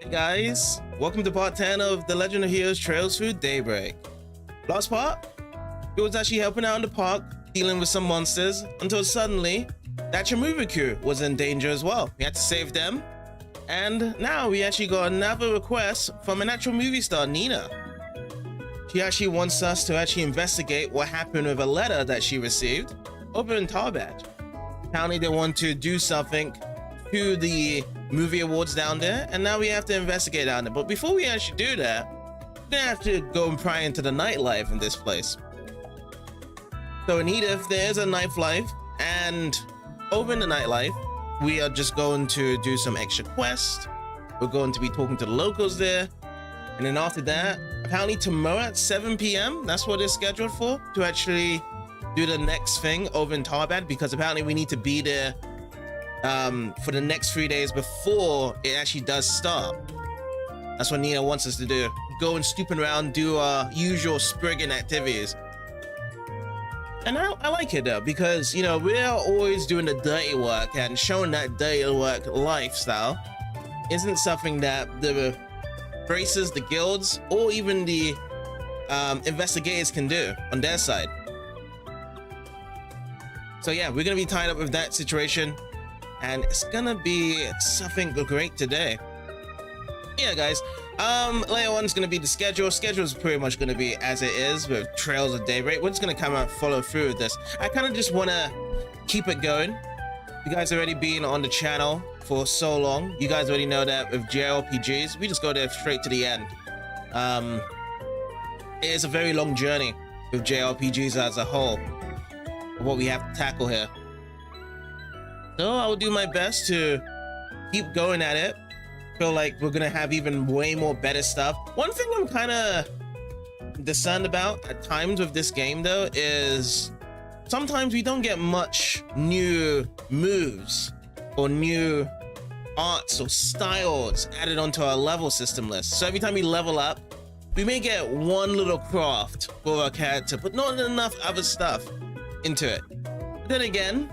Hey guys, welcome to part 10 of The Legend of Heroes Trails Through Daybreak. Last part, we was actually helping out in the park, dealing with some monsters, until suddenly, that movie crew was in danger as well. We had to save them, and now we actually got another request from an actual movie star, Nina. She actually wants us to actually investigate what happened with a letter that she received over in Tharbad. Apparently they want to do something to the movie awards down there, and now we have to investigate down there. But before we actually do that, we're gonna have to go and pry into the nightlife in this place. So in Edith, there's a nightlife, and over in the nightlife, we are just going to do some extra quests. We're going to be talking to the locals there, and then after that, apparently tomorrow at 7 p.m. that's what it's scheduled for, to actually do the next thing over in Tharbad, because apparently we need to be there for the next 3 days before it actually does start. That's what Nina wants us to do. Go and snooping around, do our usual sprigging activities. And I like it though, because, you know, we're always doing the dirty work, and showing that dirty work lifestyle isn't something that the races, the guilds, or even the investigators can do on their side. So yeah, we're gonna be tied up with that situation, and it's gonna be something great today. Yeah guys, later on is gonna be the schedule. Schedule is pretty much gonna be as it is with Trails of Daybreak. We're just gonna come out and follow through with this. I kind of just want to keep it going. You guys already been on the channel for so long. You guys already know that with JRPGs, we just go there straight to the end. It is a very long journey with JRPGs as a whole, what we have to tackle here. So I will do my best to keep going at it. Feel like we're gonna have even way more better stuff. One thing I'm kind of concerned about at times with this game though is sometimes we don't get much new moves or new arts or styles added onto our level system list. So every time we level up, we may get one little craft for our character, but not enough other stuff into it. But then again,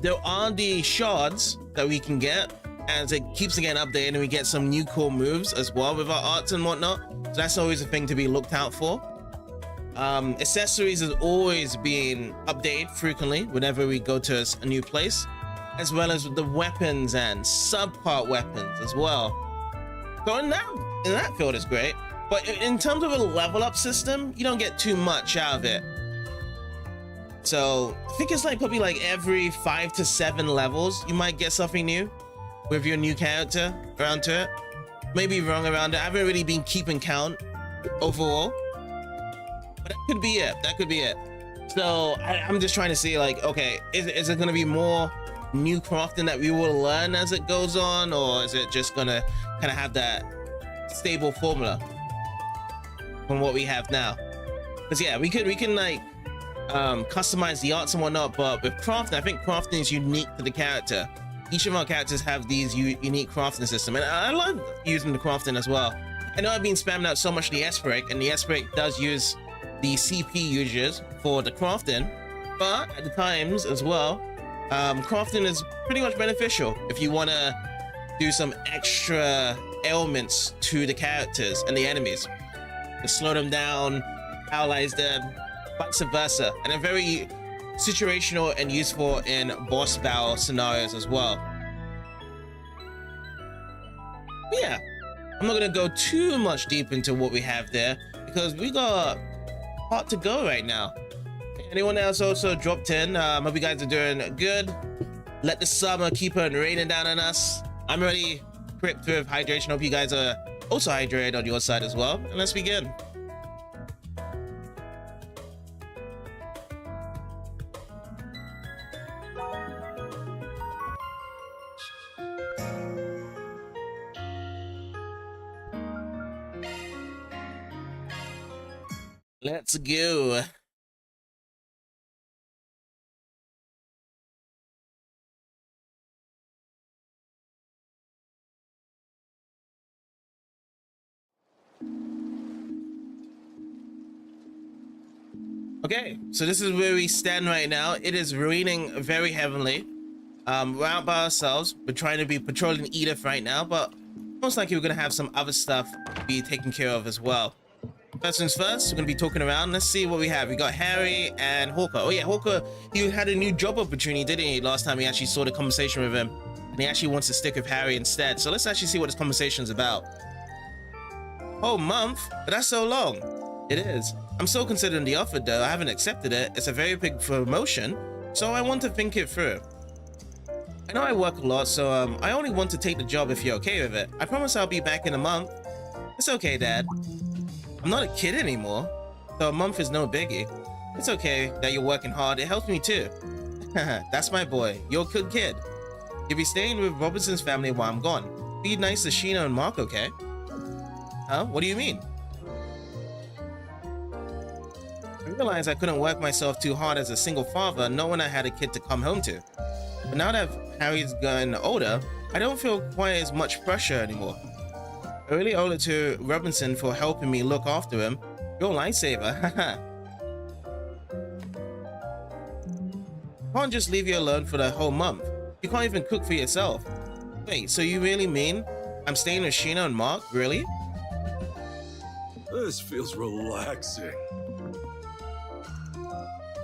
there are the shards that we can get as it keeps getting updated, and we get some new cool moves as well with our arts and whatnot. So that's always a thing to be looked out for. Accessories is always being updated frequently whenever we go to a new place, as well as the weapons and subpart weapons as well. So in that field is great, but in terms of a level up system, you don't get too much out of it. So I think it's like probably like every 5 to 7 levels you might get something new with your new character around to it. Maybe wrong around it. I haven't really been keeping count overall, but that could be it. That could be it. So I'm just trying to see, like, okay, is it going to be more new crafting that we will learn as it goes on, or is it just going to kind of have that stable formula from what we have now? Because yeah, we can like customize the arts and whatnot, but with crafting, I think crafting is unique to the character. Each of our characters have these unique crafting system, and I love using the crafting as well. I know I've been spamming out so much the S-Break, and the S-Break does use the CP users for the crafting, but at the times as well, crafting is pretty much beneficial if you want to do some extra ailments to the characters and the enemies to slow them down, paralyze them, vice versa, and they're very situational and useful in boss battle scenarios as well. But yeah, I'm not gonna go too much deep into what we have there, because we got a lot to go right now. Anyone else also dropped in? Hope you guys are doing good. Let the summer keep on raining down on us. I'm already equipped with hydration. Hope you guys are also hydrated on your side as well, and let's begin. Let's go. Okay, so this is where we stand right now. It is raining very heavily. We're out by ourselves. We're trying to be patrolling Edith right now, but most likely we're gonna have some other stuff to be taken care of as well. First things first, we're gonna be talking around. Let's see what we have. We got Harry and Hawker. Oh yeah, Hawker, he had a new job opportunity, didn't he? Last time we actually saw the conversation with him. And he actually wants to stick with Harry instead. So let's actually see what this conversation's about. Whole month? But that's so long. It is. I'm still considering the offer though. I haven't accepted it. It's a very big promotion, so I want to think it through. I know I work a lot, so I only want to take the job if you're okay with it. I promise I'll be back in a month. It's okay, Dad. I'm not a kid anymore, so a month is no biggie. It's okay that you're working hard. It helps me too. That's my boy. You're a good kid. You'll be staying with Robinson's family while I'm gone. Be nice to Sheena and Mark, okay? Huh? What do you mean? I realized I couldn't work myself too hard as a single father, knowing I had a kid to come home to. But now that Harry's gotten older, I don't feel quite as much pressure anymore. I really owe it to Robinson for helping me look after him. You're a lifesaver, haha. I can't just leave you alone for the whole month. You can't even cook for yourself. Wait, so you really mean I'm staying with Sheena and Mark? Really? This feels relaxing.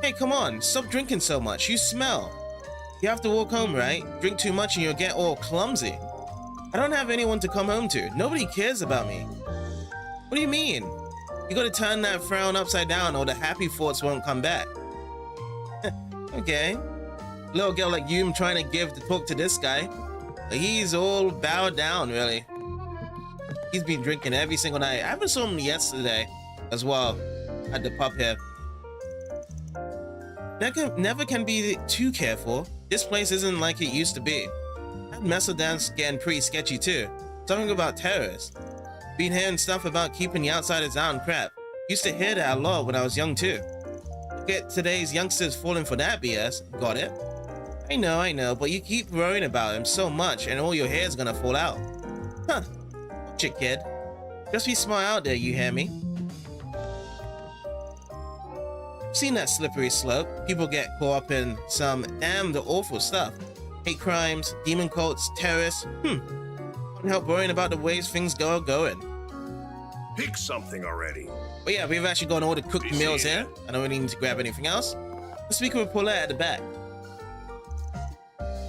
Hey, come on, stop drinking so much. You smell. You have to walk home, right? Drink too much and you'll get all clumsy. I don't have anyone to come home to. Nobody cares about me. What do you mean? You gotta turn that frown upside down or the happy thoughts won't come back. Okay. Little girl like you, I'm trying to give the talk to this guy. He's all bowed down, really. He's been drinking every single night. I haven't saw him yesterday as well at the pub here. Never can be too careful. This place isn't like it used to be. That Messeldance getting pretty sketchy too. Something about terrorists. Been hearing stuff about keeping the outsiders out and crap. Used to hear that a lot when I was young too. Get today's youngsters falling for that BS. Got it? I know, but you keep worrying about him so much and all your hair's gonna fall out. Huh. Watch it, kid. Just be smart out there, you hear me? Seen that slippery slope. People get caught up in some damned awful stuff. Hate crimes, demon cults, terrorists. Can't help worrying about the ways things are going. Pick something already. But yeah, we've actually got all the cooked meals here. I don't really need to grab anything else. Let's speak with Paulette at the back.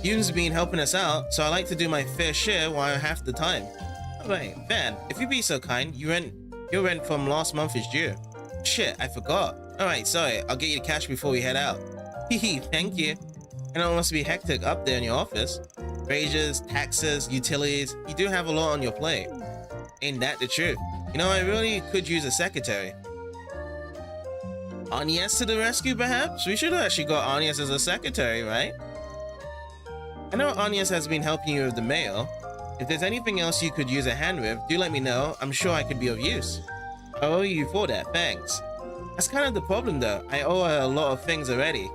Yoon's been helping us out, so I like to do my fair share while I have the time. Alright, Van, if you'd be so kind, your rent from last month is due. Shit, I forgot. Alright, sorry, I'll get you the cash before we head out. Hehe, thank you. I know it must be hectic up there in your office. Wages, taxes, utilities, you do have a lot on your plate. Ain't that the truth? You know, I really could use a secretary. Agnes to the rescue, perhaps? We should have actually got Agnes as a secretary, right? I know Agnes has been helping you with the mail. If there's anything else you could use a hand with, do let me know. I'm sure I could be of use. I owe you for that, thanks. That's kind of the problem though. I owe her a lot of things already.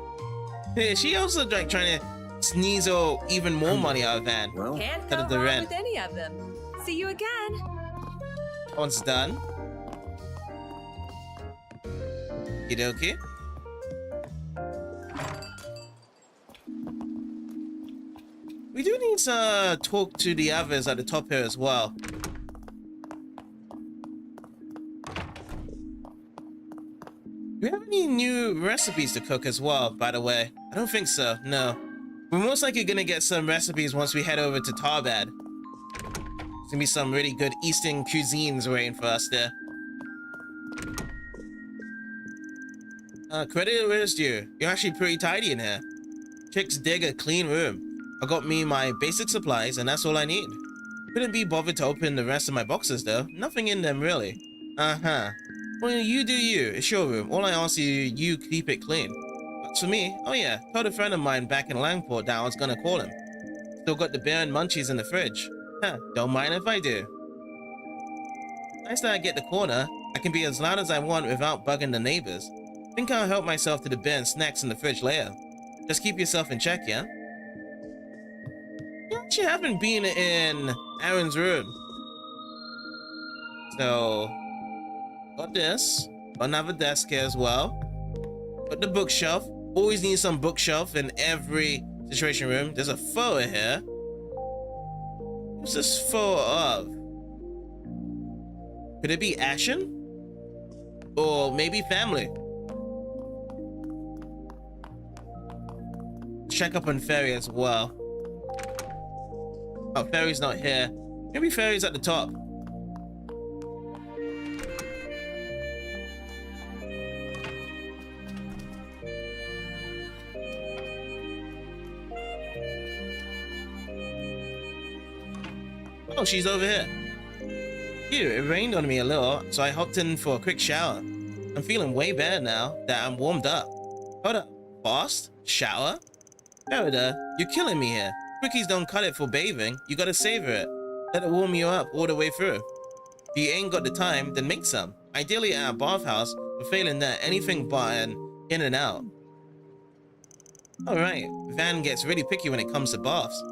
She also like trying to sneeze or even more money out of Van. Well, can't go the wrong rent. with any of them. See you again. Once done. Okie dokie. We do need to talk to the others at the top here as well. Do we have any new recipes to cook as well, by the way? I don't think so, no. We're most likely gonna get some recipes once we head over to Tharbad. There's gonna be some really good Eastern cuisines waiting for us there. Credit where it's due. You're actually pretty tidy in here. Chicks dig a clean room. I got me my basic supplies and that's all I need. Couldn't be bothered to open the rest of my boxes though. Nothing in them really. Well, you do you. It's your room. All I ask you keep it clean. But for me, oh yeah, told a friend of mine back in Langport that I was gonna call him. Still got the beer and munchies in the fridge. Don't mind if I do. Nice that I get the corner. I can be as loud as I want without bugging the neighbors. Think I'll help myself to the beer and snacks in the fridge later. Just keep yourself in check, yeah? You actually haven't been in Aaron's room. So, got this. Got another desk here as well. Got the bookshelf. Always need some bookshelf in every situation room. There's a photo here. What's this photo of? Could it be Ashen? Or maybe family? Check up on Fairy as well. Oh, Fairy's not here. Maybe Fairy's at the top. Oh, she's over here. Phew, it rained on me a little, so I hopped in for a quick shower. I'm feeling way better now that I'm warmed up. Hold up. Fast? Shower? Merida, you're killing me here. Quickies don't cut it for bathing. You gotta savor it. Let it warm you up all the way through. If you ain't got the time, then make some. Ideally at a bathhouse, but failing that, anything but an in and out. Alright, Van gets really picky when it comes to baths.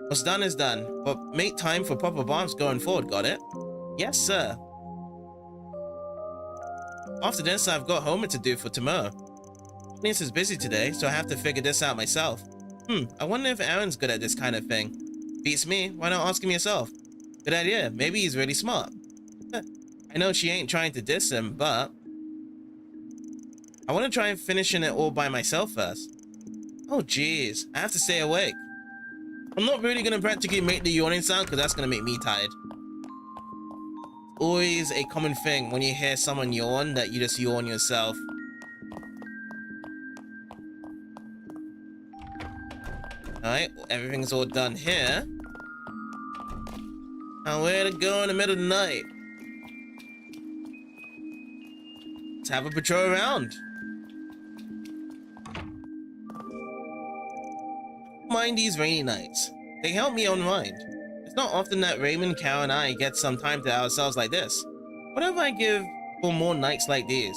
What's done is done, but make time for proper baths going forward, got it? Yes, sir. After this, I've got homework to do for tomorrow. Agnes is busy today, so I have to figure this out myself. I wonder if Aaron's good at this kind of thing. Beats me, why not ask him yourself? Good idea, maybe he's really smart. I know she ain't trying to diss him, but I want to try finishing it all by myself first. Oh jeez, I have to stay awake. I'm not really going to practically make the yawning sound because that's going to make me tired. Always a common thing when you hear someone yawn that you just yawn yourself. Alright, well, everything's all done here. Now where to go in the middle of the night? Let's have a patrol around. Mind these rainy nights. They help me unwind. It's not often that Raymond, Cal, and I get some time to ourselves like this. Whatever I give for more nights like these.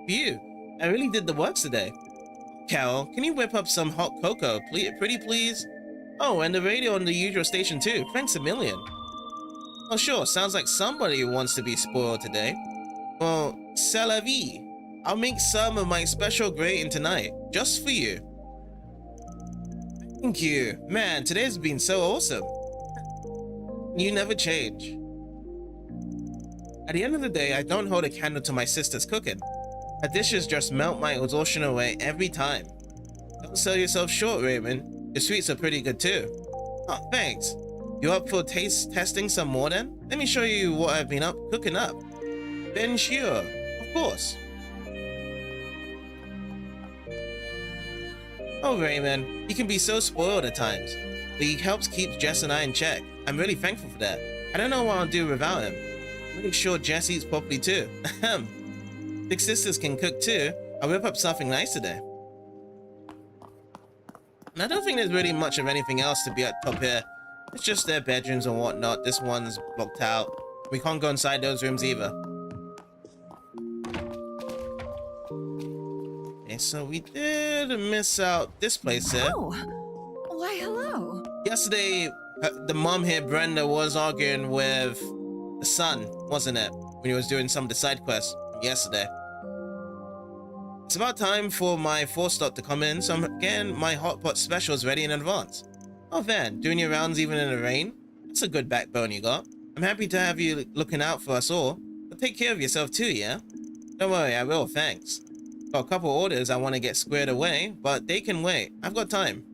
Phew, I really did the works today. Carol, can you whip up some hot cocoa, pretty please? Oh, and the radio on the usual station too. Thanks a million. Oh sure, sounds like somebody wants to be spoiled today. Well, c'est la vie. I'll make some of my special gratin tonight, just for you. Thank you. Man, today's been so awesome. You never change. At the end of the day, I don't hold a candle to my sister's cooking. Her dishes just melt my exhaustion away every time. Don't sell yourself short, Raymond. Your sweets are pretty good too. Oh, thanks. You up for taste testing some more then? Let me show you what I've been cooking up. Then sure, of course. Oh, Raymond, he can be so spoiled at times, but he helps keep Jess and I in check. I'm really thankful for that. I don't know what I'll do without him. I'm pretty sure Jess eats properly too. Ahem. Big sisters can cook too. I'll whip up something nice today. And I don't think there's really much of anything else to be at top here. It's just their bedrooms and whatnot. This one's blocked out. We can't go inside those rooms either. Okay, so we did miss out this place here. Oh, why hello. Yesterday, the mom here, Brenda, was arguing with the son, wasn't it? When he was doing some of the side quests from yesterday. It's about time for my 4-stop to come in, so I'm getting my hot pot specials ready in advance. Oh, Van, doing your rounds even in the rain? That's a good backbone you got. I'm happy to have you looking out for us all, but take care of yourself too, yeah? Don't worry, I will, thanks. Got a couple orders I want to get squared away, but they can wait. I've got time.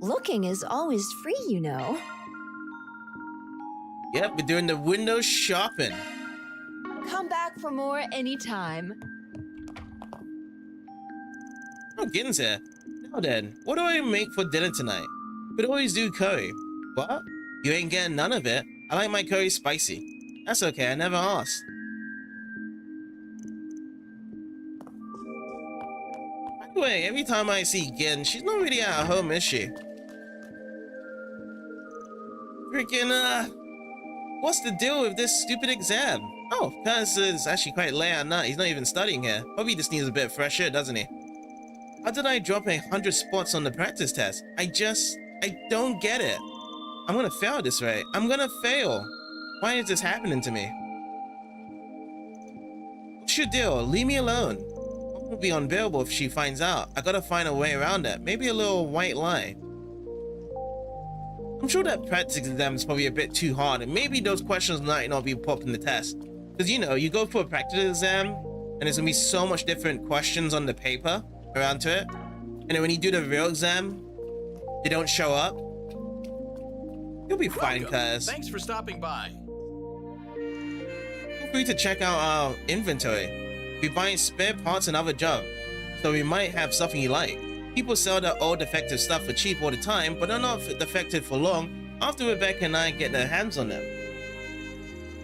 Looking is always free, you know. Yep, we're doing the window shopping. Come back for more anytime. Oh, Gin's here. Now then, what do I make for dinner tonight? Could always do curry. What? You ain't getting none of it? I like my curry spicy. That's okay, I never asked. By the way, every time I see Gin, she's not really at home, is she? Freaking, what's the deal with this stupid exam? Oh, Curtis is actually quite late at night. He's not even studying here. Probably just needs a bit of fresh air, doesn't he? How did I drop 100 spots on the practice test? I don't get it. I'm gonna fail this rate. I'm gonna fail. Why is this happening to me? What's your deal? Leave me alone. It will be unbearable if she finds out. I gotta find a way around it. Maybe a little white lie. I'm sure that practice exam is probably a bit too hard, and maybe those questions might not be popped in the test. Because you know, you go for a practice exam, and there's gonna be so much different questions on the paper around to it. And then when you do the real exam, they don't show up. You'll be fine, cuz. Thanks for stopping by. Feel free to check out our inventory. We buy spare parts and other junk, so we might have something you like. People sell their old defective stuff for cheap all the time, but they're not defective for long after Rebecca and I get their hands on them.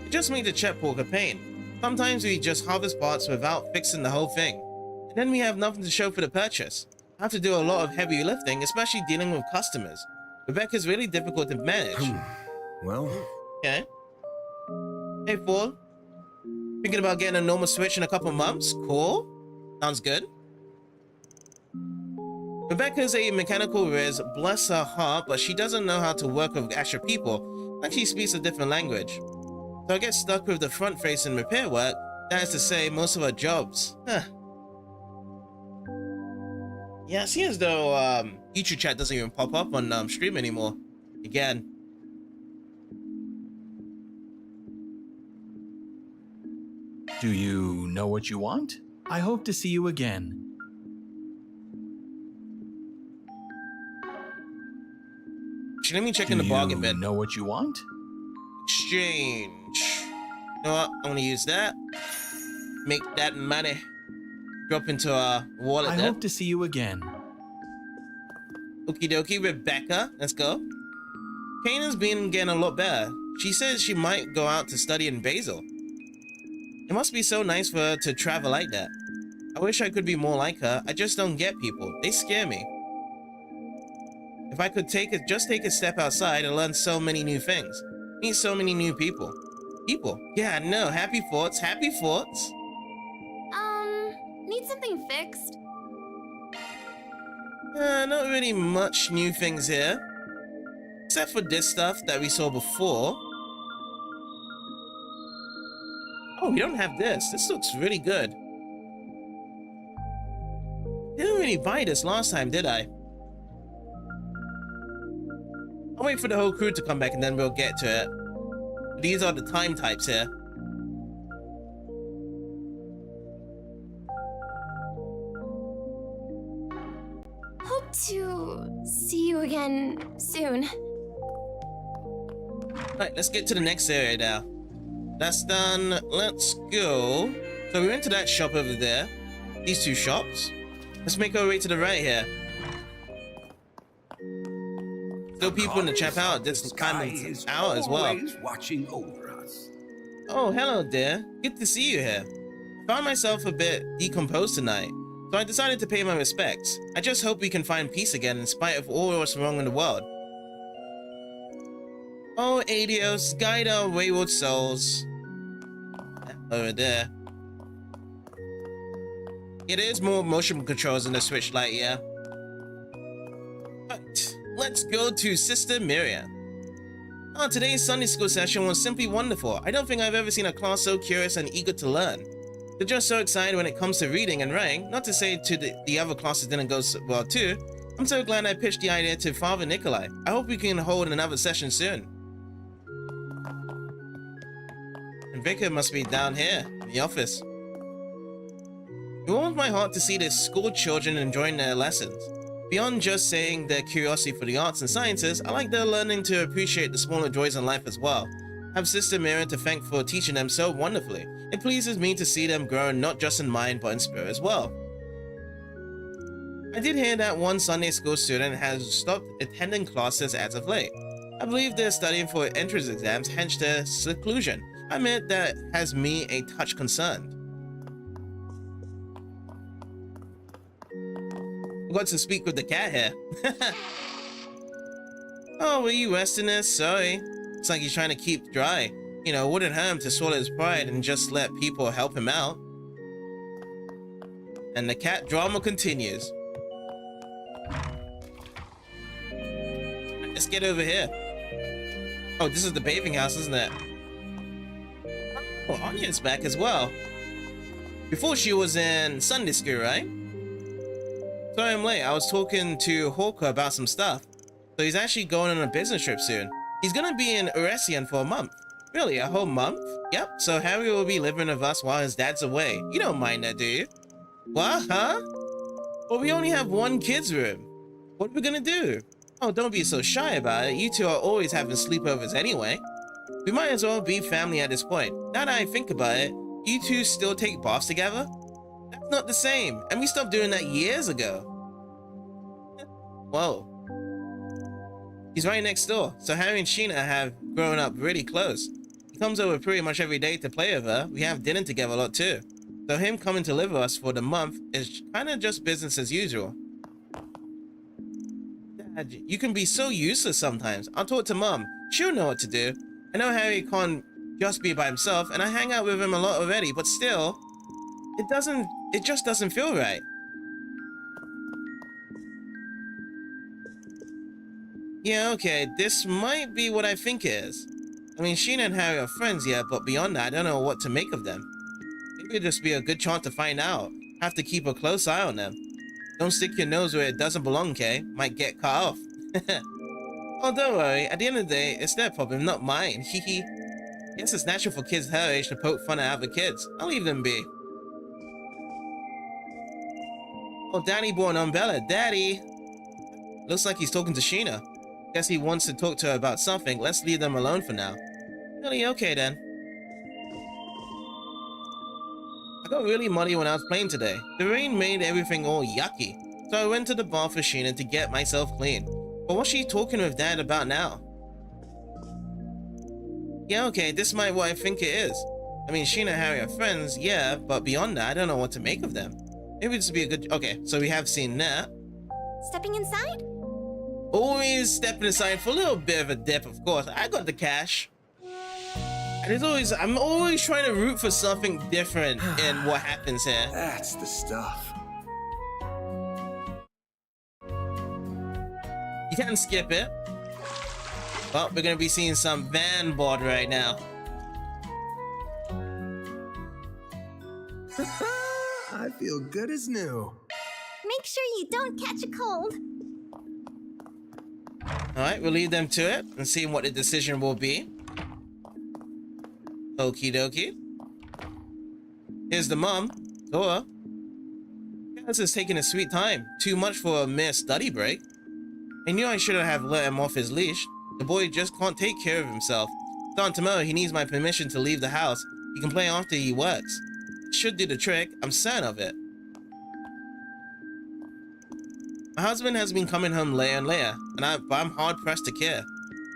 It just makes the checkbook a pain. Sometimes we just harvest parts without fixing the whole thing, and then we have nothing to show for the purchase. I have to do a lot of heavy lifting, especially dealing with customers. Rebecca's really difficult to manage. Well, Okay. Hey, Ford. Thinking about getting a normal Switch in a couple months? Cool. Sounds good. Rebecca's a mechanical whiz, bless her heart, but she doesn't know how to work with extra people, like she speaks a different language. So I get stuck with the front-facing repair work, that is to say, most of her jobs. Huh. Yeah, it seems as though YouTube chat doesn't even pop up on stream anymore. Again. Do you know what you want? I hope to see you again. Let me check in the bargain bin. Do you know what you want? Exchange. You know what? I'm gonna use that. Make that money. Drop into our wallet I there. hope to see you again. Okie dokie, Rebecca. Let's go. Kanan's been getting a lot better. She says she might go out to study in Basel. It must be so nice for her to travel like that. I wish I could be more like her. I just don't get people. They scare me. If I could just take a step outside and learn so many new things. Meet so many new people. Yeah, no, happy thoughts, happy thoughts. Need something fixed? Not really much new things here. Except for this stuff that we saw before. Oh, we don't have this. This looks really good. Didn't really buy this last time, did I? I'll wait for the whole crew to come back and then we'll get to it. These are the time types here. Hope to see you again soon. Alright, let's get to the next area now. That's done. Let's go. So we went to that shop over there. These two shops. Let's make our way to the right here. Still people in the chat out this kind of hour as well. Watching over us. Oh, hello there. Good to see you here. Found myself a bit decomposed tonight, so I decided to pay my respects. I just hope we can find peace again in spite of all what's wrong in the world. Oh, Adios, guide our wayward souls. Over there. It is more motion controls in the Switch Lite, yeah. Right, let's go to Sister Miriam. Oh, today's Sunday school session was simply wonderful. I don't think I've ever seen a class so curious and eager to learn. They're just so excited when it comes to reading and writing, not to say the other classes didn't go so well too. I'm so glad I pitched the idea to Father Nikolai. I hope we can hold another session soon. And Vicar must be down here, in the office. It warms my heart to see the school children enjoying their lessons. Beyond just saying their curiosity for the arts and sciences, I like their learning to appreciate the smaller joys in life as well. I have Sister Miriam to thank for teaching them so wonderfully. It pleases me to see them grow not just in mind but in spirit as well. I did hear that one Sunday school student has stopped attending classes as of late. I believe they're studying for entrance exams, hence their seclusion. I admit that has me a touch concerned. Got to speak with the cat here. Oh, were you resting this? Sorry. It's like he's trying to keep dry. You know, it wouldn't hurt him to swallow his pride and just let people help him out. And the cat drama continues. Let's get over here. Oh, this is the bathing house, isn't it? Oh, Anya's back as well. Before she was in Sunday school, right? Sorry I'm late. I was talking to Hawker about some stuff. So he's actually going on a business trip soon. He's gonna be in Uresian for a month. Really, a whole month? Yep, so Harry will be living with us while his dad's away. You don't mind that, do you? What, huh? Well, we only have one kid's room. What are we gonna do? Oh, don't be so shy about it. You two are always having sleepovers anyway. We might as well be family at this point. Now that I think about it, you two still take baths together? That's not the same, and we stopped doing that years ago. Whoa. He's right next door, so Harry and Sheena have grown up really close. He comes over pretty much every day to play with her. We have dinner together a lot too. So him coming to live with us for the month is kind of just business as usual. Dad, you can be so useless sometimes. I'll talk to Mom. She'll know what to do. I know Harry can't just be by himself, and I hang out with him a lot already, but still, it just doesn't feel right. Yeah, okay, this might be what I think it is. I mean, Sheena and Harry are friends, yeah, but beyond that, I don't know what to make of them. Maybe it'd just be a good chance to find out. Have to keep a close eye on them. Don't stick your nose where it doesn't belong, okay? Might get cut off. Oh, don't worry, at the end of the day, it's their problem, not mine, hehe. Guess it's natural for kids her age to poke fun at other kids. I'll leave them be. Oh, Daddy born Umbrella, Daddy! Looks like he's talking to Sheena. Guess he wants to talk to her about something. Let's leave them alone for now. Really? Okay then. I got really muddy when I was playing today. The rain made everything all yucky. So I went to the bar for Sheena to get myself clean. But what's she talking with Dad about now? Yeah, okay, this might be what I think it is. I mean, Sheena and Harry are friends, yeah, but beyond that, I don't know what to make of them. Maybe this would be a good... Okay, so we have seen that. Stepping inside? Always stepping aside for a little bit of a dip, of course. I got the cash. And I'm always trying to root for something different in what happens here. That's the stuff. You can't skip it. Well, we're gonna be seeing some van board right now. I feel good as new. Make sure you don't catch a cold. Alright, we'll leave them to it and see what the decision will be. Okie dokie. Here's the mom. Dora. This is taking a sweet time. Too much for a mere study break. I knew I should have let him off his leash. The boy just can't take care of himself. Starting tomorrow, he needs my permission to leave the house. He can play after he works. It should do the trick. I'm certain of it. My husband has been coming home later and later, but I'm hard-pressed to care.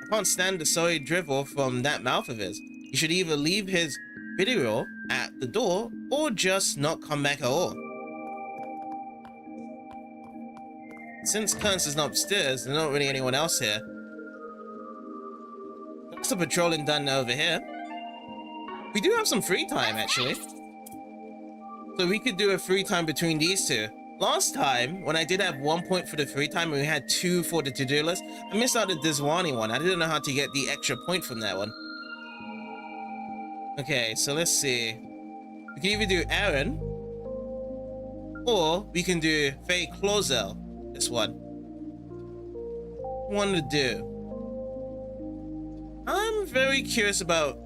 I can't stand the sorry drivel from that mouth of his. He should either leave his video at the door or just not come back at all. Since Kearns is not upstairs, there's not really anyone else here. That's the patrolling done over here. We do have some free time, actually. So we could do a free time between these two. Last time, when I did have 1 point for the free time and we had 2 for the to-do list, I missed out the Diswani one. I didn't know how to get the extra point from that one. Okay, so let's see. We can either do Aaron, or we can do Faye Clozel. This one. What to do? I'm very curious about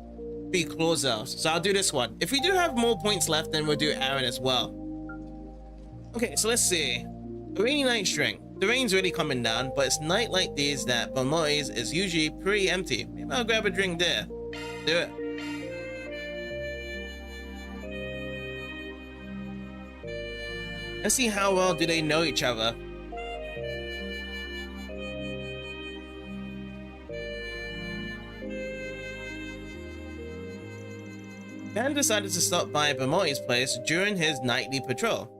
Faye Clozel, so I'll do this one. If we do have more points left, then we'll do Aaron as well. Okay, so let's see. A rainy night's drink. The rain's really coming down, but it's night like these that Bamoy's is usually pretty empty. Maybe I'll grab a drink there. Do it. Let's see how well do they know each other. Van decided to stop by Bamoy's place during his nightly patrol.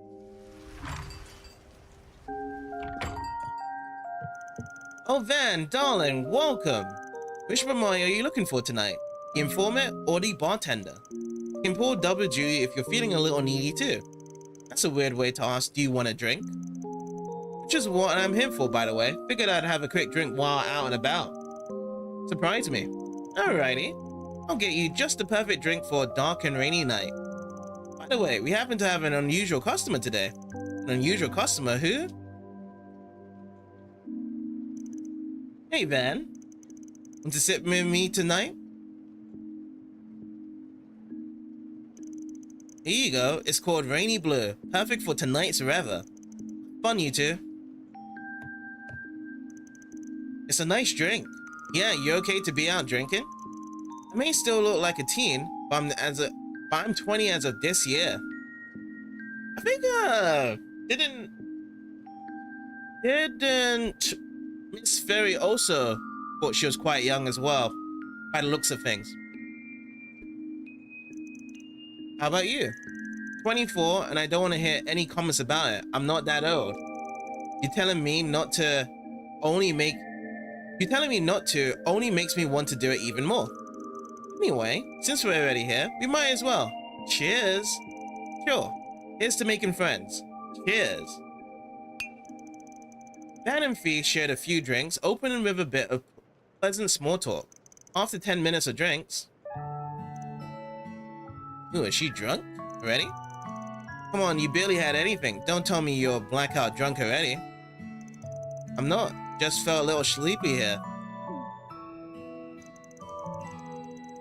Oh, Van, darling, welcome. Which Bamoy are you looking for tonight? The informant or the bartender? You can pull double duty if you're feeling a little needy too. That's a weird way to ask, do you want a drink? Which is what I'm here for, by the way. Figured I'd have a quick drink while out and about. Surprise me. Alrighty. I'll get you just the perfect drink for a dark and rainy night. By the way, we happen to have an unusual customer today. An unusual customer who? Hey, Van. Want to sit with me tonight? Here you go. It's called Rainy Blue. Perfect for tonight's forever. Fun, you two. It's a nice drink. Yeah, you okay to be out drinking? I may still look like a teen, but I'm 20 as of this year. I think didn't Miss Fairy also thought she was quite young as well, by the looks of things. How about you? 24, and I don't want to hear any comments about it. I'm not that old. You're telling me not to only makes me want to do it even more. Anyway, since we're already here, we might as well. Cheers. Sure. Here's to making friends. Cheers. Van and Fee shared a few drinks, opening with a bit of pleasant small talk. After 10 minutes of drinks... Ooh, is she drunk already? Come on, you barely had anything. Don't tell me you're blackout drunk already. I'm not. Just felt a little sleepy here.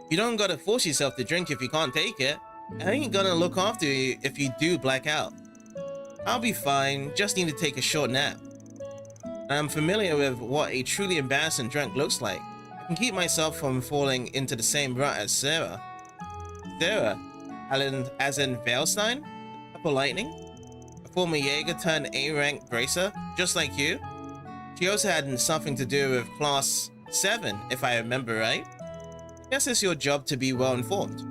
You don't gotta force yourself to drink if you can't take it. I ain't gonna look after you if you do black out. I'll be fine, just need to take a short nap. I'm familiar with what a truly embarrassing drunk looks like. I can keep myself from falling into the same rut as Sarah. Sarah? As in Veilstein? Purple Lightning? A former Jaeger turned A-rank bracer, just like you? She also had something to do with Class 7, if I remember right. Guess it's your job to be well informed.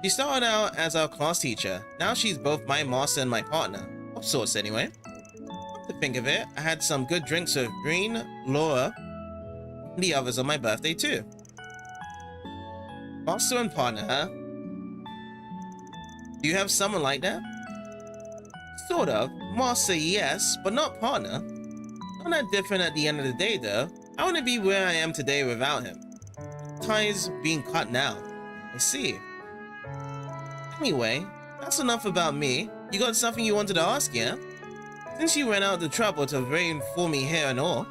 She started out as our class teacher. Now she's both my master and my partner. Of sorts, anyway. To think of it, I had some good drinks with Green, Laura, and the others on my birthday too. Master and partner, huh? Do you have someone like that? Sort of. Master, yes, but not partner. Not that different at the end of the day, though. I want to be where I am today without him. Ties being cut now. I see. Anyway, that's enough about me. You got something you wanted to ask, yeah? Since you went out the trouble to rain for me here and all.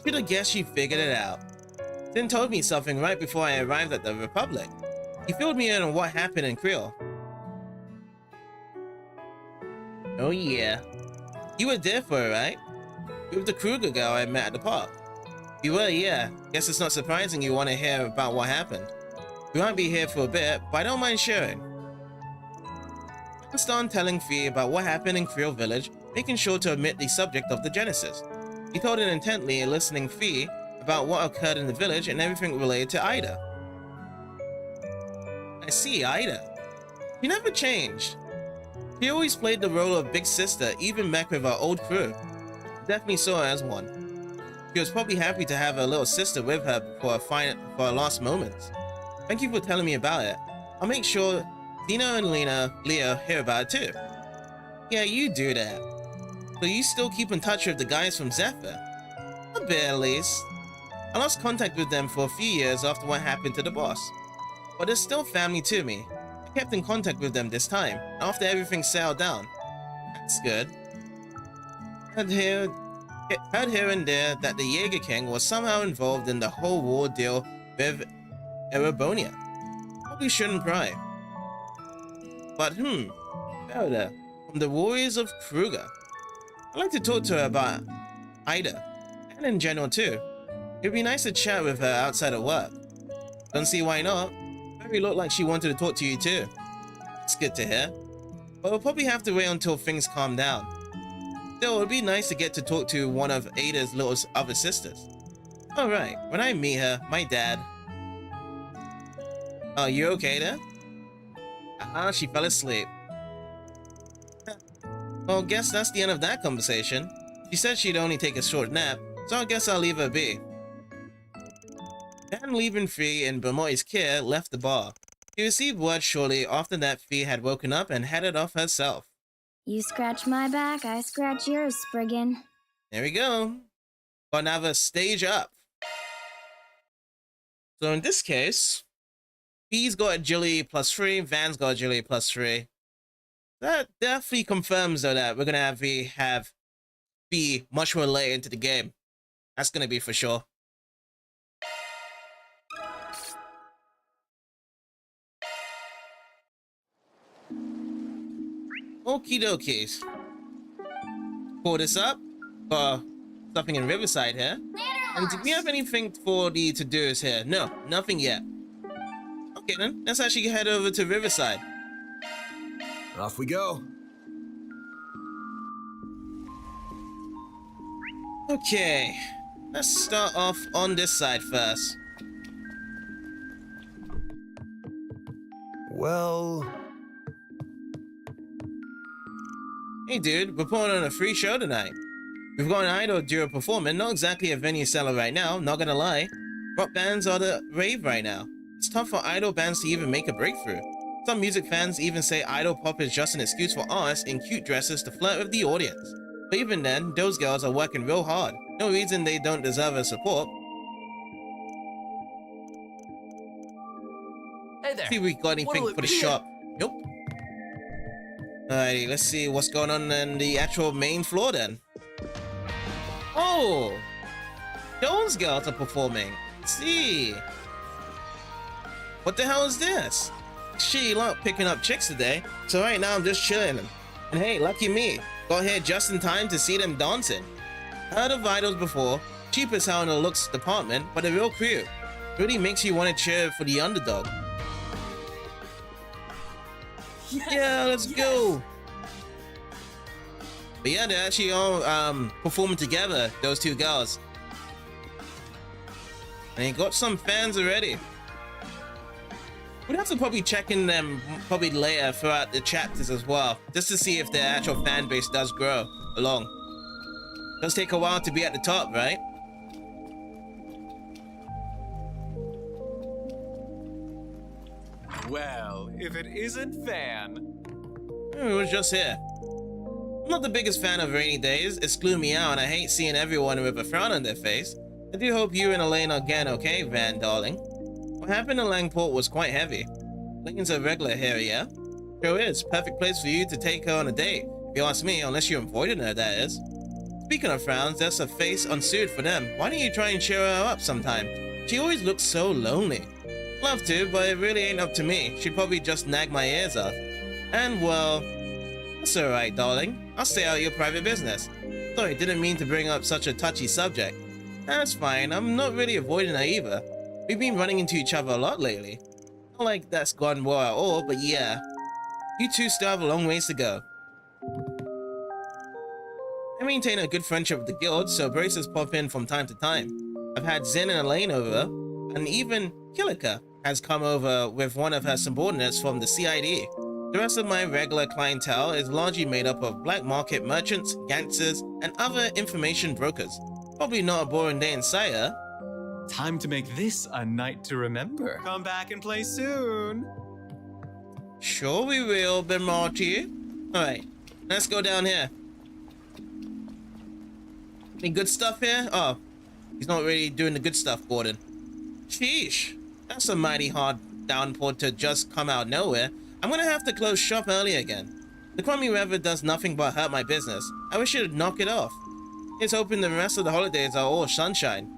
Should have guessed you figured it out. Then told me something right before I arrived at the Republic. He filled me in on what happened in Creole. Oh yeah. You were there for it, right? With the Kruger girl I met at the park. You were, yeah. Guess it's not surprising you want to hear about what happened. We won't be here for a bit, but I don't mind sharing. I started telling Fee about what happened in Creole Village, making sure to omit the subject of the Genesis. He told it intently, listening Fee about what occurred in the village and everything related to Ida. I see, Ida. She never changed. She always played the role of big sister, even back with our old crew. Definitely saw her as one. She was probably happy to have her little sister with her for her last moments. Thank you for telling me about it. I'll make sure Dino and Leo hear about it too. Yeah, you do that. So you still keep in touch with the guys from Zephyr? A bit at least. I lost contact with them for a few years after what happened to the boss. But they're still family to me. I kept in contact with them this time, after everything settled down. That's good. Heard here and there that the Jaeger King was somehow involved in the whole war deal with Erebonia. Probably shouldn't pry. But Felder, from the Warriors of Kruger. I'd like to talk to her about Ida, and in general too. It'd be nice to chat with her outside of work. Don't see why not. Very looked like she wanted to talk to you too. It's good to hear. But we'll probably have to wait until things calm down. Still, it'd be nice to get to talk to one of Ada's little other sisters. Alright, when I meet her, my dad... Oh, you okay there? Ah, she fell asleep. Well, guess that's the end of that conversation. She said she'd only take a short nap, so I guess I'll leave her be. Dan, leaving Fee in Bermoy's care, left the bar. He received word shortly after that Fee had woken up and headed off herself. You scratch my back, I scratch yours, Spriggan. There we go. Got another stage up. So in this case, Fee's got agility +3, Van's got agility +3. That definitely confirms though that we're gonna have Fee much more later into the game. That's gonna be for sure. Okie dokies. Pull this up. Something in Riverside here. And do we have anything for the to-dos here? No, nothing yet. Okay then, let's actually head over to Riverside. Off we go. Okay, let's start off on this side first. Well, Hey dude, we're putting on a free show tonight. We've got an idol duo performing, not exactly a venue seller right now, not gonna lie. Rock bands are the rave right now. It's tough for idol bands to even make a breakthrough. Some music fans even say idol pop is just an excuse for artists in cute dresses to flirt with the audience. But even then, those girls are working real hard. No reason they don't deserve our support. Hey there. See if we got anything for the shop. Nope. Alrighty, let's see what's going on the actual main floor then. Oh! Those girls are performing. Let's see. What the hell is this? She not picking up chicks today, so right now I'm just chilling. And hey, lucky me, got here just in time to see them dancing. Heard of idols before, cheap as hell in the looks department, but a real crew. Really makes you want to cheer for the underdog. Yes, Yeah, let's go. But yeah, they're actually all performing together, those two girls. And they got some fans already. We'd have to probably check in them probably later throughout the chapters as well, just to see if their actual fan base does grow along. Does take a while to be at the top, right? Well, if it isn't Van. It was just here. I'm not the biggest fan of rainy days. It's gloomy out and I hate seeing everyone with a frown on their face. I do hope you and Elaine are getting okay, Van, darling. What happened in Langport was quite heavy. Elaine's a regular here, yeah? Sure is. Perfect place for you to take her on a date. If you ask me, unless you avoided her, that is. Speaking of frowns, there's a face unsuited for them. Why don't you try and cheer her up sometime? She always looks so lonely. Love to, but it really ain't up to me. She'd probably just nag my ears off. And well, that's alright, darling. I'll stay out of your private business. Sorry, didn't mean to bring up such a touchy subject. That's fine, I'm not really avoiding her either. We've been running into each other a lot lately. Not like that's gone well at all, but yeah. You two still have a long ways to go. I maintain a good friendship with the guild, so braces pop in from time to time. I've had Zen and Elaine over, and even Kilika has come over with one of her subordinates from the CID. The rest of my regular clientele is largely made up of black market merchants, gangsters, and other information brokers. Probably not a boring day in Sire. Time to make this a night to remember. Come back and play soon. Sure we will, Ben Marty. Alright, let's go down here. Any good stuff here? Oh, he's not really doing the good stuff, Gordon. Sheesh, that's a mighty hard downpour to just come out of nowhere. I'm gonna have to close shop early again. The crummy weather does nothing but hurt my business. I wish it'd knock it off. Here's hoping the rest of the holidays are all sunshine.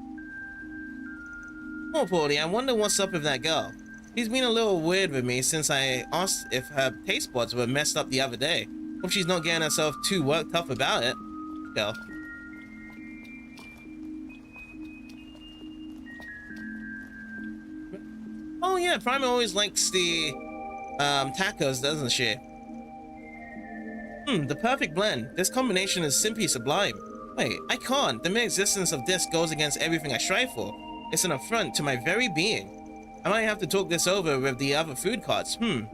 Oh, Paulie, I wonder what's up with that girl. She's been a little weird with me since I asked if her taste buds were messed up the other day. Hope she's not getting herself too worked up about it. Girl. Oh yeah, Prima always likes the tacos, doesn't she? The perfect blend. This combination is simply sublime. Wait, I can't. The mere existence of this goes against everything I strive for. It's an affront to my very being. I might have to talk this over with the other food carts. I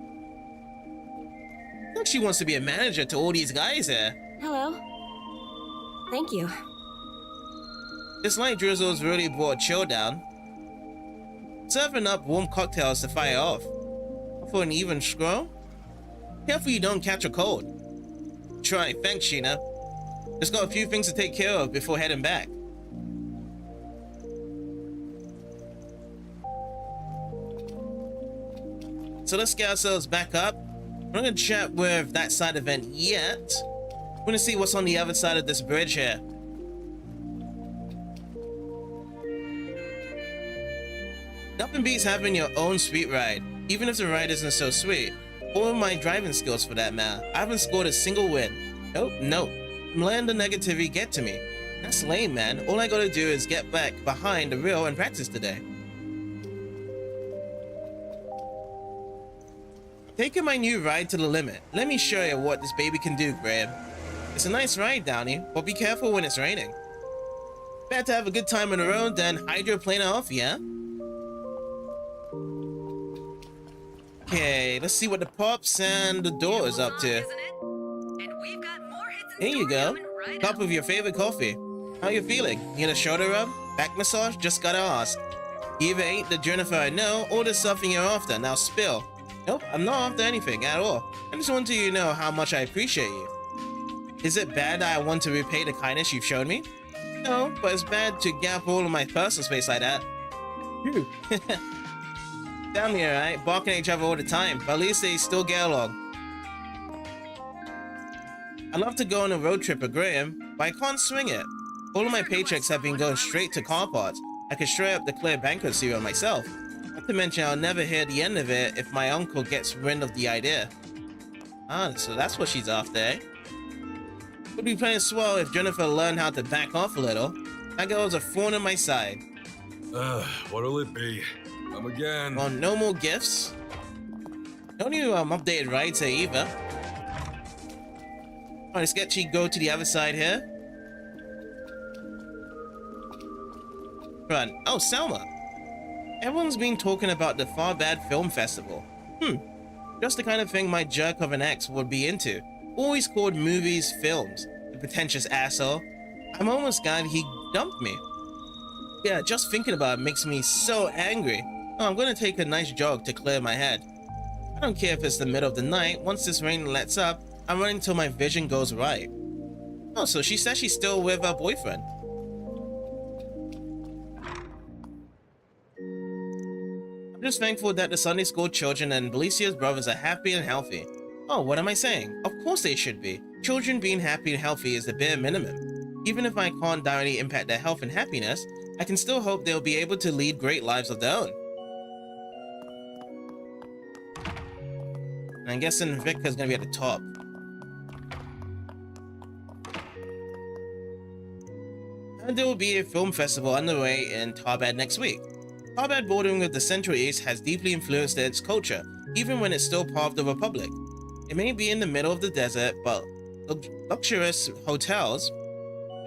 think she wants to be a manager to all these guys here. Hello. Thank you. This light drizzle's really brought a chill down. Serving up warm cocktails to fire off. For an even scroll? Careful you don't catch a cold. Try, thanks, Sheena. Just got a few things to take care of before heading back. So let's get ourselves back up. I'm not gonna chat with that side event yet. I'm gonna see what's on the other side of this bridge here. Nothing beats having your own sweet ride, even if the ride isn't so sweet. Or my driving skills for that matter. I haven't scored a single win. Nope. I'm letting the negativity get to me. That's lame, man. All I gotta do is get back behind the wheel and practice today. Taking my new ride to the limit. Let me show you what this baby can do, Graham. It's a nice ride, Downey, but be careful when it's raining. Better to have a good time on the road than hydroplane off, yeah? Okay, let's see what the pops and the door is up to. Here you go. Cup of your favorite coffee. How you feeling? Need a shoulder rub? Back massage? Just gotta ask. You either ain't the Jennifer I know, or there's something you're after. Now spill. Nope, I'm not after anything at all. I just want you to know how much I appreciate you. Is it bad that I want to repay the kindness you've shown me? No, but it's bad to gap all of my personal space like that. Phew. Down here, right? Barking at each other all the time, but at least they still get along. I'd love to go on a road trip with Graham, but I can't swing it. All of my paychecks have been going straight to car parts. I could straight up declare bankruptcy on myself. Not to mention I'll never hear the end of it if my uncle gets wind of the idea. Ah, so that's what she's after, eh? Would be playing swell if Jennifer learned how to back off a little. That girl's a thorn in my side. What'll it be? Come again. Well, no more gifts. No new updated rides here either. Alright, let's get you go to the other side here. Run. Oh, Selma. Everyone's been talking about the Tharbad Film Festival. Just the kind of thing my jerk of an ex would be into. Always called movies films. The pretentious asshole. I'm almost glad he dumped me. Yeah, just thinking about it makes me so angry. Oh, I'm gonna take a nice jog to clear my head. I don't care if it's the middle of the night. Once this rain lets up, I'm running till my vision goes right. Oh, so she says she's still with her boyfriend. I'm just thankful that the Sunday school children and Belicia's brothers are happy and healthy. Oh, what am I saying? Of course they should be. Children being happy and healthy is the bare minimum. Even if I can't directly impact their health and happiness, I can still hope they'll be able to lead great lives of their own. And I'm guessing Victor's gonna be at the top. And there will be a film festival underway in Tharbad next week. Tharbad, bordering with the Central East, has deeply influenced its culture, even when it's still part of the Republic. It may be in the middle of the desert, but luxurious hotels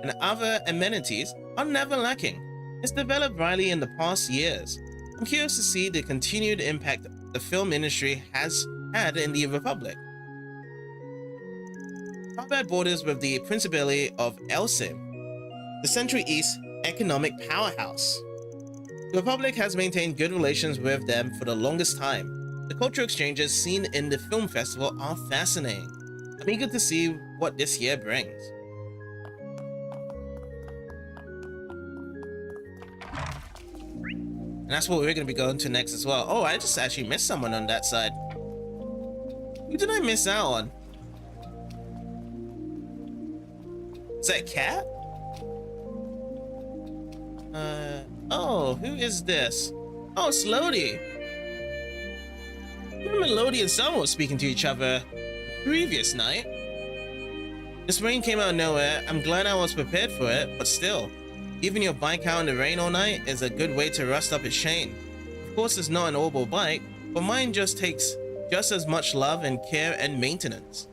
and other amenities are never lacking. It's developed widely in the past years. I'm curious to see the continued impact the film industry has had in the Republic. Tharbad borders with the Principality of Elsim, the Central East economic powerhouse. The Republic has maintained good relations with them for the longest time. The cultural exchanges seen in the film festival are fascinating. I'm eager to see what this year brings. And that's what we're going to be going to next as well. Oh, I just actually missed someone on that side. Who did I miss out on? Is that a cat? Oh, who is this? Oh, it's Lodi. Remember Lodi and Selma were speaking to each other the previous night. This rain came out of nowhere. I'm glad I was prepared for it, but still. Leaving your bike out in the rain all night is a good way to rust up its chain. Of course, it's not an oval bike, but mine just takes just as much love and care and maintenance.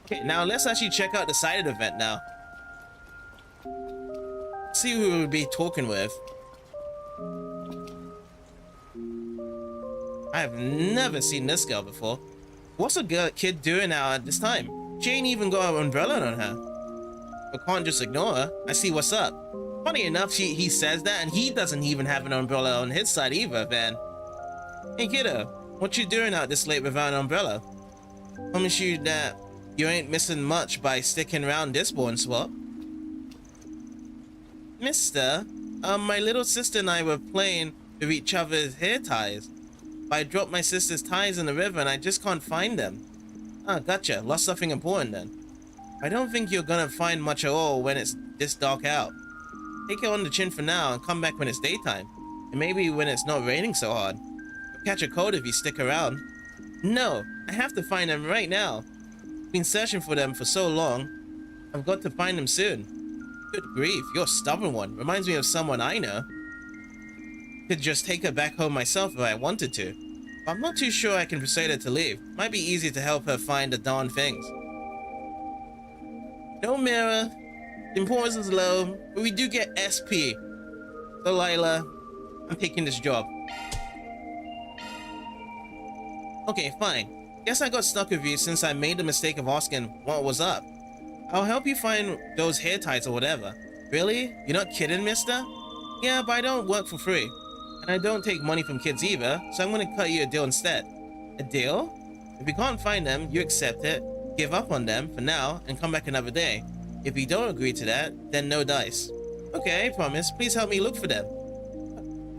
Okay, now let's actually check out the side of the event now. See who we'll be talking with. I have never seen this girl before. What's a kid doing now at this time? She ain't even got an umbrella on her. I can't just ignore her. I see what's up. Funny enough, he says that, and he doesn't even have an umbrella on his side either, Van. Hey kiddo, what you doing out this late without an umbrella? Promise you that you ain't missing much by sticking around this born swap. Mister, my little sister and I were playing with each other's hair ties. But I dropped my sister's ties in the river and I just can't find them. Ah, gotcha. Lost something important then. I don't think you're gonna find much at all when it's this dark out. Take it on the chin for now and come back when it's daytime. And maybe when it's not raining so hard. You'll catch a cold if you stick around. No, I have to find them right now. I've been searching for them for so long. I've got to find them soon. Good grief, you're a stubborn one. Reminds me of someone I know. Could just take her back home myself if I wanted to. But I'm not too sure I can persuade her to leave. Might be easy to help her find the darn things. No mirror. The importance is low, but we do get SP. So Lila, I'm taking this job. Okay, fine. Guess I got stuck with you since I made the mistake of asking what was up. I'll help you find those hair ties or whatever. Really? You're not kidding, mister? Yeah, but I don't work for free. And I don't take money from kids either, so I'm gonna cut you a deal instead. A deal? If you can't find them, you accept it, give up on them for now, and come back another day. If you don't agree to that, then no dice. Okay, I promise. Please help me look for them.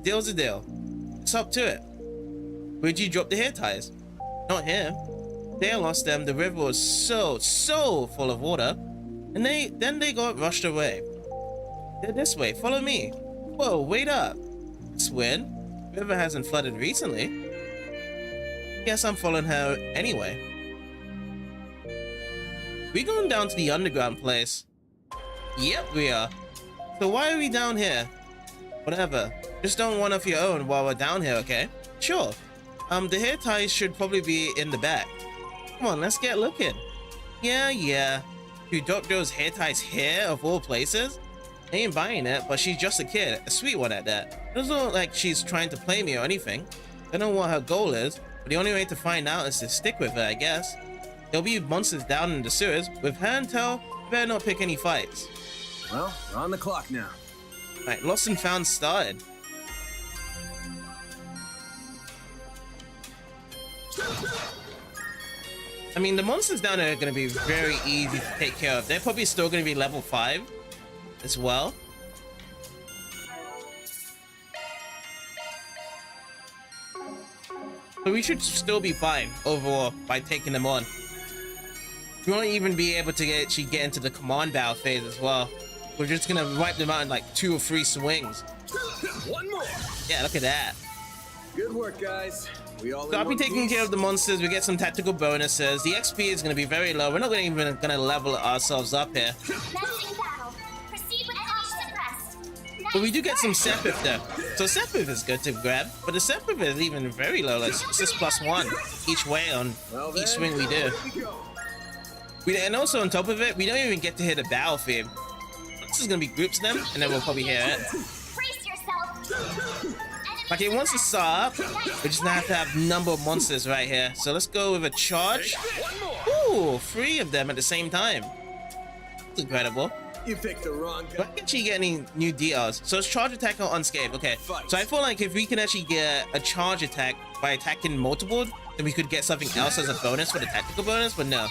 Deal's a deal. It's up to it. Where'd you drop the hair ties? Not here. Day I lost them, the river was so full of water, and then they got rushed away. They're this way, follow me. Whoa, wait up. It's weird. The river hasn't flooded recently. Guess I'm following her anyway. We going down to the underground place? Yep, we are. So why are we down here? Whatever. Just don't one of your own while we're down here, okay? Sure. The hair ties should probably be in the back. Come on, let's get looking. Yeah. You dropped those hair ties here, of all places? I ain't buying it, but she's just a kid, a sweet one at that. It doesn't look like she's trying to play me or anything. I don't know what her goal is, but the only way to find out is to stick with her, I guess. There'll be monsters down in the sewers. With her and Tell, you better not pick any fights. Well, we're on the clock now. Right, Lost and Found started. I mean, the monsters down there are going to be very easy to take care of. They're probably still going to be level 5 as well. So we should still be fine overall by taking them on. We won't even be able to get into the command battle phase as well. We're just going to wipe them out in like 2 or 3 swings. One more. Yeah, look at that. Good work, guys. So I'll be taking care of the monsters. We get some tactical bonuses. The XP is going to be very low. We're not even going to level ourselves up here. But we do get some Sepith though. So Sepith is good to grab. But the Sepith is even very low. Like it's just +1 each way on each swing we do. And also on top of it, we don't even get to hit a battlefield. This is going to be groups them, and then we'll probably hear it. Okay, once it's up, we just have to have number of monsters right here. So let's go with a charge. Ooh, 3 of them at the same time. That's incredible. You picked the wrong guy. Do I actually get any new DLs? So it's charge attack or unscathed. Okay, so I feel like if we can actually get a charge attack by attacking multiple, then we could get something else as a bonus for the tactical bonus, but no.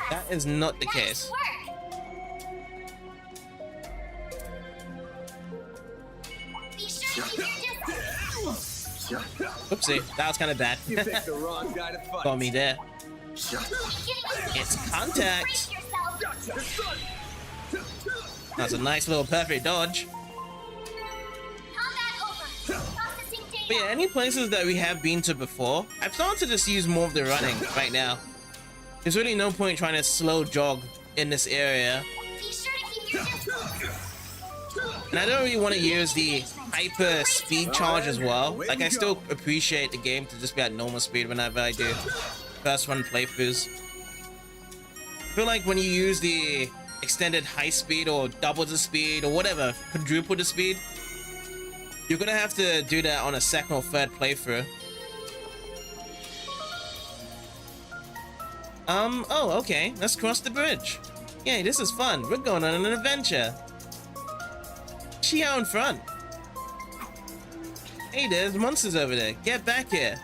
That is not the case. Oopsie, that was kind of bad. You picked the wrong guy to fight. Got me there. It's contact. That's a nice little perfect dodge. But yeah, any places that we have been to before, I've started to just use more of the running right now. There's really no point trying to slow jog in this area. And I don't really want to use the hyper speed charge as well. Like, I still appreciate the game to just be at normal speed whenever I do first run playthroughs. I feel like when you use the extended high speed or double the speed or whatever, quadruple the speed, you're gonna have to do that on a second or third playthrough. Oh, okay, let's cross the bridge. Yay, this is fun. We're going on an adventure. She out in front. Hey, there's monsters over there. Get back here.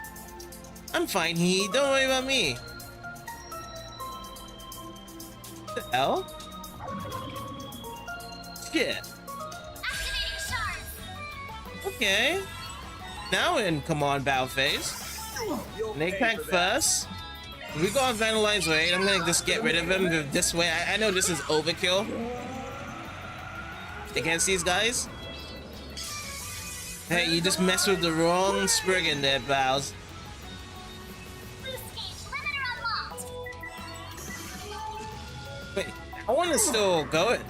I'm fine, don't worry about me. What the hell? Shit. Okay. Now we're in command battle phase. Snake pack first. If we go on Vandalize Raid, I'm gonna just get rid of him this way. I know this is overkill against these guys. Hey, you just messed with the wrong Spriggan there, Bowles. Wait, I want to still go it.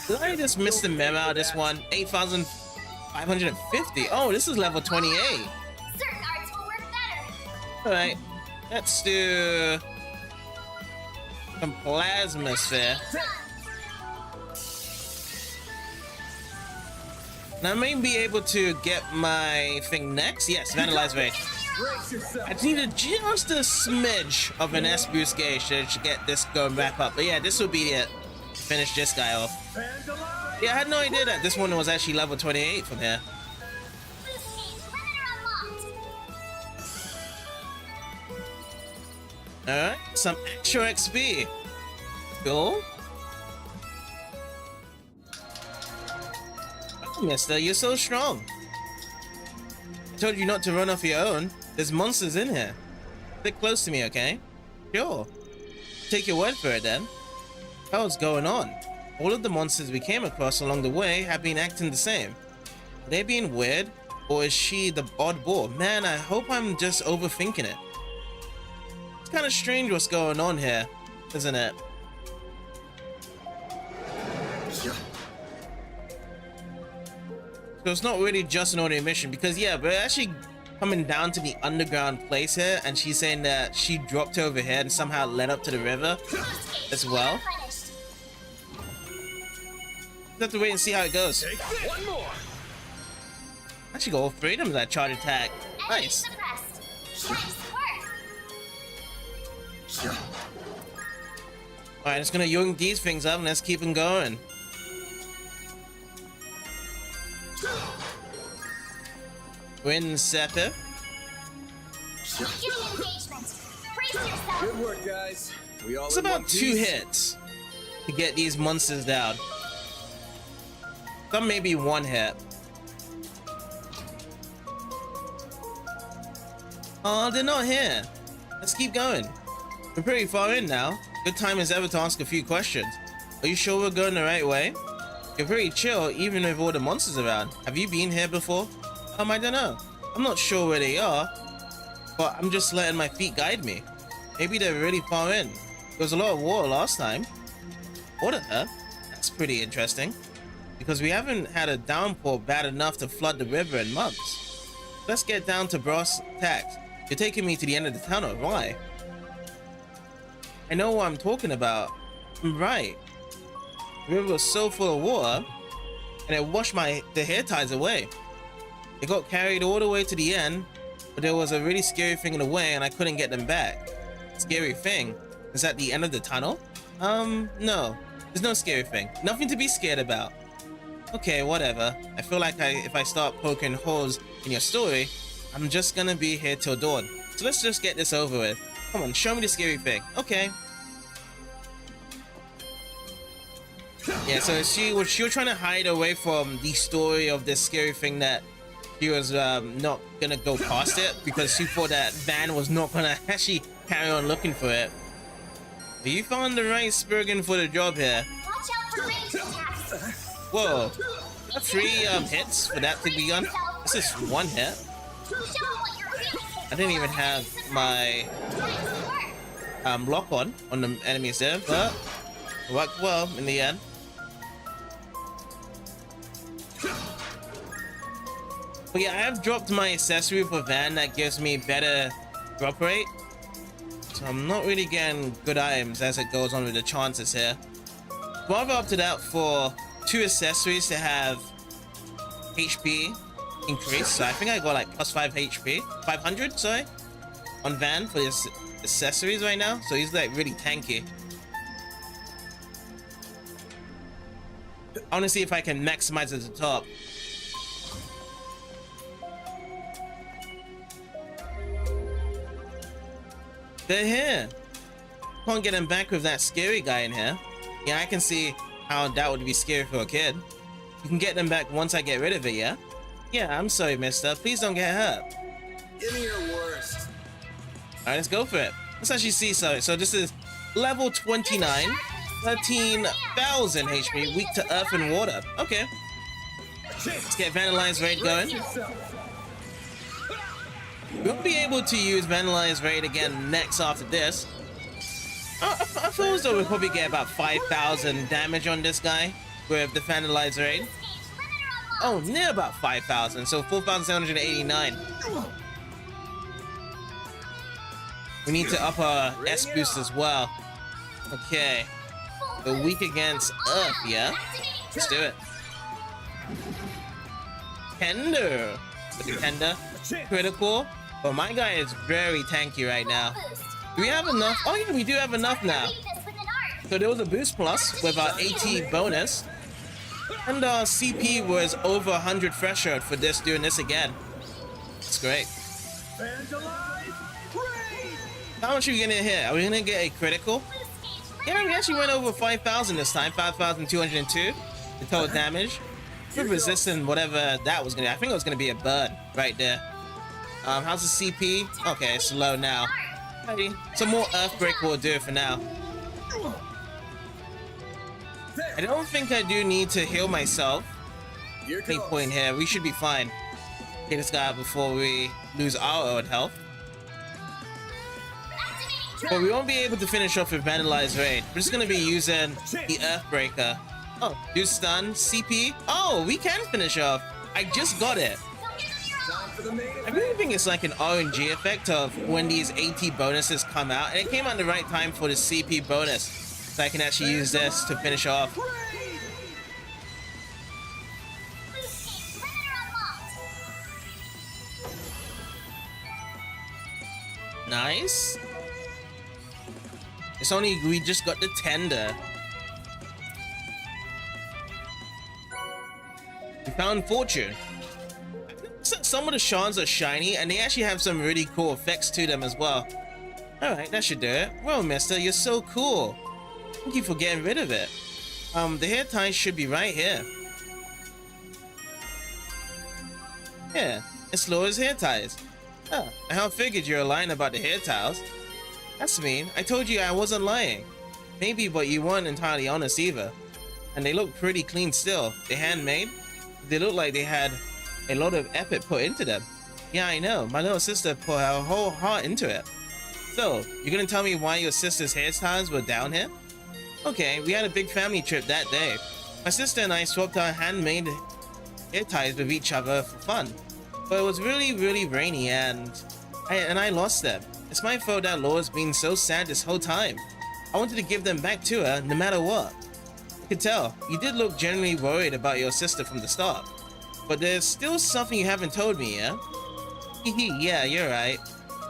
Did I just miss the memo out of this one? 8,550. Oh, this is level 28. Certain arts will work better. Alright, let's do some plasma sphere. And I may be able to get my thing next. Yes, Vandalize Ray. Brace yourself. I just needed just a smidge of an S boost gauge to get this going wrap up. But yeah, this will be it. Finish this guy off. Yeah, I had no idea that this one was actually level 28 from here. Alright, some extra XP. Cool. Oh, mister, you're so strong. I told you not to run off your own. There's monsters in here. Stick close to me, okay? Sure. Take your word for it then. What's going on? All of the monsters we came across along the way have been acting the same. Are they being weird? Or is she the oddball? Man, I hope I'm just overthinking it. It's kind of strange what's going on here, isn't it? So it's not really just an ordinary mission because yeah, we're actually coming down to the underground place here and she's saying that she dropped over here and somehow led up to the river as well. We'll have to wait and see how it goes. Take one more. Actually got all three of them that charge attack. Nice. Alright, just gonna yoink these things up and let's keep them going. Wind Scepter. Good work, guys. We all It's in one about 2 piece. hits to get these monsters down. Some maybe 1 hit. Oh, they're not here. Let's keep going. We're pretty far in now. Good time as ever to ask a few questions. Are you sure we're going the right way? You're pretty chill even with all the monsters around. Have you been here before? I don't know. I'm not sure where they are, but I'm just letting my feet guide me. Maybe they're really far in. There was a lot of water last time. Water, huh? That's pretty interesting. Because we haven't had a downpour bad enough to flood the river in months. Let's get down to brass tacks. You're taking me to the end of the tunnel. Why? I know what I'm talking about. I'm right. The river was so full of water, and it washed the hair ties away. It got carried all the way to the end, but there was a really scary thing in the way, and I couldn't get them back. Scary thing? Is that the end of the tunnel? No. There's no scary thing. Nothing to be scared about. Okay, whatever. I feel like if I start poking holes in your story, I'm just gonna be here till dawn. So let's just get this over with. Come on, show me the scary thing. Okay. Yeah, so she was trying to hide away from the story of this scary thing that she was not gonna go past it because she thought that Van was not gonna actually carry on looking for it. But you found the right Spriggan for the job here. Watch out for range attacks. Whoa. 3 hits for that to be done? This is 1 hit. Show 'em what you're really I didn't even have my lock on the enemies there, but it worked well in the end. But yeah, I have dropped my accessory for Van that gives me better drop rate. So I'm not really getting good items as it goes on with the chances here. Rather up to that for 2 accessories to have HP increase. So I think I got like plus 5 HP, 500, sorry, on Van for his accessories right now. So he's like really tanky. I want to see if I can maximize at the top. They're here. Can't get him back with that scary guy in here. Yeah, I can see how that would be scary for a kid. You can get them back once I get rid of it, yeah? Yeah, I'm sorry, mister. Please don't get hurt. Give me your worst. Alright, let's go for it. Let's actually see. So this is level 29, 13,000 HP, weak to earth and water. Okay. Let's get Vandalize Raid going. We'll be able to use Vandalize Raid again next after this. I feel as though we'll probably get about 5,000 damage on this guy with the Vandalize Raid. Oh, near about 5,000, so 4,789. We need to up our S boost as well. Okay. We're weak against Earth, yeah? Let's do it. Tender. With the Tender. Critical. But my guy is very tanky right now. Do we have enough? Oh yeah, we do have enough now. So there was a boost plus with our AT bonus. And our CP was over 100 threshold for this, doing this again. It's great. How much are we gonna hit? Are we gonna get a critical? Yeah, we actually went over 5,000 this time. 5,202 the total damage. We're resisting whatever that was gonna be. I think it was gonna be a bird right there. How's the CP? Okay, it's low now. Alrighty. Some more Earthbreak will do it for now. I don't think I do need to heal myself. Any point here. We should be fine. Get this guy out before we lose our own health. But we won't be able to finish off with Vandalize Raid. We're just gonna be using the Earthbreaker. Oh, do stun, CP. Oh, we can finish off. I just got it. I really think it's like an RNG effect of when these AT bonuses come out, and it came out the right time for the CP bonus, so I can actually use this to finish off. Nice. It's only we just got the Tender. We found Fortune. Some of the shards are shiny, and they actually have some really cool effects to them as well. Alright, that should do it. Well, mister, you're so cool. Thank you for getting rid of it. The hair ties should be right here. Yeah, it's Laura's hair ties. Oh, I figured you were lying about the hair ties. That's mean. I told you I wasn't lying. Maybe, but you weren't entirely honest either. And they look pretty clean still. They're handmade. They look like they had a lot of effort put into them. Yeah, I know. My little sister put her whole heart into it. So, you're gonna tell me why your sister's hairstyles were down here? Okay, we had a big family trip that day. My sister and I swapped our handmade hair ties with each other for fun. But it was really, really rainy and I lost them. It's my fault that Laura's been so sad this whole time. I wanted to give them back to her no matter what. I could tell. You did look genuinely worried about your sister from the start. But there's still something you haven't told me, yeah? Hehe, yeah, you're right.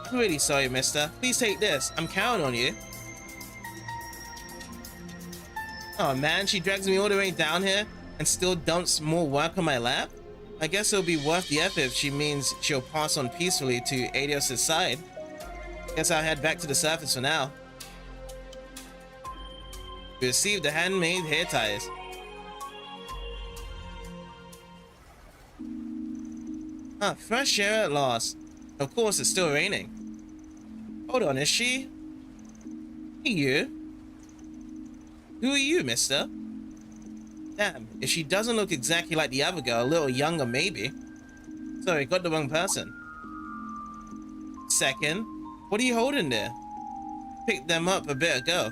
I'm really sorry, mister. Please take this. I'm counting on you. Oh man, she drags me all the way down here and still dumps more work on my lap? I guess it'll be worth the effort if she means she'll pass on peacefully to Adios' side. Guess I'll head back to the surface for now. We received the handmade hair ties. Ah, fresh air at last. Of course, it's still raining. Hold on, is she? Hey, you. Who are you, mister? Damn, if she doesn't look exactly like the other girl, a little younger maybe. Sorry, got the wrong person. Second, what are you holding there? Picked them up a bit ago.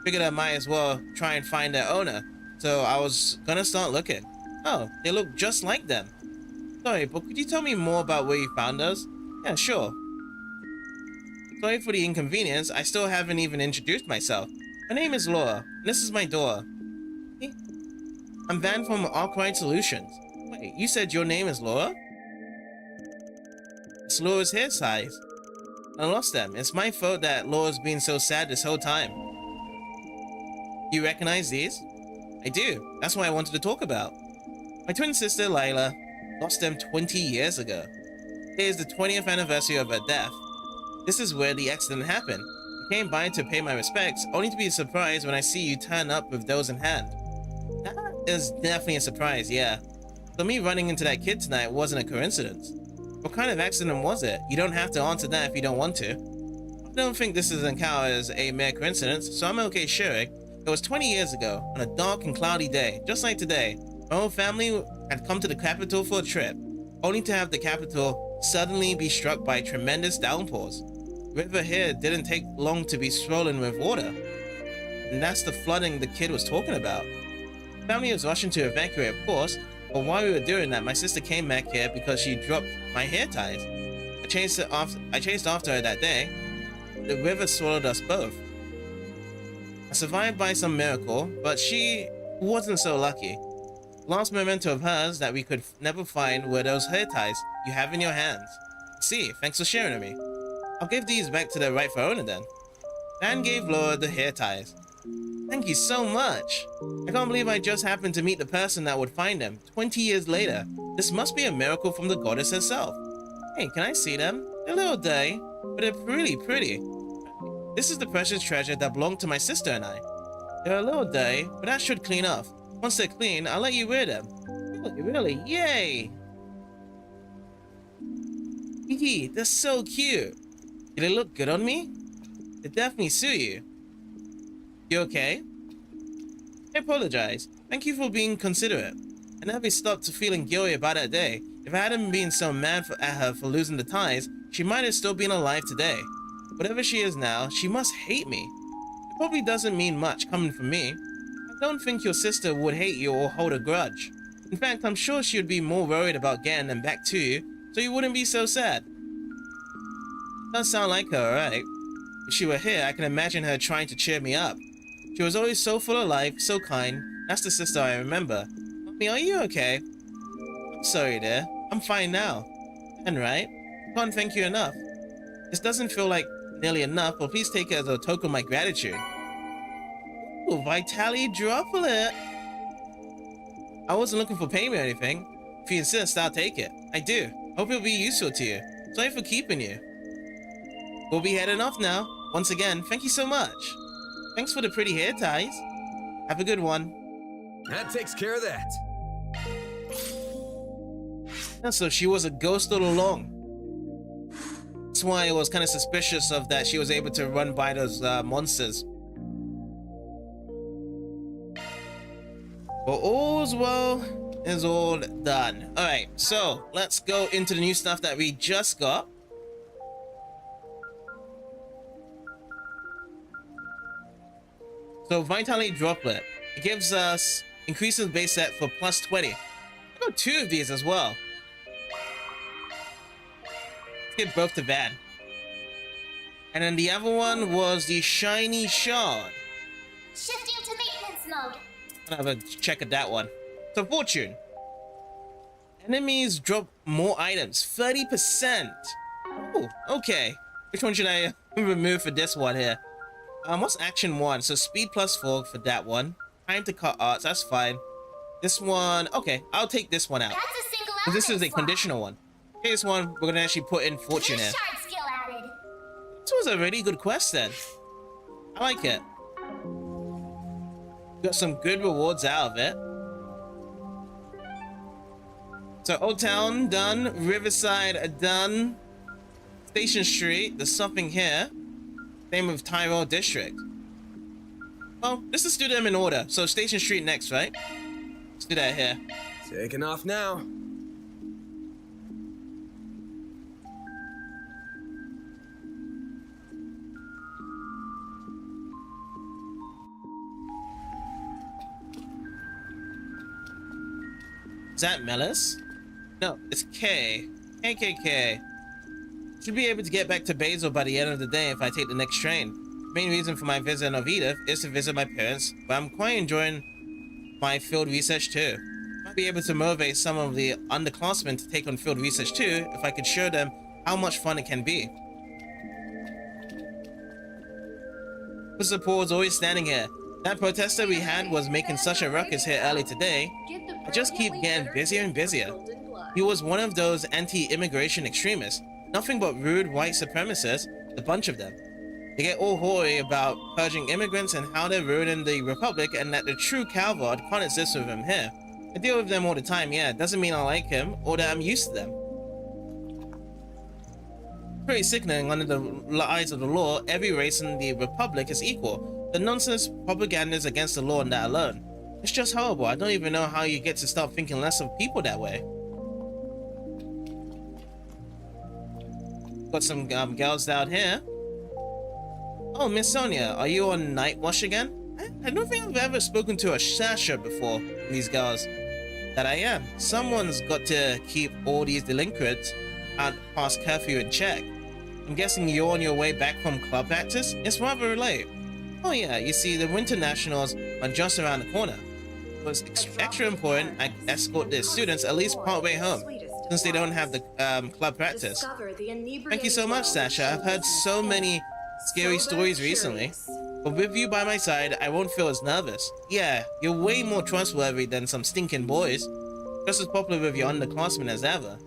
Figured I might as well try and find their owner, so I was gonna start looking. Oh, they look just like them. Sorry, but could you tell me more about where you found us? Yeah, sure. Sorry for the inconvenience, I still haven't even introduced myself. My name is Laura, and this is my daughter. Hey. I'm Van from Arkwright Solutions. Wait, you said your name is Laura? It's Laura's hair size. I lost them. It's my fault that Laura's been so sad this whole time. You recognize these? I do. That's what I wanted to talk about. My twin sister, Lila, lost them 20 years ago. Today is the 20th anniversary of her death. This is where the accident happened. I came by to pay my respects, only to be surprised when I see you turn up with those in hand. That is definitely a surprise, yeah. So me running into that kid tonight wasn't a coincidence. What kind of accident was it? You don't have to answer that if you don't want to. I don't think this is encounter as a mere coincidence, so I'm okay sharing. It was 20 years ago, on a dark and cloudy day, just like today. My whole family had come to the capital for a trip, only to have the capital suddenly be struck by tremendous downpours. The river here didn't take long to be swollen with water. And that's the flooding the kid was talking about. Family was rushing to evacuate, of course, but while we were doing that, my sister came back here because she dropped my hair ties. I chased after her that day. The river swallowed us both. I survived by some miracle, but she wasn't so lucky. Last memento of hers that we could never find were those hair ties you have in your hands. See, thanks for sharing with me. I'll give these back to their rightful owner then. Dan gave Laura the hair ties. Thank you so much. I can't believe I just happened to meet the person that would find them 20 years later. This must be a miracle from the goddess herself. Hey, can I see them? They're a little dirty, but they're really pretty. This is the precious treasure that belonged to my sister and I. They're a little dirty, but that should clean off. Once they're clean, I'll let you wear them. Really? Yay! Hee, they're so cute. Do they look good on me? They definitely suit you. You okay? I apologize. Thank you for being considerate. I never stopped feeling guilty about that day. If I hadn't been so mad at her for losing the ties, she might have still been alive today. Whatever she is now, she must hate me. It probably doesn't mean much coming from me. I don't think your sister would hate you or hold a grudge. In fact, I'm sure she would be more worried about getting them back to you, so you wouldn't be so sad. Does sound like her, right? If she were here, I can imagine her trying to cheer me up. She was always so full of life, so kind. That's the sister I remember. Mommy, are you okay? I'm sorry, dear. I'm fine now. And right? I can't thank you enough. This doesn't feel like nearly enough, but please take it as a token of my gratitude. Ooh, Vitality Droplet. I wasn't looking for payment or anything. If you insist, I'll take it. I do. Hope it'll be useful to you. Sorry for keeping you. We'll be heading off now. Once again, thank you so much. Thanks for the pretty hair ties. Have a good one. That takes care of that. And so she was a ghost all along. That's why I was kind of suspicious of that she was able to run by those monsters. But all's well is all done. Alright, so let's go into the new stuff that we just got. So Vitality Droplet. It gives us increases base set for plus 20. I got 2 of these as well. Let's give both to Van. And then the other one was the Shiny Shard. Shifting to maintenance mode. I'll have a check at that one. So Fortune. Enemies drop more items. 30%. Oh, okay. Which one should I remove for this one here? What's action 1? So speed plus 4 for that one. Time to cut arts, that's fine. This one, okay, I'll take this one out. That's a single 'Cause this is a element slot. conditional one. Okay, this one, we're gonna actually put in Fortune New here. shard skill added. This was a really good quest then. I like it. Got some good rewards out of it. So Old Town done, Riverside done, Station Street, there's something here. Same with Tyrell District. Well, let's just do them in order. So Station Street next, right? Let's do that here. Taking off now. Is that Melis? No, it's K. KKK. Should be able to get back to Basil by the end of the day if I take the next train. The main reason for my visit of Edith is to visit my parents, but I'm quite enjoying my field research too. Might be able to motivate some of the underclassmen to take on field research too if I could show them how much fun it can be. Mr. Paul was always standing here. That protester we had was making such a ruckus here early today. I just keep getting busier and busier. He was one of those anti-immigration extremists. Nothing but rude white supremacists, the bunch of them. They get all hoary about purging immigrants and how they're ruining the Republic and that the true Calvard can't exist with him here. I deal with them all the time, yeah. Doesn't mean I like him or that I'm used to them. Pretty sickening under the eyes of the law, every race in the Republic is equal. The nonsense propaganda is against the law and that alone. It's just horrible. I don't even know how you get to start thinking less of people that way. Got some girls down here. Oh, Miss Sonia, are you on night watch again? I don't think I've ever spoken to a Sasha before, these girls. That I am. Someone's got to keep all these delinquents out past curfew in check. I'm guessing you're on your way back from club practice? It's rather late. Oh yeah, you see, the Winter Nationals are just around the corner. So it's extra important I escort the students at least partway home, since they don't have the club practice. Thank you so much, Sasha. I've heard so many scary stories recently. But with you by my side, I won't feel as nervous. Yeah, you're way more trustworthy than some stinking boys. Just as popular with your underclassmen as ever.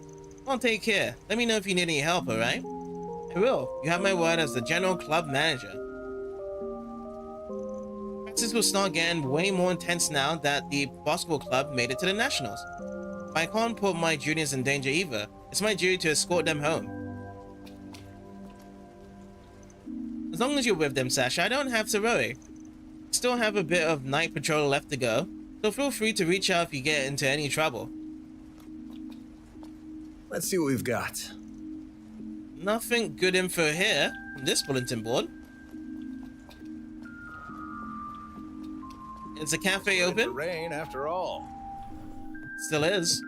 Well, take care. Let me know if you need any help, alright? I will. You have my word as the general club manager. Practice will start getting way more intense now that the basketball club made it to the Nationals. But I can't put my juniors in danger either. It's my duty to escort them home. As long as you're with them, Sasha, I don't have to worry. Still have a bit of night patrol left to go, so feel free to reach out if you get into any trouble. Let's see what we've got. Nothing good info here on this bulletin board. Is the cafe open? Rain after all. Still is.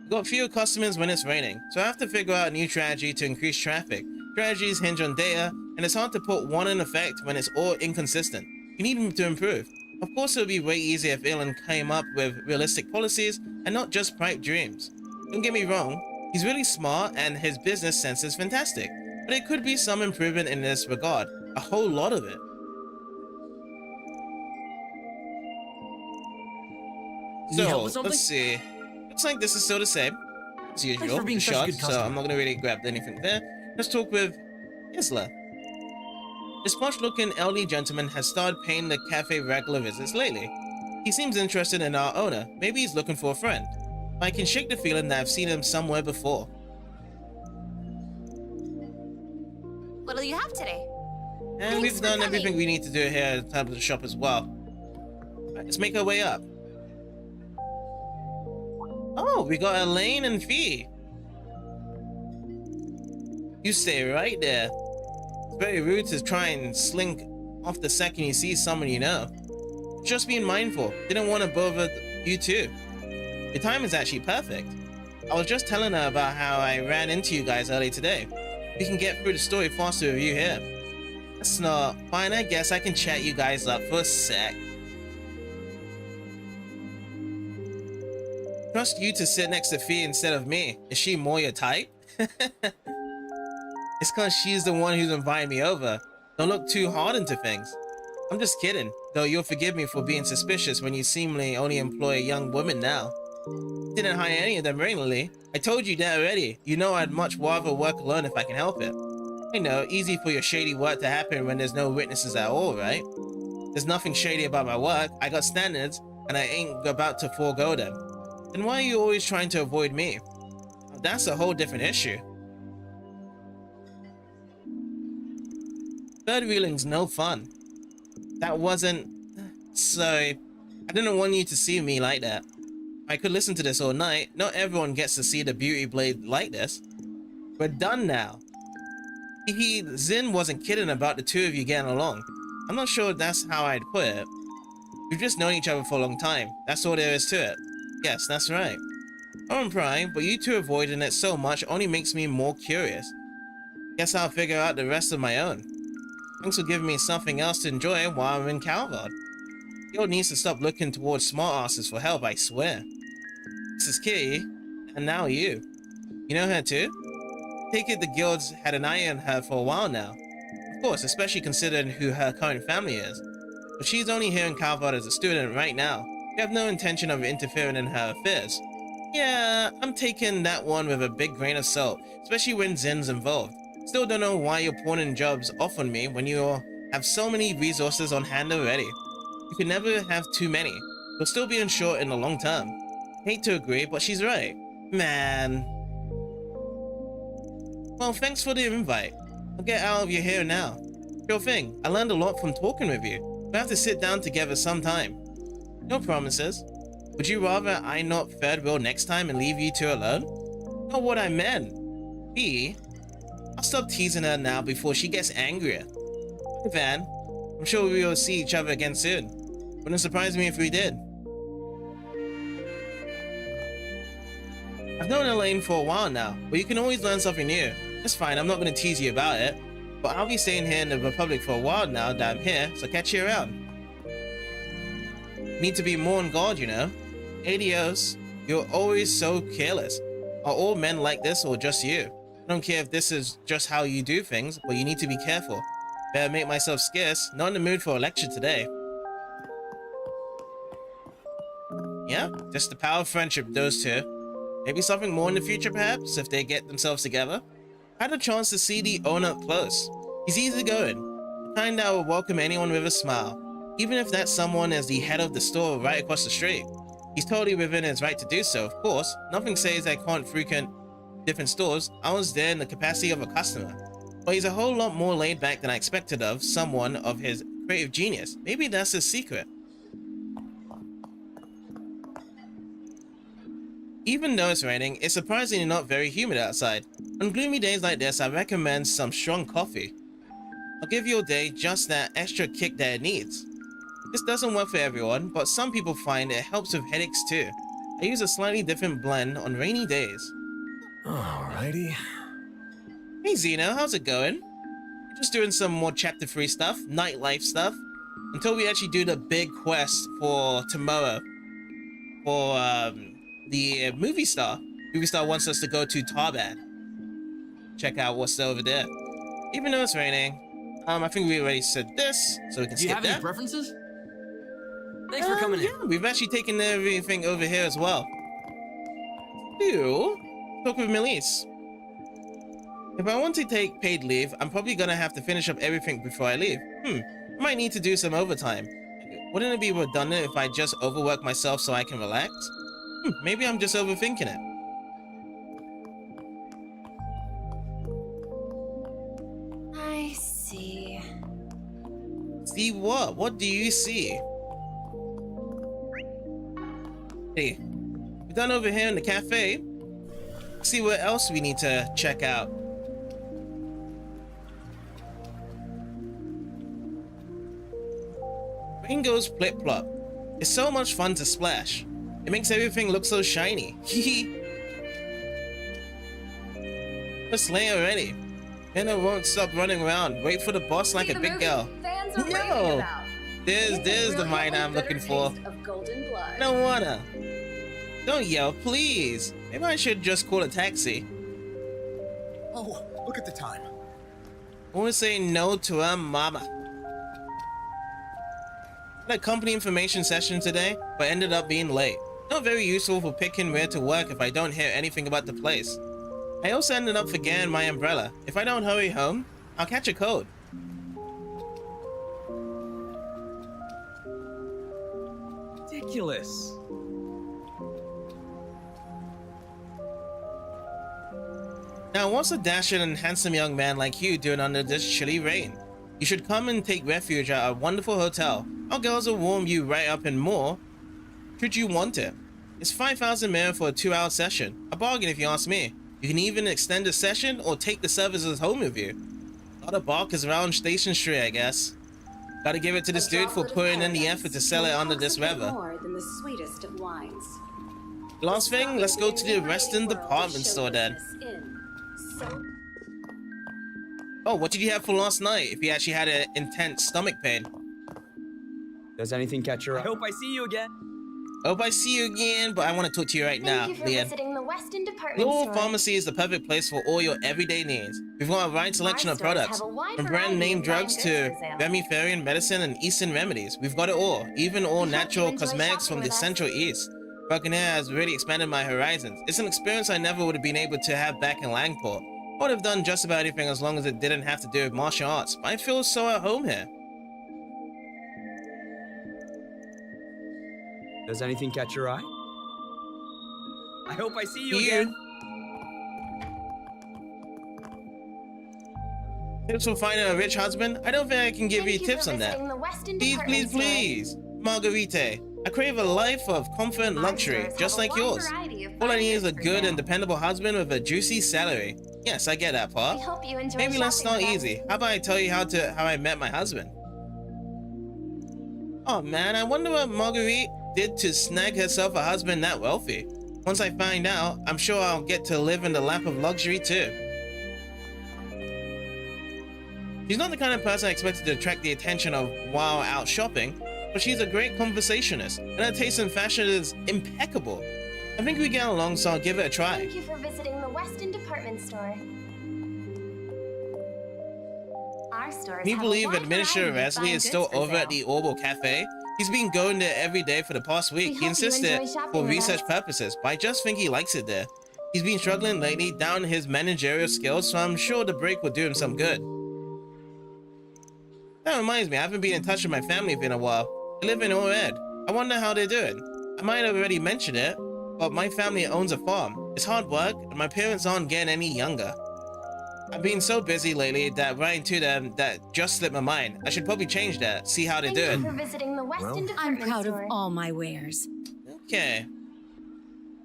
Got fewer customers when it's raining, so I have to figure out a new strategy to increase traffic. Strategies hinge on data, and it's hard to put one in effect when it's all inconsistent. You need them to improve. Of course, it would be way easier if Ilan came up with realistic policies and not just pipe dreams. Don't get me wrong, he's really smart and his business sense is fantastic, but it could be some improvement in this regard. A whole lot of it. So, let's see. Looks like this is still the same as usual. Thanks for being the such a shop, good so customer. I'm not gonna really grab anything there. Let's talk with Isla. This posh-looking elderly gentleman has started paying the cafe regular visits lately. He seems interested in our owner. Maybe he's looking for a friend. But I can shake the feeling that I've seen him somewhere before. What'll you have today? And we've done everything we need to do here in terms of the shop as well. Right, let's make our way up. Oh, we got Elaine and Fee. You stay right there. It's very rude to try and slink off the second you see someone you know. Just being mindful. Didn't want to bother you too. Your time is actually perfect. I was just telling her about how I ran into you guys earlier today. We can get through the story faster with you here. That's not fine. I guess I can chat you guys up for a sec. Trust you to sit next to Fee instead of me. Is she more your type? It's cause she's the one who's inviting me over. Don't look too hard into things. I'm just kidding, though you'll forgive me for being suspicious when you seemingly only employ young women now. Didn't hire any of them regularly. I told you that already. You know I'd much rather work alone if I can help it. I know, easy for your shady work to happen when there's no witnesses at all, right? There's nothing shady about my work. I got standards, and I ain't about to forego them. Then why are you always trying to avoid me? That's a whole different issue. Third wheeling's no fun. That wasn't... Sorry. I didn't want you to see me like that. I could listen to this all night. Not everyone gets to see the beauty blade like this. We're done now. Zin wasn't kidding about the two of you getting along. I'm not sure that's how I'd put it. We've just known each other for a long time. That's all there is to it. Yes, that's right. I'm prying, but you two avoiding it so much only makes me more curious. Guess I'll figure out the rest of my own. Thanks for giving me something else to enjoy while I'm in Calvard. Guild needs to stop looking towards smart asses for help, I swear. This is Kitty, and now you. You know her too? Take it the guild's had an eye on her for a while now. Of course, especially considering who her current family is. But she's only here in Calvard as a student right now. We have no intention of interfering in her affairs. Yeah, I'm taking that one with a big grain of salt, especially when Zin's involved. Still don't know why you're pawning jobs off on me when you have so many resources on hand already. You can never have too many. You'll still be in short in the long term. Hate to agree, but she's right. Man. Well, thanks for the invite. I'll get out of your hair now. Sure thing. I learned a lot from talking with you. We'll have to sit down together sometime. No promises. Would you rather I not third wheel next time and leave you two alone? Not what I meant. B. I'll stop teasing her now before she gets angrier. Hey, Van. I'm sure we will see each other again soon. Wouldn't surprise me if we did. I've known Elaine for a while now, but you can always learn something new. It's fine, I'm not going to tease you about it. But I'll be staying here in the Republic for a while now that I'm here, so catch you around. Need to be more on guard, you know. Adios, you're always so careless. Are all men like this or just you? I don't care if this is just how you do things, but you need to be careful. Better make myself scarce, not in the mood for a lecture today. Yeah, just the power of friendship, those two. Maybe something more in the future, perhaps, if they get themselves together. I had a chance to see the owner up close. He's easygoing, the kind that will welcome anyone with a smile, even if that someone is the head of the store right across the street. He's totally within his right to do so, of course. Nothing says I can't frequent different stores. I was there in the capacity of a customer. But he's a whole lot more laid back than I expected of someone of his creative genius. Maybe that's his secret. Even though it's raining, it's surprisingly not very humid outside. On gloomy days like this, I recommend some strong coffee. I'll give your day just that extra kick that it needs. This doesn't work for everyone, but some people find it helps with headaches too. I use a slightly different blend on rainy days. Alrighty. Hey Zeno, how's it going? We're just doing some more chapter 3 stuff, nightlife stuff, until we actually do the big quest for tomorrow. For the movie star. Movie star wants us to go to Tharbad. Check out what's over there. Even though it's raining, I think we already said this, so we can skip that. Do you have any preferences? Thanks for coming in. Yeah, we've actually taken everything over here as well. You talk with Melise. If I want to take paid leave, I'm probably gonna have to finish up everything before I leave. I might need to do some overtime. Wouldn't it be redundant if I just overwork myself so I can relax? Maybe I'm just overthinking it. I see. See what? What do you see? Hey, we're done over here in the cafe. Let's see what else we need to check out. Rain goes plip plop. It's so much fun to splash. It makes everything look so shiny. Hehe. Let's lay already. Anna won't stop running around. Wait for the boss like a big girl. Fans are raving No! about. There's the mind I'm looking for. Of golden blood. I don't wanna. Don't yell, please. Maybe I should just call a taxi. Oh, look at the time. Always say no to her mama. Had a company information session today, but ended up being late. Not very useful for picking where to work if I don't hear anything about the place. I also ended up forgetting my umbrella. If I don't hurry home, I'll catch a cold. Ridiculous. Now, what's a dashing and handsome young man like you doing under this chilly rain? You should come and take refuge at a wonderful hotel. Our girls will warm you right up and more, should you want it. It's 5,000 men for a 2-hour session. A bargain if you ask me. You can even extend the session or take the services home with you. Gotta bark is around Station Street, I guess. Gotta give it to this dude for putting in the effort to sell it under this weather. More than the sweetest of wines. Last thing, let's go to the Western department store then. Oh, what did you have for last night if you actually had an intense stomach pain? Does anything catch your eye? I hope I see you again. Hope I see you again, but I want to talk to you right now, Thank you for Leanne. visiting the Weston department Lowell store. Pharmacy is the perfect place for all your everyday needs. We've got a wide selection of stores products, have a wide from variety brand name of drugs fine to goods for sale. Remiferian medicine and Eastern remedies. We've got it all, even all We hope you natural enjoy cosmetics shopping from the with us. Central East. Working here has really expanded my horizons. It's an experience I never would have been able to have back in Langport. I would have done just about anything as long as it didn't have to do with martial arts, but I feel so at home here. Does anything catch your eye? I hope I see you You. again. Tips for finding a rich husband? I don't think I can give you tips on that. Please. Marguerite. I crave a life of comfort and luxury, just like yours. All I need is a good and dependable husband with a juicy salary. Yes, I get that part. Maybe let's start easy. How about I tell you how I met my husband? Oh man, I wonder what Marguerite did to snag herself a husband that wealthy. Once I find out, I'm sure I'll get to live in the lap of luxury too. She's not the kind of person I expected to attract the attention of while out shopping, but she's a great conversationalist, and her taste in fashion is impeccable. I think we get along, so I'll give it a try. Thank you for visiting the Weston department store. Our stores Can you believe Administrator Wesley is still over at the Orbital Cafe? He's been going there every day for the past week. He insisted for research purposes, but I just think he likes it there. He's been struggling lately, down his managerial skills, so I'm sure the break will do him some good. That reminds me, I haven't been in touch with my family in a while. They live in Ored. I wonder how they're doing. I might have already mentioned it, but my family owns a farm. It's hard work, and my parents aren't getting any younger. I've been so busy lately that writing to them that just slipped my mind. I should probably change that, see how they're doing. Thank you for visiting the Weston I'm department proud store. of all my wares. Okay.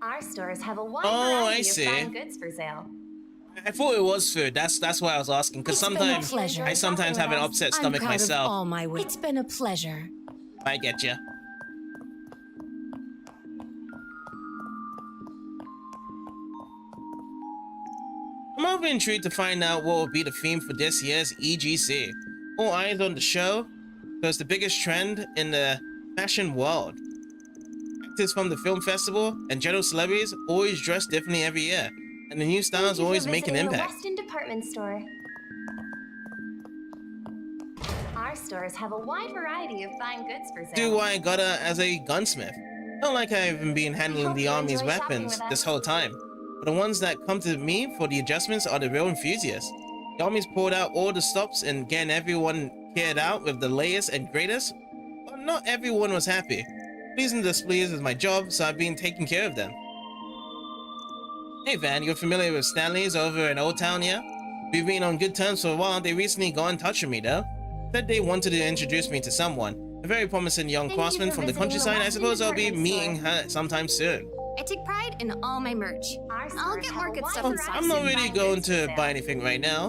Our stores have a wide Oh, I variety see. of fine goods for sale. I thought it was food. That's why I was asking, because It's been a sometimes pleasure. I sometimes have an upset I'm stomach proud of myself. all my wares. It's been a pleasure. I get you. I'm over intrigued to find out what will be the theme for this year's EGC. All eyes on the show, because the biggest trend in the fashion world. Actors from the film festival and general celebrities always dress differently every year, and the new styles always make an impact. The Weston department store. Our stores have a wide variety of fine goods for sale. Do what I gotta as a gunsmith. Not like I've been handling the army's weapons this whole time, but the ones that come to me for the adjustments are the real enthusiasts. The army's poured out all the stops and getting everyone cleared out with the latest and greatest, but not everyone was happy. Pleasing displeased is my job, so I've been taking care of them. Hey Van, you're familiar with Stanley's over in Old Town, yeah? We've been on good terms for a while. They recently got in touch with me though. Said they wanted to introduce me to someone. A very promising young craftsman from the countryside. I suppose I'll be meeting her sometime soon. I take pride in all my merch. I'll get more good stuff in stock I'm not soon. really going to buy anything right now.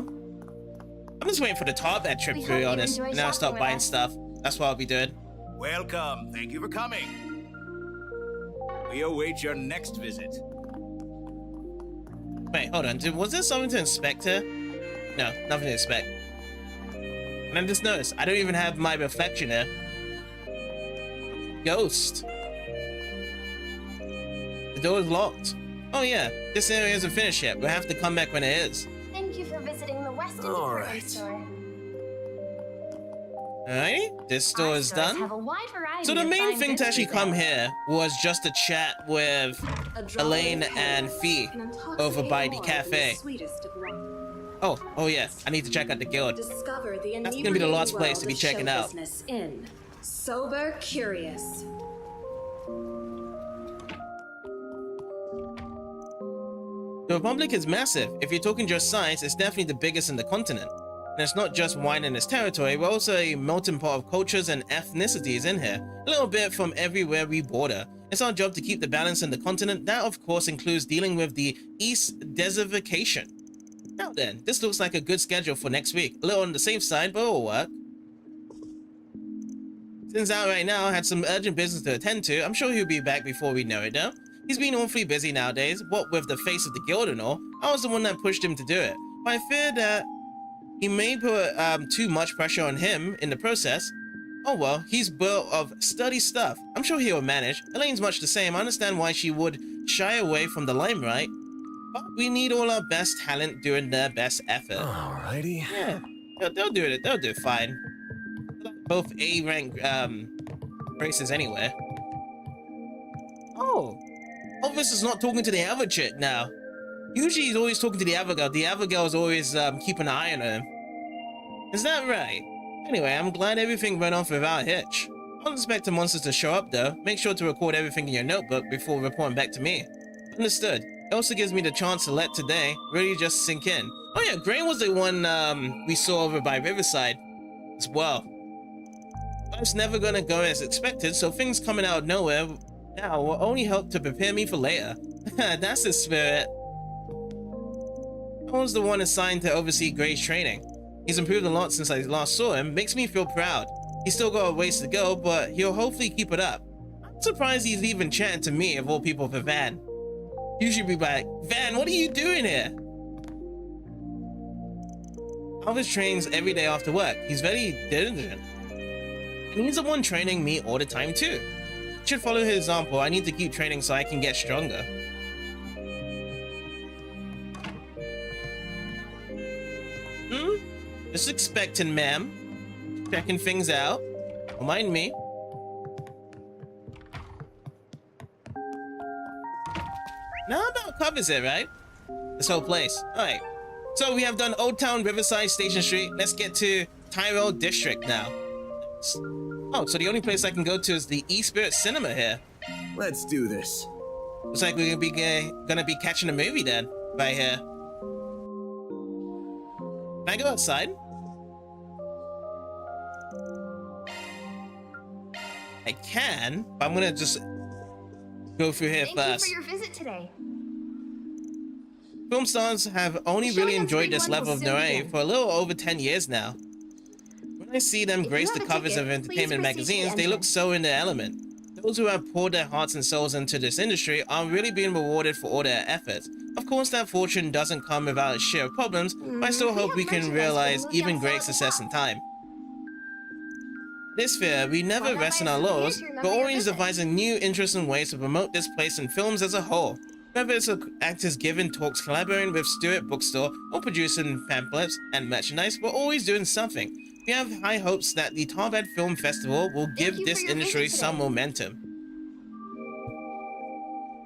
I'm just waiting for the Tharbad trip, to be honest, and then I'll start buying stuff. That's what I'll be doing. Welcome. Thank you for coming. We await your next visit. Wait, hold on. Was there something to inspect here? No, nothing to inspect. And I just noticed, I don't even have my reflection here. Ghost. The door is locked. Oh yeah, this area isn't finished yet. We'll have to come back when it is. Thank you for visiting the Weston All department right. store. Alright, this store Our is stores done. have a wide variety So the of main fine thing to goods actually for come sale. here was just to chat with Elaine and Fee over by the cafe. Oh yeah, I need to check out the guild. Discover the That's gonna be the last place to be inebriating checking world out. of show business in Sober Curious. The Republic is massive. If you're talking just size, it's definitely the biggest in the continent. And it's not just wine in its territory, we're also a melting pot of cultures and ethnicities in here. A little bit from everywhere we border. It's our job to keep the balance in the continent. That of course includes dealing with the East desertification. Now then, this looks like a good schedule for next week. A little on the safe side, but it'll work. Since out right now, I had some urgent business to attend to. I'm sure he'll be back before we know it though. He's been awfully busy nowadays, what with the face of the guild and all. I was the one that pushed him to do it. But I fear that he may put too much pressure on him in the process. Oh well, he's built of sturdy stuff. I'm sure he'll manage. Elaine's much the same. I understand why she would shy away from the limelight. But we need all our best talent doing their best effort. Alrighty. Yeah, they'll do it. They'll do fine. Both A-rank races anyway. Oh, Elvis is not talking to the other chick now. Usually he's always talking to the other girl. The other girl is always keeping an eye on him. Is that right? Anyway, I'm glad everything went off without a hitch. I don't expect the monsters to show up though. Make sure to record everything in your notebook before reporting back to me. Understood. It also gives me the chance to let today really just sink in. Oh yeah, Gray was the one we saw over by Riverside as well. Life's never gonna go as expected, so things coming out of nowhere now will only help to prepare me for later. That's the spirit. I was the one assigned to oversee Gray's training. He's improved a lot since I last saw him, makes me feel proud. He's still got a ways to go, but he'll hopefully keep it up. I'm surprised he's even chatting to me, of all people, for Van. You should be like, Van, what are you doing here? Alvis trains every day after work. He's very diligent. And he's the one training me all the time too. Should follow his example. I need to keep training so I can get stronger. Just expecting, ma'am. Checking things out. Don't mind me. Now about covers it, right? This whole place. Alright. So we have done Old Town, Riverside, Station Street. Let's get to Tyrell District now. Oh, so the only place I can go to is the E-Spirit Cinema here. Let's do this. Looks like we're gonna be catching a movie then, right here. Can I go outside? I can, but I'm gonna just go through here first. Thank you for your visit today. Film stars have only really enjoyed this level of notoriety for a little over 10 years now. When I see them grace the covers of entertainment magazines, they look so in their element. Those who have poured their hearts and souls into this industry are really being rewarded for all their efforts. Of course, that fortune doesn't come without its share of problems, but I still hope we can realize even great success in time. This sphere, we never rest on our laurels, but always devising new, interesting ways to promote this place and films as a whole. Whether it's actors giving talks, collaborating with Stewart Bookstore, or producing pamphlets and merchandise, we're always doing something. We have high hopes that the Tharbad Film Festival will give this industry some momentum.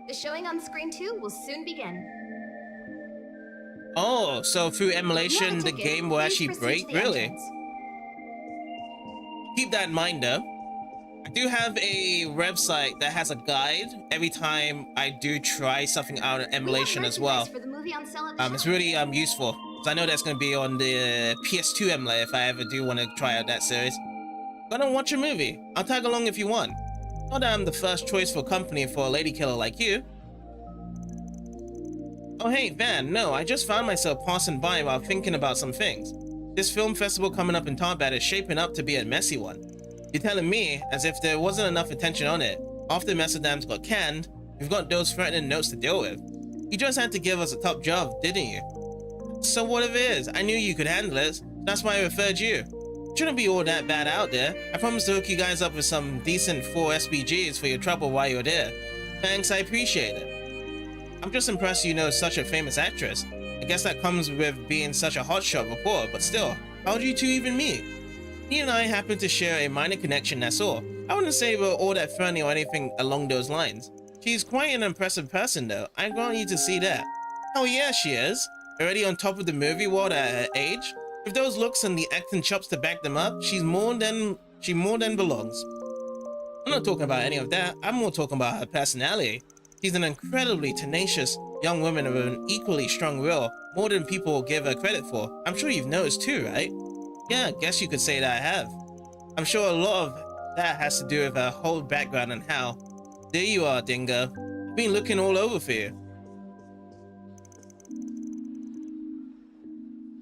The showing on screen 2 will soon begin. Oh, so through emulation, the game will actually break? Really? Keep that in mind though. I do have a website that has a guide every time I do try something out of emulation as well. It's really useful. So I know that's going to be on the PS2 emulator if I ever do want to try out that series. Gonna watch a movie. I'll tag along if you want. Not that I'm the first choice for company for a lady killer like you. Oh hey, Van, no, I just found myself passing by while thinking about some things. This film festival coming up in Tharbad is shaping up to be a messy one. You're telling me as if there wasn't enough attention on it. After Mesodams got canned, we've got those threatening notes to deal with. You just had to give us a top job, didn't you? So what if it is? I knew you could handle it. That's why I referred you. Shouldn't be all that bad out there. I promised to hook you guys up with some decent 4 SPGs for your trouble while you're there. Thanks, I appreciate it. I'm just impressed you know such a famous actress. I guess that comes with being such a hotshot reporter, but still, how'd you two even meet? He and I happen to share a minor connection, that's all. I wouldn't say we're all that funny or anything along those lines. She's quite an impressive person though, I want you to see that. Oh yeah, she is. Already on top of the movie world at her age. With those looks and the acting chops to back them up, she more than belongs. I'm not talking about any of that, I'm more talking about her personality. She's an incredibly tenacious young woman with an equally strong will, more than people will give her credit for. I'm sure you've noticed too, right? Yeah, I guess you could say that I have. I'm sure a lot of that has to do with her whole background and how. There you are, Dingo. I've been looking all over for you.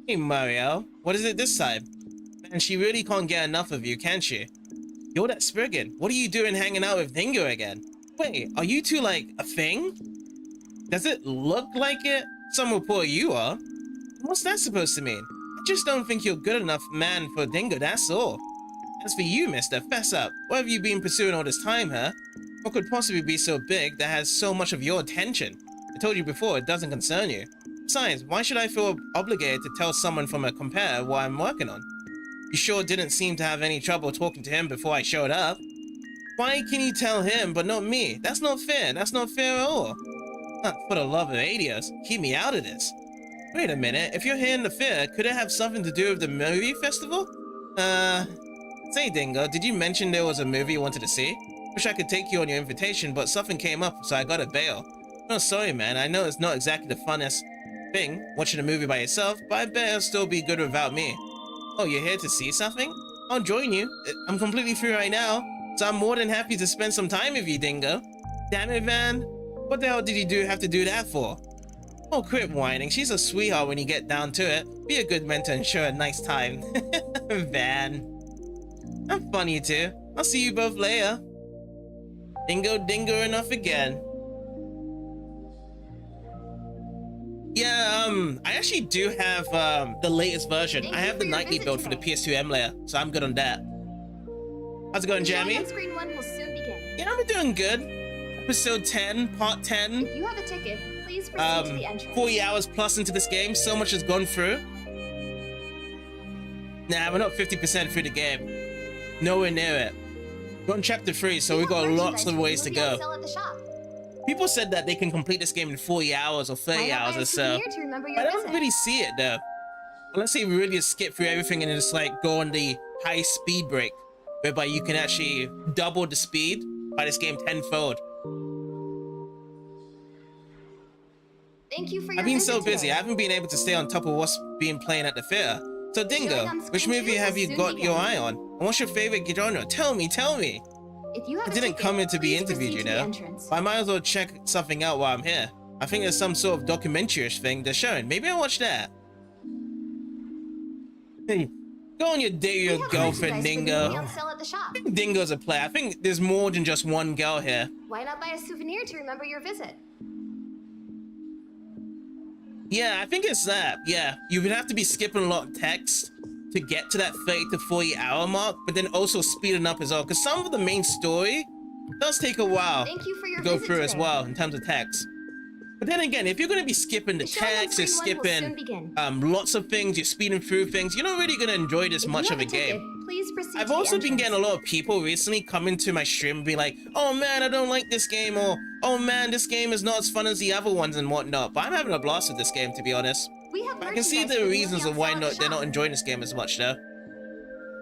Hey, Mario. What is it this time? Man, she really can't get enough of you, can she? You're that Spriggan. What are you doing hanging out with Dingo again? Wait, are you two like a thing? Does it look like it? Some report you are. What's that supposed to mean? I just don't think you're good enough man for Dingo, that's all. As for you, mister, fess up. What have you been pursuing all this time, huh? What could possibly be so big that has so much of your attention? I told you before, it doesn't concern you. Besides, why should I feel obligated to tell someone from a compare what I'm working on? You sure didn't seem to have any trouble talking to him before I showed up. Why can you tell him but not me? That's not fair. That's not fair at all. For the love of Adios, keep me out of this. Wait a minute, if you're here in the fair, could it have something to do with the movie festival? Say Dingo, did you mention there was a movie you wanted to see? Wish I could take you on your invitation, but something came up, so I gotta bail. No, sorry man, I know it's not exactly the funnest thing, watching a movie by yourself, but I bet it'll still be good without me. Oh, you're here to see something? I'll join you. I'm completely free right now, so I'm more than happy to spend some time with you, Dingo. Damn it, Van. What the hell did you have to do that for? Oh, quit whining. She's a sweetheart when you get down to it. Be a good mentor and show a nice time. Van. I'm funny too. I'll see you both later. Dingo enough again. Yeah, I actually do have the latest version. I have the nightly build for the PS2 emulator, so I'm good on that. How's it going, Jamie? Screen 1 will soon begin. Yeah, I'm doing good. Episode 10, part 10. If you have a ticket, please proceed to the entrance. 40 hours plus into this game. So much has gone through. Nah, we're not 50% through the game. Nowhere near it. We're on chapter 3, so we've got lots of ways to go. People said that they can complete this game in 40 hours or 30 hours or so. I don't really see it though. Unless they really just skip through everything and just like go on the high speed break, whereby you can actually double the speed by this game tenfold. Thank you for your I've been so visit busy, today. I haven't been able to stay on top of what's being playing at the theater. So Dingo, which movie have you got your eye on? And what's your favorite genre? Tell me. If you have I a didn't ticket, come here to be please interviewed, proceed you to the know. entrance. I might as well check something out while I'm here. I think there's some sort of documentary-ish thing they're showing. Maybe I'll watch that. Hey, go on your date with your girlfriend, Dingo. On sale at the shop. I think Dingo's a player. I think there's more than just one girl here. Why not buy a souvenir to remember your visit? Yeah, I think it's that. Yeah, you would have to be skipping a lot of text to get to that 30 to 40 hour mark, but then also speeding up as well, because some of the main story does take a while Thank you for your to go visit through as today. well in terms of text. But then again, if you're going to be skipping the showing on text, you're screen 1 will soon skipping begin. lots of things, you're speeding through things, you're not really going to enjoy this If much you of have a ticket, game. Please proceed I've to the also been entrance. getting a lot of people recently come into my stream and be like, oh man, I don't like this game, or oh man, this game is not as fun as the other ones and whatnot. But I'm having a blast with this game, to be honest. We have I can see merchandise the for reasons movie of on why sale at the they're not shop. enjoying this game as much though.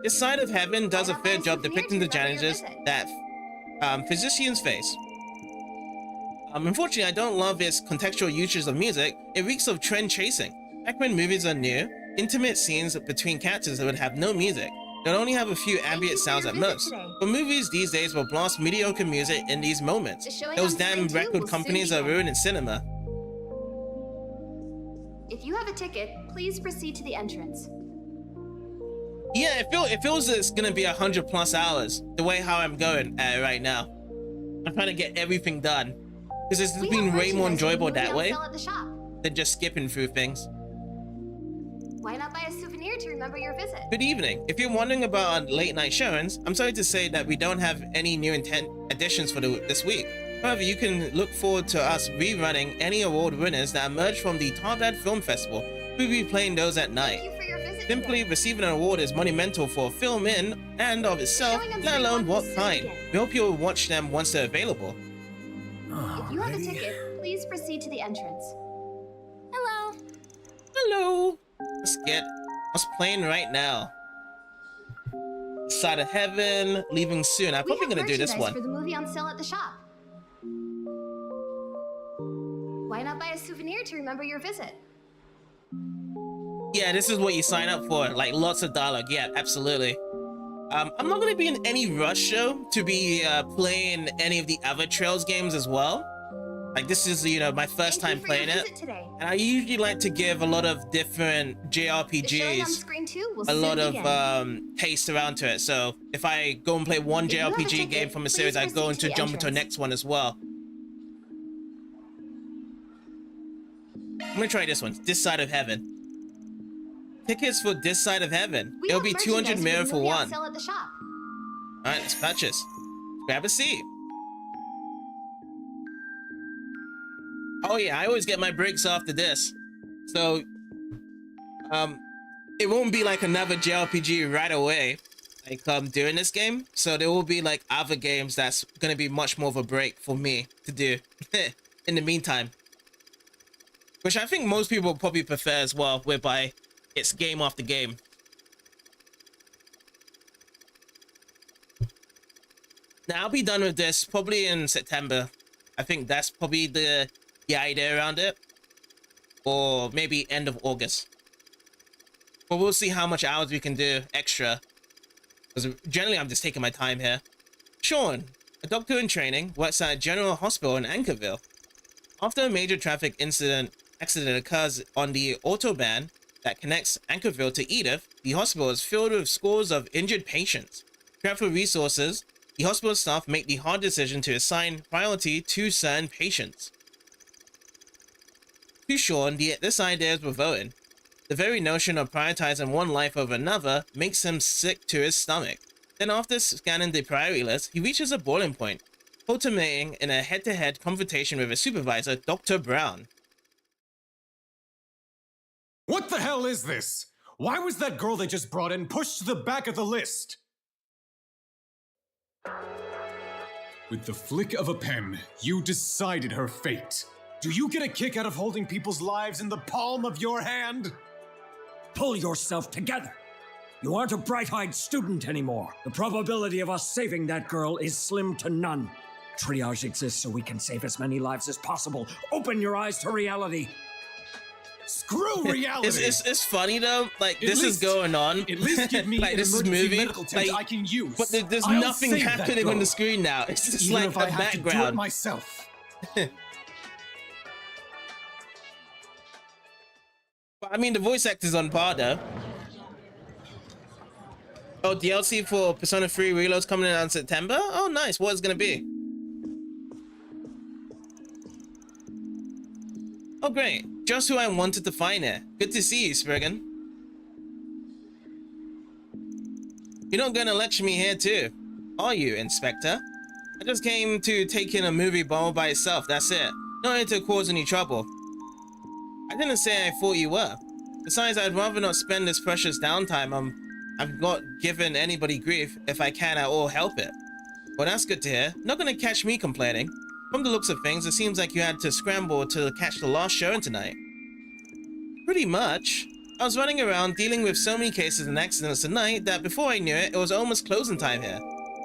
This Side of Heaven does a fair job depicting the challenges that physicians face. Unfortunately, I don't love its contextual uses of music. It reeks of trend chasing. Back when movies are new, intimate scenes between characters would have no music. They'll only have a few ambient sounds at most. But movies these days will blast mediocre music in these moments. Those damn record companies are ruining cinema. If you have a ticket, please proceed to the entrance. Yeah, it feels it's gonna be 100+ hours, the way how I'm going right now. I'm trying to get everything done. Because it's We been have way more merchandise for enjoyable movie that on way sale at the shop. than just skipping through things. Why not buy a souvenir to remember your visit? Good evening. If you're wondering about our late night showings, I'm sorry to say that we don't have any new additions for this week. However, you can look forward to us rerunning any award winners that emerge from the Tharbad Film Festival. We'll be playing those at night. Thank you for your visit Simply today. receiving an award is monumental for a film in and of itself, Showing on let alone screen what 1 will kind. soon begin. We hope you'll watch them once they're available. If you have a ticket, please proceed to the entrance. Hello. Hello. Let's get what's playing right now. Side of Heaven, Leaving Soon. I'm We probably have gonna do this merchandise one. for the movie on sale at the shop. Why not buy a souvenir to remember your visit? Yeah, this is what you sign up for. Like lots of dialogue. Yeah, absolutely. I'm not gonna be in any rush though to be playing any of the other Trails games as well. Like this is, you know, my first time Thank you for your playing it. visit today. And I usually like to give a lot of different The showing on JRPGs screen 2 will a soon lot of begin. taste around to it. So if I go and play one If you have a JRPG ticket, game from a please series, I go proceed to into the jump into a entrance. next one as well. I'm gonna try this one. This Side of Heaven. Tickets for This Side of Heaven. We It'll have be 200 merchandise mirror the for movie on one. sale at the shop. All right, let's purchase. Grab a seat. Oh yeah, I always get my breaks after this. So, it won't be like another JRPG right away, like during this game. So there will be like other games that's gonna be much more of a break for me to do in the meantime. Which I think most people probably prefer as well, whereby it's game after game. Now I'll be done with this probably in September. I think that's probably the idea around it. or maybe end of August. But we'll see how much hours we can do extra, because generally I'm just taking my time here. Sean, a doctor in training, works at General Hospital in Anchorville. After a major traffic accident occurs on the autobahn that connects Anchorville to Edith, the hospital is filled with scores of injured patients. Trapped for resources, the hospital staff make the hard decision to assign priority to certain patients. To Sean, this idea is revolting. The very notion of prioritizing one life over another makes him sick to his stomach. Then after scanning the priority list, he reaches a boiling point, culminating in a head-to-head confrontation with his supervisor, Dr. Brown. What the hell is this? Why was that girl they just brought in pushed to the back of the list? With the flick of a pen, you decided her fate. Do you get a kick out of holding people's lives in the palm of your hand? Pull yourself together. You aren't a bright-eyed student anymore. The probability of us saving that girl is slim to none. Triage exists so we can save as many lives as possible. Open your eyes to reality. Screw reality! It's funny though, like this is going on. At least give me like an this emergency movie, medical tent like, I can use. But there's I'll nothing save that happening on girl. the screen now. It's just Even like if a I have to do it background. myself. I mean, the voice actor's on par though. Oh, DLC for Persona 3 Reload's coming in on September? Oh, nice. What is it gonna be? Oh, great. Just who I wanted to find here. Good to see you, Spriggan. You're not gonna lecture me here too, are you, Inspector? I just came to take in a movie all by itself, that's it. Not here to cause any trouble. I didn't say I thought you were. Besides, I'd rather not spend this precious downtime I've not given anybody grief if I can at all help it. Well, that's good to hear. Not gonna catch me complaining. From the looks of things, it seems like you had to scramble to catch the last showing tonight. Pretty much. I was running around dealing with so many cases and accidents tonight that before I knew it, it was almost closing time here.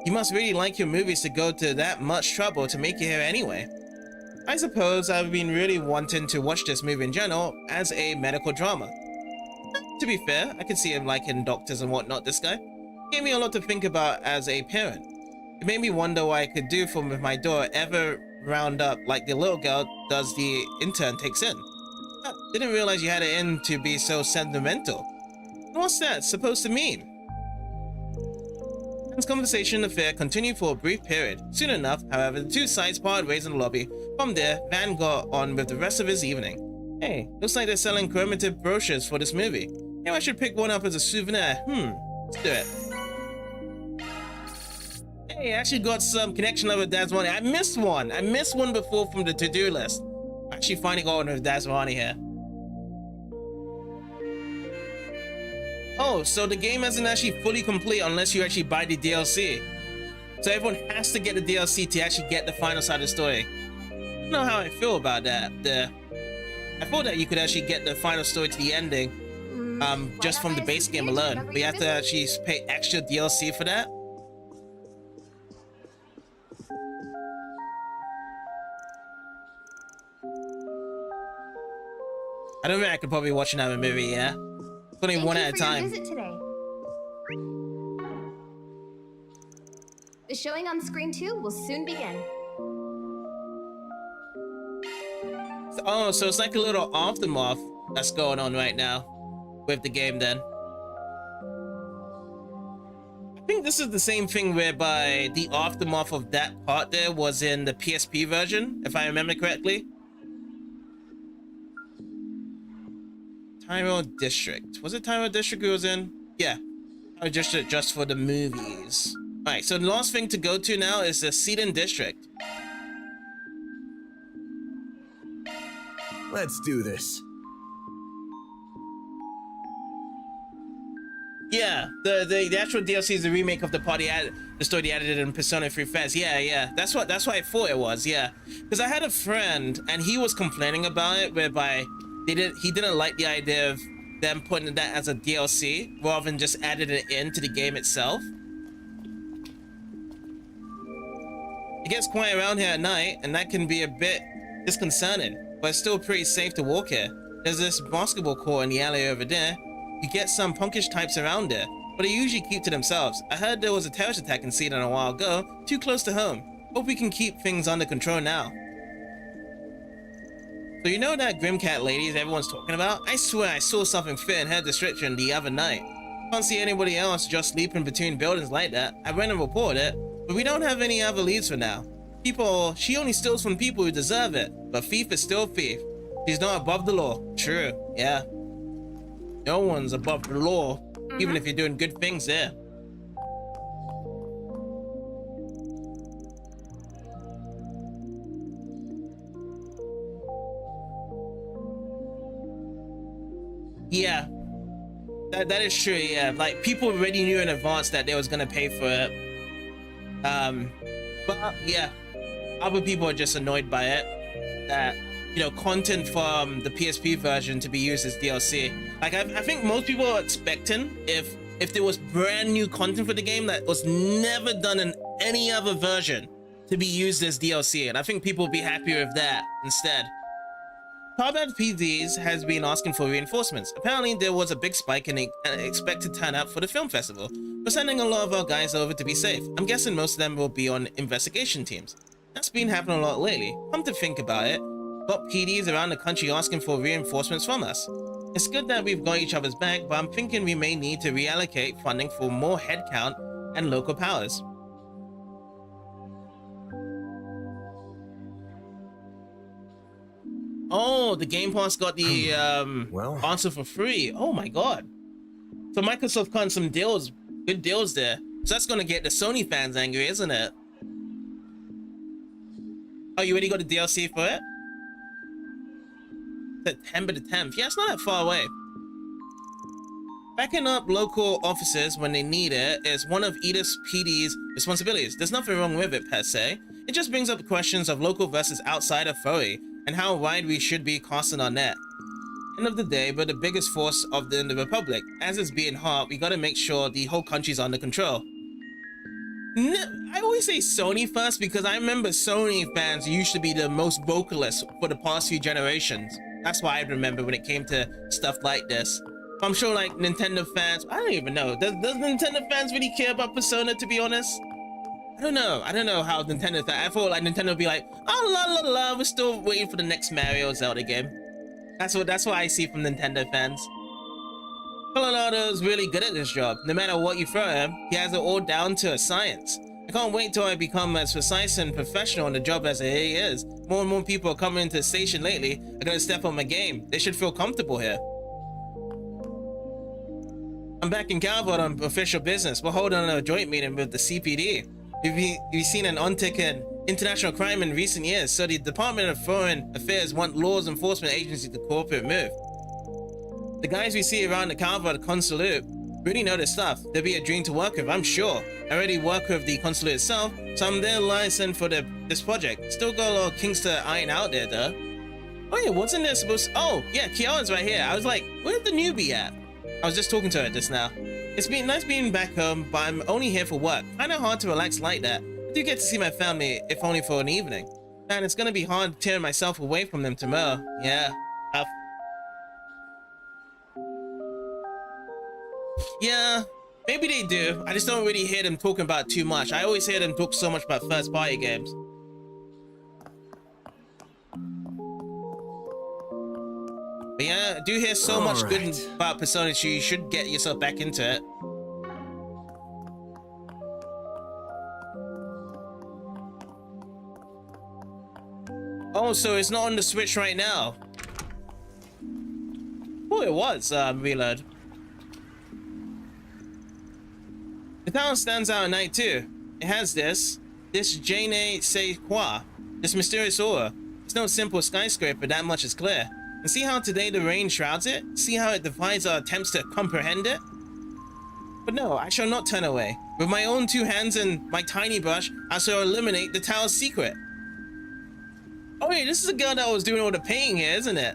You must really like your movies to go to that much trouble to make it here anyway. I suppose I've been really wanting to watch this movie in general as a medical drama. To be fair, I can see him liking doctors and whatnot, this guy. Gave me a lot to think about as a parent. It made me wonder what I could do for my daughter ever round up like the little girl does the intern takes in. Didn't realize you had it in to be so sentimental. What's that supposed to mean? This conversation affair continued for a brief period. Soon enough, however, the two sides parted ways in the lobby. From there, Van got on with the rest of his evening. Hey, looks like they're selling commemorative brochures for this movie. Maybe I should pick one up as a souvenir. Let's do it. Hey, I actually got some connection over Dasmani. I missed one. I missed one before from the to-do list. Actually finally got one with Dasmani here. Oh, so the game isn't actually fully complete unless you actually buy the DLC. So everyone has to get the DLC to actually get the final side of the story. I don't know how I feel about that. I thought that you could actually get the final story to the ending just from the base game alone. But you have to actually pay extra DLC for that. I don't think I could probably watch another movie, yeah? Only one at a time. Visit today. The showing on screen 2 will soon begin. Oh, so it's like a little aftermath that's going on right now with the game then. I think this is the same thing whereby the aftermath of that part there was in the PSP version, if I remember correctly. Tyro District. Was it Tyro District it was in? Yeah. Tyro District just for the movies. Alright, so the last thing to go to now is the Seaton District. Let's do this. Yeah, the actual DLC is a remake of the story they added in Persona 3 Fest. Yeah. That's what I thought it was, yeah. Because I had a friend and he was complaining about it whereby he didn't like the idea of them putting that as a DLC rather than just adding it into the game itself. It gets quiet around here at night, and that can be a bit disconcerting, but it's still pretty safe to walk here. There's this basketball court in the alley over there. You get some punkish types around there, but they usually keep to themselves. I heard there was a terrorist attack in Sweden a while ago, too close to home. Hope we can keep things under control now. So you know that Grimcat ladies everyone's talking about? I swear I saw something fit in her description the other night. Can't see anybody else just sleeping between buildings like that. I went and reported it, but we don't have any other leads for now. She only steals from people who deserve it, but thief is still thief. She's not above the law. True, yeah. No one's above the law, even if you're doing good things there. Yeah, that is true. Yeah, like people already knew in advance that they was gonna pay for it. But yeah, other people are just annoyed by it. That, you know, content from the PSP version to be used as DLC. Like I think most people are expecting if there was brand new content for the game that was never done in any other version to be used as DLC, and I think people would be happier with that instead. Tharbad PDs has been asking for reinforcements. Apparently there was a big spike in expected turnout for the film festival. We're sending a lot of our guys over to be safe. I'm guessing most of them will be on investigation teams. That's been happening a lot lately. Come to think about it, got PDs around the country asking for reinforcements from us. It's good that we've got each other's back, but I'm thinking we may need to reallocate funding for more headcount and local powers. Oh, the Game Pass got the answer for free. Oh my god. So Microsoft got some deals, good deals there. So that's gonna get the Sony fans angry, isn't it? Oh, you already got the DLC for it? September the 10th. Yeah, it's not that far away. Backing up local officers when they need it is one of Edith's PD's responsibilities. There's nothing wrong with it per se. It just brings up questions of local versus outside authority and how wide we should be casting our net. End of the day, we're the biggest force in the Republic. As it's being hot, we gotta make sure the whole country's under control. I always say Sony first because I remember Sony fans used to be the most vocalist for the past few generations. That's why I remember when it came to stuff like this. I'm sure like Nintendo fans, I don't even know. Does Nintendo fans really care about Persona, to be honest? I don't know how Nintendo, I thought like Nintendo would be like, oh la la la, we're still waiting for the next Mario Zelda game. That's what I see from Nintendo fans. Colorado's really good at this job. No matter what you throw at him, he has it all down to a science. I can't wait till I become as precise and professional in the job as he is. More and more people are coming into the station lately. I gotta step on my game. They should feel comfortable here. I'm back in Calvert on official business. We're holding a joint meeting with the CPD. We've seen an uptick in international crime in recent years, so the Department of Foreign Affairs want law enforcement agencies to cooperate move. The guys we see around the Calvert consulate really know their stuff. They'll be a dream to work with, I'm sure. I already work with the consulate itself, so I'm their license for this project. Still got a lot of kinks to iron out there, though. Oh yeah, wasn't there supposed to... Oh, yeah, Kiara's right here. I was like, where's the newbie at? I was just talking to her just now. It's been nice being back home, but I'm only here for work. Kinda hard to relax like that. I do get to see my family, if only for an evening. Man, it's gonna be hard tearing myself away from them tomorrow. Yeah, tough. Yeah, maybe they do. I just don't really hear them talking about it too much. I always hear them talk so much about first-party games. But yeah, I do hear so much good about Persona 2. You should get yourself back into it. Oh, so it's not on the Switch right now. Oh, it was, Reload. The town stands out at night too. It has this je ne sais quoi, this mysterious aura. It's no simple skyscraper, that much is clear. And see how today the rain shrouds it? See how it defies our attempts to comprehend it? But no, I shall not turn away. With my own two hands and my tiny brush, I shall eliminate the tower's secret. Oh yeah, this is the girl that was doing all the painting here, isn't it?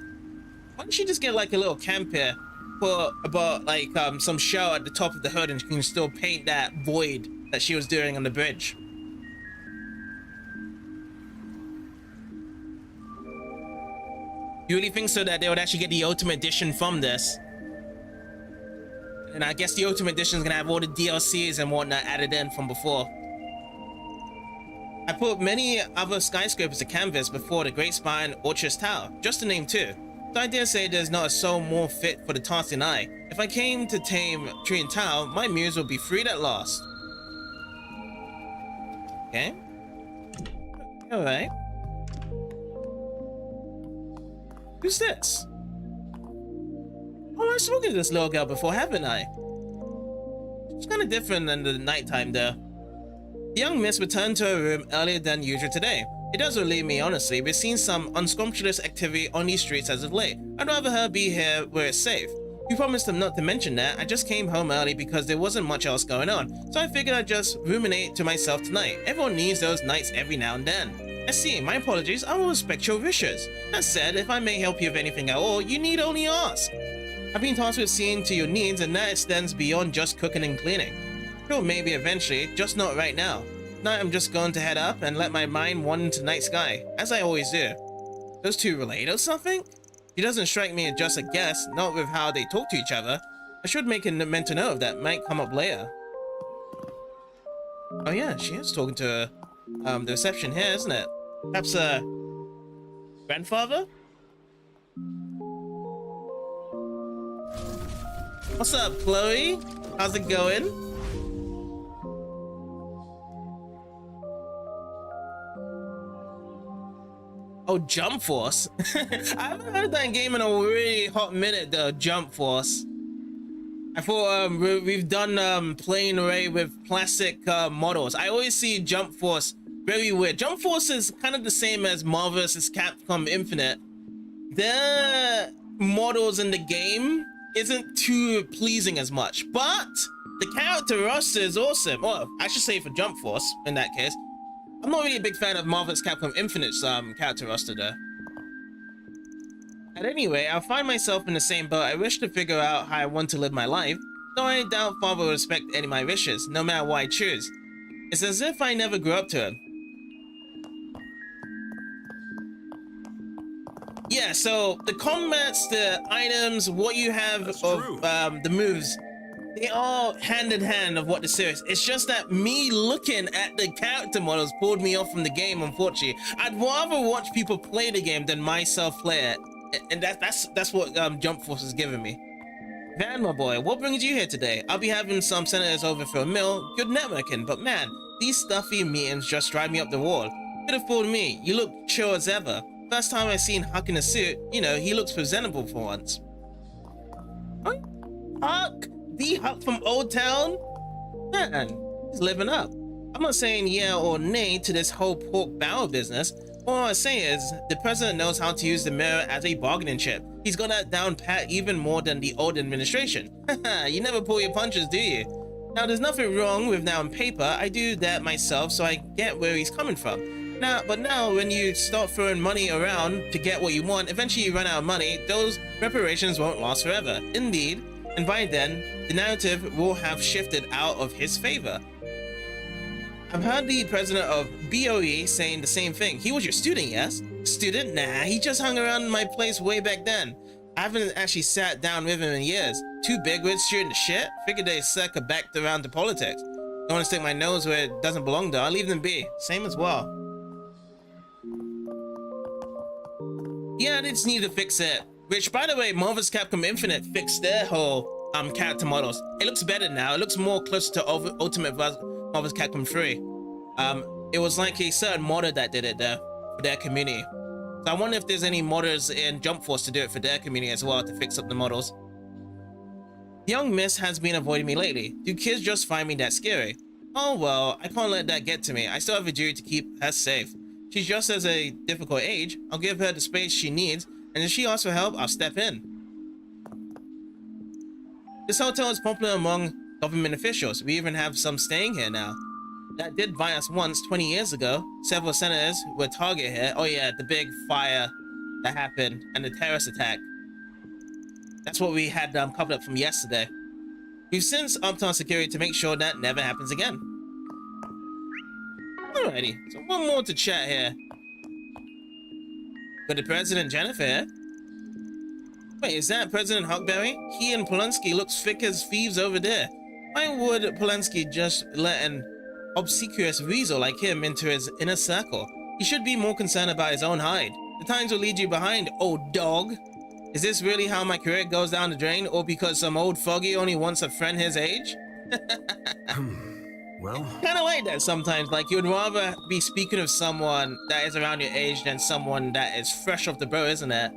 Why don't she just get like a little camp here? For about like some shell at the top of the hood and she can still paint that void that she was doing on the bridge. You really think so that they would actually get the Ultimate Edition from this? And I guess the Ultimate Edition is gonna have all the DLCs and whatnot added in from before. I put many other skyscrapers to canvas before the Great Spine Orchard Tower, just to name 2. So I dare say there's not a soul more fit for the task than I. If I came to tame Tree and Tower, my muse will be freed at last. Okay. Alright. Who's this? Oh, I've spoken to this little girl before, haven't I? It's kind of different than the nighttime though. The young miss returned to her room earlier than usual today. It does relieve me, honestly. We've seen some unscrumptious activity on these streets as of late. I'd rather her be here where it's safe. You promised them not to mention that. I just came home early because there wasn't much else going on, so I figured I'd just ruminate to myself tonight. Everyone needs those nights every now and then. I see, my apologies, I will respect your wishes. That said, if I may help you with anything at all, you need only ask. I've been tasked with seeing to your needs, and that extends beyond just cooking and cleaning. Sure, maybe eventually, just not right now. Tonight I'm just going to head up and let my mind wander into night sky, as I always do. Those two relate or something? He doesn't strike me as just a guess, not with how they talk to each other. I should make a mental note of that, might come up later. Oh yeah, she is talking to the reception here, isn't it? Perhaps grandfather? What's up, Chloe? How's it going? Oh, Jump Force. I haven't heard that game in a really hot minute though, Jump Force. I thought we've done Playing Array with plastic models. I always see Jump Force very weird. Jump Force is kind of the same as Marvel vs. Capcom Infinite. Their models in the game isn't too pleasing as much, but the character roster is awesome. Well, I should say for Jump Force in that case. I'm not really a big fan of Marvel vs. Capcom Infinite's character roster though. At any rate, I'll find myself in the same boat. I wish to figure out how I want to live my life, though I doubt Father will respect any of my wishes, no matter what I choose. It's as if I never grew up to him. Yeah, so the combats, the items, what you have of the moves, they all hand in hand of what the series. It's just that me looking at the character models pulled me off from the game, unfortunately. I'd rather watch people play the game than myself play it. And that's what Jump Force is giving me. Van, my boy, what brings you here today? I'll be having some senators over for a meal. Good networking, but man, these stuffy meetings just drive me up the wall. Could have fooled me. You look chill as ever. First time I seen Huck in a suit, you know, he looks presentable for once. Huh? Huck? The Huck from Old Town? Man, he's living up. I'm not saying yeah or nay to this whole pork barrel business. All I say is, the president knows how to use the mirror as a bargaining chip. He's got that down pat even more than the old administration. Haha, you never pull your punches, do you? Now, there's nothing wrong with now on paper. I do that myself, so I get where he's coming from. But now, when you start throwing money around to get what you want, eventually you run out of money. Those reparations won't last forever. Indeed, and by then, the narrative will have shifted out of his favor. I've heard the president of BOE saying the same thing. He was your student, yes? Student? Nah, he just hung around my place way back then. I haven't actually sat down with him in years. Too big with shooting the shit? Figured they circle back around to politics. Don't want to stick my nose where it doesn't belong though. I'll leave them be. Same as well. Yeah, they just need to fix it. Which, by the way, Marvel vs. Capcom Infinite fixed their whole character models. It looks better now. It looks more closer to Ultimate Marvel vs. Capcom 3. It was like a certain modder that did it there for their community. So I wonder if there's any modders in Jump Force to do it for their community as well to fix up the models. The young miss has been avoiding me lately. Do kids just find me that scary? Oh well, I can't let that get to me. I still have a duty to keep her safe. She's just at a difficult age. I'll give her the space she needs, and if she asks for help, I'll step in. This hotel is popular among government officials. We even have some staying here now. That did buy us once 20 years ago. Several senators were targeted here. Oh yeah, the big fire that happened and the terrorist attack. That's what we had covered up from yesterday. We've since upped our security to make sure that never happens again. Alrighty, so one more to chat here. Got the president Jennifer here. Wait, is that President Huckberry? He and Polanski look thick as thieves over there. Why would Polanski just let an obsequious weasel like him into his inner circle? He should be more concerned about his own hide. The times will lead you behind, old dog. Is this really how my career goes down the drain, or because some old fogey only wants a friend his age? Well, Kind of like that sometimes. Like, you would rather be speaking of someone that is around your age than someone that is fresh off the boat, isn't it?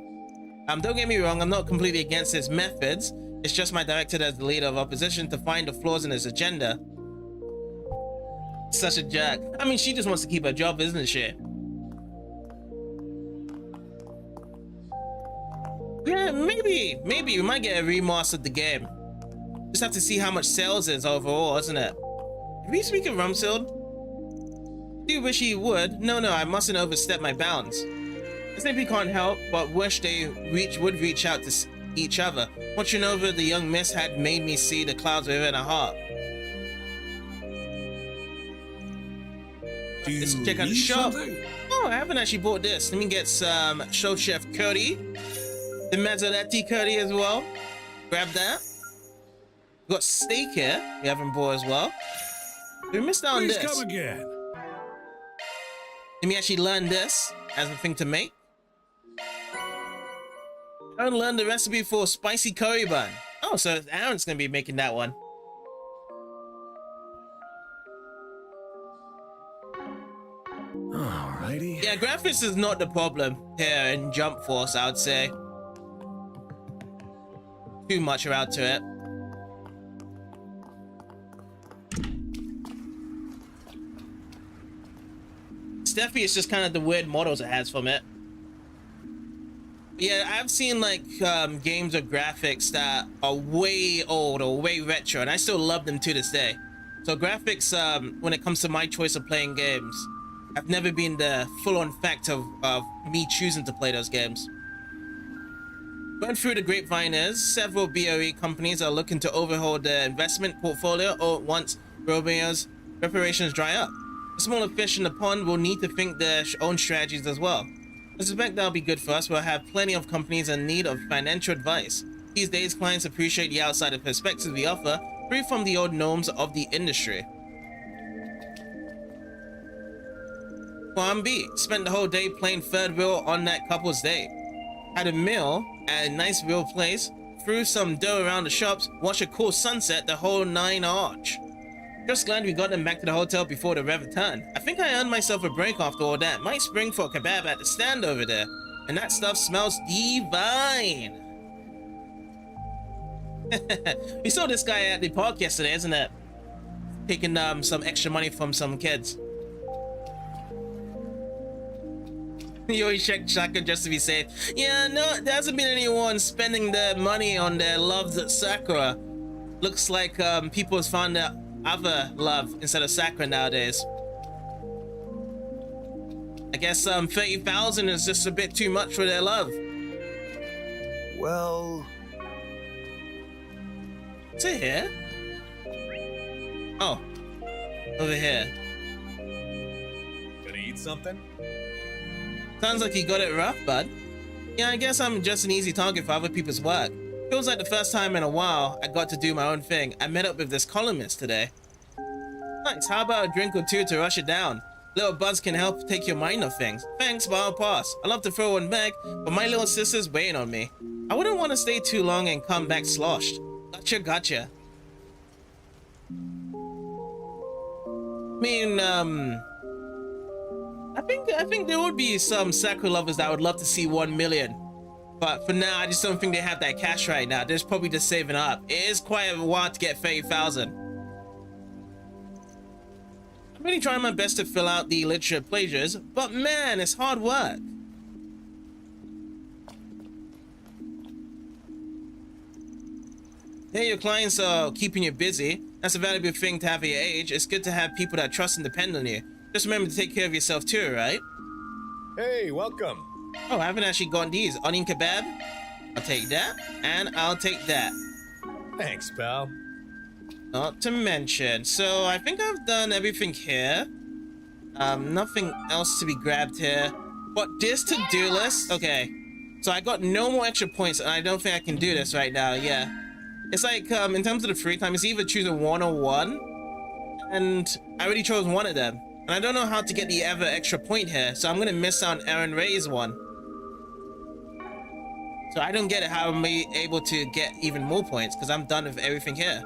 Don't get me wrong, I'm not completely against his methods. It's just my director as the leader of opposition to find the flaws in his agenda. Such a jerk. I mean, she just wants to keep her job, isn't she? Yeah, maybe we might get a remaster of the game. Just have to see how much sales is overall, isn't it? Did we speak of Rumfield? Do wish he would. No, I mustn't overstep my bounds. I simply can't help but wish they would reach out to each other. Watching over the young miss had made me see the clouds within her heart. Let's check out the shop. Oh, I haven't actually bought this. Let me get some show chef curry. The Mazzoletti curry as well. Grab that. We got steak here. We haven't bought as well. We missed out on this. Please come again. Let me actually learn this as a thing to make. I learned the recipe for spicy curry bun. Oh, so Aaron's gonna be making that one. alrighty. Yeah, graphics is not the problem here in Jump Force, I would say. Too much around to it. Steffi is just kind of the weird models it has from it. Yeah, I've seen like games or graphics that are way old or way retro, and I still love them to this day. So graphics, when it comes to my choice of playing games, I've never been the full-on fact of me choosing to play those games. Going through the grapevine is, several BOE companies are looking to overhaul their investment portfolio all at once Romeo's preparations dry up. The smaller fish in the pond will need to think their own strategies as well. I suspect that'll be good for us. We'll have plenty of companies in need of financial advice. These days, clients appreciate the outsider perspectives we offer, free from the old norms of the industry. Plan B. Spent the whole day playing third wheel on that couple's date. Had a meal at a nice real place, threw some dough around the shops, watched a cool sunset, the whole 9 arch. Just glad we got them back to the hotel before the rev return. I think I earned myself a break after all that. Might spring for a kebab at the stand over there. And that stuff smells divine. We saw this guy at the park yesterday, isn't it? Taking some extra money from some kids. You always check Shaka just to be safe. Yeah, no, there hasn't been anyone spending their money on their loved Sakura. Looks like people have found their other love instead of Sakura nowadays. I guess 30,000 is just a bit too much for their love. Well... Is it here? Oh, over here. Gonna eat something? Sounds like you got it rough, bud. Yeah, I guess I'm just an easy target for other people's work. Feels like the first time in a while I got to do my own thing. I met up with this columnist today. Nice, how about a drink or two to rush it down? Little buzz can help take your mind off things. Thanks, but I'll pass. I'd love to throw one back, but my little sister's waiting on me. I wouldn't want to stay too long and come back sloshed. Gotcha. I mean, I think there would be some Sakura lovers that would love to see 1 million. But for now, I just don't think they have that cash right now. They're probably just saving up. It is quite a while to get 30,000. I'm really trying my best to fill out the literature plagiars, but man, it's hard work. Yeah, your clients are keeping you busy. That's a valuable thing to have at your age. It's good to have people that trust and depend on you. Just remember to take care of yourself too, right? Hey, welcome. Oh, I haven't actually gotten these. Onion kebab. I'll take that. And I'll take that. Thanks, pal. Not to mention. So I think I've done everything here. Nothing else to be grabbed here. But this to-do list. Okay. So I got no more extra points, and I don't think I can do this right now. Yeah, it's like in terms of the free time, it's either choose a 1 or 1, and I already chose one of them, and I don't know how to get the other extra point here, so I'm gonna miss out on Aaron Ray's one. So I don't get it how I'm able to get even more points because I'm done with everything here.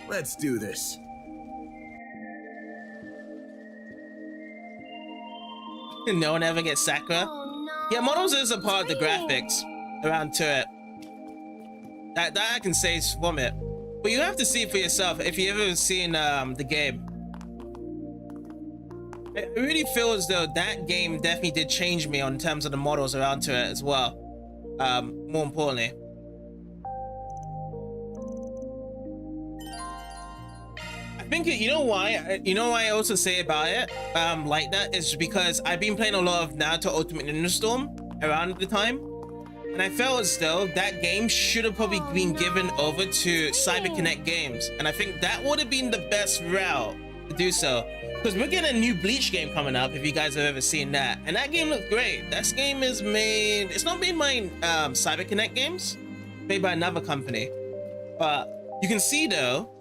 Let's do this. No one ever gets Sakura. Oh, no. Yeah, models is a part of the graphics around to it. That I can say is from it. But you have to see it for yourself if you ever seen the game. I really feel as though that game definitely did change me on terms of the models around to it as well. More importantly. I think you know why I also say about it like that is because I've been playing a lot of Naruto Ultimate Ninja Storm around the time, and I felt as though that game should have probably been given over to CyberConnect Games, and I think that would have been the best route to do so, because we're getting a new Bleach game coming up, if you guys have ever seen that, and that game looks great. That game is made, it's not made by CyberConnect Games, made by another company, but you can see though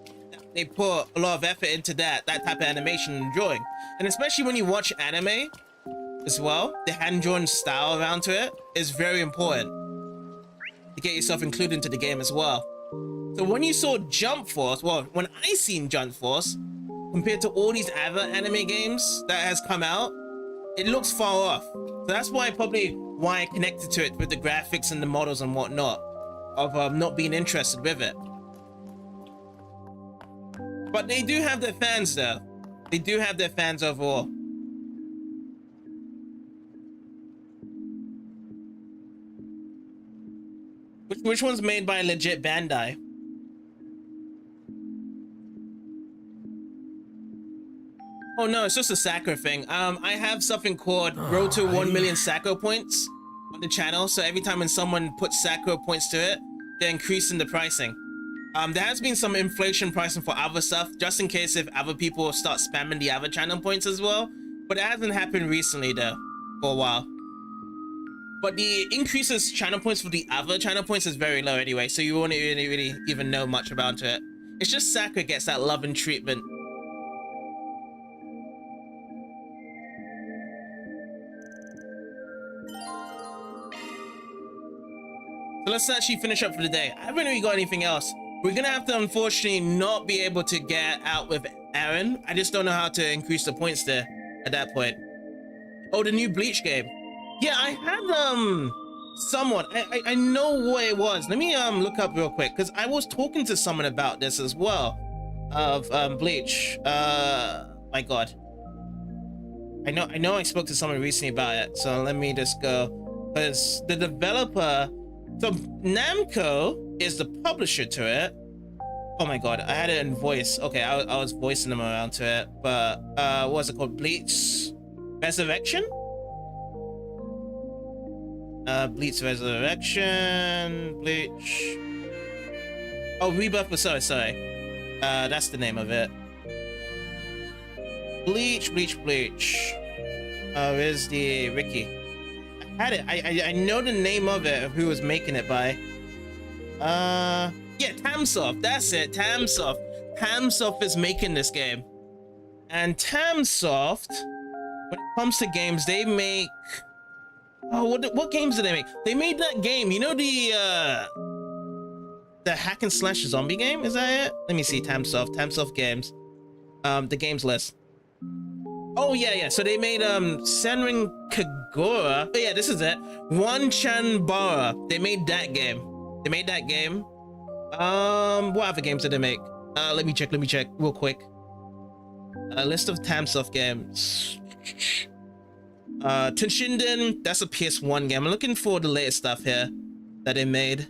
they put a lot of effort into that type of animation and drawing, and especially when you watch anime as well, the hand-drawn style around to it is very important to get yourself included into the game as well. So when you saw Jump Force, well, when I seen Jump Force compared to all these other anime games that has come out, it looks far off. So that's why I connected to it with the graphics and the models and whatnot of not being interested with it. But they do have their fans though. They do have their fans overall. Which one's made by a legit Bandai? Oh no, it's just a Sakura thing. I have something called Road to 1 million Sakura points on the channel. So every time when someone puts Sakura points to it, they're increasing the pricing. There has been some inflation pricing for other stuff, just in case if other people start spamming the other channel points as well. But it hasn't happened recently though, for a while. But the increases channel points for the other channel points is very low anyway, so you won't really even know much about it. It's just Sakura gets that love and treatment. So let's actually finish up for the day. I haven't really got anything else. We're gonna have to unfortunately not be able to get out with Aaron. I just don't know how to increase the points there at that point. Oh, the new Bleach game. Yeah, I had someone. I know what it was. Let me look up real quick because I was talking to someone about this as well of Bleach. My God. I know I spoke to someone recently about it. So let me just go, because the developer. So Namco is the publisher to it. Oh my God, I had it in voice. Okay, I was voicing them around to it, but what was it called? Bleach Resurrection? Bleach Resurrection, Bleach. Oh, Rebirth was sorry. That's the name of it. Bleach. Where's the Ricky? I had it. I know the name of it, of who was making it by. Yeah, Tamsoft. That's it. Tamsoft. Tamsoft is making this game, and Tamsoft, when it comes to games, they make. Oh, what games do they make? They made that game. You know the hack and slash zombie game? Is that it? Let me see. Tamsoft games. The games list. Oh yeah. So they made Senran Kagura. Oh yeah, this is it. Wanchanbara. They made that game. What other games did they make? Let me check real quick. List of Tamsoft games. Tenshinden, that's a PS1 game. I'm looking for the latest stuff here that they made.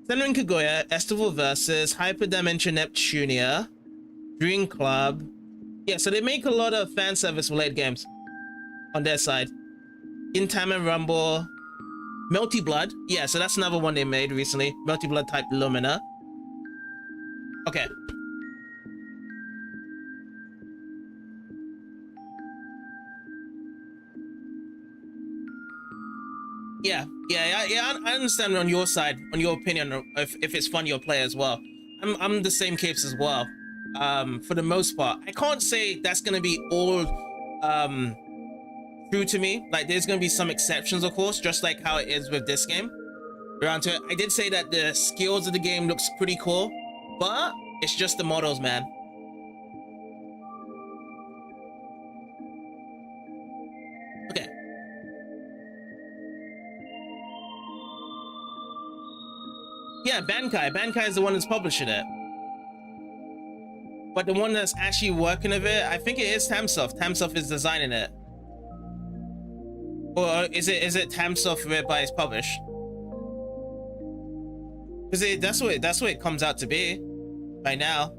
Senran Kagura, Estival Versus, Hyperdimension Neptunia, Dream Club. Yeah, so they make a lot of fan service related games on their side. Gintama Rumble, Melty Blood. Yeah, so that's another one they made recently. Melty Blood type Lumina. Okay. Yeah, I understand on your side, on your opinion, if it's fun you'll play as well. I'm the same case as well. For the most part, I can't say that's gonna be all true to me. Like, there's gonna be some exceptions, of course, just like how it is with this game. Around to it, I did say that the skills of the game looks pretty cool, but it's just the models, man. Okay. Yeah, Bankai is the one that's publishing it. But the one that's actually working with it, I think it is Tamsoft. Tamsoft is designing it. Or is it Tamsoft whereby it's published? Because that's what it comes out to be by now.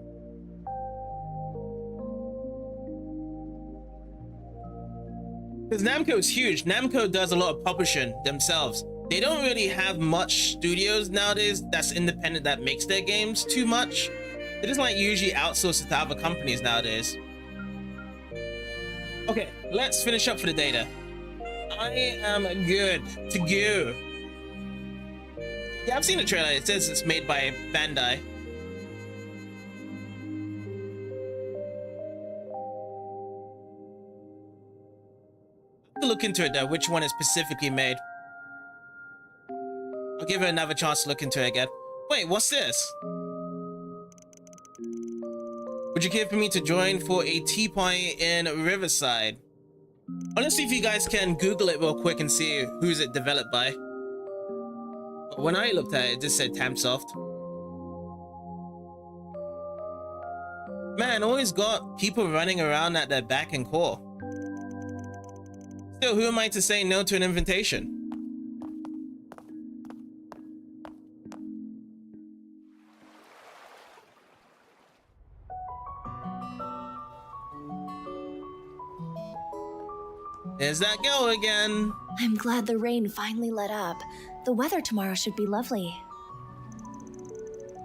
Because Namco is huge. Namco does a lot of publishing themselves. They don't really have much studios nowadays that's independent that makes their games too much. They just like usually outsource it to other companies nowadays. Okay, let's finish up for the data. I am good to go. Yeah, I've seen the trailer. It says it's made by Bandai. I'll look into it though, which one is specifically made. I'll give it another chance to look into it again. Wait, what's this? Would you care for me to join for a tea party in Riverside? Honestly, if you guys can Google it real quick and see who's it developed by. When I looked at it, it just said Tamsoft. Man, always got people running around at their back and core. Still, who am I to say no to an invitation? There's that girl again. I'm glad the rain finally let up. The weather tomorrow should be lovely.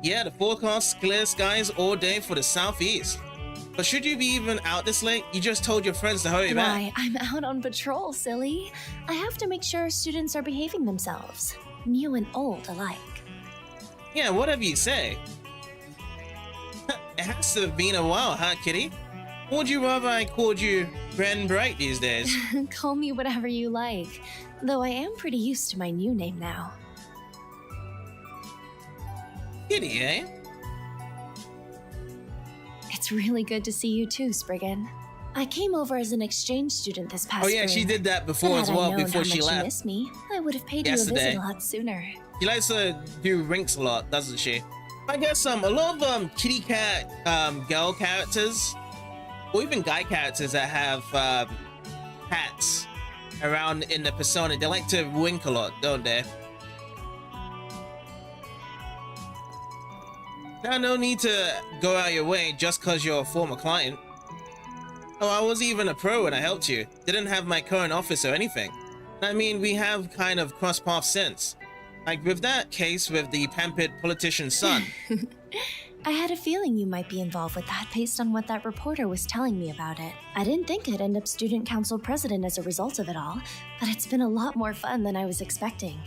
Yeah, the forecast clear skies all day for the southeast. But should you be even out this late? You just told your friends to hurry back. Why, I'm out on patrol, silly. I have to make sure students are behaving themselves, new and old alike. Yeah, whatever you say. It has to have been a while, huh, kitty? Or would you rather I called you Bren Bright these days? Call me whatever you like, though I am pretty used to my new name now. Kitty, eh? It's really good to see you too, Spriggan. I came over as an exchange student this past Oh yeah, spring. she did that before as well, before she left. You missed me, I would have paid you a visit a lot sooner. She likes to do rinks a lot, doesn't she? I guess a lot of kitty cat girl characters, or even guy characters that have hats around in the persona, they like to wink a lot, don't they? Now, no need to go out your way just because you're a former client. Oh, I was even a pro when I helped you. Didn't have my current office or anything. I mean, we have kind of crossed paths since. Like with that case with the pampered politician's son. I had a feeling you might be involved with that based on what that reporter was telling me about it. I didn't think I'd end up student council president as a result of it all, but it's been a lot more fun than I was expecting.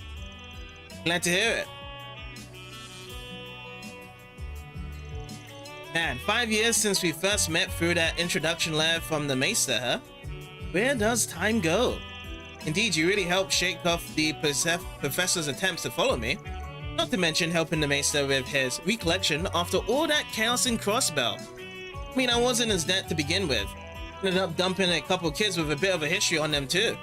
Glad to hear it. Man, 5 years since we first met through that introduction letter from the Maester, huh? Where does time go? Indeed, you really helped shake off the professor's attempts to follow me. Not to mention helping the Maester with his recollection after all that chaos in Crossbell. I mean, I wasn't his debt to begin with. Ended up dumping a couple kids with a bit of a history on them too.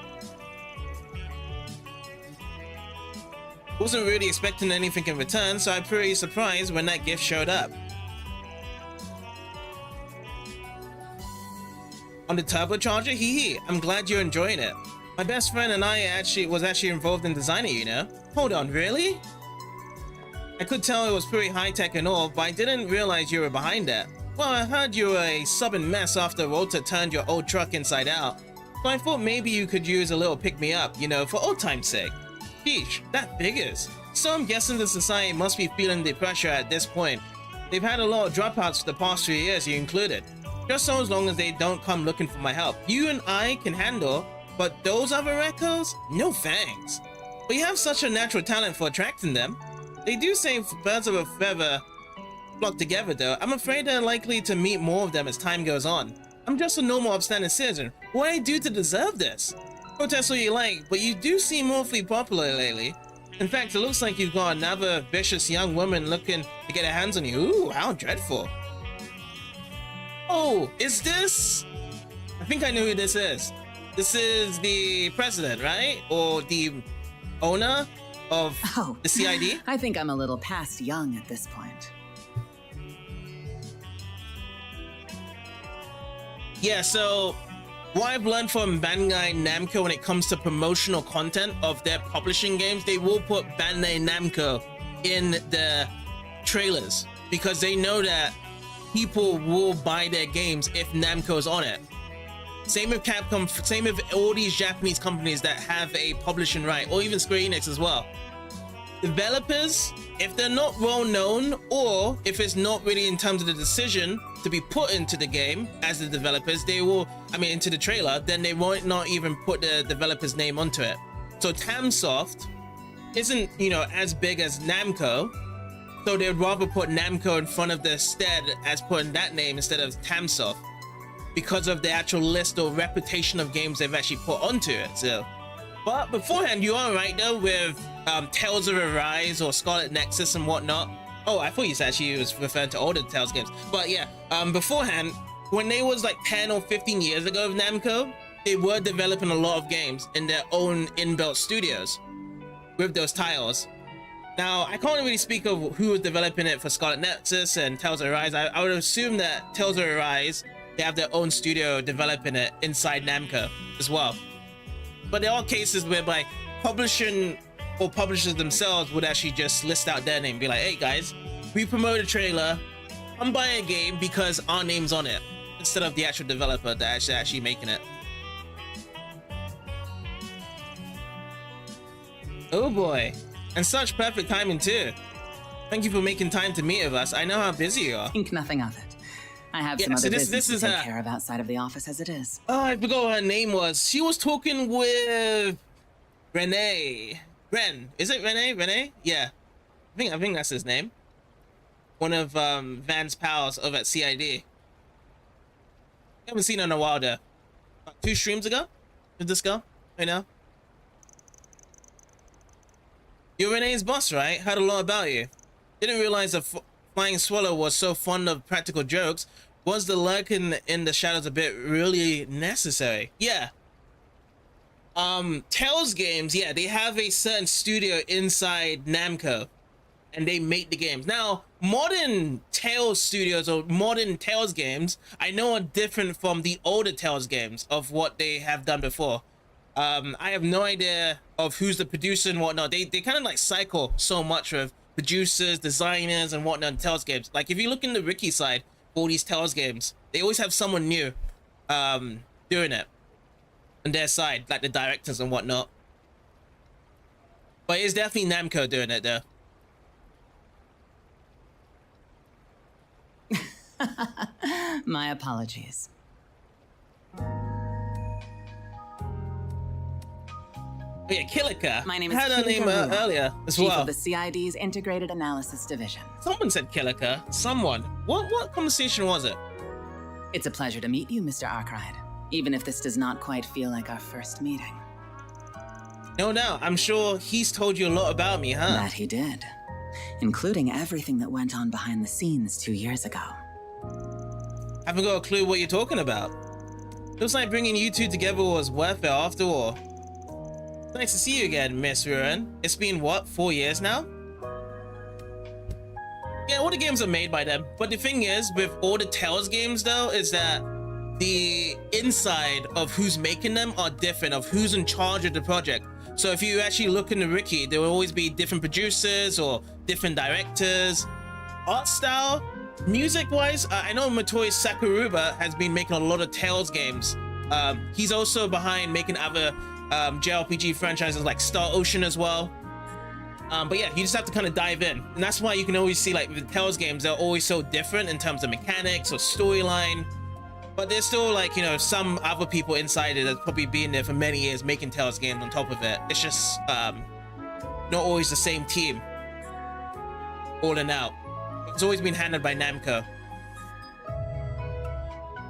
Wasn't really expecting anything in return, so I'm pretty surprised when that gift showed up. On the turbocharger, hee. I'm glad you're enjoying it. My best friend and I was actually involved in designing, you know? Hold on, really? I could tell it was pretty high-tech and all, but I didn't realize you were behind that. Well, I heard you were a stubborn mess after Walter turned your old truck inside out. So I thought maybe you could use a little pick-me-up, you know, for old time's sake. Sheesh, that figures. So I'm guessing the society must be feeling the pressure at this point. They've had a lot of dropouts for the past 3 years, you included. Just so as long as they don't come looking for my help. You and I can handle, but those other echoes? No thanks. But you have such a natural talent for attracting them. They do say birds of a feather flock together, though. I'm afraid they're likely to meet more of them as time goes on. I'm just a normal, upstanding citizen. What do I do to deserve this? Protest what you like, but you do seem awfully popular lately. In fact, it looks like you've got another vicious young woman looking to get her hands on you. Ooh, how dreadful. Oh, is this? I think I know who this is. This is the president, right? Or the owner of the CID? I think I'm a little past young at this point. Yeah, so what I've learned from Bandai Namco when it comes to promotional content of their publishing games, they will put Bandai Namco in the trailers because they know that people will buy their games if Namco's on it. Same with Capcom, same with all these Japanese companies that have a publishing right, or even Square Enix as well. Developers, if they're not well known, or if it's not really in terms of the decision to be put into the game as the developers, they will, into the trailer, then they won't not even put the developer's name onto it. So Tamsoft isn't, as big as Namco, so they'd rather put Namco in front of the stead as putting that name instead of Tamsoft, because of the actual list or reputation of games they've actually put onto it. So, but beforehand, you are right though with Tales of Arise or Scarlet Nexus and whatnot. Oh, I thought you said she was referring to older Tales games. But yeah, beforehand, when they was like 10 or 15 years ago of Namco, they were developing a lot of games in their own inbuilt studios with those titles. Now, I can't really speak of who was developing it for Scarlet Nexus and Tales of Arise. I would assume that Tales of Arise, they have their own studio developing it inside Namco as well. But there are cases whereby publishing or publishers themselves would actually just list out their name, be like, hey guys, we promote a trailer, I'm buying a game because our name's on it, instead of the actual developer that's actually making it. Oh boy, and such perfect timing too. Thank you for making time to meet with us. I know how busy you are. Think nothing of it. I have some other business to take care of outside of the office as it is. Oh, I forgot what her name was. She was talking with Renee. Is it Renee? Renee? Yeah. I think that's his name. One of Van's pals over at CID. I haven't seen her in a while though. About 2 streams ago? With this girl? Right now? You're Renee's boss, right? Heard a lot about you. Didn't realize that Flying Swallow was so fond of practical jokes. Was the lurk in the shadows a bit really necessary? Yeah. Tales games, yeah, they have a certain studio inside Namco, and they make the games. Now, modern Tales studios or modern Tales games, I know are different from the older Tales games of what they have done before. I have no idea of who's the producer and whatnot. They kind of like cycle so much with producers, designers, and whatnot in Tales games. Like if you look in the wiki side for all these Tales games, they always have someone new doing it on their side, like the directors and whatnot. But it's definitely Namco doing it though. My apologies. Oh yeah, Kilika. My name is had her name earlier as Chief well. of the CID's Integrated Analysis Division. Someone said Kilika. Someone. What conversation was it? It's a pleasure to meet you, Mr. Arkwright, even if this does not quite feel like our first meeting. No doubt. I'm sure he's told you a lot about me, huh? That he did, including everything that went on behind the scenes 2 years ago. Haven't got a clue what you're talking about. Looks like bringing you two together was worth it after all. Nice to see you again, Miss Ruin. It's been, what, 4 years now? Yeah, all the games are made by them. But the thing is, with all the Tales games, though, is that the inside of who's making them are different, of who's in charge of the project. So if you actually look in the wiki, there will always be different producers or different directors. Art style, music-wise, I know Motoi Sakuruba has been making a lot of Tales games. He's also behind making other JRPG franchises like Star Ocean as well. But yeah, you just have to kind of dive in. And that's why you can always see, like, with the Tales games, they're always so different in terms of mechanics or storyline. But there's still, like, you know, some other people inside it that's probably been there for many years making Tales games on top of it. It's just, not always the same team. All in out. It's always been handled by Namco.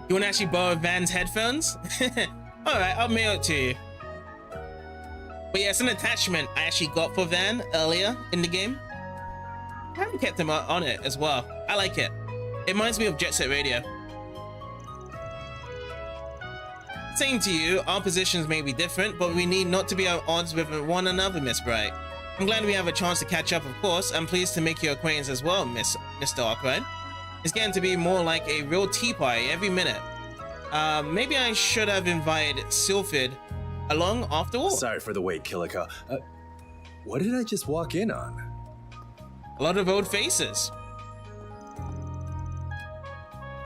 You want to actually borrow Van's headphones? Alright, I'll mail it to you. But yeah, it's an attachment I actually got for Van earlier in the game. I haven't kept him on it as well. I like it. It reminds me of Jet Set Radio. Same to you, our positions may be different, but we need not to be at odds with one another, Miss Bright. I'm glad we have a chance to catch up, of course. I'm pleased to make your acquaintance as well, Mr. Arkwright. It's getting to be more like a real tea party every minute. Maybe I should have invited Sylphid along after all. Sorry for the wait, Kilika. What did I just walk in on? A lot of old faces.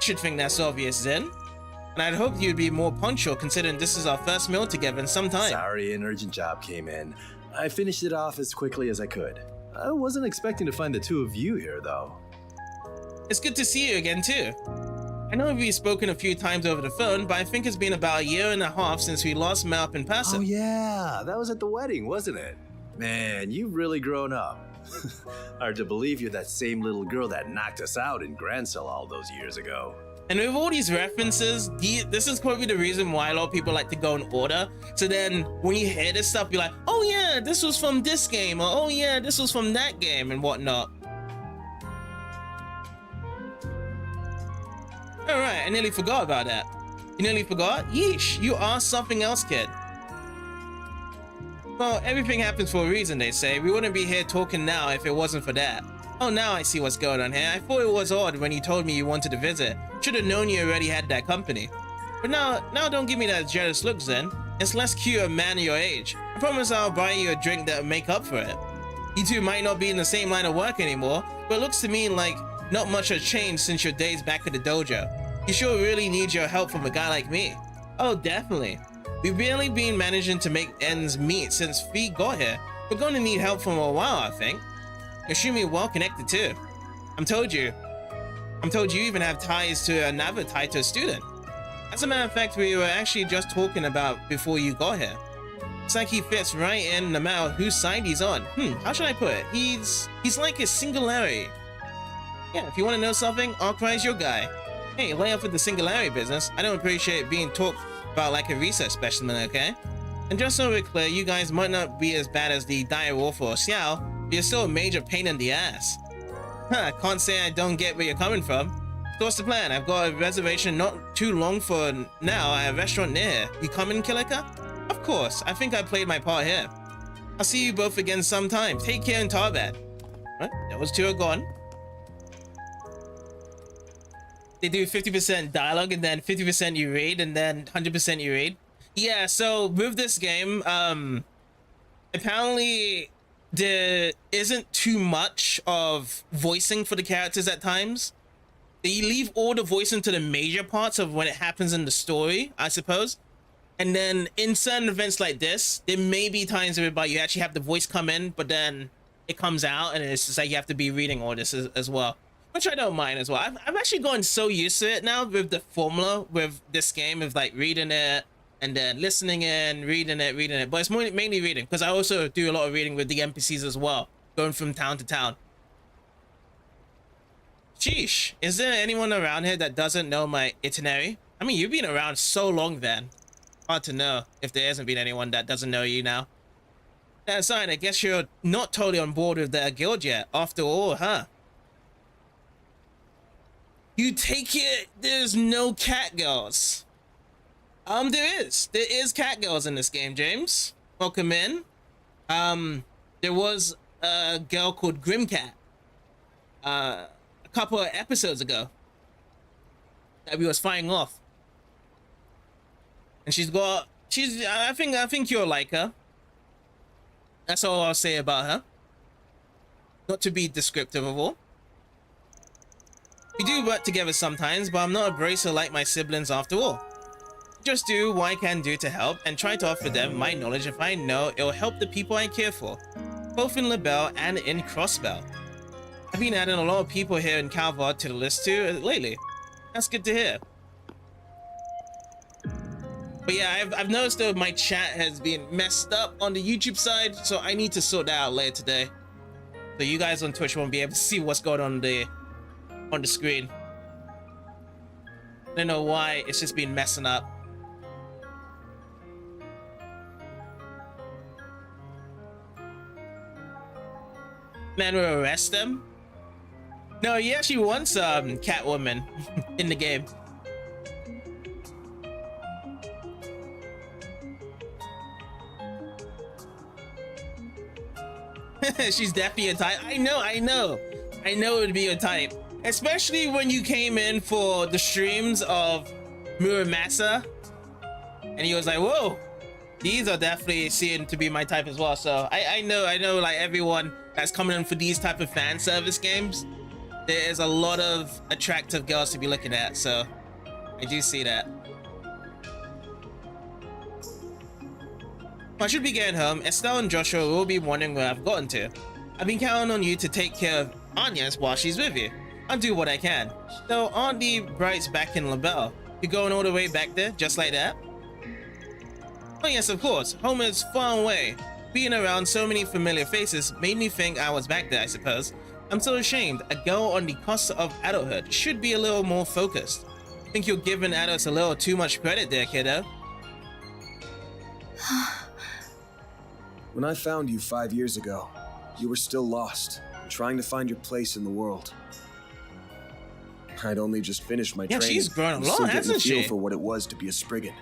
Should think that's obvious then. And I'd hoped you'd be more punctual considering this is our first meal together in some time. Sorry, an urgent job came in. I finished it off as quickly as I could. I wasn't expecting to find the two of you here, though. It's good to see you again, too. I know we've spoken a few times over the phone, but I think it's been about 1.5 years since we last met up in person. Oh yeah, that was at the wedding, wasn't it? Man, you've really grown up. Hard to believe you're that same little girl that knocked us out in Grancel all those years ago. And with all these references, this is probably the reason why a lot of people like to go in order. So then when you hear this stuff, you're like, oh yeah, this was from this game, or oh yeah, this was from that game, and whatnot. Alright, I nearly forgot about that. You nearly forgot? Yeesh, you are something else, kid. Well, everything happens for a reason, they say. We wouldn't be here talking now if it wasn't for that. Oh, now I see what's going on here. I thought it was odd when you told me you wanted to visit. Should have known you already had that company. But now don't give me that jealous look, Zen. It's less cute a man your age. I promise I'll buy you a drink that'll make up for it. You two might not be in the same line of work anymore, but it looks to me like not much has changed since your days back at the dojo. You sure really need your help from a guy like me. Oh, definitely. We've barely been managing to make ends meet since Fee got here. We're going to need help for a while, I think. You're surely well connected too. I'm told you even have ties to another Taito student. As a matter of fact, we were actually just talking about before you got here. It's like he fits right in no matter whose side he's on. How should I put it? He's like a singularity. Yeah, if you want to know something, Arkwright's your guy. Hey, lay off with the singularity business. I don't appreciate being talked about like a research specimen, okay? And just so we're clear, you guys might not be as bad as the dire wolf or Xiao, but you're still a major pain in the ass. Can't say I don't get where you're coming from. So what's the plan? I've got a reservation not too long for now at a restaurant near here. You coming, Kilika? Of course, I think I played my part here. I'll see you both again sometime. Take care in Tharbad. What? Those two are gone. They do 50% dialogue and then 50% you read and then 100% you read. Yeah, so with this game, apparently there isn't too much of voicing for the characters at times. They leave all the voicing to the major parts of when it happens in the story, I suppose. And then in certain events like this, there may be times whereby you actually have the voice come in, but then it comes out and it's just like you have to be reading all this as well. Which I don't mind as well. I've actually gotten so used to it now with the formula with this game of like reading it and then listening in, reading it. But it's mainly reading because I also do a lot of reading with the NPCs as well, going from town to town. Sheesh, is there anyone around here that doesn't know my itinerary? I mean, you've been around so long then. Hard to know if there hasn't been anyone that doesn't know you now. That's fine, I guess you're not totally on board with the guild yet, after all, huh? You take it there's no cat girls. There is cat girls in this game, James. Welcome in. There was a girl called Grimcat a couple of episodes ago that we was fighting off. And I think you'll like her. That's all I'll say about her. Not to be descriptive of all. We do work together sometimes, but I'm not a bracer like my siblings after all. Just do what I can do to help and try to offer them my knowledge if I know it'll help the people I care for, both in LaBelle and in Crossbell. I've been adding a lot of people here in Calvard to the list too lately. That's good to hear. But yeah, I've noticed that my chat has been messed up on the YouTube side, so I need to sort that out later today. So you guys on Twitch won't be able to see what's going on the screen. I don't know why, it's just been messing up. Man will arrest them? No, he actually wants Catwoman in the game. She's definitely a type. I know it would be a type, especially when you came in for the streams of Muramasa and he was like, whoa, these are definitely seen to be my type as well. So I know like everyone that's coming in for these type of fan service games, there is a lot of attractive girls to be looking at, so I do see that. I should be getting home. Estelle and Joshua will be wondering where I've gotten to. I've been counting on you to take care of Agnes while she's with you. I'll do what I can. So Auntie Bright's back in LaBelle. You're going all the way back there, just like that? Oh yes, of course. Home is far away. Being around so many familiar faces made me think I was back there, I suppose. I'm so ashamed. A girl on the cusp of adulthood should be a little more focused. Think you're giving adults a little too much credit there, kiddo. When I found you 5 years ago, you were still lost and trying to find your place in the world. I'd only just finished my training. She's grown a lot, still hasn't getting a feel she? for what it was to be a Spriggan.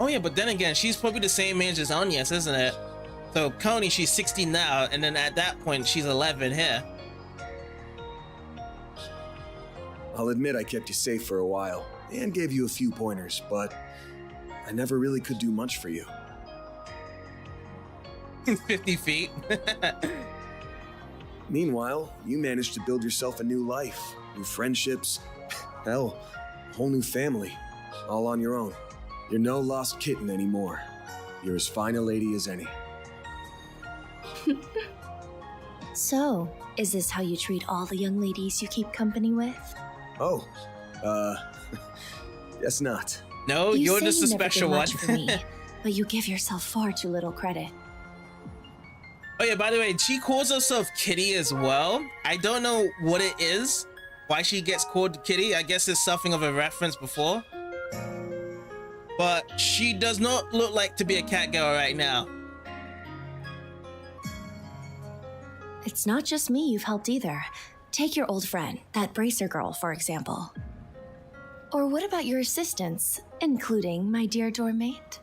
Oh yeah, but then again, she's probably the same age as Agnes, isn't it? So Coney, she's 16 now, and then at that point, she's 11 here. I'll admit I kept you safe for a while and gave you a few pointers, but I never really could do much for you. 50 feet. Meanwhile, you managed to build yourself a new life, new friendships, hell, a whole new family, all on your own. You're no lost kitten anymore. You're as fine a lady as any. So, is this how you treat all the young ladies you keep company with? Oh, guess not. No, You you're say just you a never did special one. much for me, but you give yourself far too little credit. Oh yeah, by the way, she calls herself Kitty as well. I don't know what it is, why she gets called Kitty. I guess it's something of a reference before. But she does not look like to be a cat girl right now. It's not just me you've helped either. Take your old friend, that bracer girl, for example. Or what about your assistants, including my dear dorm mate?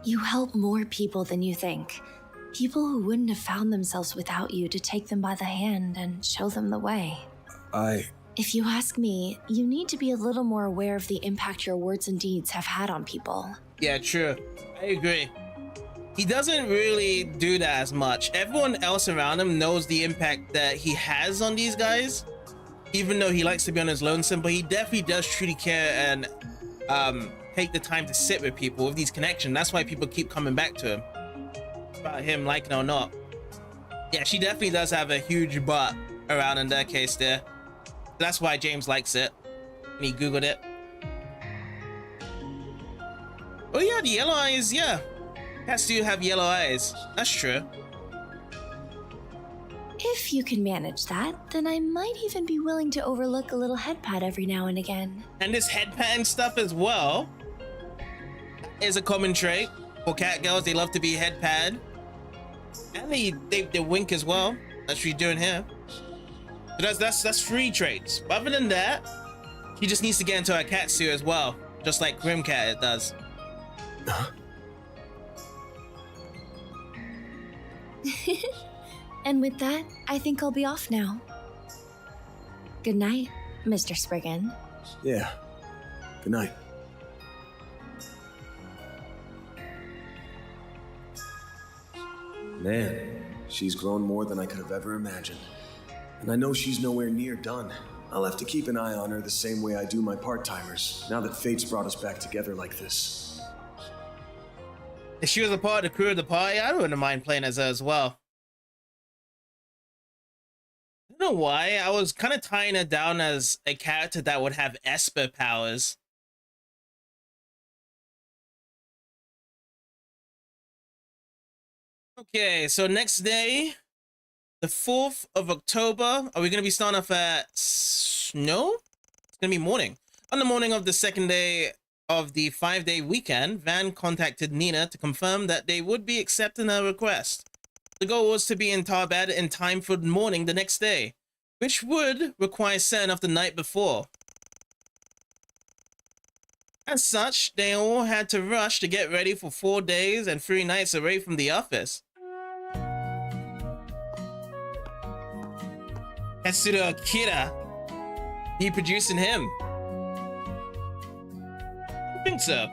You help more people than you think. People who wouldn't have found themselves without you to take them by the hand and show them the way. If you ask me, you need to be a little more aware of the impact your words and deeds have had on people. Yeah, true. I agree. He doesn't really do that as much. Everyone else around him knows the impact that he has on these guys, even though he likes to be on his lonesome, but he definitely does truly care and take the time to sit with people with these connections. That's why people keep coming back to him, about him liking or not. Yeah, she definitely does have a huge butt around in that case there. That's why James likes it, and he googled it. Oh yeah, the yellow eyes, yeah. Cats do have yellow eyes. That's true. If you can manage that, then I might even be willing to overlook a little head pat every now and again. And this head patting stuff as well is a common trait for cat girls. They love to be head patted. And they wink as well. That's what you're doing here. So that's 3 traits. But other than that, he just needs to get into a cat suit as well. Just like Grimcat it does. And with that, I think I'll be off now. Good night, Mr. Spriggan. Yeah. Good night. Man, she's grown more than I could have ever imagined. And I know she's nowhere near done. I'll have to keep an eye on her the same way I do my part-timers, now that fate's brought us back together like this. If she was a part of the crew of the party, I wouldn't mind playing as her as well. I don't know why. I was kind of tying her down as a character that would have Esper powers. Okay, so next day, the 4th of October. Are we going to be starting off at no? It's going to be morning. On the morning of the second day of the 5-day weekend, Van contacted Nina to confirm that they would be accepting her request. The goal was to be in Tharbad in time for morning the next day, which would require setting off the night before. As such, they all had to rush to get ready for 4 days and 3 nights away from the office. Katsuro Akira. You producing him? I think so.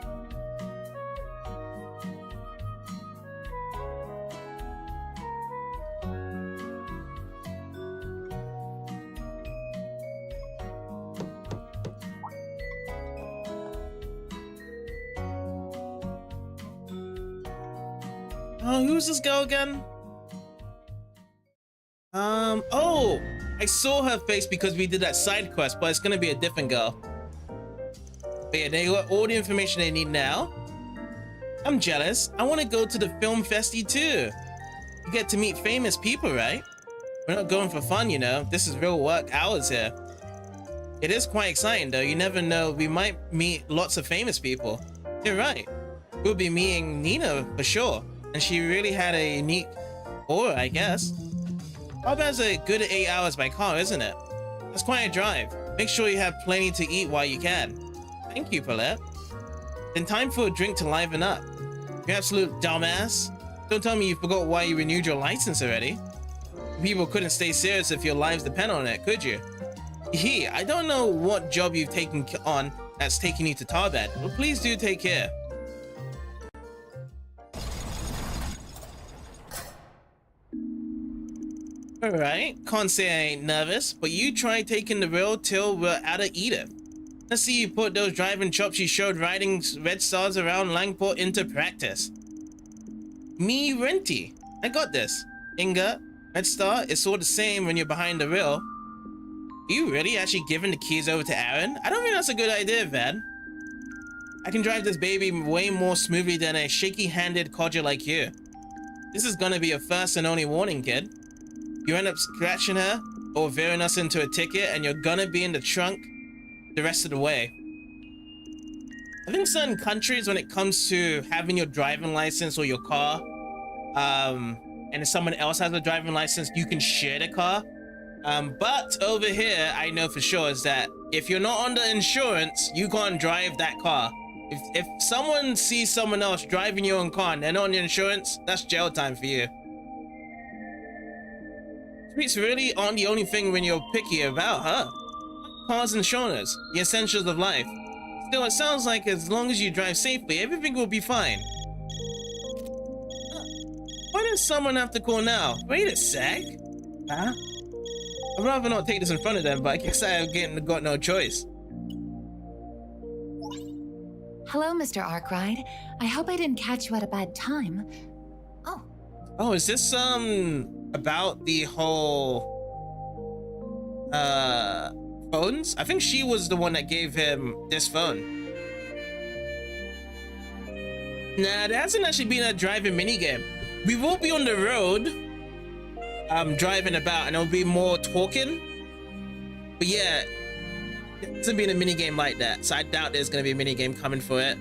Oh, who's this girl again? Oh, I saw her face because we did that side quest, but it's gonna be a different girl. But yeah, they got all the information they need now. I'm jealous. I want to go to the film festy too. You get to meet famous people, right? We're not going for fun, you know. This is real work hours here. It is quite exciting though. You never know. We might meet lots of famous people. You're right. We'll be meeting Nina for sure. And she really had a unique aura, I guess. Tharbad's a good 8 hours by car, isn't it? That's quite a drive. Make sure you have plenty to eat while you can. Thank you, Paulette. Then time for a drink to liven up. You absolute dumbass. Don't tell me you forgot why you renewed your license already. People couldn't stay serious if your lives depend on it, could you? I don't know what job you've taken on that's taking you to Tharbad, but please do take care. Alright, can't say I ain't nervous, but you try taking the rail till we're out of Edith. Let's see you put those driving chops you showed riding Red Stars around Langport into practice. Me Renty, I got this. Inga, Red Star, it's all the same when you're behind the wheel. Are you really actually giving the keys over to Aaron? I don't think that's a good idea, Van. I can drive this baby way more smoothly than a shaky-handed codger like you. This is gonna be your first and only warning, kid. You end up scratching her or veering us into a ticket and you're gonna be in the trunk the rest of the way. I think certain countries, when it comes to having your driving license or your car, and if someone else has a driving license, you can share the car. But over here, I know for sure is that if you're not under insurance, you can't drive that car. If someone sees someone else driving your own car and they're not on your insurance, that's jail time for you. Streets really aren't the only thing when you're picky about, huh? Cars and insurance, the essentials of life. Still, it sounds like as long as you drive safely, everything will be fine. Why does someone have to call now? Wait a sec. Huh? I'd rather not take this in front of them, but I guess I've got no choice. Hello, Mr. Arkwright. I hope I didn't catch you at a bad time. Oh, is this about the whole phones? I think she was the one that gave him this phone. Nah, there hasn't actually been a driving minigame. We will be on the road driving about and it'll be more talking. But yeah, it hasn't been a minigame like that, so I doubt there's gonna be a minigame coming for it.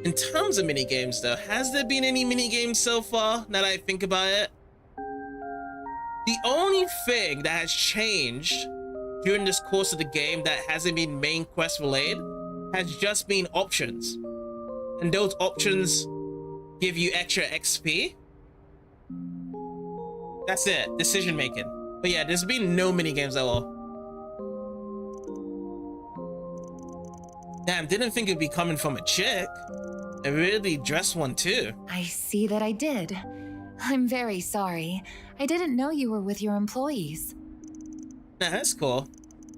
In terms of minigames though, has there been any minigames so far, now that I think about it? The only thing that has changed during this course of the game that hasn't been main quest related has just been options. And those options give you extra XP. That's it, decision making. But yeah, there's been no minigames at all. Damn, didn't think it'd be coming from a chick. A really dressed one too. I see that I did. I'm very sorry. I didn't know you were with your employees. Nah, that's cool.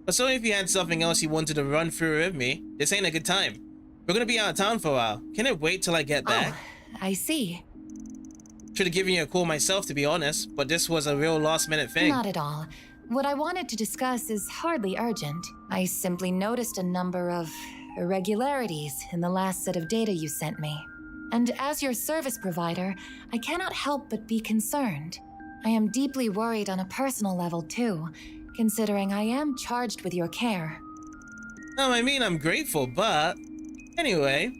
But so if you had something else you wanted to run through with me, this ain't a good time. We're gonna be out of town for a while. Can it wait till I get back? Oh, I see. Should have given you a call myself, to be honest, but this was a real last-minute thing. Not at all. What I wanted to discuss is hardly urgent. I simply noticed a number of irregularities in the last set of data you sent me. And as your service provider, I cannot help but be concerned. I am deeply worried on a personal level too, considering I am charged with your care. I mean, I'm grateful, but anyway,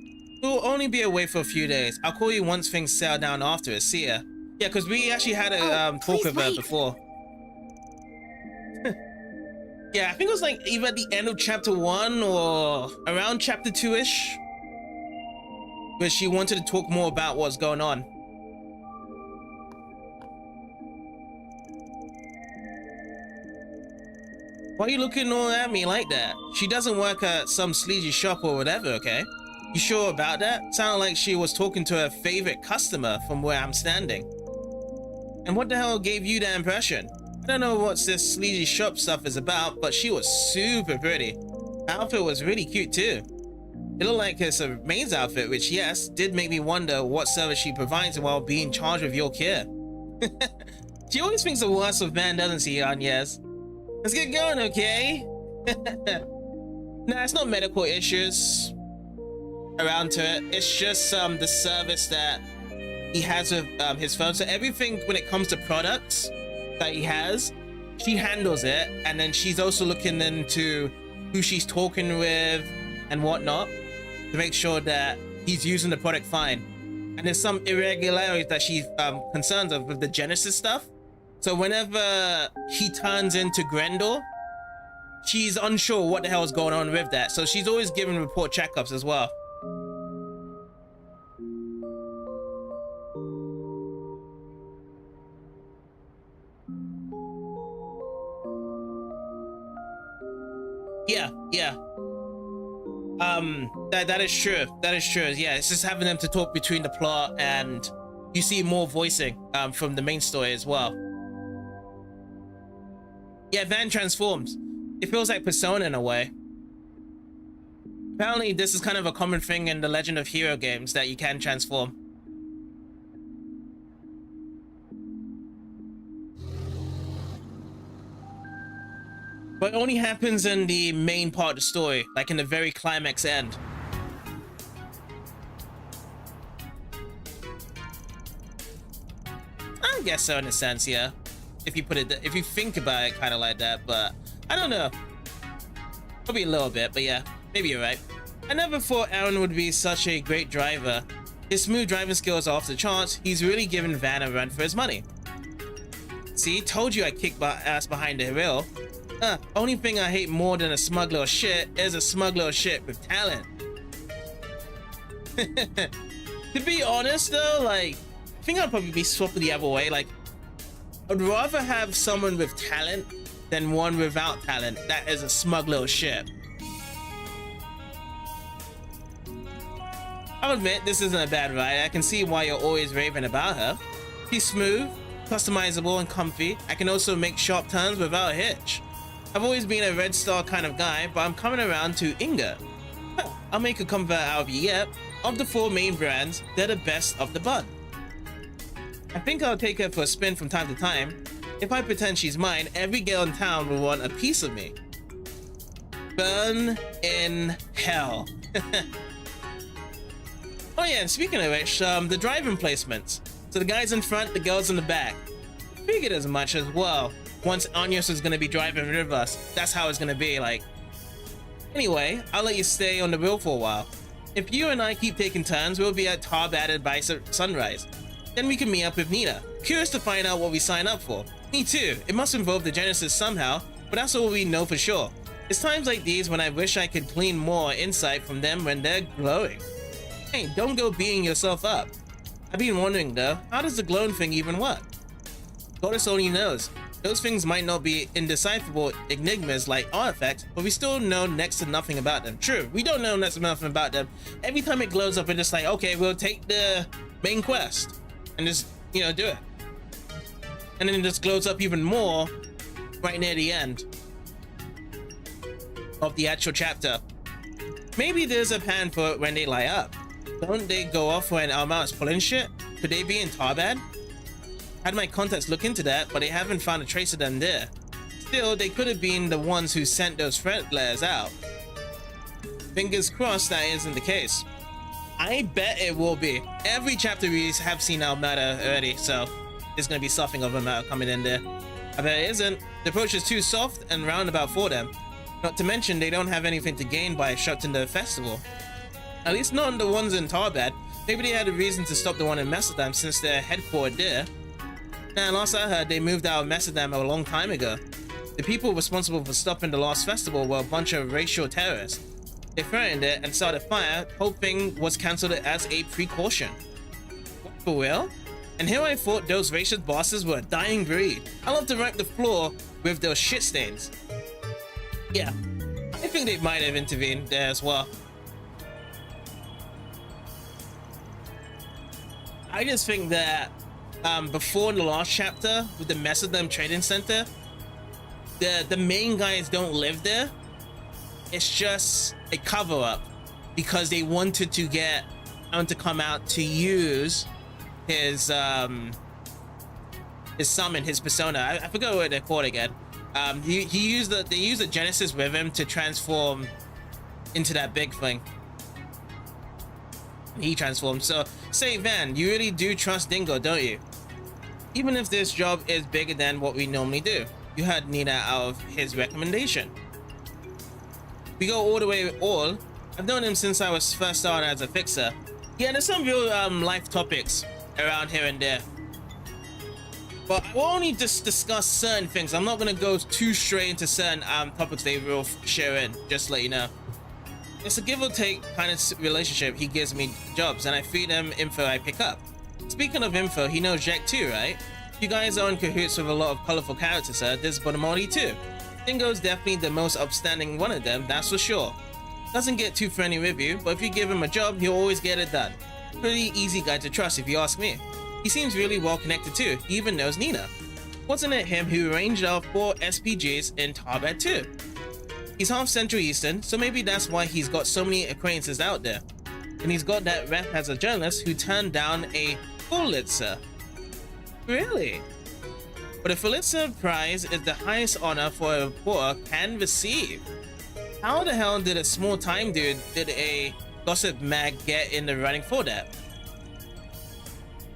we'll only be away for a few days. I'll call you once things settle down afterwards. See ya. Yeah, because we actually had a talk with her before. Yeah, I think it was like either at the end of chapter 1 or around chapter 2-ish, where she wanted to talk more about what's going on. Why are you looking all at me like that? She doesn't work at some sleazy shop or whatever, okay? You sure about that? Sounded like she was talking to her favorite customer from where I'm standing. And what the hell gave you that impression? I don't know what this sleazy shop stuff is about, but she was super pretty. Her outfit was really cute too. It looked like it's a maid's outfit, which yes, did make me wonder what service she provides while being charged with your care. She always thinks the worst of man, doesn't she, Agnes? Let's get going, okay? Nah, it's not medical issues around to it. It's just the service that he has with his phone. So everything when it comes to products that he has, she handles it, and then she's also looking into who she's talking with and whatnot to make sure that he's using the product fine. And there's some irregularities that she's concerned of with the Genesis stuff. So whenever he turns into Grendel, she's unsure what the hell is going on with that. So she's always giving report checkups as well. Yeah. That is true. That is true. Yeah, it's just having them to talk between the plot, and you see more voicing from the main story as well. Yeah, Van transforms. It feels like Persona in a way. Apparently, this is kind of a common thing in the Legend of Hero games that you can transform. But it only happens in the main part of the story, like in the very climax end. I guess so in a sense, yeah. If you think about it kind of like that, but I don't know. Probably a little bit, but yeah, maybe you're right. I never thought Aaron would be such a great driver. His smooth driving skills are off the charts. He's really given Van a run for his money. See, told you I kicked ass behind the wheel. Only thing I hate more than a smug little shit is a smug little shit with talent. To be honest though, like, I think I'd probably be swapped the other way. Like, I'd rather have someone with talent than one without talent that is a smug little shit. I'll admit, this isn't a bad ride. I can see why you're always raving about her. She's smooth, customizable, and comfy. I can also make sharp turns without a hitch. I've always been a Red Star kind of guy, but I'm coming around to Inga. I'll make a convert out of you yet. Of the 4 main brands, they're the best of the bunch. I think I'll take her for a spin from time to time. If I pretend she's mine, every girl in town will want a piece of me. Burn in hell. Oh yeah, and speaking of which, the driving placements. So the guys in front, the girls in the back. Figured as much as well. Once Agnes is gonna be driving with us, that's how it's gonna be, like. Anyway, I'll let you stay on the wheel for a while. If you and I keep taking turns, we'll be at Tharbad by sunrise. Then we can meet up with Nina. Curious to find out what we sign up for. Me too. It must involve the Genesis somehow, but that's all we know for sure. It's times like these when I wish I could glean more insight from them when they're glowing. Hey, don't go beating yourself up. I've been wondering though, how does the glowing thing even work? Goddess only knows. Those things might not be indecipherable enigmas like artifacts, but we still know next to nothing about them. True, we don't know next to nothing about them. Every time it glows up, we're just like, okay, we'll take the main quest and just, you know, do it. And then it just glows up even more right near the end of the actual chapter. Maybe there's a pan for it when they light up. Don't they go off when Alma is pulling shit? Could they be in Tharbad? Had my contacts look into that, but they haven't found a trace of them there. Still, they could have been the ones who sent those threat letters out. Fingers crossed that isn't the case. I bet it will be. Every chapter we have seen Almada already, so there's gonna be something of Almada coming in there. I bet it isn't. The approach is too soft and roundabout for them. Not to mention they don't have anything to gain by obstructing the festival. At least not the ones in Tharbad. Maybe they had a reason to stop the one in Mesodam since they're headquartered there. Now, last I heard, they moved out of Mesodam a long time ago. The people responsible for stopping the last festival were a bunch of racial terrorists. They threatened it and started a fire. Whole thing was cancelled as a precaution. For real? And here I thought those racist bosses were a dying breed. I love to wipe the floor with those shit stains. Yeah, I think they might have intervened there as well. I just think that before in the last chapter with the Mesodam Trading Center, the main guys don't live there. It's just a cover-up because they wanted to get him to come out to use his summon, his persona. I forgot what they're called again. They used the Genesis with him to transform into that big thing. He transformed. So say, Van, you really do trust Dingo, don't you? Even if this job is bigger than what we normally do. You heard Nina out of his recommendation. We go all the way with all. I've known him since I was first started as a fixer. Yeah, there's some real life topics around here and there. But we'll only just discuss certain things. I'm not gonna go too straight into certain topics they will share in, just to let you know. It's a give or take kind of relationship. He gives me jobs and I feed him info I pick up. Speaking of info, he knows Jack too, right? You guys are in cahoots with a lot of colorful characters, sir. There's Bonamodi too. Dingo's definitely the most upstanding one of them, that's for sure. Doesn't get too friendly with you, but if you give him a job, he'll always get it done. Pretty easy guy to trust if you ask me. He seems really well connected too, he even knows Nina. Wasn't it him who arranged our 4 SPGs in Tharbad too? He's half Central Eastern, so maybe that's why he's got so many acquaintances out there. And he's got that rep as a journalist who turned down a Pulitzer. Really? But a Pulitzer Prize is the highest honor for a reporter can receive. How the hell did a small-time dude did a gossip mag get in the running for that?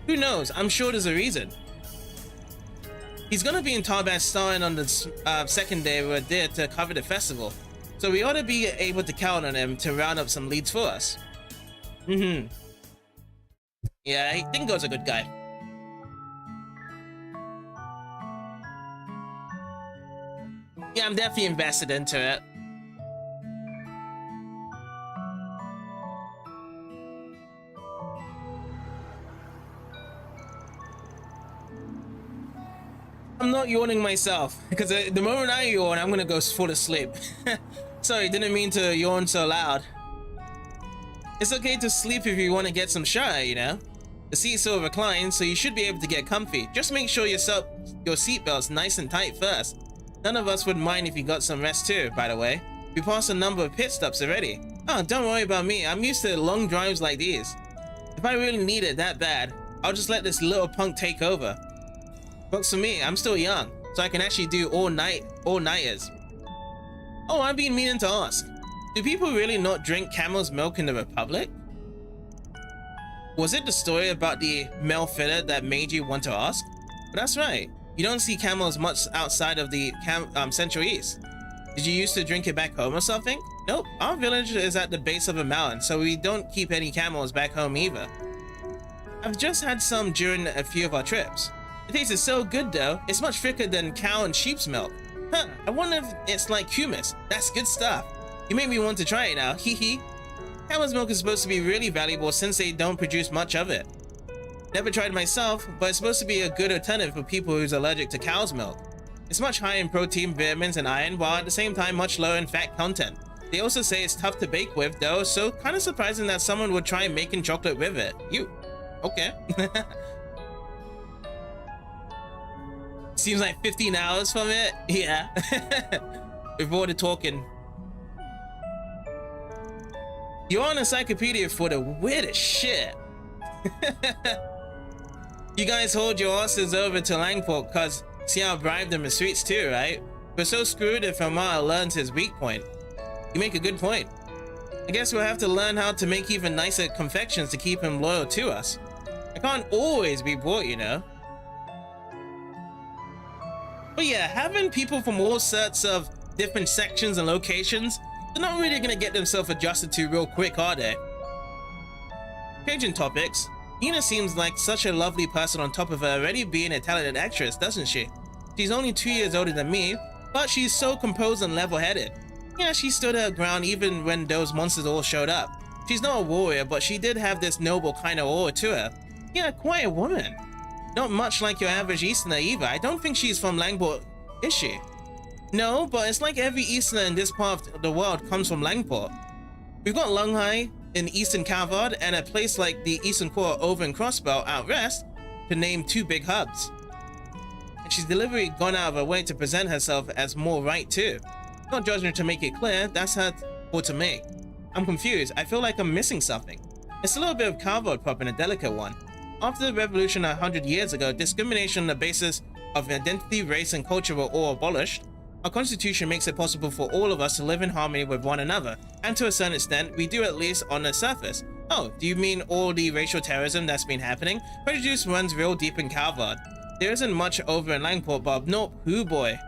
Who knows? I'm sure there's a reason. He's gonna be in Tharbad starting on the second day we're there to cover the festival. So we ought to be able to count on him to round up some leads for us. Yeah, Dingo's a good guy. Yeah, I'm definitely invested into it. I'm not yawning myself, because the moment I yawn, I'm gonna go fall asleep. Sorry, didn't mean to yawn so loud. It's okay to sleep if you want to get some shine, you know? The seat's still reclined, so you should be able to get comfy. Just make sure your seatbelt's nice and tight first. None of us would mind if you got some rest too, by the way. We passed a number of pit stops already. Oh, don't worry about me, I'm used to long drives like these. If I really need it that bad, I'll just let this little punk take over. But for me, I'm still young, so I can actually do all-nighters. Oh, I've been meaning to ask. Do people really not drink camel's milk in the Republic? Was it the story about the male fitter that made you want to ask? But that's right. You don't see camels much outside of the Central East. Did you used to drink it back home or something? Nope, our village is at the base of a mountain, so we don't keep any camels back home either. I've just had some during a few of our trips. It tastes so good though, it's much thicker than cow and sheep's milk. Huh, I wonder if it's like humus. That's good stuff. You make me want to try it now, hee hee. Camel's milk is supposed to be really valuable since they don't produce much of it. Never tried it myself, but it's supposed to be a good alternative for people who's allergic to cow's milk. It's much higher in protein, vitamins, and iron, while at the same time much lower in fat content. They also say it's tough to bake with though, so kinda surprising that someone would try making chocolate with it. You, okay. Seems like 15 hours from it, yeah. We've already talking. You're on encyclopedia for the weirdest shit. You guys hold your asses over to Langport cause see how I bribed them in sweets too, right? We're so screwed if Amar learns his weak point. You make a good point. I guess we'll have to learn how to make even nicer confections to keep him loyal to us. I can't always be bought, you know. But yeah, having people from all sorts of different sections and locations, they're not really gonna get themselves adjusted to real quick, are they? Changing topics, Ina seems like such a lovely person on top of her already being a talented actress, doesn't she? She's only 2 years older than me, but she's so composed and level-headed. Yeah, she stood her ground even when those monsters all showed up. She's not a warrior, but she did have this noble kind of aura to her. Yeah, quite a woman. Not much like your average Easterner either. I don't think she's from Langport, is she? No, but it's like every Easterner in this part of the world comes from Langport. We've got Lunghai in Eastern Tharbad and a place like the Eastern Core over in Crossbelt out west, to name 2 big hubs. And she's deliberately gone out of her way to present herself as more right too. Not judging her to make it clear, that's her call to make. I'm confused. I feel like I'm missing something. It's a little bit of Tharbad prop and a delicate one. After the revolution 100 years ago, discrimination on the basis of identity, race, and culture were all abolished. Our constitution makes it possible for all of us to live in harmony with one another, and to a certain extent, we do at least on the surface. Oh, do you mean all the racial terrorism that's been happening? Prejudice runs real deep in Tharbad. There isn't much over in Langport, but nope, hoo boy.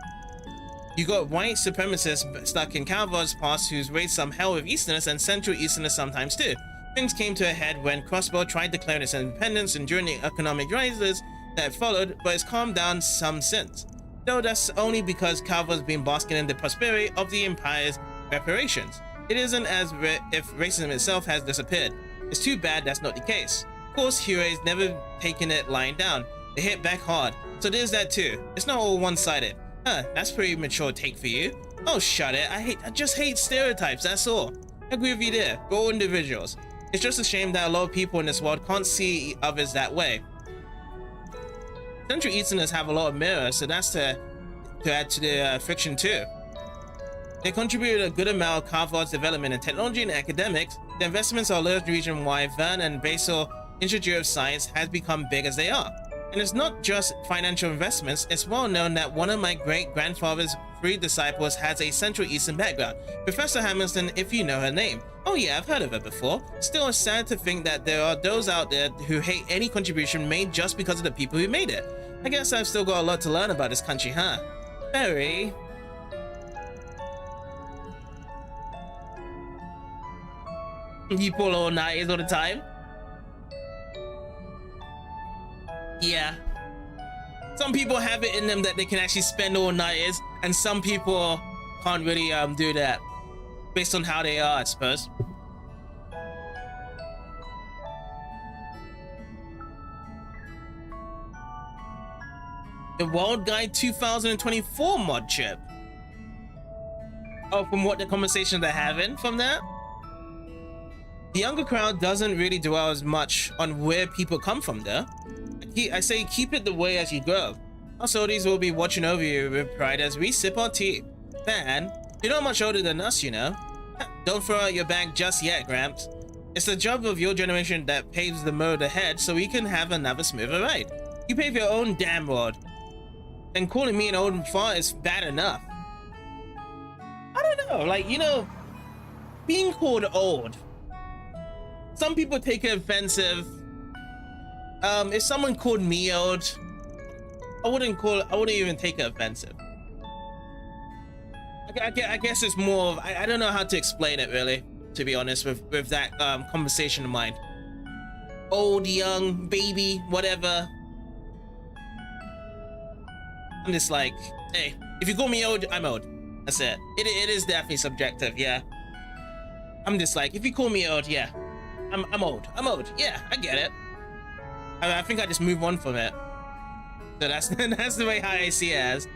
You got white supremacists stuck in Tharbad's past who's raised some hell with Easterners and Central Easterners sometimes too. Things came to a head when Crossbow tried declaring its independence and during the economic rises that followed, but it's calmed down some since. Though that's only because Tharbad's been basking in the prosperity of the Empire's reparations. It isn't as if racism itself has disappeared. It's too bad that's not the case. Of course, Huey's never taken it lying down. They hit back hard, so there's that too. It's not all one-sided. Huh, that's pretty mature take for you. Oh, shut it. I just hate stereotypes, that's all. I agree with you there. We're all individuals. It's just a shame that a lot of people in this world can't see others that way. Central Easterners have a lot of mirrors, so that's to add to the friction too. They contributed a good amount of Tharbad's development in technology and academics. The investments are large region why Vern and Basel Institute of Science has become big as they are. And it's not just financial investments, it's well known that one of my great-grandfather's 3 disciples has a Central Eastern background. Professor Hamilton, if you know her name. Oh yeah, I've heard of her before. Still, it's sad to think that there are those out there who hate any contribution made just because of the people who made it. I guess I've still got a lot to learn about this country, huh? Very. You pull all nighters all the time? Yeah. Some people have it in them that they can actually spend all nighters, and some people can't really do that based on how they are, I suppose. The World Guide 2024 mod chip. Oh, from what the conversations they're having from that? The younger crowd doesn't really dwell as much on where people come from there. I say keep it the way as you grow. Us oldies will be watching over you with pride as we sip our tea. Man, you're not much older than us, you know. Don't throw out your bag just yet, Gramps. It's the job of your generation that paves the road ahead so we can have another smoother ride. You pave your own damn road. And calling me an old fart is bad enough. I don't know, like, you know, being called old. Some people take it offensive. If someone called me old, I wouldn't even take it offensive. I guess it's more of, I don't know how to explain it really, to be honest, with that conversation in mind. Old, young, baby, whatever. I'm just like, hey, if you call me old, I'm old. That's it. It is definitely subjective, yeah. I'm just like, if you call me old, yeah. I'm old. I'm old. Yeah, I get it. I think I just move on from it. So that's the way how I see it as.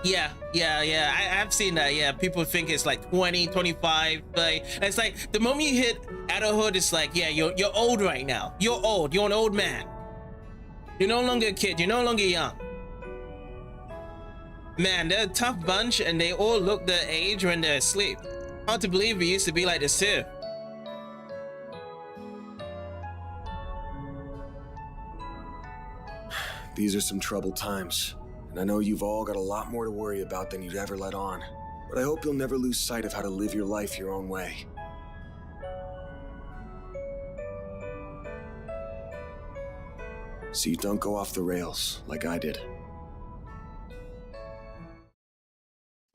Yeah. I've seen that. Yeah, people think it's like 20, 25, but it's like the moment you hit adulthood, it's like, yeah, you're old right now. You're old. You're an old man. You're no longer a kid. You're no longer young. Man, they're a tough bunch, and they all look their age when they're asleep. Hard to believe we used to be like this too. These are some troubled times, And I know you've all got a lot more to worry about than you'd ever let on. But I hope you'll never lose sight of how to live your life your own way. So you don't go off the rails like I did.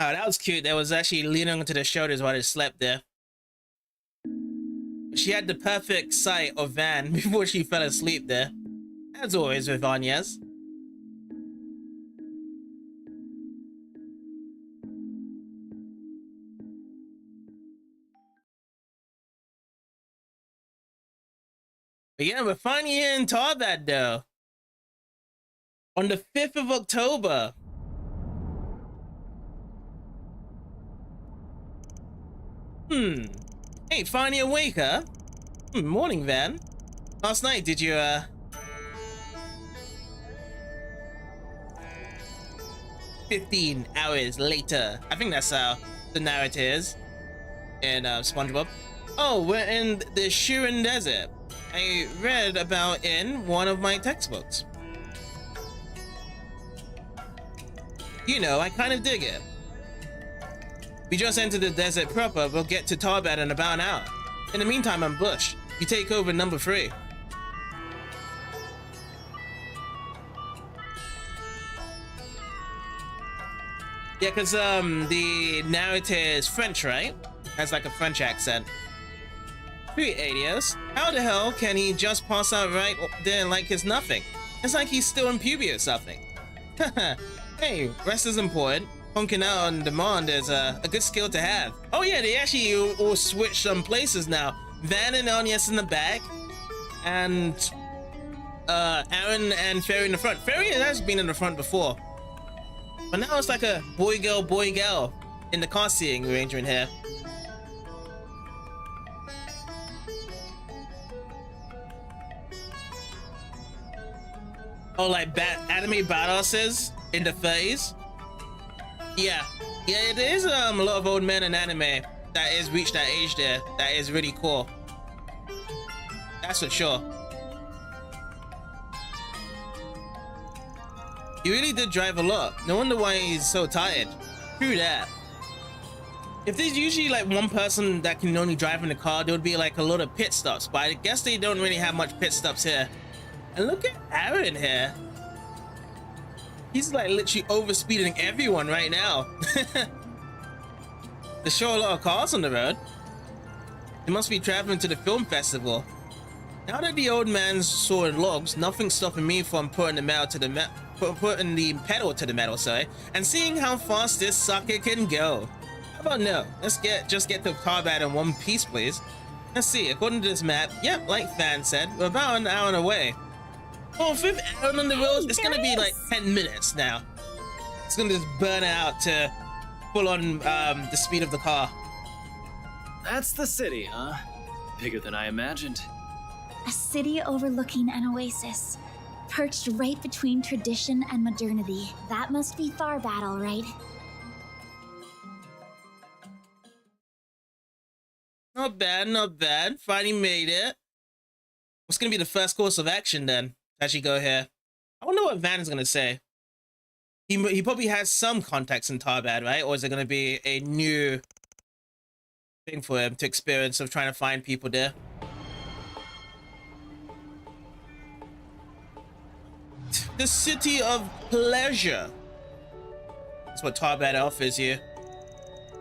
Oh, that was cute. That was actually leaning onto the shoulders while they slept there. She had the perfect sight of Van before she fell asleep there. As always with Anya's. But yeah, we're finally here in Tharbad though. On the 5th of October. Hey, finally awake, huh? Morning, Van. Last night, did you, 15 hours later. I think that's how the narrative is in SpongeBob. Oh, we're in the Shirin Desert. I read about in one of my textbooks. You know, I kind of dig it. We just entered the desert proper. We'll get to Tharbad in about an hour. In the meantime, I'm Bush. You take over number 3. Yeah, because the narrator is French, right? Has like a French accent. 3 Adios. How the hell can he just pass out right there like it's nothing? It's like he's still in puberty or something. Hey, rest is important. Honking out on demand is a good skill to have. Oh yeah, they actually all switched some places now. Van and Anya's in the back, and Aaron and Fairy in the front. Fairy has been in the front before, but now it's like a boy girl in the car seating arrangement here. Oh, like anime badasses in the phase. Yeah, there is a lot of old men in anime that is reached that age there. That is really cool. That's for sure. He really did drive a lot. No wonder why he's so tired. True that. If there's usually like one person that can only drive in the car, there would be like a lot of pit stops. But I guess they don't really have much pit stops here. And look at Aaron here. He's like literally overspeeding everyone right now. There's sure a lot of cars on the road. They must be traveling to the film festival. Now that the old man's sawing logs, nothing's stopping me from putting the pedal to the metal, sorry, and seeing how fast this sucker can go. How about no? Let's just get to Tharbad in one piece, please. Let's see. According to this map, yep, like Fan said, we're about an hour away. Oh, 5th hour on the road, it's gonna be like 10 minutes now. It's gonna just burn out to full on the speed of the car. That's the city, huh? Bigger than I imagined. A city overlooking an oasis, perched right between tradition and modernity. That must be Tharbad, all right. Not bad, not bad. Finally made it. What's gonna be the first course of action then? Actually go here. I wonder what Van is gonna say. He probably has some contacts in Tharbad, right? Or is it gonna be a new thing for him to experience of trying to find people there? The city of pleasure. That's what Tharbad offers you.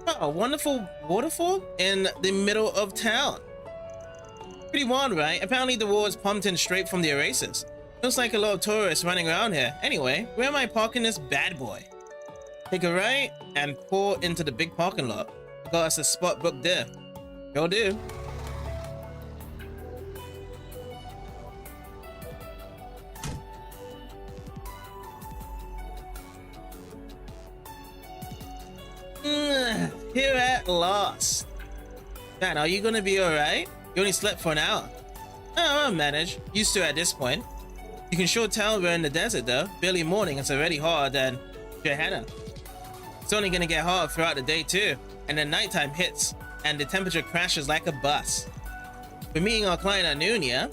Oh, a wonderful waterfall in the middle of town. Pretty wild, right? Apparently the water is pumped in straight from the oasis. Looks like a lot of tourists running around here. Anyway, where am I parking this bad boy? Take a right and pull into the big parking lot. Got us a spot booked there. Will do. Here at last. Man, are you gonna be alright? You only slept for an hour. Oh, I'll manage. Used to at this point. You can sure tell we're in the desert though. Barely morning, it's already hot and Johanna. It's only gonna get hot throughout the day too. And then nighttime hits and the temperature crashes like a bus. We're meeting our client at noon, yeah?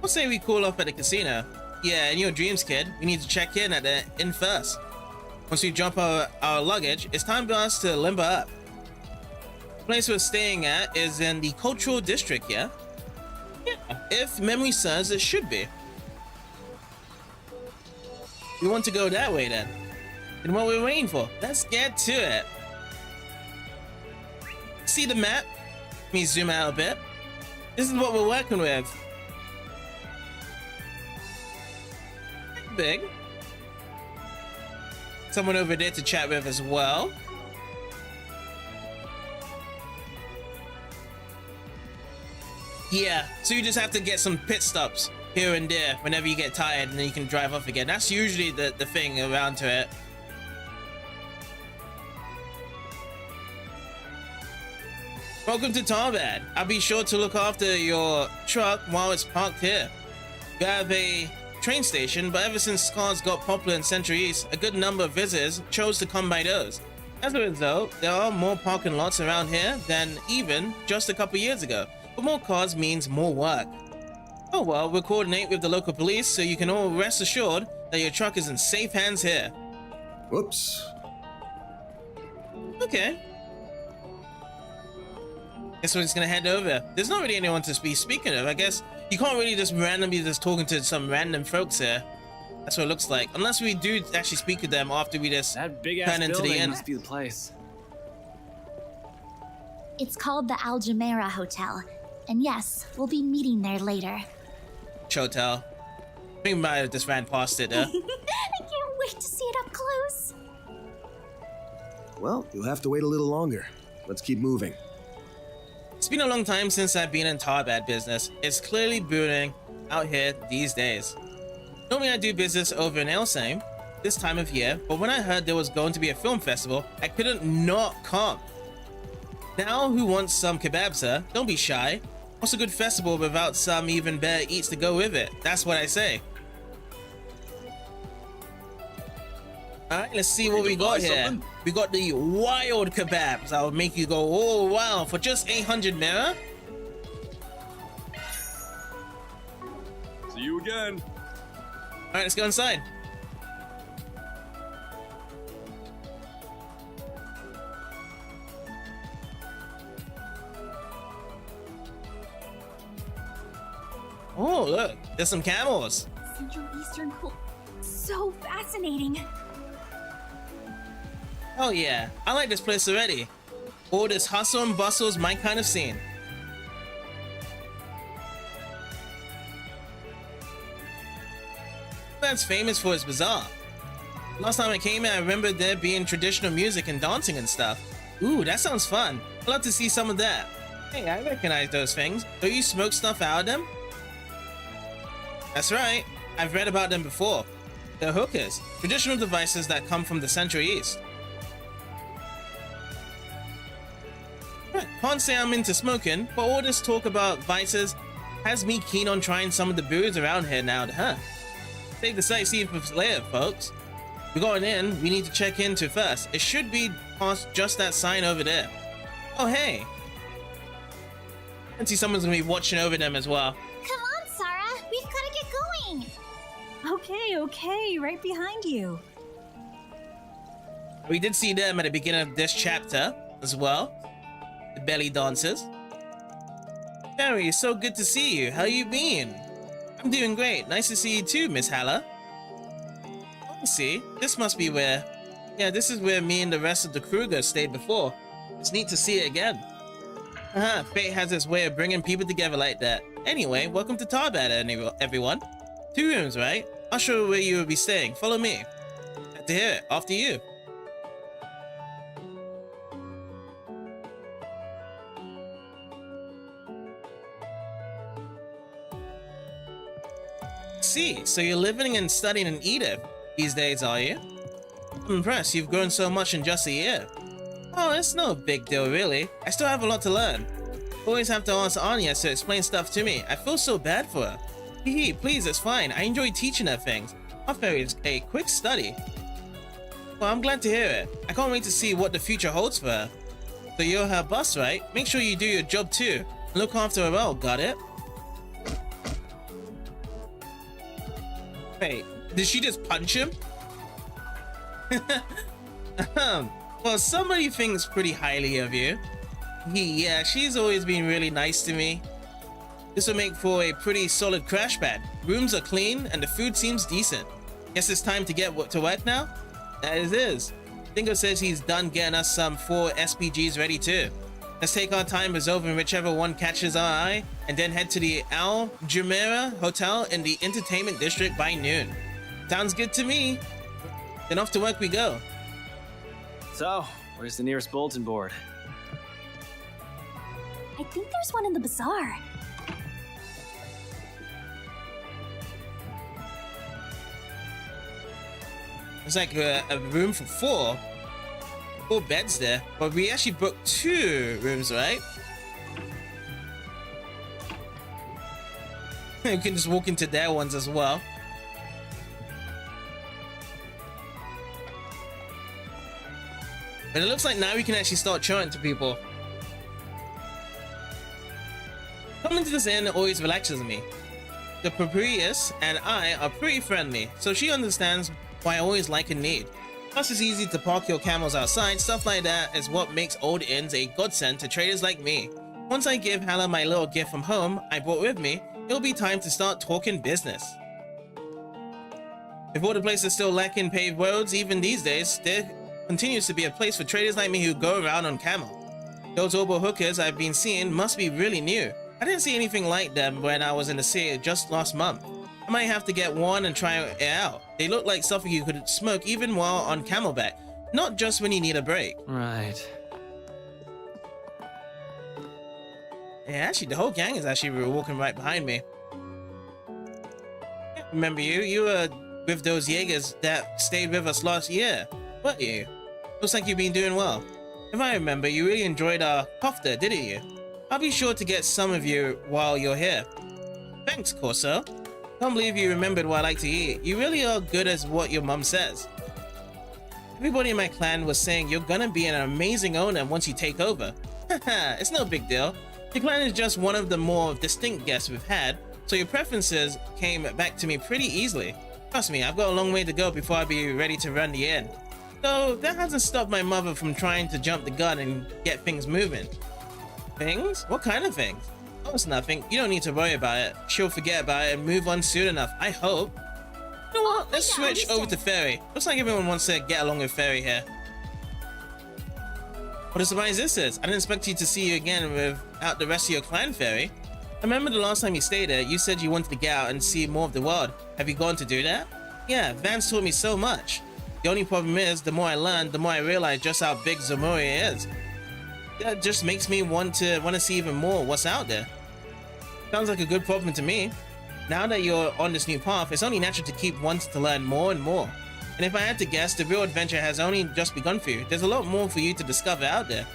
We'll say we cool off at the casino. Yeah, in your dreams, kid. We need to check in at the inn first. Once we drop our luggage, it's time for us to limber up. The place we're staying at is in the cultural district, yeah? Yeah, if memory serves, it should be. We want to go that way then. And what we're waiting for, let's get to it. See the map? Let me zoom out a bit. This is what we're working with. Big. Someone over there to chat with as well. Yeah, so you just have to get some pit stops here and there whenever you get tired, and then you can drive off again. That's usually the thing around to it. Welcome to Tharbad. I'll be sure to look after your truck while it's parked here. We have a train station, but ever since cars got popular in Central East, a good number of visitors chose to come by those. As a result, there are more parking lots around here than even just a couple years ago. But more cars means more work. Oh well, we'll coordinate with the local police so you can all rest assured that your truck is in safe hands here. Whoops. Okay. Guess we're just gonna head over. There's not really anyone to be speaking of. I guess you can't really just randomly just talking to some random folks here. That's what it looks like. Unless we do actually speak to them after we just That big ass turn into the building end. must be the place. It's called the Al Jumeirah Hotel. And yes, we'll be meeting there later. Hotel. I think we might have just ran past it. I can't wait to see it up close. Well, you'll have to wait a little longer. Let's keep moving. It's been a long time since I've been in Tharbad business. It's clearly booming out here these days. Normally I do business over in Elsheim this time of year, but when I heard there was going to be a film festival, I couldn't not come. Now who wants some kebab, sir? Don't be shy. What's a good festival without some even better eats to go with it? That's what I say. Alright, let's see what we got here. We got the wild kebabs. I'll make you go, oh wow, for just 800 mera? See you again. Alright, let's go inside. Oh, look, there's some camels. Central Eastern cool. So fascinating. Oh yeah, I like this place already. All this hustle and bustle is my kind of scene. That's famous for its bazaar. Last time I came here, I remember there being traditional music and dancing and stuff. Ooh, that sounds fun. I'd love to see some of that. Hey, I recognize those things. Don't you smoke stuff out of them? That's right. I've read about them before. They're hookahs, traditional devices that come from the Central East. Can't say I'm into smoking, but all this talk about vices has me keen on trying some of the booze around here now, huh? Save the sightseeing for later, folks. We're going in, we need to check into first. It should be past just that sign over there. Oh, hey. I see someone's gonna be watching over them as well. Come on, Sarah. We've got to get going. Okay, right behind you. We did see them at the beginning of this chapter as well. The belly dancers. Barry, so good to see you. How you been? I'm doing great. Nice to see you too, Miss Haller. I see. This must be where... Yeah, this is where me and the rest of the Kruger stayed before. It's neat to see it again. Fate has its way of bringing people together like that. Anyway, welcome to Tharbad, everyone. 2 rooms, right? I'll show you where you will be staying. Follow me. Glad to hear it. After you. See, so you're living and studying in Edith these days, are you? I'm impressed. You've grown so much in just a year. Oh, it's no big deal, really. I still have a lot to learn. Always have to ask Anya to explain stuff to me. I feel so bad for her. Hee, please, it's fine. I enjoy teaching her things. Our fairy is a quick study. Well, I'm glad to hear it. I can't wait to see what the future holds for her. So you're her boss, right? Make sure you do your job too. Look after her well, got it? Wait, did she just punch him? Well, somebody thinks pretty highly of you. Yeah, she's always been really nice to me. This will make for a pretty solid crash pad. Rooms are clean and the food seems decent. Guess it's time to get to work now? That it is. Dingo says he's done getting us some 4 SPGs ready too. Let's take our time resolving whichever one catches our eye and then head to the Al Jumeirah Hotel in the Entertainment District by noon. Sounds good to me. Then off to work we go. So, where's the nearest bulletin board? I think there's one in the bazaar. It's like a room for 4 beds there, but we actually booked 2 rooms, right? We can just walk into their ones as well. But it looks like now we can actually start chatting to people. Coming to this inn always relaxes me. The proprietress and I are pretty friendly, so she understands why I always like and need. Plus it's easy to park your camels outside. Stuff like that is what makes old inns a godsend to traders like me. Once I give Hala my little gift from home I brought with me, it'll be time to start talking business. If all the places still lacking paved roads even these days, there continues to be a place for traders like me who go around on camel. Those oboe hookers I've been seeing must be really new. I didn't see anything like them when I was in the city just last month. I might have to get one and try it out. They look like stuff you could smoke even while on camelback, not just when you need a break. Right. Yeah, actually the whole gang is actually walking right behind me. Remember you? You were with those Jaegers that stayed with us last year, weren't you? Looks like you've been doing well. If I remember, you really enjoyed our kofta, didn't you? I'll be sure to get some of you while you're here. Thanks, Corso. Can't believe you remembered what I like to eat. You really are good as what your mum says. Everybody in my clan was saying you're gonna be an amazing owner once you take over. Haha, it's no big deal. Your clan is just one of the more distinct guests we've had, so your preferences came back to me pretty easily. Trust me, I've got a long way to go before I'll be ready to run the inn. Though that hasn't stopped my mother from trying to jump the gun and get things moving. Things? What kind of things? Oh, it's nothing. You don't need to worry about it. She'll forget about it and move on soon enough, I hope. You know what? Let's switch over to Fairy. Looks like everyone wants to get along with Fairy here. What a surprise this is. I didn't expect you to see you again without the rest of your clan, Fairy. I remember the last time you stayed there, you said you wanted to get out and see more of the world. Have you gone to do that? Yeah, Vance taught me so much. The only problem is, the more I learn, the more I realize just how big Zamoria is. That just makes me want to see even more what's out there. Sounds like a good problem to me. Now that you're on this new path, it's only natural to keep wanting to learn more and more. And if I had to guess, the real adventure has only just begun for you. There's a lot more for you to discover out there.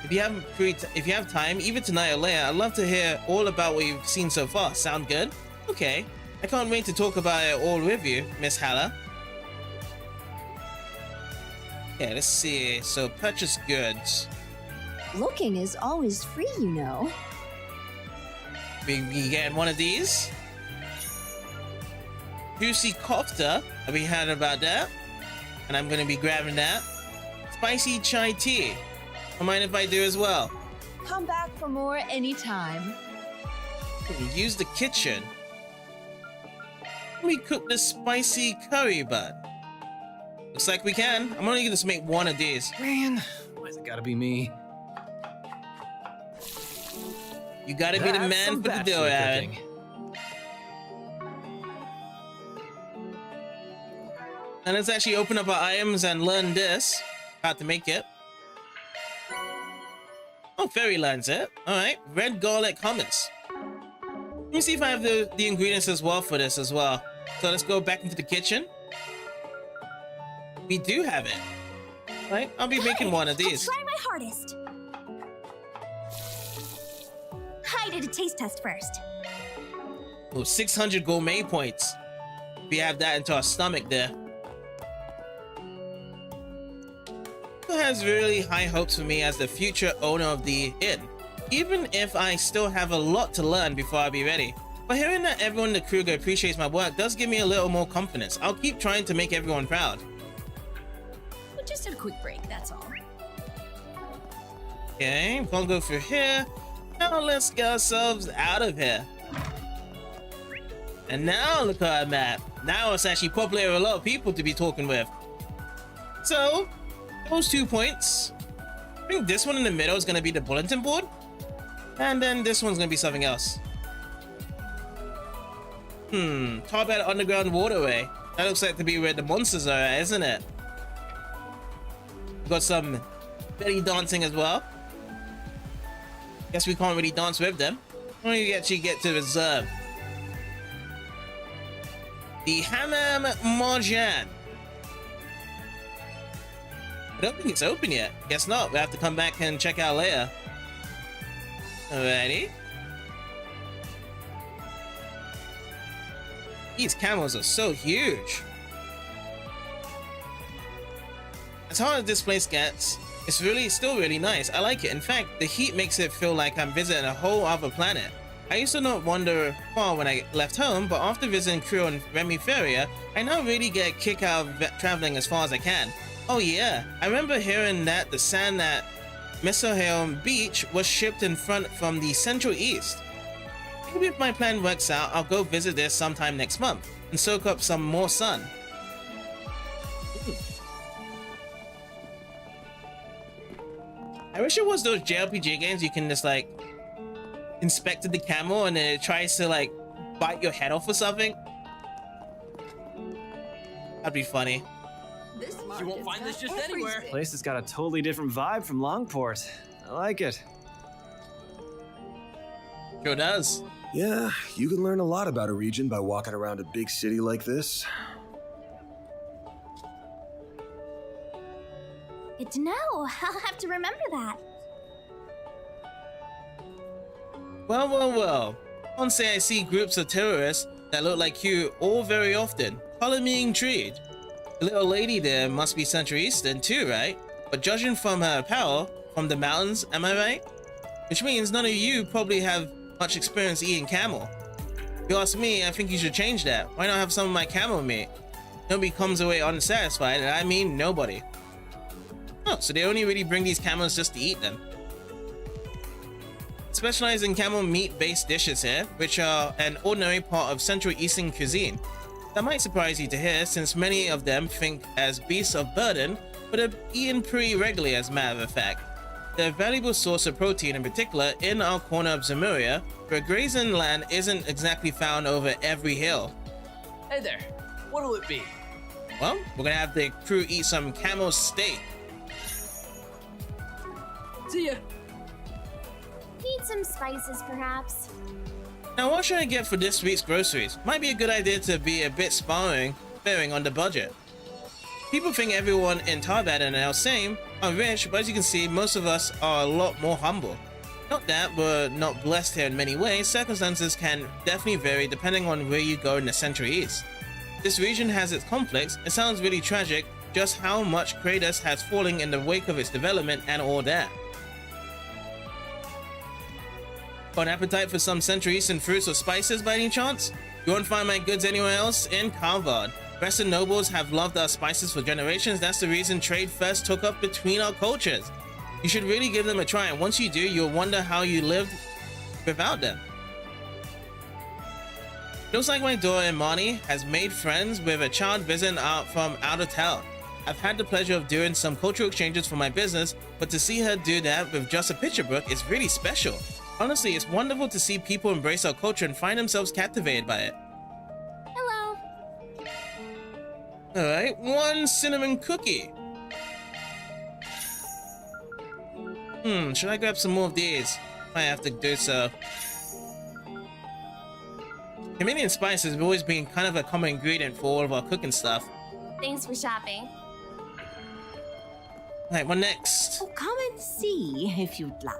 If you have time, either tonight or later, I'd love to hear all about what you've seen so far. Sound good? Okay. I can't wait to talk about it all with you, Miss Hala. Yeah, let's see. So, purchase goods. Looking is always free, you know. We getting one of these. Juicy kofta. Have we heard about that? And I'm gonna be grabbing that. Spicy chai tea. Don't mind if I do as well. Come back for more anytime. Use the kitchen. Let me cook this spicy curry bun. Looks like we can. I'm only gonna just make one of these. Man, why's it gotta be me? You gotta be the man for the deal, Aaron. And let's actually open up our items and learn this. How to make it. Oh, Fairy learns it. Alright. Red garlic hummus. Let me see if I have the ingredients as well for this as well. So let's go back into the kitchen. We do have it. Right? I'll be making one of these. I'll try my hardest. I did a taste test first. Oh, 600 gourmet points. We have that into our stomach there. Who has really high hopes for me as the future owner of the inn, even if I still have a lot to learn before I be ready. But hearing that everyone in the Kruger appreciates my work does give me a little more confidence. I'll keep trying to make everyone proud. just a quick break, that's all. Okay, we'll go through here. Now let's get ourselves out of here. And now look where I'm at. Now it's actually populated with a lot of people to be talking with. So, those 2 points. I think this one in the middle is going to be the bulletin board. And then this one's going to be something else. Tharbad Underground Waterway. That looks like to be where the monsters are at, isn't it? We've got some belly dancing as well. Guess we can't really dance with them. We actually get to reserve. The Hammam Marjan. I don't think it's open yet. Guess not. We have to come back and check out later. Alrighty. These camels are so huge. As hard as this place gets, it's still really nice. I like it. In fact, the heat makes it feel like I'm visiting a whole other planet. I used to not wander far when I left home, but after visiting Crew and Remiferia, I now really get a kick out of traveling as far as I can. Oh yeah, I remember hearing that the sand at Mesohaum Beach was shipped in front from the Central East. Maybe if my plan works out, I'll go visit this sometime next month and soak up some more sun. I wish it was those JRPG games you can just like inspect the camel and then it tries to like bite your head off or something. That'd be funny. You won't find this just anywhere. Place has got a totally different vibe from Longport. I like it. Sure does. Yeah, you can learn a lot about a region by walking around a big city like this. Good to know. I'll have to remember that. Well. Can't say I see groups of terrorists that look like you all very often. Color me intrigued. The little lady there must be Central Eastern too, right? But judging from her apparel, from the mountains, am I right? Which means none of you probably have much experience eating camel. If you ask me, I think you should change that. Why not have some of my camel meat? Nobody comes away unsatisfied, and I mean nobody. Oh, so they only really bring these camels just to eat them. Specialize in camel meat-based dishes here, which are an ordinary part of Central Eastern cuisine. That might surprise you to hear, since many of them think as beasts of burden, but are eaten pretty regularly as a matter of fact. They're a valuable source of protein, in particular in our corner of Zemuria, where grazing land isn't exactly found over every hill. Hey there, what'll it be? Well, we're gonna have the crew eat some camel steak. See ya. Need some spices, perhaps. Now, what should I get for this week's groceries? Might be a good idea to be a bit sparing on the budget. People think everyone in Tharbad and our same are rich, but as you can see, most of us are a lot more humble. Not that we're not blessed here in many ways, circumstances can definitely vary depending on where you go in the Central East. This region has its conflicts. It sounds really tragic just how much Kratos has fallen in the wake of its development and all that. Got an appetite for some Central Eastern fruits or spices by any chance? You won't find my goods anywhere else in Tharbad. Western nobles have loved our spices for generations. That's the reason trade first took up between our cultures. You should really give them a try, and once you do, you'll wonder how you lived without them. Looks like my daughter Imani has made friends with a child visiting out from out of town. I've had the pleasure of doing some cultural exchanges for my business, but to see her do that with just a picture book is really special. Honestly, it's wonderful to see people embrace our culture and find themselves captivated by it. Hello. Alright, one cinnamon cookie. Should I grab some more of these? I have to do so. Canadian spices have always been kind of a common ingredient for all of our cooking stuff. Thanks for shopping. Alright, what next? Oh, come and see if you'd like.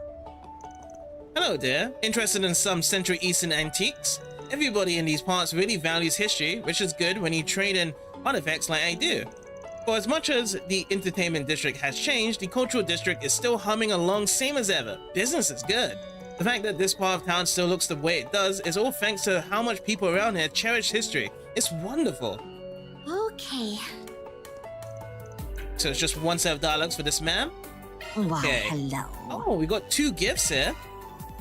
Hello there. Interested in some Central Eastern antiques? Everybody in these parts really values history, which is good when you trade in artifacts like I do. For as much as the entertainment district has changed, the cultural district is still humming along same as ever. Business is good. The fact that this part of town still looks the way it does is all thanks to how much people around here cherish history. It's wonderful. Okay. So it's just one set of dialogues for this man. Why, Okay. hello. Oh, we got 2 gifts here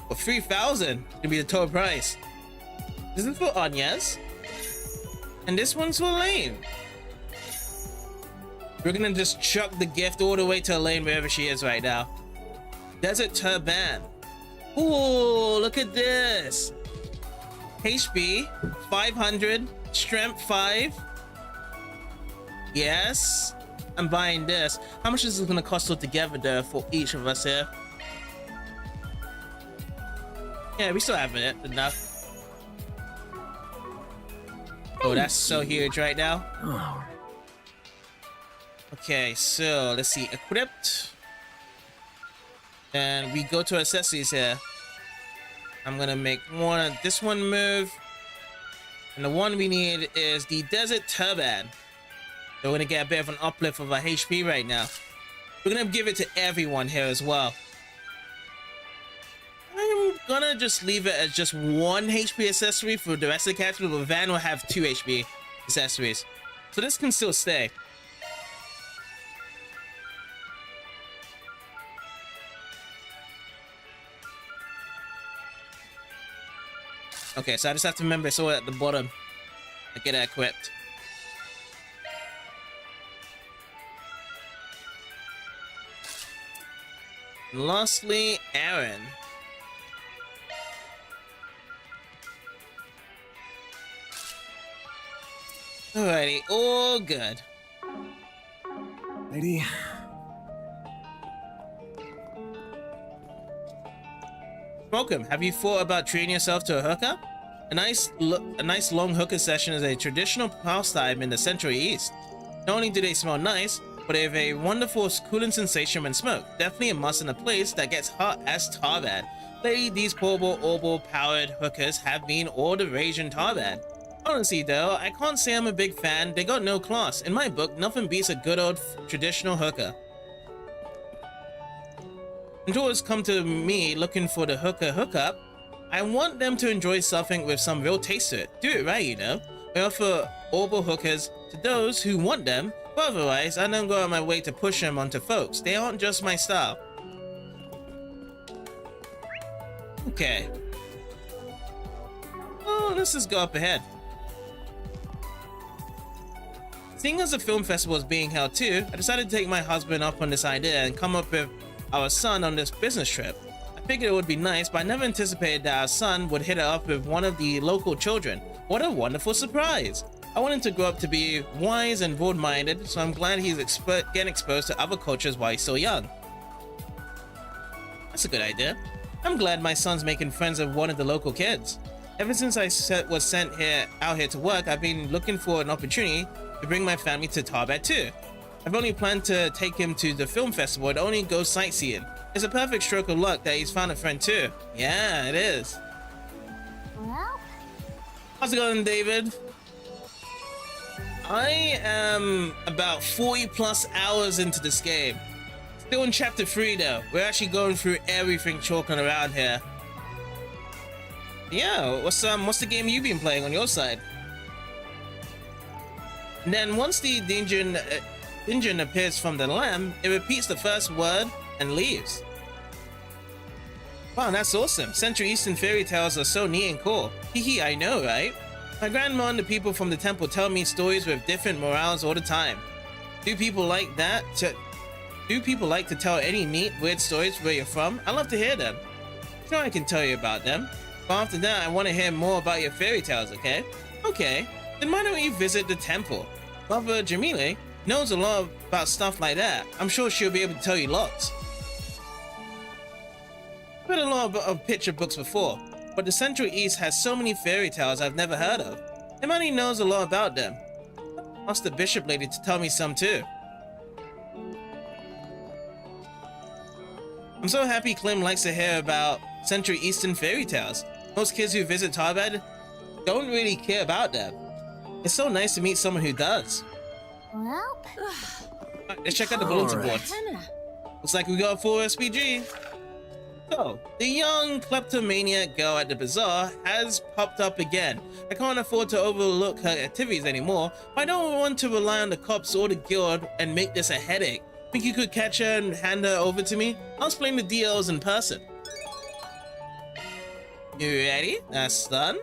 for 3,000. Gonna be the total price. This is for Anya's, and this one's for Elaine. We're gonna just chuck the gift all the way to Elaine wherever she is right now. Desert Tharbad. Ooh, look at this. HP 500, Strength 5. Yes, I'm buying this. How much is this gonna cost altogether though for each of us here? Yeah, we still have it enough. Oh, that's so huge right now. Okay, so let's see, equipped. And we go to accessories here. I'm gonna make this one move. And the one we need is the Desert Tharbad. So we're gonna get a bit of an uplift of our HP right now. We're gonna give it to everyone here as well. I'm gonna just leave it as just 1 HP accessory for the rest of the characters, but Van will have 2 HP accessories. So this can still stay. Okay, so I just have to remember it's all at the bottom to get it equipped. And lastly, Aaron. Alrighty, all good. Lady. Welcome. Have you thought about treating yourself to a hookup? A nice long hooker session is a traditional pastime in the Central East. Not only do they smell nice, but they have a wonderful cooling sensation when smoked. Definitely a must in a place that gets hot as Tharbad. Lately, these portable, orbital-powered hookers have been all the rage in Tharbad. Honestly though, I can't say I'm a big fan. They got no class. In my book, nothing beats a good old traditional hooker. When tourists come to me looking for the hookup, I want them to enjoy something with some real taste to it. Do it right, you know. I offer orbital hookers to those who want them, but otherwise, I don't go out my way to push them onto folks. They aren't just my style. Okay. Oh, let's just go up ahead. Seeing as the film festival is being held too, I decided to take my husband up on this idea and come up with our son on this business trip. I figured it would be nice, but I never anticipated that our son would hit it up with one of the local children. What a wonderful surprise! I want him to grow up to be wise and broad-minded, so I'm glad he's getting exposed to other cultures while he's still young. That's a good idea. I'm glad my son's making friends with one of the local kids. Ever since I was sent out here to work, I've been looking for an opportunity to bring my family to Tharbad too. I've only planned to take him to the film festival and only go sightseeing. It's a perfect stroke of luck that he's found a friend too. Yeah, it is. Well, how's it going, David? I am about 40 plus hours into this game. Still in chapter 3 though. We're actually going through everything chalking around here. Yeah, what's the game you've been playing on your side? And then once the Dinjin appears from the lamb, it repeats the first word and leaves. Wow, that's awesome. Central Eastern fairy tales are so neat and cool. Hehe, I know, right? My grandma and the people from the temple tell me stories with different morals all the time. Do people like to tell any neat, weird stories where you're from? I'd love to hear them. Sure, I can tell you about them. But after that, I want to hear more about your fairy tales, okay? Okay, then why don't you visit the temple? Mother Jamile knows a lot about stuff like that. I'm sure she'll be able to tell you lots. I've read a lot of picture books before, but the Central East has so many fairy tales I've never heard of. Imani knows a lot about them. Ask the bishop lady to tell me some too. I'm so happy Clem likes to hear about Central Eastern fairy tales. Most kids who visit Tharbad don't really care about them. It's so nice to meet someone who does. Well, Let's check out the bulletin board. Looks like we got a full SPG. So, the young kleptomaniac girl at the bazaar has popped up again. I can't afford to overlook her activities anymore, but I don't want to rely on the cops or the guild and make this a headache. Think you could catch her and hand her over to me? I'll explain the deals in person. You ready? That's done.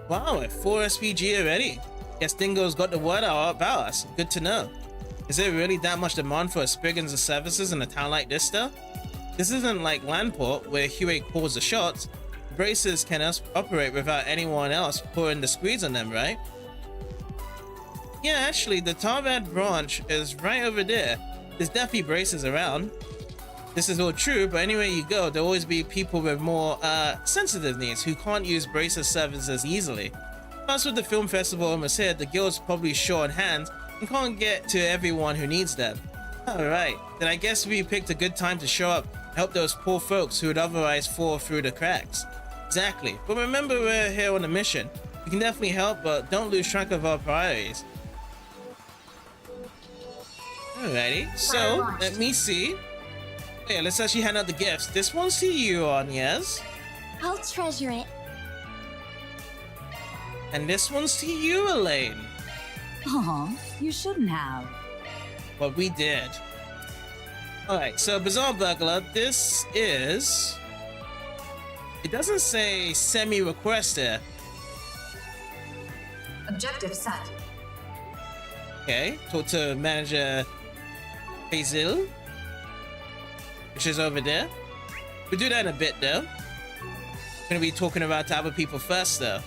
Wow, a 4 SPG already. Guess Dingo's got the word out about us. Good to know. Is there really that much demand for Spriggans' services in a town like this though? This isn't like Landport where Huey calls the shots. Braces can operate without anyone else pouring the squeeze on them, right? Yeah, actually, the Tharbad branch is right over there. There's definitely braces around. This is all true, but anywhere you go, there'll always be people with more sensitive needs who can't use braces services easily. Plus, with the film festival almost here, the guild's probably short on hands and can't get to everyone who needs them. Alright, then I guess we picked a good time to show up and help those poor folks who would otherwise fall through the cracks. Exactly, but remember we're here on a mission. We can definitely help, but don't lose track of our priorities. Alrighty, so let me see. Yeah, let's actually hand out the gifts. This one's to you, Agnes. I'll treasure it. And this one's to you, Elaine. Aw, you shouldn't have. But we did. Alright, so Bazaar Burglar, this is... It doesn't say semi-request here. Objective set. Okay, talk to manager Hazel, which is over there. We'll do that in a bit though. We're gonna be talking about to other people first though.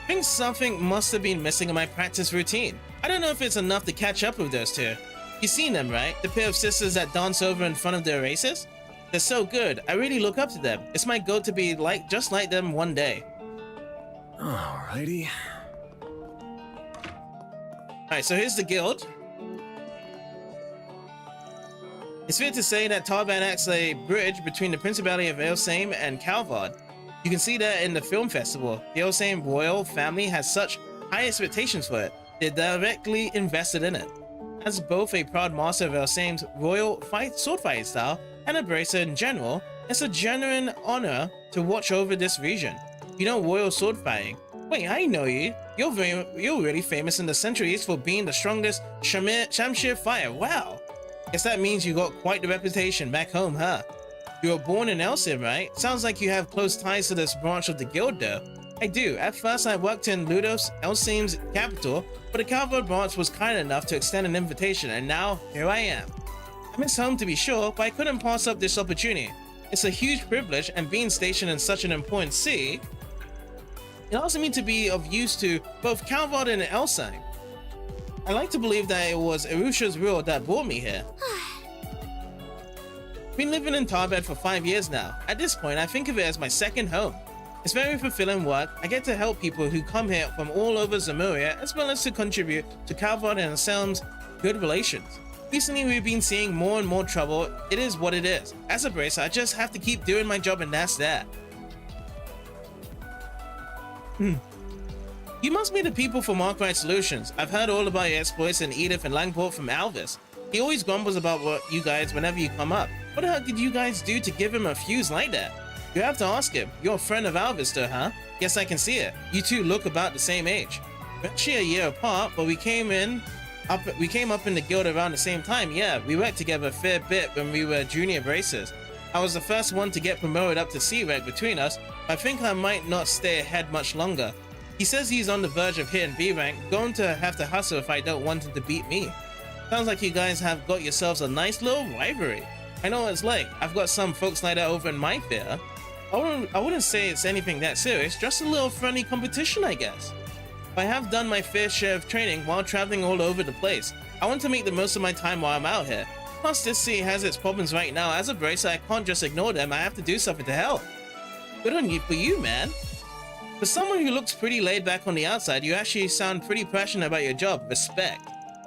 I think something must have been missing in my practice routine. I don't know if it's enough to catch up with those two. You've seen them, right? The pair of sisters that dance over in front of their races? They're so good. I really look up to them. It's my goal to be just like them one day. Alrighty. Alright, so here's the guild. It's fair to say that Tharbad acts like a bridge between the Principality of Elsame and Calvard. You can see that in the film festival. The Elsame royal family has such high expectations for it. They're directly invested in it. As both a proud master of Elsame's royal sword fighting style and a bracer in general, it's a genuine honor to watch over this region. You know royal sword fighting. Wait, I know you. You're really famous in the Central East for being the strongest Shamshir fighter. Wow. Guess that means you got quite the reputation back home, huh? You were born in Elsame, right? Sounds like you have close ties to this branch of the guild though. I do. At first I worked in Ludos, Elsame's capital, but the Calvard branch was kind enough to extend an invitation, and now here I am. I miss home to be sure, but I couldn't pass up this opportunity. It's a huge privilege, and being stationed in such an important city, it allows me to be of use to both Calvard and Elsame. I like to believe that it was Erusha's rule that brought me here. I've been living in Tharbad for 5 years now. At this point, I think of it as my second home. It's very fulfilling work. I get to help people who come here from all over Zemuria, as well as to contribute to Calvard and Elsame's good relations. Recently, we've been seeing more and more trouble. It is what it is. As a bracer, I just have to keep doing my job, and that's that. You must be the people from Arkwright Solutions. I've heard all about your exploits in Edith and Langport from Alvis. He always grumbles about what you guys whenever you come up. What the heck did you guys do to give him a fuse like that? You have to ask him. You're a friend of Alvis though, huh? Yes, I can see it. You two look about the same age. We're actually a year apart, but we came up in the guild around the same time. Yeah, we worked together a fair bit when we were junior bracers. I was the first one to get promoted up to C rank between us, but I think I might not stay ahead much longer. He says he's on the verge of hitting B rank, going to have to hustle if I don't want him to beat me. Sounds like you guys have got yourselves a nice little rivalry. I know what it's like. I've got some folks like that over in my theater. I wouldn't say it's anything that serious, just a little friendly competition, I guess. I have done my fair share of training while traveling all over the place. I want to make the most of my time while I'm out here. Plus, this city has its problems right now. As a bracer, I can't just ignore them. I have to do something to help. Good on you for you, man. For someone who looks pretty laid back on the outside, you actually sound pretty passionate about your job. Respect.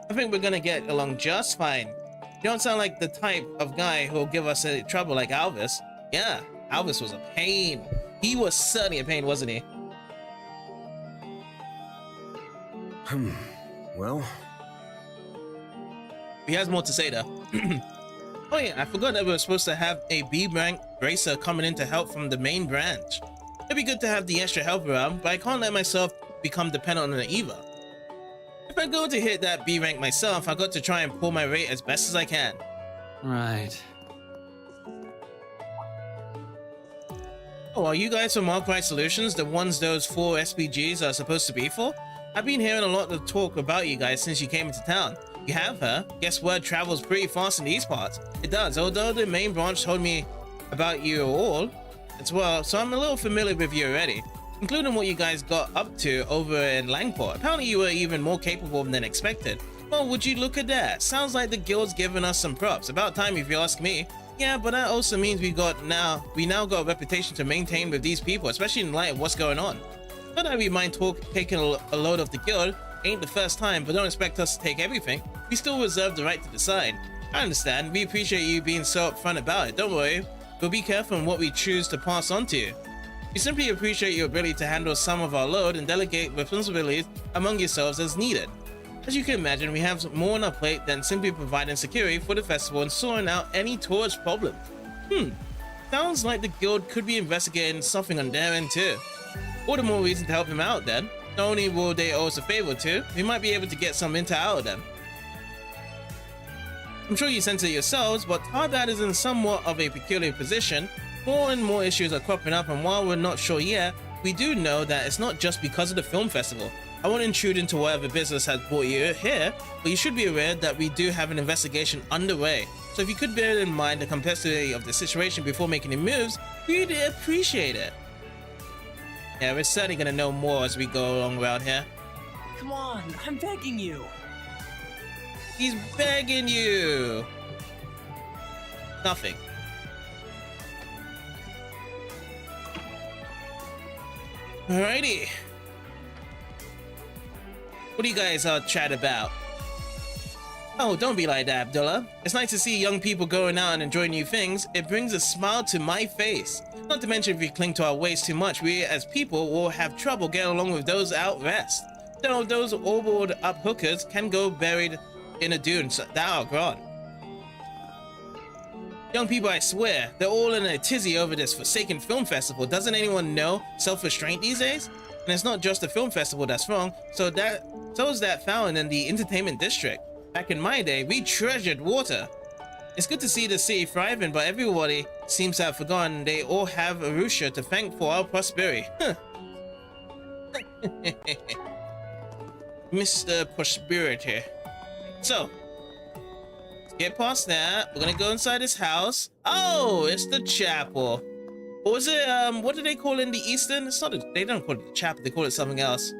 I think we're gonna get along just fine. You don't sound like the type of guy who'll give us any trouble like Alvis. Yeah, Alvis was a pain. He was certainly a pain, wasn't he? Well, he has more to say though. Oh yeah, I forgot that we were supposed to have a B rank racer coming in to help from the main branch. It'd be good to have the extra help around, but I can't let myself become dependent on it either. If I go to hit that B rank myself, I got to try and pull my rate as best as I can. Right. Oh, are you guys from Arkwright Solutions, the ones those 4 SPGs are supposed to be for? I've been hearing a lot of talk about you guys since you came into town. You have, huh? Guess word travels pretty fast in these parts. It does, although the main branch told me about you all as well, so I'm a little familiar with you already, including what you guys got up to over in Langport. Apparently you were even more capable than expected. Well, would you look at that? Sounds like the guild's giving us some props. About time if you ask me. Yeah, but that also means we now got a reputation to maintain with these people, especially in light of what's going on. Not that we mind taking a load of the guild, ain't the first time, but don't expect us to take everything. We still reserve the right to decide. I understand, we appreciate you being so upfront about it, don't worry. We'll be careful in what we choose to pass on to you. We simply appreciate your ability to handle some of our load and delegate responsibilities among yourselves as needed. As you can imagine, we have more on our plate than simply providing security for the festival and sorting out any tourist problems. Sounds like the guild could be investigating something on their end too. All the more reason to help them out then. Not only will they owe us a favor too, we might be able to get some intel out of them. I'm sure you sense it yourselves, but Tharbad is in somewhat of a peculiar position. More and more issues are cropping up, and while we're not sure yet, we do know that it's not just because of the film festival. I won't intrude into whatever business has brought you here, but you should be aware that we do have an investigation underway. So if you could bear in mind the complexity of the situation before making any moves, we'd appreciate it. Yeah, we're certainly gonna know more as we go along around here. Come on, I'm begging you. He's begging you. Nothing. Alrighty. What do you guys chat about? Oh, don't be like that, Abdullah. It's nice to see young people going out and enjoying new things. It brings a smile to my face. Not to mention if we cling to our ways too much, we as people will have trouble getting along with those out west. Though those orbed up hookers can go buried in a dune that are gone. Young people, I swear, they're all in a tizzy over this forsaken film festival. Doesn't anyone know self-restraint these days? And it's not just the film festival that's wrong, so is that fountain in the entertainment district. Back in my day, we treasured water. It's good to see the city thriving, but everybody seems to have forgotten they all have Arusha to thank for our prosperity. Mr. Prosperity. So, let's get past that. We're gonna go inside this house. Oh, it's the chapel. Or was it, what do they call it in the Eastern? It's not, they don't call it the chapel, they call it something else.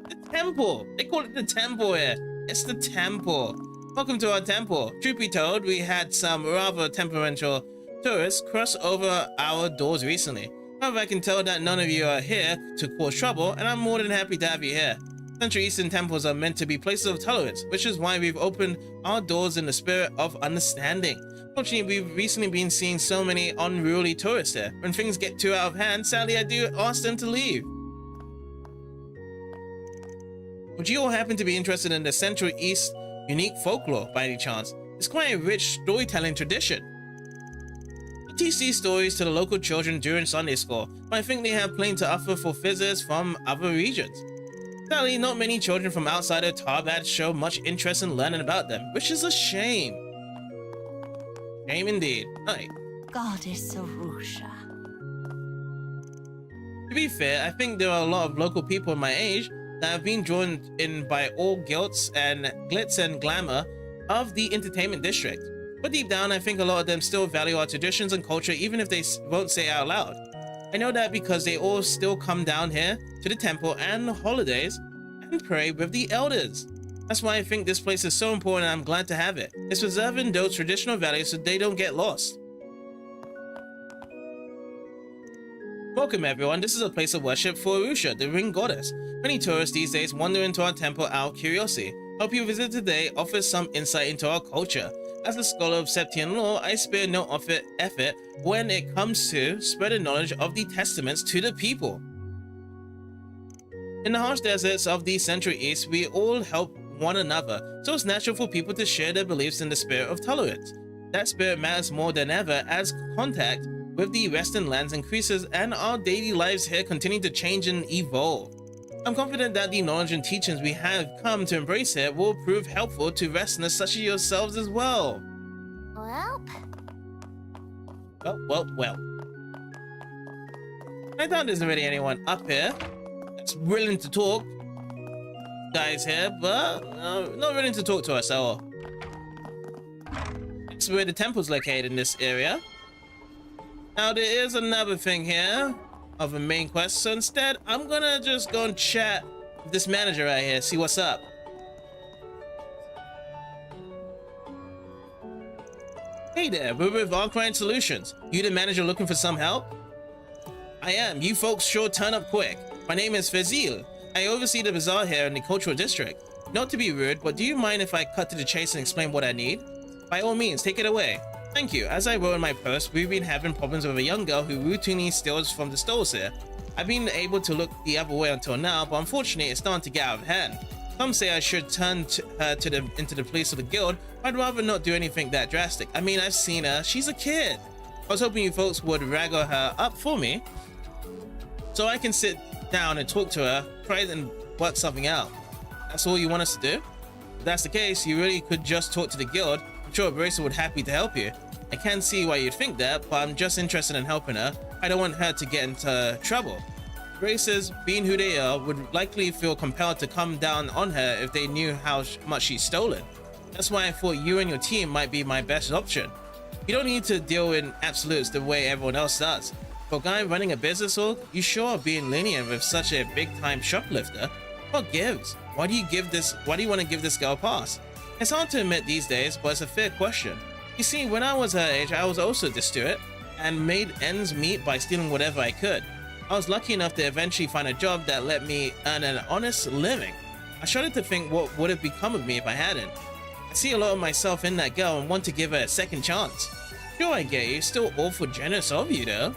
The temple. They call it the temple here. It's the temple. Welcome to our temple. Truth be told, we had some rather temperamental tourists cross over our doors recently. However, I can tell that none of you are here to cause trouble, and I'm more than happy to have you here. Central Eastern temples are meant to be places of tolerance, which is why we've opened our doors in the spirit of understanding. Fortunately, we've recently been seeing so many unruly tourists here. When things get too out of hand, sadly I do ask them to leave. Would you all happen to be interested in the Central East unique folklore by any chance? It's quite a rich storytelling tradition. I teach these stories to the local children during Sunday school, but I think they have plenty to offer for visitors from other regions. Sadly, not many children from outside of Tharbad show much interest in learning about them, which is a shame. Shame indeed. Right. Goddess Arusha. To be fair, I think there are a lot of local people my age that have been drawn in by all glitz and glamour of the entertainment district. But deep down, I think a lot of them still value our traditions and culture, even if they won't say it out loud. I know that because they all still come down here to the temple and the holidays and pray with the elders. That's why I think this place is so important, and I'm glad to have it. It's preserving those traditional values so they don't get lost. Welcome everyone, this is a place of worship for Arusha, the ring goddess. Many tourists these days wander into our temple out of curiosity. Hope you visit today offers some insight into our culture. As a scholar of Septian law, I spare no effort when it comes to spreading knowledge of the testaments to the people. In the harsh deserts of the Central East, we all help one another, so it's natural for people to share their beliefs in the spirit of tolerance. That spirit matters more than ever as contact with the Western lands increases and our daily lives here continue to change and evolve. I'm confident that the knowledge and teachings we have come to embrace here will prove helpful to Westerners such as yourselves as well. Well. I doubt there's really anyone up here that's willing to talk. Guys here, but not willing to talk to us at all. This is where the temple's located in this area. Now there is another thing here of a main quest, so instead I'm gonna just go and chat with this manager right here, see what's up. Hey there, we're with Outtrigger Solutions. You the manager looking for some help? I am. You folks sure turn up quick. My name is Fazil. I oversee the bazaar here in the cultural district. Not to be rude, but do you mind if I cut to the chase and explain what I need? By all means, take it away. Thank you. As I wrote in my post, we've been having problems with a young girl who routinely steals from the stores here. I've been able to look the other way until now, but unfortunately it's starting to get out of hand. Some say I should turn her into the police of the guild, but I'd rather not do anything that drastic. I mean, I've seen her. She's a kid. I was hoping you folks would wrangle her up for me, so I can sit down and talk to her, try and work something out. That's all you want us to do? If that's the case, you really could just talk to the guild. I'm sure Bracer would happy to help you. I can see why you'd think that, but I'm just interested in helping her. I don't want her to get into trouble. Bracers, being who they are, would likely feel compelled to come down on her if they knew how much she's stolen. That's why I thought you and your team might be my best option. You don't need to deal in absolutes the way everyone else does. For a guy running a business org, you sure are being lenient with such a big-time shoplifter. What gives? Why do you want to give this girl a pass? It's hard to admit these days, but it's a fair question. You see, when I was her age, I was also destitute and made ends meet by stealing whatever I could. I was lucky enough to eventually find a job that let me earn an honest living. I shudder to think what would have become of me if I hadn't. I see a lot of myself in that girl and want to give her a second chance. Sure, I get you, still awful generous of you though.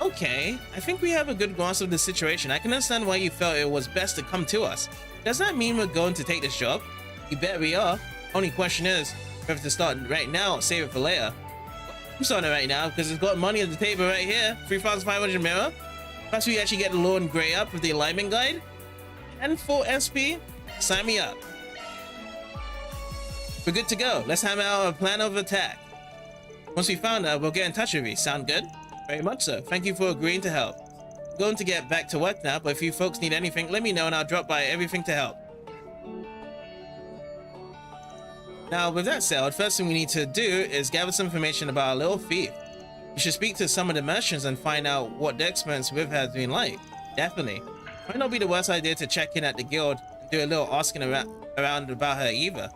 Okay, I think we have a good grasp of the situation. I can understand why you felt it was best to come to us. Does that mean we're going to take this job? You bet we are. Only question is, whether to start right now or save it for later. I'm starting right now because it's got money on the table right here. 3,500 mirror. Plus we actually get the Lord Grey up with the alignment guide. And 4 SP. Sign me up. We're good to go. Let's hammer out a plan of attack. Once we found her, we'll get in touch with you. Sound good? Very much so. Thank you for agreeing to help. I'm going to get back to work now, but if you folks need anything, let me know and I'll drop by everything to help. Now, with that said, first thing we need to do is gather some information about our little thief. You should speak to some of the merchants and find out what their experience with her has been like. Definitely. Might not be the worst idea to check in at the guild and do a little asking around about her either.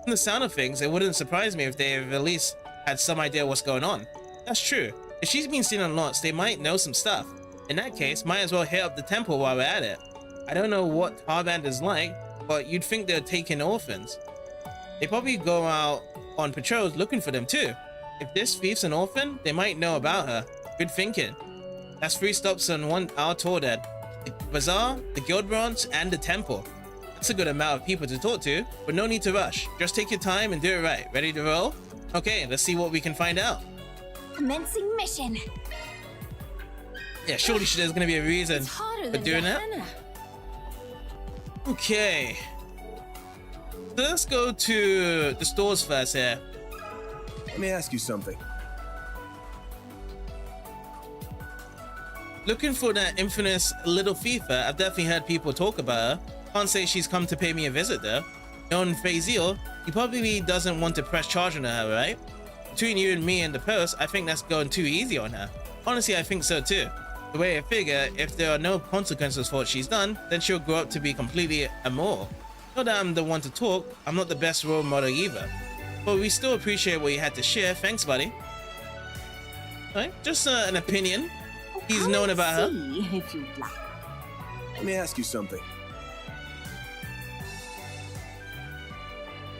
From the sound of things, it wouldn't surprise me if they've at least had some idea what's going on. That's true. If she's been stealing lots, they might know some stuff. In that case, might as well hit up the temple while we're at it. I don't know what Tharbad is like, but you'd think they're taking orphans. They probably go out on patrols looking for them too. If this thief's an orphan, they might know about her. Good thinking. That's 3 stops on our tour then. The bazaar, the guild branch, and the temple. That's a good amount of people to talk to, but no need to rush. Just take your time and do it right. Ready to roll? Okay, let's see what we can find out. Commencing mission. Yeah, surely there's gonna be a reason for doing that. Okay. So let's go to the stores first here. Let me ask you something. Looking for that infamous little FIFA. I've definitely heard people talk about her. Can't say she's come to pay me a visit though. Knowing Fazil, he probably doesn't want to press charge on her, right? Between you and me and the post, I think that's going too easy on her. Honestly, I think so too. The way I figure, if there are no consequences for what she's done, then she'll grow up to be completely immoral. Not that I'm the one to talk, I'm not the best role model either. But we still appreciate what you had to share, thanks buddy. Right, just an opinion. He's known about her. If you'd like. Let me ask you something.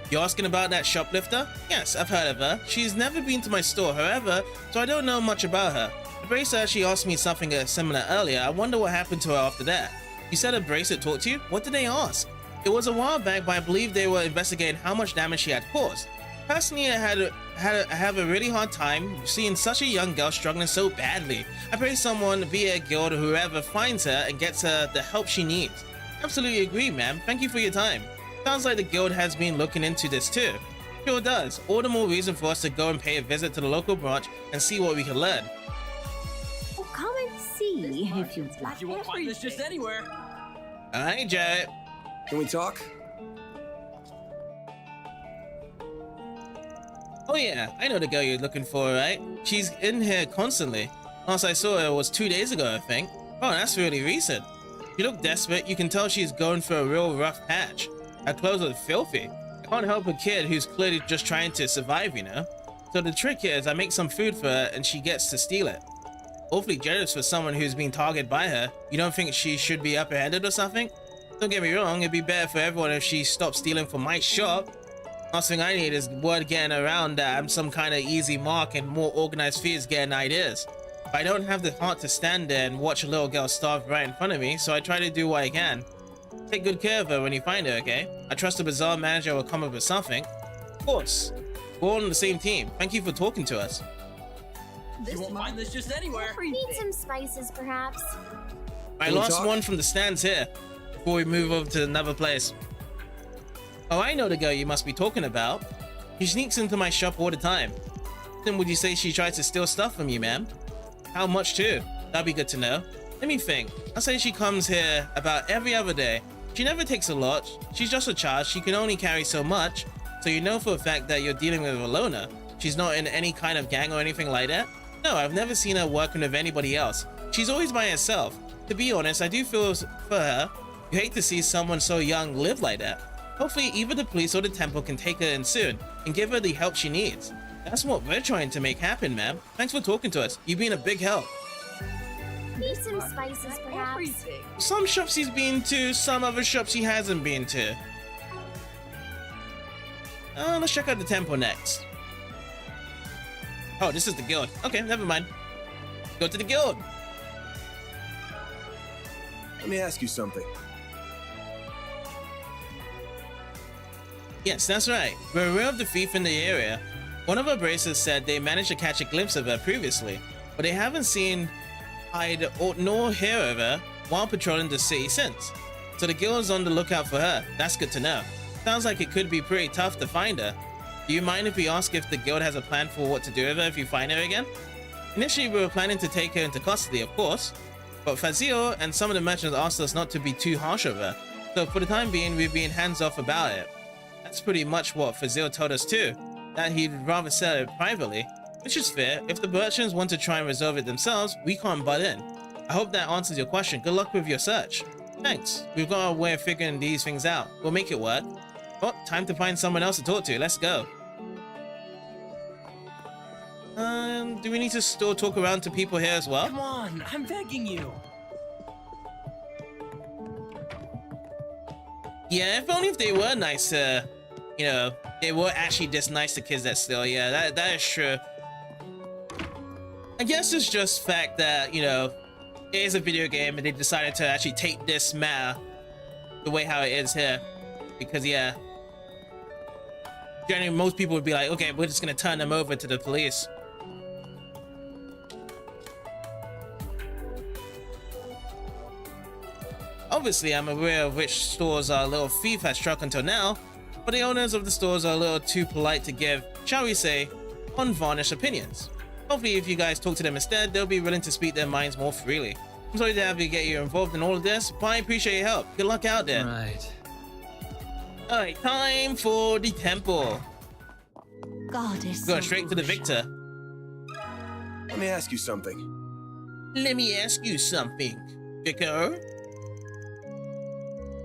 You're asking about that shoplifter? Yes, I've heard of her. She's never been to my store, however, so I don't know much about her. The bracelet actually asked me something similar earlier. I wonder what happened to her after that. You said a bracelet talked to you? What did they ask? It was a while back, but I believe they were investigating how much damage she had caused. Personally, I have a really hard time seeing such a young girl struggling so badly. I pray someone, be it a guild or whoever, finds her and gets her the help she needs. Absolutely agree, ma'am. Thank you for your time. Sounds like the guild has been looking into this too. Sure does. All the more reason for us to go and pay a visit to the local branch and see what we can learn. Well, come and see if you'd like. You won't find this just anywhere. Alright, Jared. Can we talk? Oh yeah, I know the girl you're looking for, right? She's in here constantly. Last I saw her was 2 days ago, I think. Oh, that's really recent. She looked desperate. You can tell she's going through a real rough patch. Her clothes are filthy. I can't help a kid who's clearly just trying to survive, you know? So the trick here is I make some food for her and she gets to steal it. Awfully jealous for someone who's been targeted by her. You don't think she should be apprehended or something? Don't get me wrong, it'd be better for everyone if she stopped stealing from my shop. Last thing I need is word getting around that I'm some kind of easy mark and more organized fears getting ideas. But I don't have the heart to stand there and watch a little girl starve right in front of me, so I try to do what I can. Take good care of her when you find her, okay? I trust the bazaar manager will come up with something. Of course. We're all on the same team. Thank you for talking to us. You won't find this just anywhere. Need some spices, perhaps. I lost one from the stands here before we move over to another place. Oh, I know the girl you must be talking about. She sneaks into my shop all the time. Then would you say she tries to steal stuff from you, ma'am? How much too? That'd be good to know. Let me think. I'll say she comes here about every other day. She never takes a lot. She's just a child. She can only carry so much. So you know for a fact that you're dealing with a loner. She's not in any kind of gang or anything like that? No, I've never seen her working with anybody else. She's always by herself. To be honest, I do feel for her. You hate to see someone so young live like that. Hopefully either the police or the temple can take her in soon and give her the help she needs. That's what we're trying to make happen, ma'am. Thanks for talking to us. You've been a big help. Need some spices, perhaps. Some shops he's been to, some other shops he hasn't been to. Let's check out the temple next. Oh, this is the guild. Okay, never mind. Go to the guild. Let me ask you something. Yes, that's right. We're aware of the thief in the area. One of our bracers said they managed to catch a glimpse of her previously, but they haven't seen hide or nor hear of her while patrolling the city since. So the guild's on the lookout for her. That's good to know. Sounds like it could be pretty tough to find her. Do you mind if we ask if the guild has a plan for what to do with her if you find her again? Initially, we were planning to take her into custody, of course, but Fazio and some of the merchants asked us not to be too harsh with her. So for the time being, we've been hands-off about it. That's pretty much what Fazil told us too, that he'd rather sell it privately, which is fair. If the merchants want to try and resolve it themselves, we can't butt in. I hope that answers your question. Good luck with your search. Thanks. We've got a way of figuring these things out. We'll make it work. Oh, time to find someone else to talk to. Let's go. Do we need to still talk around to people here as well? Come on, I'm begging you. Yeah, if only if they were nice to, you know, they were actually this nice to kids that still, yeah, that is true. I guess it's just fact that, you know, it is a video game and they decided to actually take this matter the way how it is here. Because, yeah, generally most people would be like, okay, we're just gonna turn them over to the police. Obviously, I'm aware of which stores our little thief has struck until now, but the owners of the stores are a little too polite to give, shall we say, unvarnished opinions. Hopefully, if you guys talk to them instead, they'll be willing to speak their minds more freely. I'm sorry to have to get you involved in all of this, but I appreciate your help. Good luck out there. Right. Alright, time for the temple. God is Going straight to the victor. Let me ask you something. Let me ask you something, Vicar.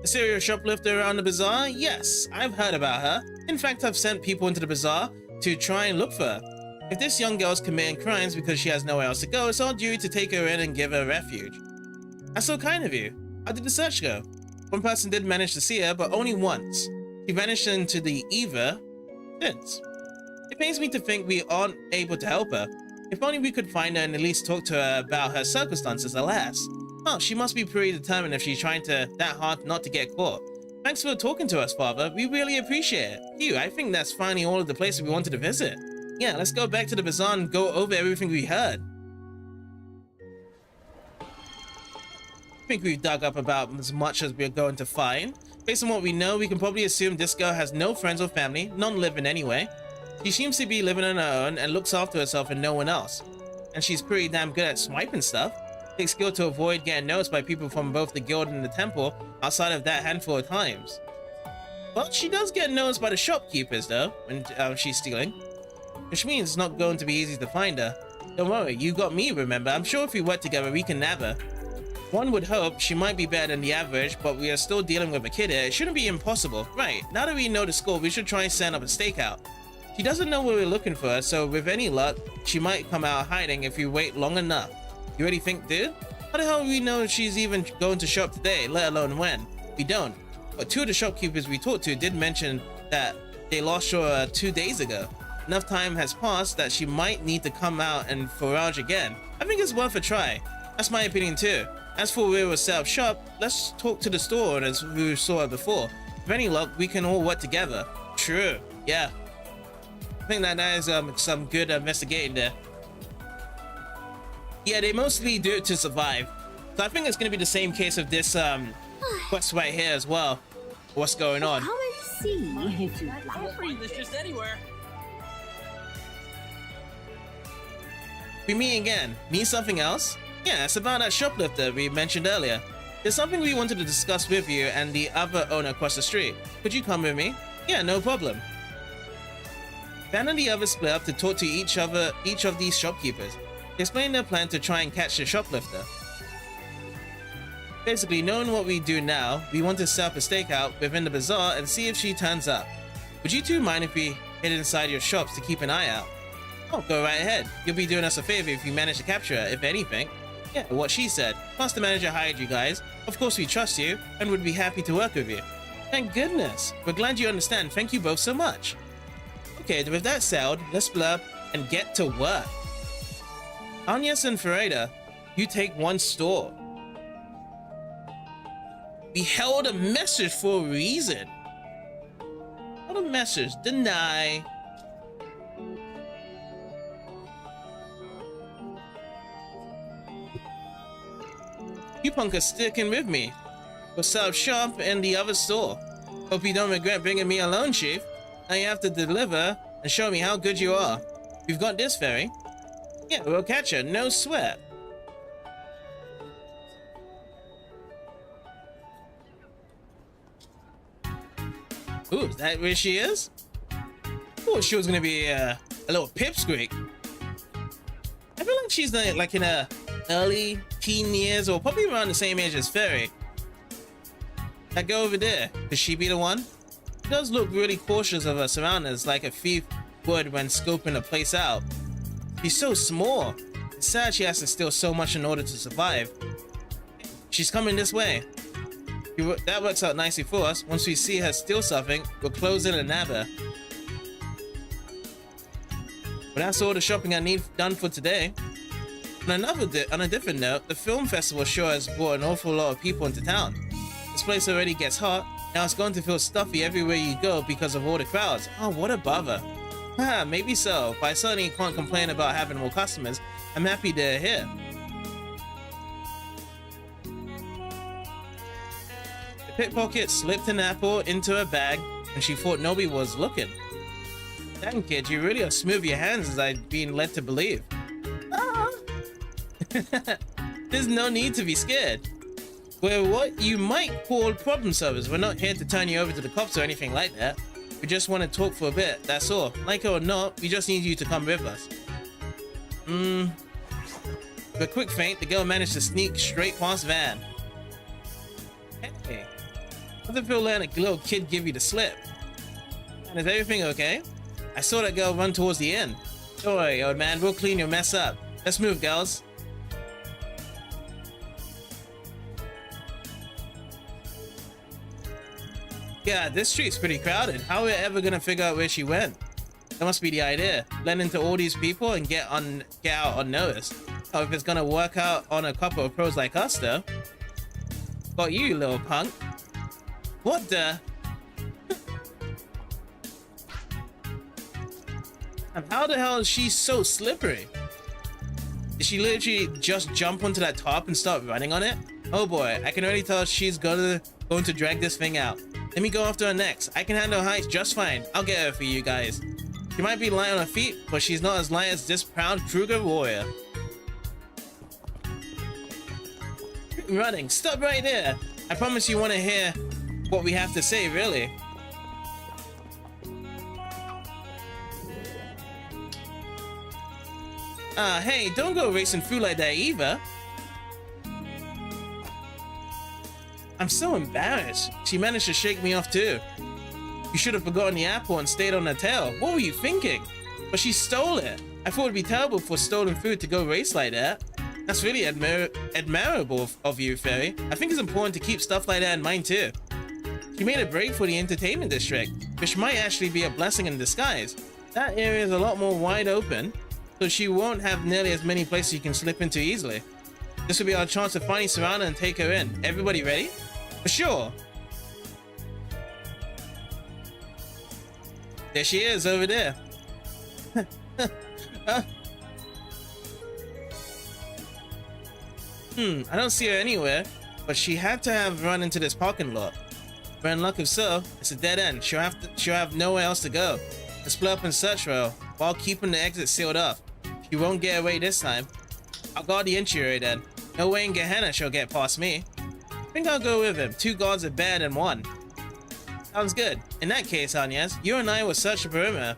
A serial shoplifter around the bazaar? Yes, I've heard about her. In fact, I've sent people into the bazaar to try and look for her. If this young girl's committing crimes because she has nowhere else to go, it's our duty to take her in and give her refuge. That's so kind of you. How did the search go? One person did manage to see her, but only once. She vanished into the ether since. It pains me to think we aren't able to help her. If only we could find her and at least talk to her about her circumstances, alas. Oh, she must be pretty determined if she's trying that hard not to get caught. Thanks for talking to us, Father. We really appreciate it. Phew, I think that's finally all of the places we wanted to visit. Yeah, let's go back to the bazaar and go over everything we heard. I think we've dug up about as much as we're going to find. Based on what we know, we can probably assume this girl has no friends or family, none living anyway. She seems to be living on her own and looks after herself and no one else. And she's pretty damn good at swiping stuff. Takes skill to avoid getting noticed by people from both the guild and the temple outside of that handful of times. But she does get noticed by the shopkeepers though, when she's stealing. Which means it's not going to be easy to find her. Don't worry, you got me, remember? I'm sure if we work together, we can nab her. One would hope she might be better than the average, but we are still dealing with a kid here. It shouldn't be impossible. Right, now that we know the score, we should try and set up a stakeout. She doesn't know where we're looking for her, so with any luck, she might come out hiding if we wait long enough. You really think, dude? How the hell do we know she's even going to shop today, let alone when? We don't. But two of the shopkeepers we talked to did mention that they lost her 2 days ago. Enough time has passed that she might need to come out and forage again. I think it's worth a try. That's my opinion too. As for where we'll set up shop, let's talk to the store owners who saw her before. With any luck, we can all work together. True, yeah. I think that is some good investigating there. Yeah, they mostly do it to survive. So I think it's going to be the same case of this quest right here as well. What's going on? Come and see if you You won't find this just anywhere. We meet again. Need something else? Yeah, it's about that shoplifter we mentioned earlier. There's something we wanted to discuss with you and the other owner across the street. Could you come with me? Yeah, no problem. Ben and the others split up to talk to each of these shopkeepers. They explained their plan to try and catch the shoplifter. Basically, knowing what we do now, we want to set up a stakeout within the bazaar and see if she turns up. Would you two mind if we hid inside your shops to keep an eye out? Oh, go right ahead. You'll be doing us a favor if you manage to capture her, if anything. Yeah, what she said. Plus the manager hired you guys. Of course we trust you and would be happy to work with you. Thank goodness. We're glad you understand. Thank you both so much. Okay, with that said, let's split up and get to work. Agnes and Ferreira, you take one store. We held a message for a reason. What a message. Deny. You punk are sticking with me. We'll set up shop in the other store. Hope you don't regret bringing me alone, Chief. Now you have to deliver and show me how good you are. We've got this, Fairy. Yeah, we'll catch her, no sweat. Ooh, is that where she is? Thought she was gonna be a little pipsqueak. I feel like she's like in her early teen years, or probably around the same age as Fairy. That girl over there, could she be the one? She does look really cautious of her surroundings, like a thief would when scoping a place out. She's so small. It's sad she has to steal so much in order to survive. She's coming this way. That works out nicely for us. Once we see her steal something, we'll close in and nab her. But that's all the shopping I need done for today. On a different note, the film festival sure has brought an awful lot of people into town. This place already gets hot. Now it's going to feel stuffy everywhere you go because of all the crowds. Oh, what a bother. Haha, maybe so, but I certainly can't complain about having more customers. I'm happy they're here. The pickpocket slipped an apple into her bag and she thought nobody was looking. Dang kid, you really are smooth your hands as I've been led to believe. There's no need to be scared. We're what you might call problem solvers. We're not here to turn you over to the cops or anything like that. We just want to talk for a bit, that's all. Like it or not, we just need you to come with us. With a quick feint, the girl managed to sneak straight past Van. Hey, doesn't feel letting a little kid give you the slip. And is everything okay? I saw that girl run towards the inn. Don't worry, old man, we'll clean your mess up. Let's move, girls. Yeah, this street's pretty crowded. How are we ever gonna figure out where she went? That must be the idea. Blend into all these people and get out unnoticed. Oh, if it's gonna work out on a couple of pros like us, though. Got you, little punk. What the? And how the hell is she so slippery? Did she literally just jump onto that top and start running on it? Oh boy, I can already tell she's going to drag this thing out. Let me go after her next. I can handle heights just fine. I'll get her for you guys. She might be light on her feet, but she's not as light as this proud Kruger warrior. Running, stop right there. I promise you want to hear what we have to say, really. Hey, don't go racing through like that either. I'm so embarrassed. She managed to shake me off too. You should have forgotten the apple and stayed on her tail. What were you thinking? But she stole it. I thought it'd be terrible for stolen food to go race like that. That's really admirable of you, Fairy. I think it's important to keep stuff like that in mind too. She made a break for the entertainment district, which might actually be a blessing in disguise. That area is a lot more wide open, so she won't have nearly as many places you can slip into easily. This will be our chance to finally surround her and take her in. Everybody ready? For sure. There she is over there. I don't see her anywhere, but she had to have run into this parking lot. But in luck if so, it's a dead end. She'll have nowhere else to go. Let's split up and search for her while keeping the exit sealed off. She won't get away this time. I'll guard the entry then. No way in Gehenna she'll get past me. I think I'll go with him. 2 guards are better than 1. Sounds good. In that case, Agnes, you and I will search the perimeter.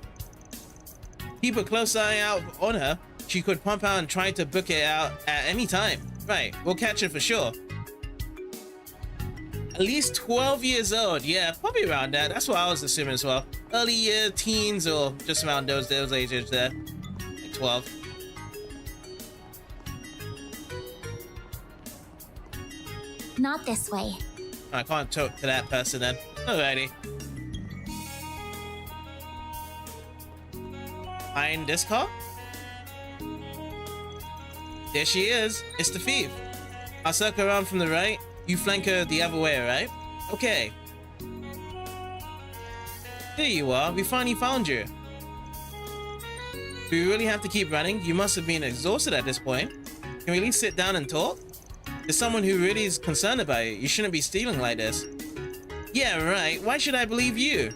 Keep a close eye out on her. She could pump out and try to book it out at any time. Right, we'll catch her for sure. At least 12 years old. Yeah, probably around that. That's what I was assuming as well. Early year teens or just around those ages there. Like 12. Not this way. I can't talk to that person then. Alrighty. Behind this car? There she is. It's the thief. I'll circle around from the right. You flank her the other way, right? Okay. There you are. We finally found you. Do we really have to keep running? You must have been exhausted at this point. Can we at least sit down and talk? There's someone who really is concerned about you. You shouldn't be stealing like this. Yeah, right. Why should I believe you?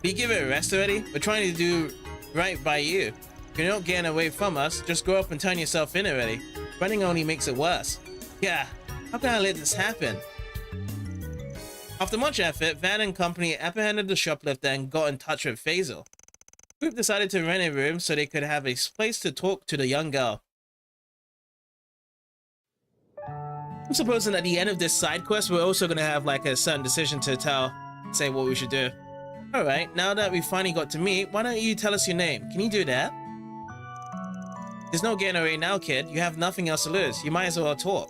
Will you give it a rest already? We're trying to do right by you. If you're not getting away from us, just go up and turn yourself in already. Running only makes it worse. Yeah, how can I let this happen? After much effort, Van and company apprehended the shoplifter and got in touch with Faisal. The group decided to rent a room so they could have a place to talk to the young girl. I'm supposing at the end of this side quest, we're also going to have like a certain decision to say what we should do. Alright, now that we finally got to meet, why don't you tell us your name? Can you do that? There's no getting away now, kid. You have nothing else to lose. You might as well talk.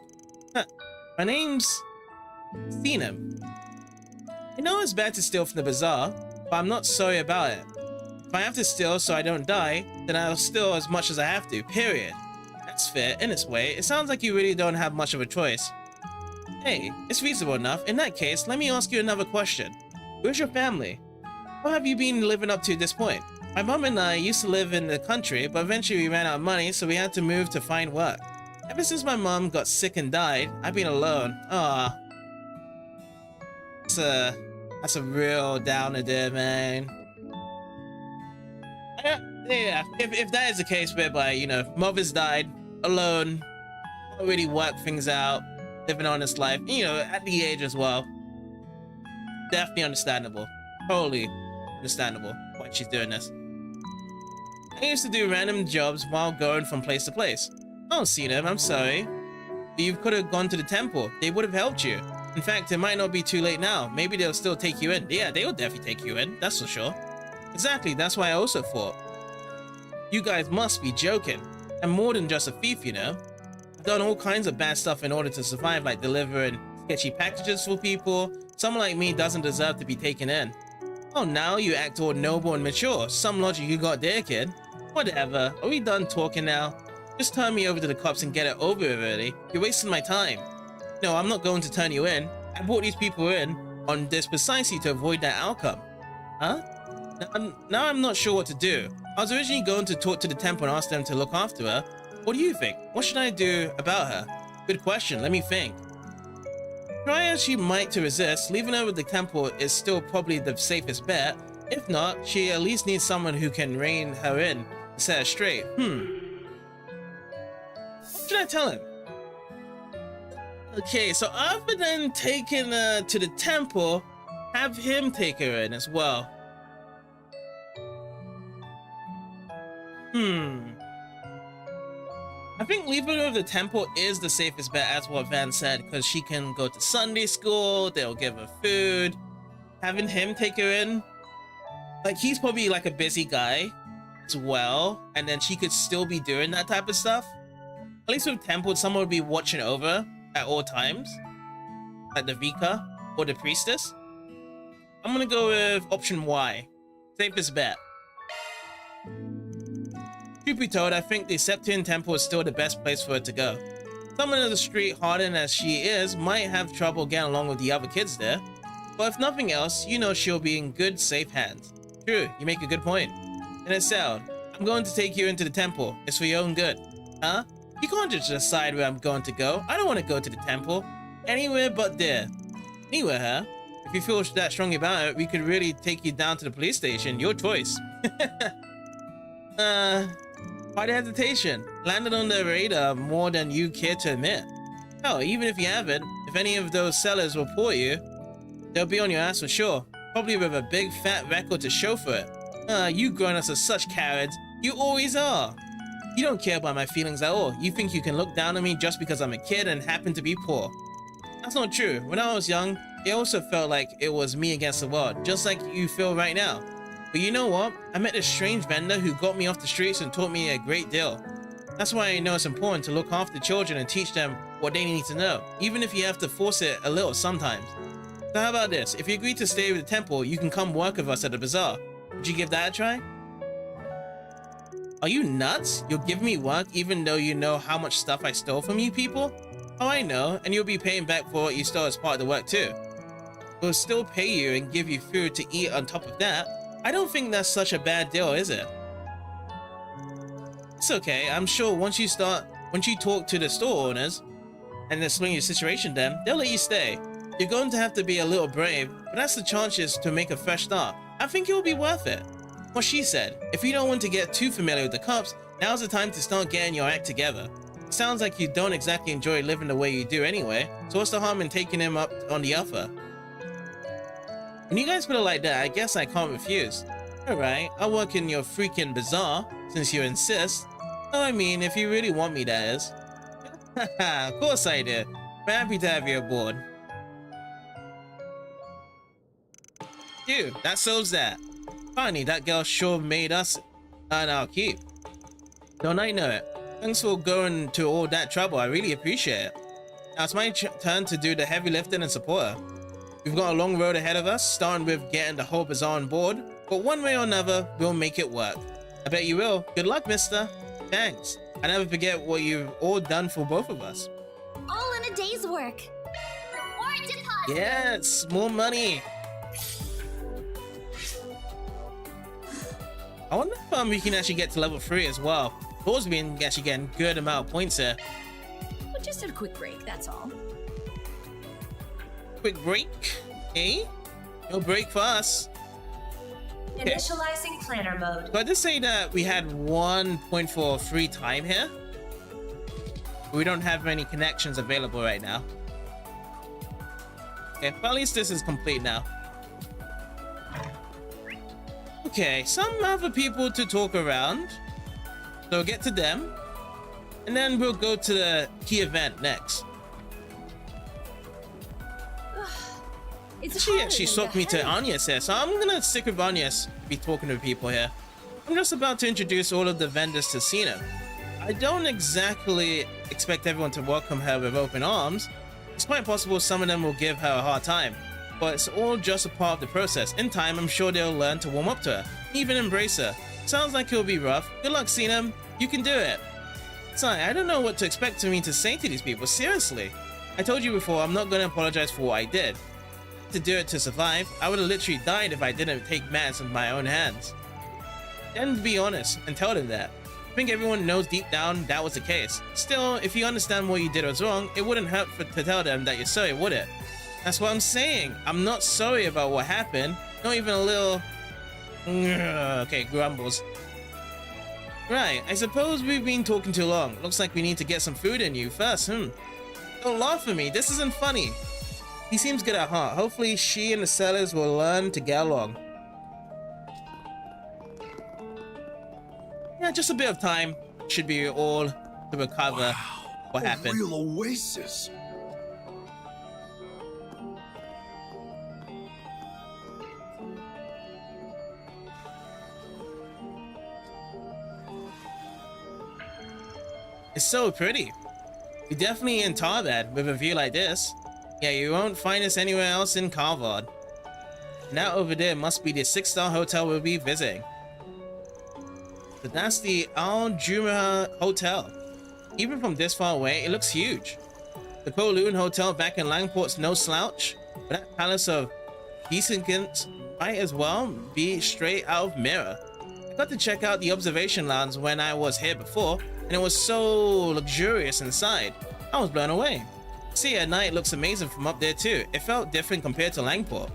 My name's Thenum. I know it's bad to steal from the bazaar, but I'm not sorry about it. If I have to steal so I don't die, then I'll steal as much as I have to, period. That's fair, in its way. It sounds like you really don't have much of a choice. Hey, it's reasonable enough. In that case, let me ask you another question. Where's your family? What have you been living up to at this point? My mom and I used to live in the country, but eventually we ran out of money, so we had to move to find work. Ever since my mom got sick and died, I've been alone. Ah, that's a real downer there, man. Yeah, if that is the case whereby, you know, mother's died, alone, don't really work things out, live an honest life, you know, at the age as well. Definitely understandable. Totally understandable why she's doing this. I used to do random jobs while going from place to place. I don't see them, I'm sorry. You could have gone to the temple. They would have helped you. In fact, it might not be too late now. Maybe they'll still take you in. Yeah, they will definitely take you in, that's for sure. Exactly, that's why I also thought. You guys must be joking. I'm more than just a thief, you know. I've done all kinds of bad stuff in order to survive, like delivering sketchy packages for people. Someone like me doesn't deserve to be taken in. Oh, now you act all noble and mature. Some logic you got there, kid. Whatever, are we done talking now? Just turn me over to the cops and get it over with already. You're wasting my time. No, I'm not going to turn you in. I brought these people in. on this precisely to avoid that outcome. Huh? Now I'm not sure what to do. I was originally going to talk to the temple and ask them to look after her. What do you think? What should I do about her? Good question, let me think. Try as she might to resist, leaving her with the temple is still probably the safest bet. If not, she at least needs someone who can rein her in and set her straight. What should I tell him? Okay, so other than taking her to the temple, have him take her in as well. I think leaving her with the temple is the safest bet, as what Van said, because she can go to Sunday school, they'll give her food. Having him take her in, like, he's probably like a busy guy as well, and then she could still be doing that type of stuff. At least with temple, someone would be watching over at all times, like the Vika or the priestess. I'm gonna go with option Y, safest bet. Truth be told, I think the Septian Temple is still the best place for her to go. Someone in the street, hardened as she is, might have trouble getting along with the other kids there. But if nothing else, you know she'll be in good, safe hands. True, you make a good point. And it's settled. I'm going to take you into the temple. It's for your own good. Huh? You can't just decide where I'm going to go. I don't want to go to the temple. Anywhere but there. Anywhere, huh? If you feel that strongly about it, we could really take you down to the police station. Your choice. Why the hesitation? Landed on the radar more than you care to admit. Oh, even if you haven't, if any of those sellers report you, they'll be on your ass for sure. Probably with a big fat record to show for it. You grown-ups are such cowards. You always are. You don't care about my feelings at all. You think you can look down on me just because I'm a kid and happen to be poor. That's not true. When I was young, it also felt like it was me against the world, just like you feel right now. But you know what? I met this strange vendor who got me off the streets and taught me a great deal. That's why I know it's important to look after children and teach them what they need to know, even if you have to force it a little sometimes. So how about this? If you agree to stay with the temple, you can come work with us at the bazaar. Would you give that a try? Are you nuts? You'll give me work even though you know how much stuff I stole from you people? Oh, I know, and you'll be paying back for what you stole as part of the work too. We'll still pay you and give you food to eat on top of that. I don't think that's such a bad deal, is it? It's okay. I'm sure once you talk to the store owners and explain your situation to them, they'll let you stay. You're going to have to be a little brave, but that's the chances to make a fresh start. I think it will be worth it. What she said, if you don't want to get too familiar with the cops, now's the time to start getting your act together. It sounds like you don't exactly enjoy living the way you do anyway, so what's the harm in taking him up on the offer? When you guys put it like that, I guess I can't refuse. Alright, I'll work in your freaking bazaar, since you insist. Oh, I mean, if you really want me, that is. Haha, of course I do. I'm happy to have you aboard. Dude, that solves that. Finally, that girl sure made us earn our keep. Don't I know it? Thanks for going to all that trouble, I really appreciate it. Now it's my turn to do the heavy lifting and support her. We've got a long road ahead of us, starting with getting the whole bazaar on board, but one way or another, we'll make it work. I bet you will. Good luck, mister. Thanks. I never forget what you've all done for both of us. All in a day's work. Reward deposit. Yes, more money. I wonder if we can actually get to level 3 as well. Those being actually getting good amount of points here. Well, just a quick break, that's all. Quick break, eh? No break for us. Okay. Initializing planner mode. So I did say that we had 1 point for free time here. We don't have any connections available right now. Okay, but at least this is complete now. Okay, some other people to talk around. So we'll get to them. And then we'll go to the key event next. She actually swapped me to Agnes here, so I'm gonna stick with Agnes, be talking to people here. I'm just about to introduce all of the vendors to Cena. I don't exactly expect everyone to welcome her with open arms. It's quite possible some of them will give her a hard time, but it's all just a part of the process. In time, I'm sure they'll learn to warm up to her, even embrace her. Sounds like it'll be rough. Good luck, Cena. You can do it. Sorry, I don't know what to expect me to say to these people, seriously. I told you before, I'm not gonna apologize for what I did. to do it to survive. I would have literally died if I didn't take matters in my own hands. Then be honest and tell them that. I think everyone knows deep down that was the case. Still, if you understand what you did was wrong, it wouldn't hurt to tell them that you're sorry, would it? That's what I'm saying. I'm not sorry about what happened. Not even a little... Okay, grumbles. Right, I suppose we've been talking too long. Looks like we need to get some food in you first, Don't laugh at me, this isn't funny. He seems good at heart. Hopefully she and the sellers will learn to get along. Yeah, just a bit of time. Should be all to recover what happened. A real oasis. It's so pretty. You're definitely in Tharbad with a view like this. Yeah, you won't find us anywhere else in Tharbad. And that over there must be the 6-star hotel we'll be visiting. But that's the Outtrigger Hotel. Even from this far away, it looks huge. The Kowloon Hotel back in Langport's no slouch, but that palace of decent might as well be straight out of Mirror. I got to check out the observation lounge when I was here before, and it was so luxurious inside. I was blown away. See, at night looks amazing from up there too. It felt different compared to Langport.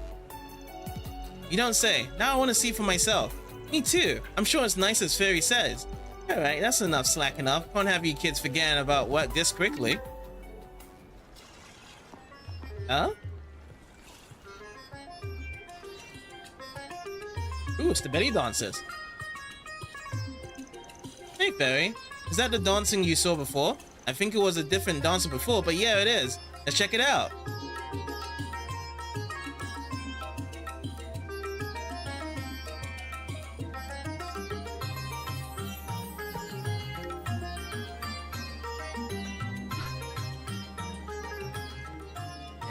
You don't say. Now I want to see for myself. Me too. I'm sure it's nice as Fairy says. Alright, that's enough slacking up. Can't have you kids forgetting about work this quickly. Huh? Ooh, it's the belly dancers. Hey, Fairy. Is that the dancing you saw before? I think it was a different dancer before, but yeah, it is. Let's check it out.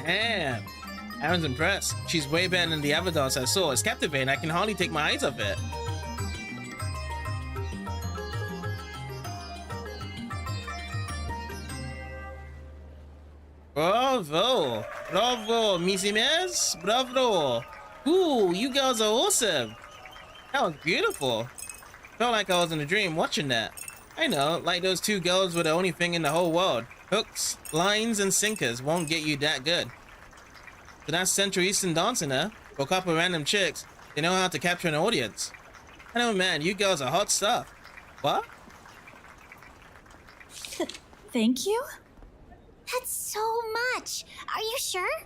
Damn. Aaron's impressed. She's way better than the other dance I saw. It's captivating. I can hardly take my eyes off it. Bravo! Bravo, Misimes! Bravo! Ooh, you girls are awesome! That was beautiful. Felt like I was in a dream watching that. I know, like those two girls were the only thing in the whole world. Hooks, lines, and sinkers won't get you that good. So that's Central Eastern dancing, huh? For a couple of random chicks, they know how to capture an audience. I know, man, you girls are hot stuff. What? Thank you? That's so much. Are you sure?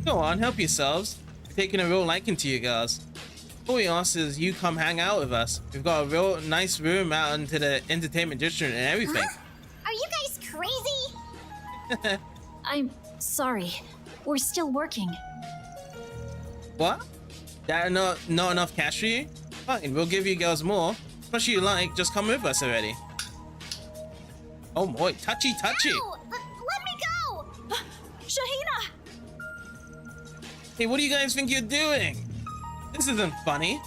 Go on, help yourselves. We're taking a real liking to you girls. All we ask is you come hang out with us. We've got a real nice room out into the entertainment district and everything. Huh? Are you guys crazy? I'm sorry. We're still working. What? That not enough cash for you? Fine, we'll give you girls more. What you like, just come with us already. Oh boy, touchy. No! Let me go! Shahina! Hey, what do you guys think you're doing? This isn't funny.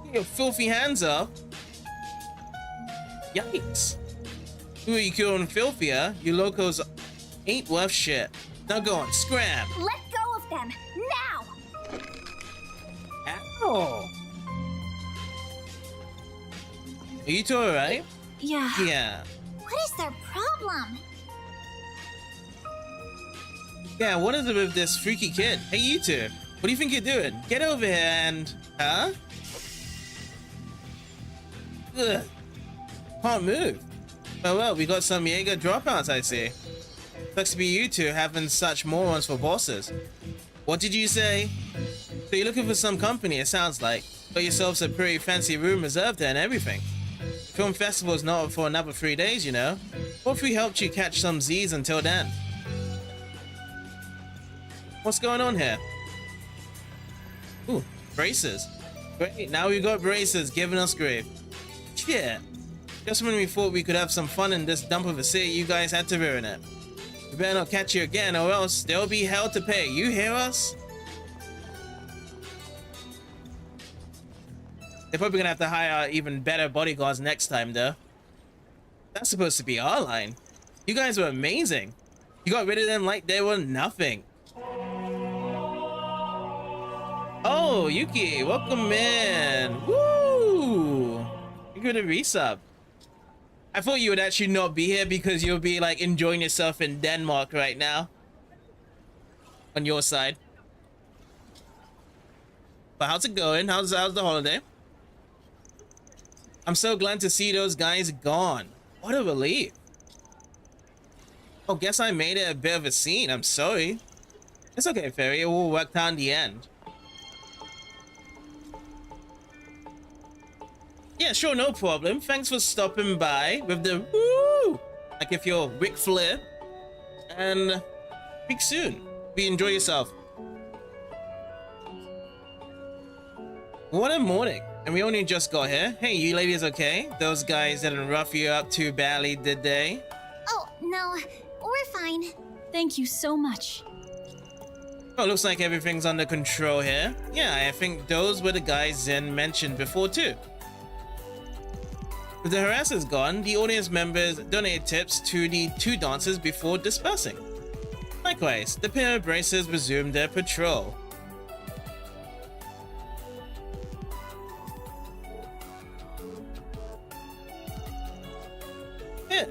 Get your filthy hands up. Yikes. Who are you calling filthier? You locals ain't worth shit. Now go on, scram. Let go of them, now! Ow. Are you two alright? Yeah. Yeah. What is their problem? Yeah, what is it with this freaky kid? Hey, you two. What do you think you're doing? Get over here and... Huh? Ugh. Can't move. Oh well, we got some Jaeger dropouts, I see. Sucks to be you two having such morons for bosses. What did you say? So you're looking for some company, it sounds like. Got yourselves a pretty fancy room reserved there and everything. Film festival's not for another 3 days, you know. What if we helped you catch some Z's until then? What's going on here? Ooh, braces. Great, now we got braces giving us grief. Shit. Just when we thought we could have some fun in this dump of a city, you guys had to ruin it. We better not catch you again, or else there'll be hell to pay. You hear us? They're probably gonna have to hire even better bodyguards next time, though. That's supposed to be our line. You guys were amazing. You got rid of them like they were nothing. Oh, Yuki, welcome in. Woo! You're gonna resub. I thought you would actually not be here because you'll be like enjoying yourself in Denmark right now. On your side. But how's it going? How's the holiday? I'm so glad to see those guys gone. What a relief. Oh, guess I made it a bit of a scene. I'm sorry. It's okay, Fairy. It will work out in the end. Yeah, sure, no problem. Thanks for stopping by with the woo! Like if you're Ric Flair. And speak soon. Enjoy yourself. What a morning. And we only just got here. Hey, you ladies okay? Those guys didn't rough you up too badly, did they? Oh, no. We're fine. Thank you so much. Oh, looks like everything's under control here. Yeah, I think those were the guys Zen mentioned before too. With the harassers gone, the audience members donated tips to the two dancers before dispersing. Likewise, the pair of bracers resumed their patrol. Here,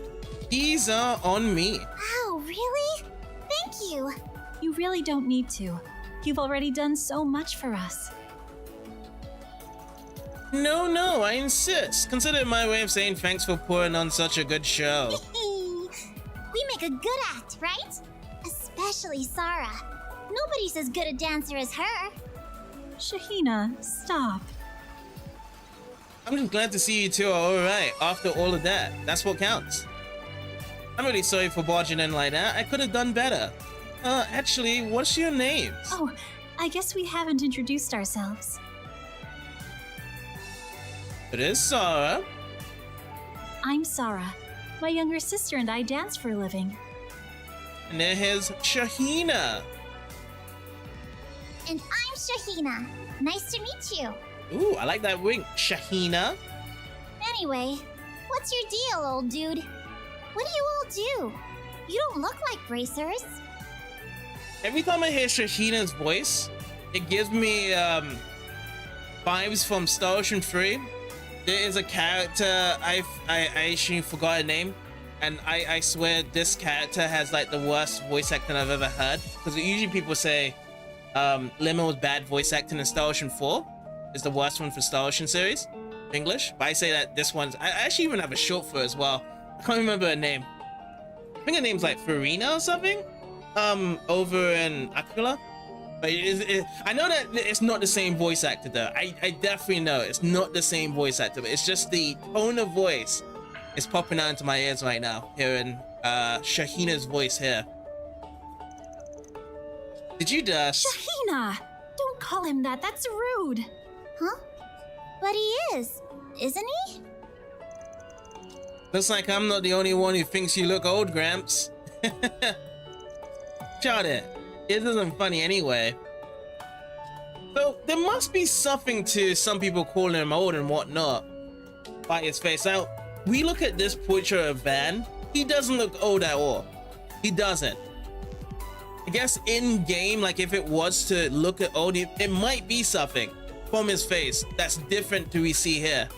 these are on me. Wow, really? Thank you. You really don't need to. You've already done so much for us. No, I insist. Consider it my way of saying thanks for putting on such a good show. We make a good act, right? Especially Sarah. Nobody's as good a dancer as her. Shahina, stop. I'm just glad to see you two are alright after all of that. That's what counts. I'm really sorry for barging in like that. I could have done better. Actually, what's your names? Oh, I guess we haven't introduced ourselves. It is Sarah. I'm Sarah. My younger sister and I dance for a living. And then here's Shahina. And I'm Shahina. Nice to meet you. Ooh, I like that wink, Shahina. Anyway, what's your deal, old dude? What do you all do? You don't look like bracers. Every time I hear Shahina's voice, it gives me vibes from Star Ocean 3. There is a character, I actually forgot her name, and I swear this character has like the worst voice acting I've ever heard. Because usually people say Limo's bad voice acting in Star Ocean 4 is the worst one for Star Ocean series, English. But I say that this one's, I actually even have a short for it as well. I can't remember her name. I think her name's like Farina or something. Over in Aquila. But I know that it's not the same voice actor though. I definitely know it's not the same voice actor, but it's just the tone of voice is popping out into my ears right now, hearing Shahina's voice here. Did you dust? Shahina! Don't call him that, that's rude. Huh? But he is, isn't he? Looks like I'm not the only one who thinks you look old, Gramps. Shut it. It isn't funny anyway. So there must be something to some people calling him old and whatnot by his face. Now, we look at this portrait of Van. He doesn't look old at all. He doesn't. I guess in game, like if it was to look at old, it might be something from his face that's different to we see here.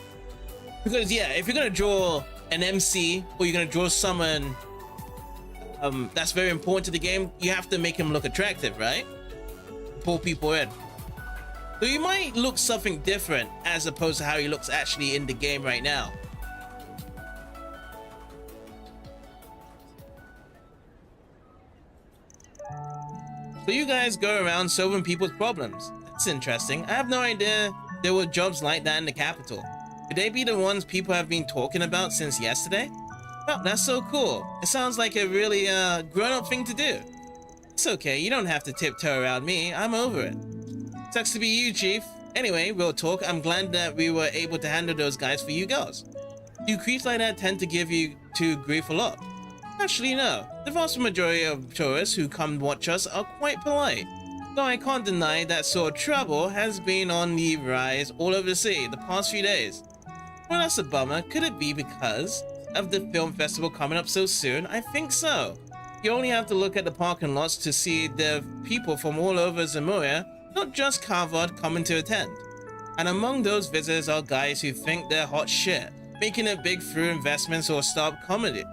Because yeah, if you're gonna draw an MC or you're gonna draw someone that's very important to the game, you have to make him look attractive, right? Pull people in. So you might look something different as opposed to how he looks actually in the game right now. So you guys go around solving people's problems. That's interesting. I have no idea there were jobs like that in the capital. Could they be the ones people have been talking about since yesterday? Oh, that's so cool. It sounds like a really grown-up thing to do. It's okay, you don't have to tiptoe around me. I'm over it. Sucks to be you, Chief. Anyway, real talk, I'm glad that we were able to handle those guys for you girls. Do creeps like that tend to give you two grief a lot? Actually, no. The vast majority of tourists who come watch us are quite polite. Though I can't deny that sort of trouble has been on the rise all over the city the past few days. Well, that's a bummer. Could it be because of the film festival coming up so soon? I think so. You only have to look at the parking lots to see the people from all over Zemuria not just Tharbad coming to attend. And among those visitors are guys who think they're hot shit, making it big through investments or startup companies.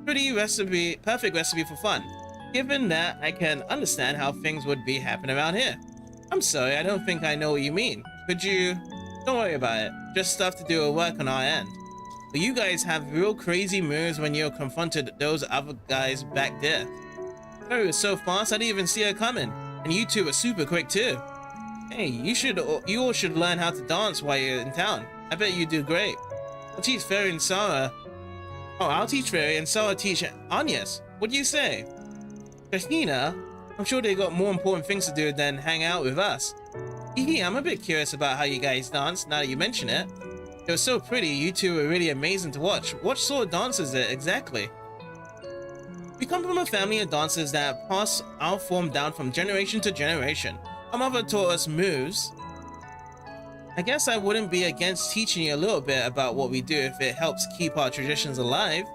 Perfect recipe for fun. Given that, I can understand how things would be happening around here. I'm sorry, I don't think I know what you mean. Could you... Don't worry about it. Just stuff to do with work on our end. But you guys have real crazy moves when you confronted those other guys back there. It was so fast, I didn't even see her coming. And you two were super quick too. Hey, you all should learn how to dance while you're in town. I bet you do great. I'll teach Fairy and Sarah. Oh, I'll teach Fairy and Sarah teach Agnes. What do you say? Christina? I'm sure they got more important things to do than hang out with us. I'm a bit curious about how you guys dance now that you mention it. It was so pretty, you two were really amazing to watch. What sort of dance is it exactly? We come from a family of dancers that pass our form down from generation to generation. Our mother taught us moves. I guess I wouldn't be against teaching you a little bit about what we do if it helps keep our traditions alive.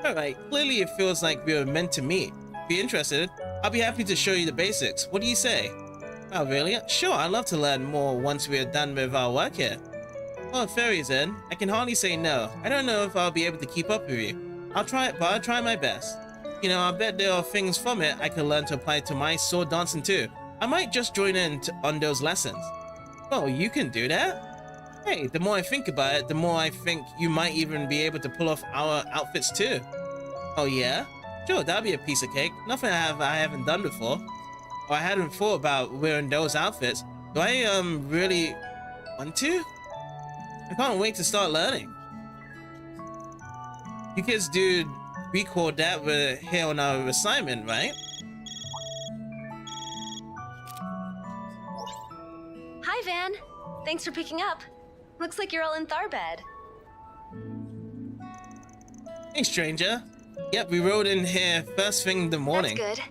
Alright, clearly it feels like we were meant to meet. If you're interested, I'll be happy to show you the basics. What do you say? Oh really? Sure, I'd love to learn more once we're done with our work here. Well, if Fairy's in, I can hardly say no. I don't know if I'll be able to keep up with you. I'll try my best. You know, I bet there are things from it I can learn to apply to my sword dancing too. I might just join in on those lessons. Oh, you can do that? Hey, the more I think about it, the more I think you might even be able to pull off our outfits too. Oh yeah? Sure, that'll be a piece of cake. Nothing I haven't done before. Or I hadn't thought about wearing those outfits. Do I really want to? I can't wait to start learning. You kids do record that we're here on our assignment, right? Hi, Van. Thanks for picking up. Looks like you're all in Tharbad. Hey, stranger. Yep, we rode in here first thing in the morning. That's good.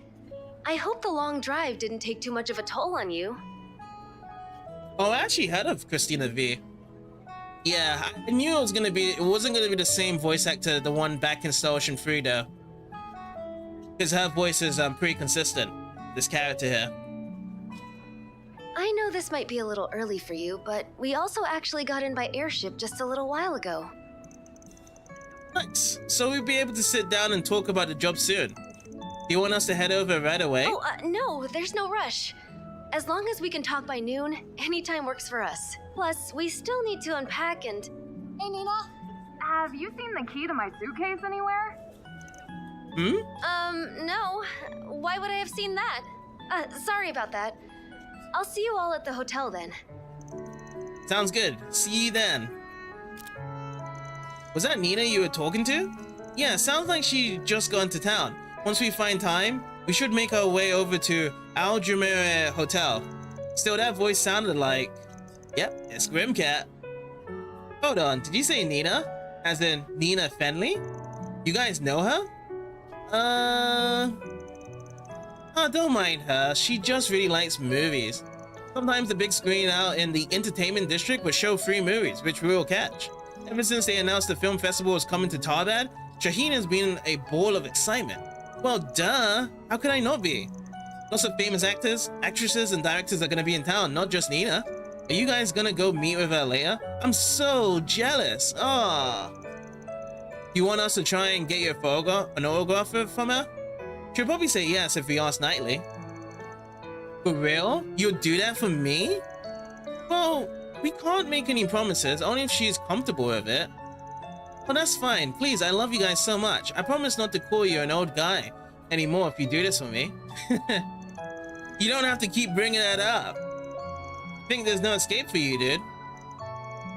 I hope the long drive didn't take too much of a toll on you. Oh, I actually heard of Christina V. Yeah, I knew it wasn't gonna be the same voice actor, the one back in Star Ocean 3 though. Because her voice is pretty consistent, this character here. I know this might be a little early for you, but we also actually got in by airship just a little while ago. Nice. So we'll be able to sit down and talk about the job soon. Do you want us to head over right away? Oh, no, there's no rush. As long as we can talk by noon, any time works for us. Plus, we still need to unpack and... Hey, Nina? Have you seen the key to my suitcase anywhere? No. Why would I have seen that? Sorry about that. I'll see you all at the hotel then. Sounds good. See you then. Was that Nina you were talking to? Yeah, sounds like she just got into town. Once we find time, we should make our way over to Outtrigger Hotel. Still, that voice sounded like... Yep, it's Grimcat. Hold on, did you say Nina? As in Nina Fenley? You guys know her? Oh, don't mind her. She just really likes movies. Sometimes the big screen out in the entertainment district would show free movies, which we will catch. Ever since they announced the film festival was coming to Tharbad, Shaheen has been a ball of excitement. Well, duh. How could I not be? Lots of famous actors, actresses, and directors are gonna be in town, not just Nina. Are you guys gonna go meet with her later? I'm so jealous. Ah. You want us to try and get you an autograph from her? She'll probably say yes if we ask nightly. For real? You'll do that for me? Well, we can't make any promises, only if she's comfortable with it. Well, that's fine. Please, I love you guys so much. I promise not to call you an old guy anymore if you do this for me. You don't have to keep bringing that up. I think there's no escape for you, dude.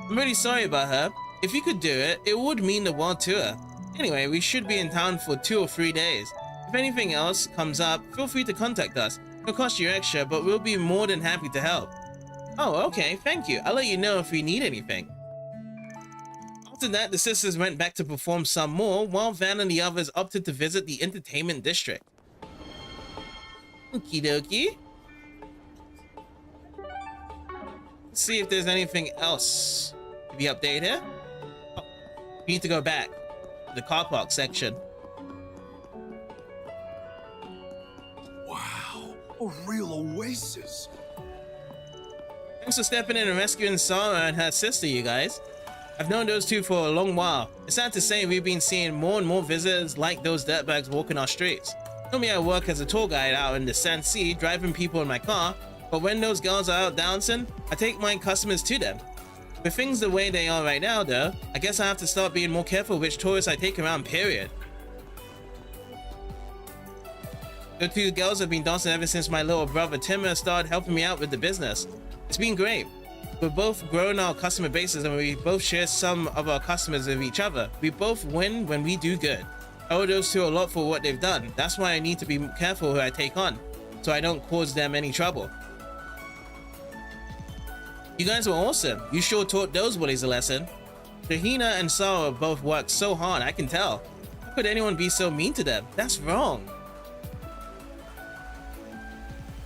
I'm really sorry about her. If you could do it, it would mean the world to her. Anyway, we should be in town for 2 or 3 days. If anything else comes up, feel free to contact us. It'll cost you extra, but we'll be more than happy to help. Oh, okay, thank you. I'll let you know if we need anything. After that, the sisters went back to perform some more, while Van and the others opted to visit the entertainment district. Okie dokie. Let's see if there's anything else to be updated here. Oh, we need to go back to the car park section. Wow, a real oasis. Thanks for stepping in and rescuing Sarah and her sister, you guys. I've known those two for a long while. It's sad to say we've been seeing more and more visitors like those dirtbags walking our streets. Normally I work as a tour guide out in the San Sea, driving people in my car, but when those girls are out dancing, I take my customers to them. With things the way they are right now though, I guess I have to start being more careful which tourists I take around, period. The two girls have been dancing ever since my little brother Timmer started helping me out with the business. It's been great. We've both grown our customer bases and we both share some of our customers with each other. We both win when we do good. I owe those two a lot for what they've done. That's why I need to be careful who I take on, so I don't cause them any trouble. You guys were awesome. You sure taught those bullies a lesson. Shahina and Sarah both worked so hard, I can tell. How could anyone be so mean to them? That's wrong.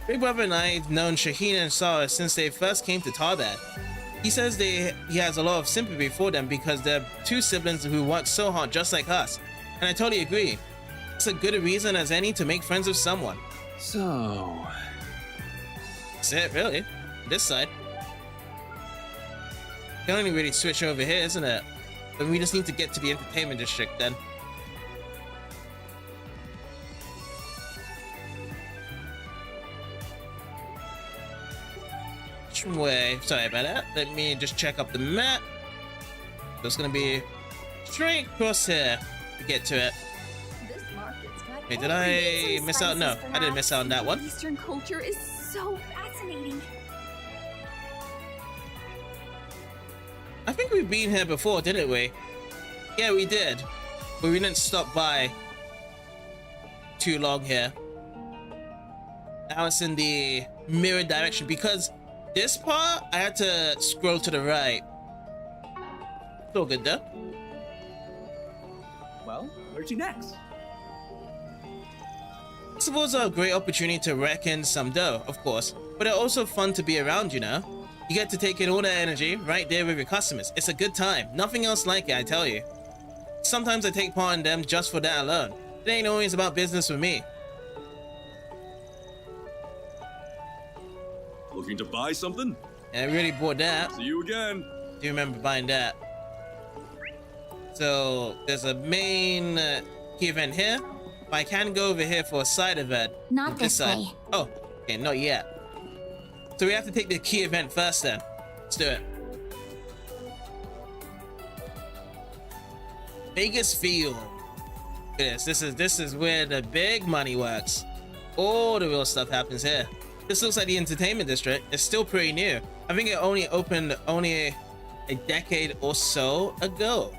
Big Brother and I have known Shahina and Sarah since they first came to Tharbad. He says he has a lot of sympathy for them because they're two siblings who work so hard just like us. And I totally agree. It's a good reason as any to make friends with someone. So... That's it, really. This side. Can only really switch over here, isn't it? But we just need to get to the entertainment district then. Which way? Sorry about that. Let me just check up the map. So it's gonna be straight across here to get to it. Wait, did I miss out? No, I didn't miss out on that one. Eastern culture is so fascinating. I think we've been here before, didn't we? Yeah, we did. But we didn't stop by too long here. Now it's in the mirror direction because this part I had to scroll to the right. It's all good though. Well, where's you next? Festivals are a great opportunity to reckon some dough, of course, but they're also fun to be around, you know? You get to take in all that energy right there with your customers. It's a good time. Nothing else like it, I tell you. Sometimes I take part in them just for that alone. It ain't always about business with me. Looking to buy something? And I really bought that. See you again. Do you remember buying that? So there's a main key event here. But I can go over here for a side event. Not this way. Oh, okay, not yet. So we have to take the key event first then. Let's do it. Vegas Field. Look at this. This is where the big money works. All the real stuff happens here. This looks like the entertainment district. It's still pretty new. I think it only opened a decade or so ago.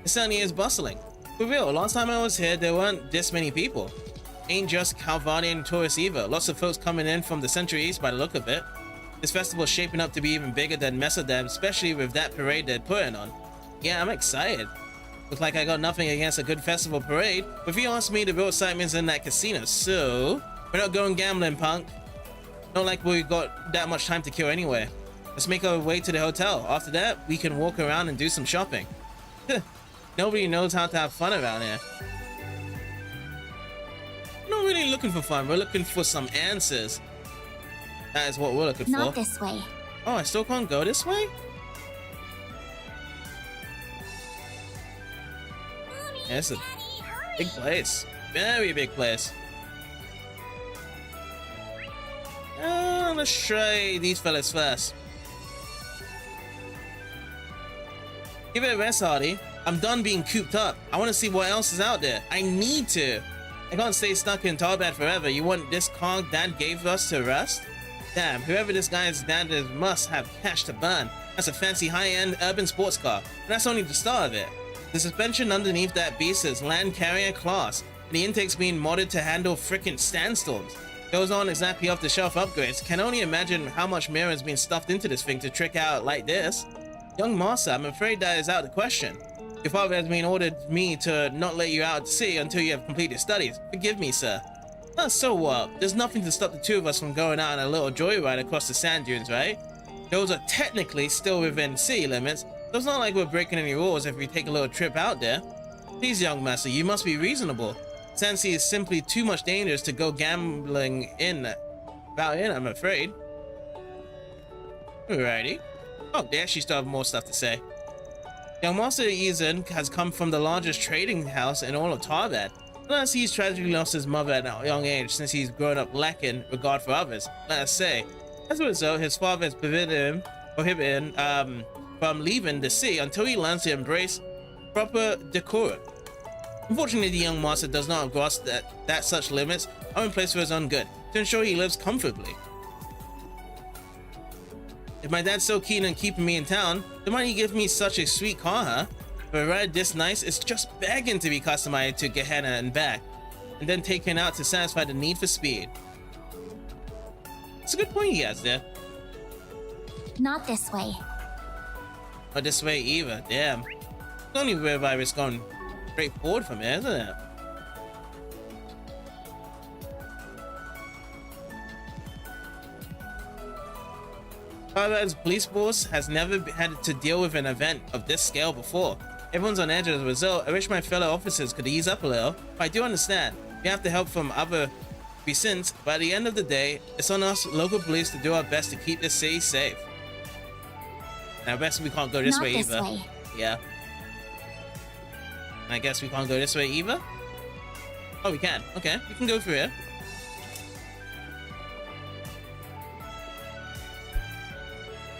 It certainly is bustling. For real, last time I was here, there weren't this many people. Ain't just Calvadian tourists either. Lots of folks coming in from the Central East by the look of it. This festival's shaping up to be even bigger than Mesodem, especially with that parade they're putting on. Yeah, I'm excited. Looks like I got nothing against a good festival parade, but if you ask me, the real excitement's in that casino, so... We're not going gambling, punk. Not like we got that much time to kill anyway. Let's make our way to the hotel. After that, we can walk around and do some shopping. Nobody knows how to have fun around here. We're not really looking for fun, we're looking for some answers. That is what we're looking for. Not this way. Oh, I still can't go this way? Yeah, it's a big place. Very big place. Let's try these fellas first. Give it a rest, Hardy. I'm done being cooped up. I want to see what else is out there. I need to. I can't stay stuck in Tharbad forever. You want this car Dad gave us to rest? Damn, whoever this guy's dad is must have cash to burn. That's a fancy high-end urban sports car. And that's only the start of it. The suspension underneath that beast is land carrier class, and the intake's being modded to handle frickin' sandstorms. Goes on exactly off-the-shelf upgrades. Can only imagine how much mirror has been stuffed into this thing to trick out like this. Young master, I'm afraid that is out of the question. Your father has been ordered me to not let you out to sea until you have completed studies. Forgive me, sir. Oh, so what? There's nothing to stop the two of us from going out on a little joyride across the sand dunes, right? Those are technically still within city limits, so it's not like we're breaking any rules if we take a little trip out there. Please, young master, you must be reasonable. Sandsea is simply too much dangerous to go gambling in. I'm afraid. Alrighty. Oh, they actually still have more stuff to say. Young Master Izan has come from the largest trading house in all of Tharbad. Unless he's tragically lost his mother at a young age since he's grown up lacking regard for others, let us say. As a result, his father has prohibited him from leaving the city until he learns to embrace proper decorum. Unfortunately, the young master does not grasp that such limits are in place for his own good, to ensure he lives comfortably. If my dad's so keen on keeping me in town, then why don't you give me such a sweet car, huh? For a ride this nice, it's just begging to be customized to Gehenna and back, and then taken out to satisfy the need for speed. It's a good point he has there. Not this way. Not this way either, damn. The only way virus going straight forward from here, isn't it? Tharbad's police force has never had to deal with an event of this scale before. Everyone's on edge as a result. I wish my fellow officers could ease up a little, but I do understand. We have to help from other precincts, but at the end of the day, it's on us local police to do our best to keep this city safe. Now, I guess we can't go this way either. Yeah. I guess we can't go this way either? Oh, we can. Okay, we can go through here.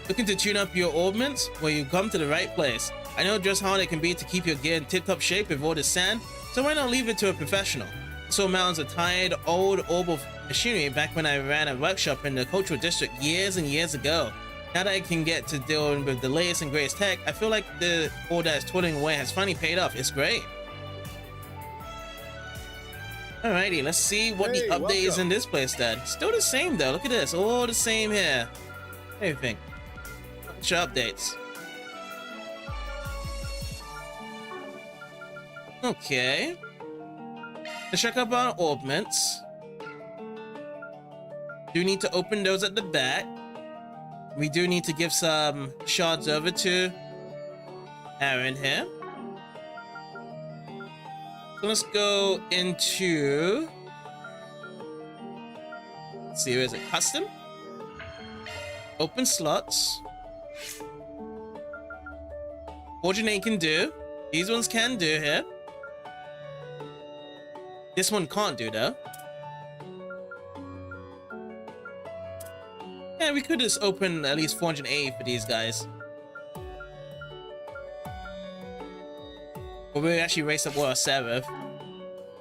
Looking to tune up your orbments? Well, you've come to the right place. I know just how hard it can be to keep your gear in tip-top shape with all the sand, so why not leave it to a professional? I saw mountains of tired, old orbital machinery back when I ran a workshop in the cultural district years and years ago. Now that I can get to dealing with the latest and greatest tech, I feel like all that is toiling away has finally paid off. It's great. Alrighty, let's see what the update is in this place then. Still the same though, look at this, all the same here. Everything. Bunch of updates. Okay. Let's check up our orbments. Do need to open those at the back. We do need to give some shards over to Aaron here. So let's go into... Let's see, where is it? Custom? Open slots. Fortunate can do. These ones can do here. This one can't do though. Yeah, we could just open at least 480 for these guys. Or we'll actually race up War 7.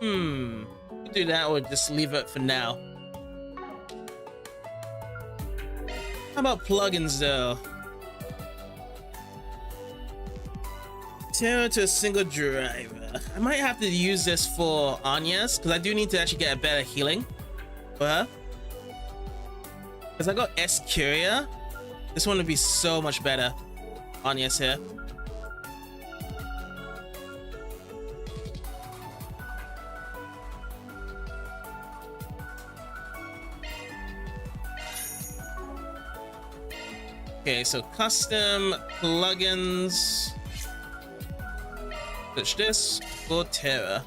We'll do that or just leave it for now. How about plugins though? Terror to a single driver. I might have to use this for Anya's because I do need to actually get a better healing for her. Because I got S Curia. This one would be so much better. Anya's here. Okay, so custom plugins. Touch this for Terra.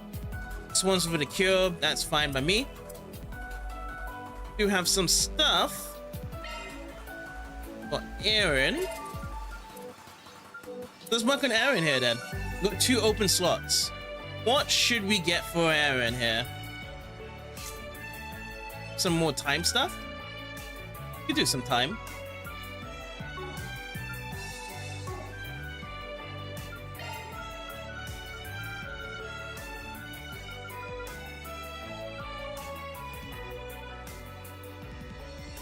This one's for the cure. That's fine by me. Do have some stuff for Aaron. Let's work on Aaron here then. We've got 2 open slots. What should we get for Aaron here? Some more time stuff? We could do some time.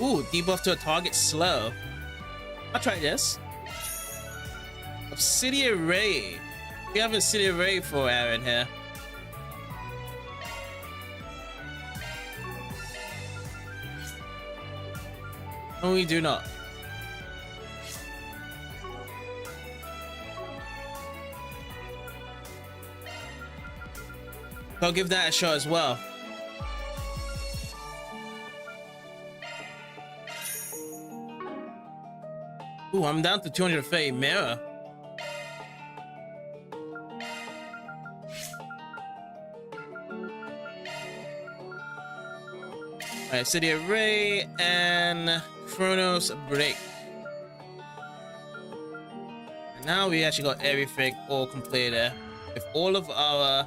Ooh, debuff to a target slow. I'll try this. Obsidian Ray. We have Obsidian Ray for Aaron here. No, we do not. I'll give that a shot as well. Ooh, I'm down to 230 mirror. Alright, City Array and Chronos Break. now we actually got everything all completed with all of our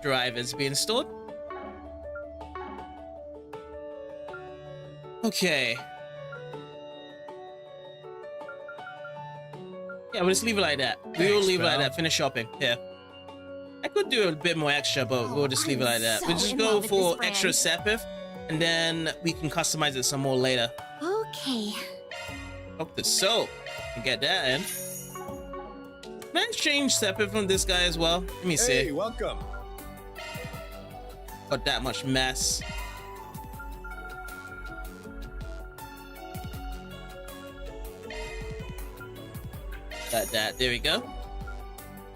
drivers being installed. Okay. Yeah, we'll just leave it like that. We will leave it like that. Finish shopping. Yeah. I could do a bit more extra, but we'll just leave it like that. We'll just go for extra Sepith, and then we can customize it some more later. Okay. Dr. Soap. Get that in. Can I change Sepith from this guy as well? Let me see. Hey, welcome. Got that much mess. Got that. There we go.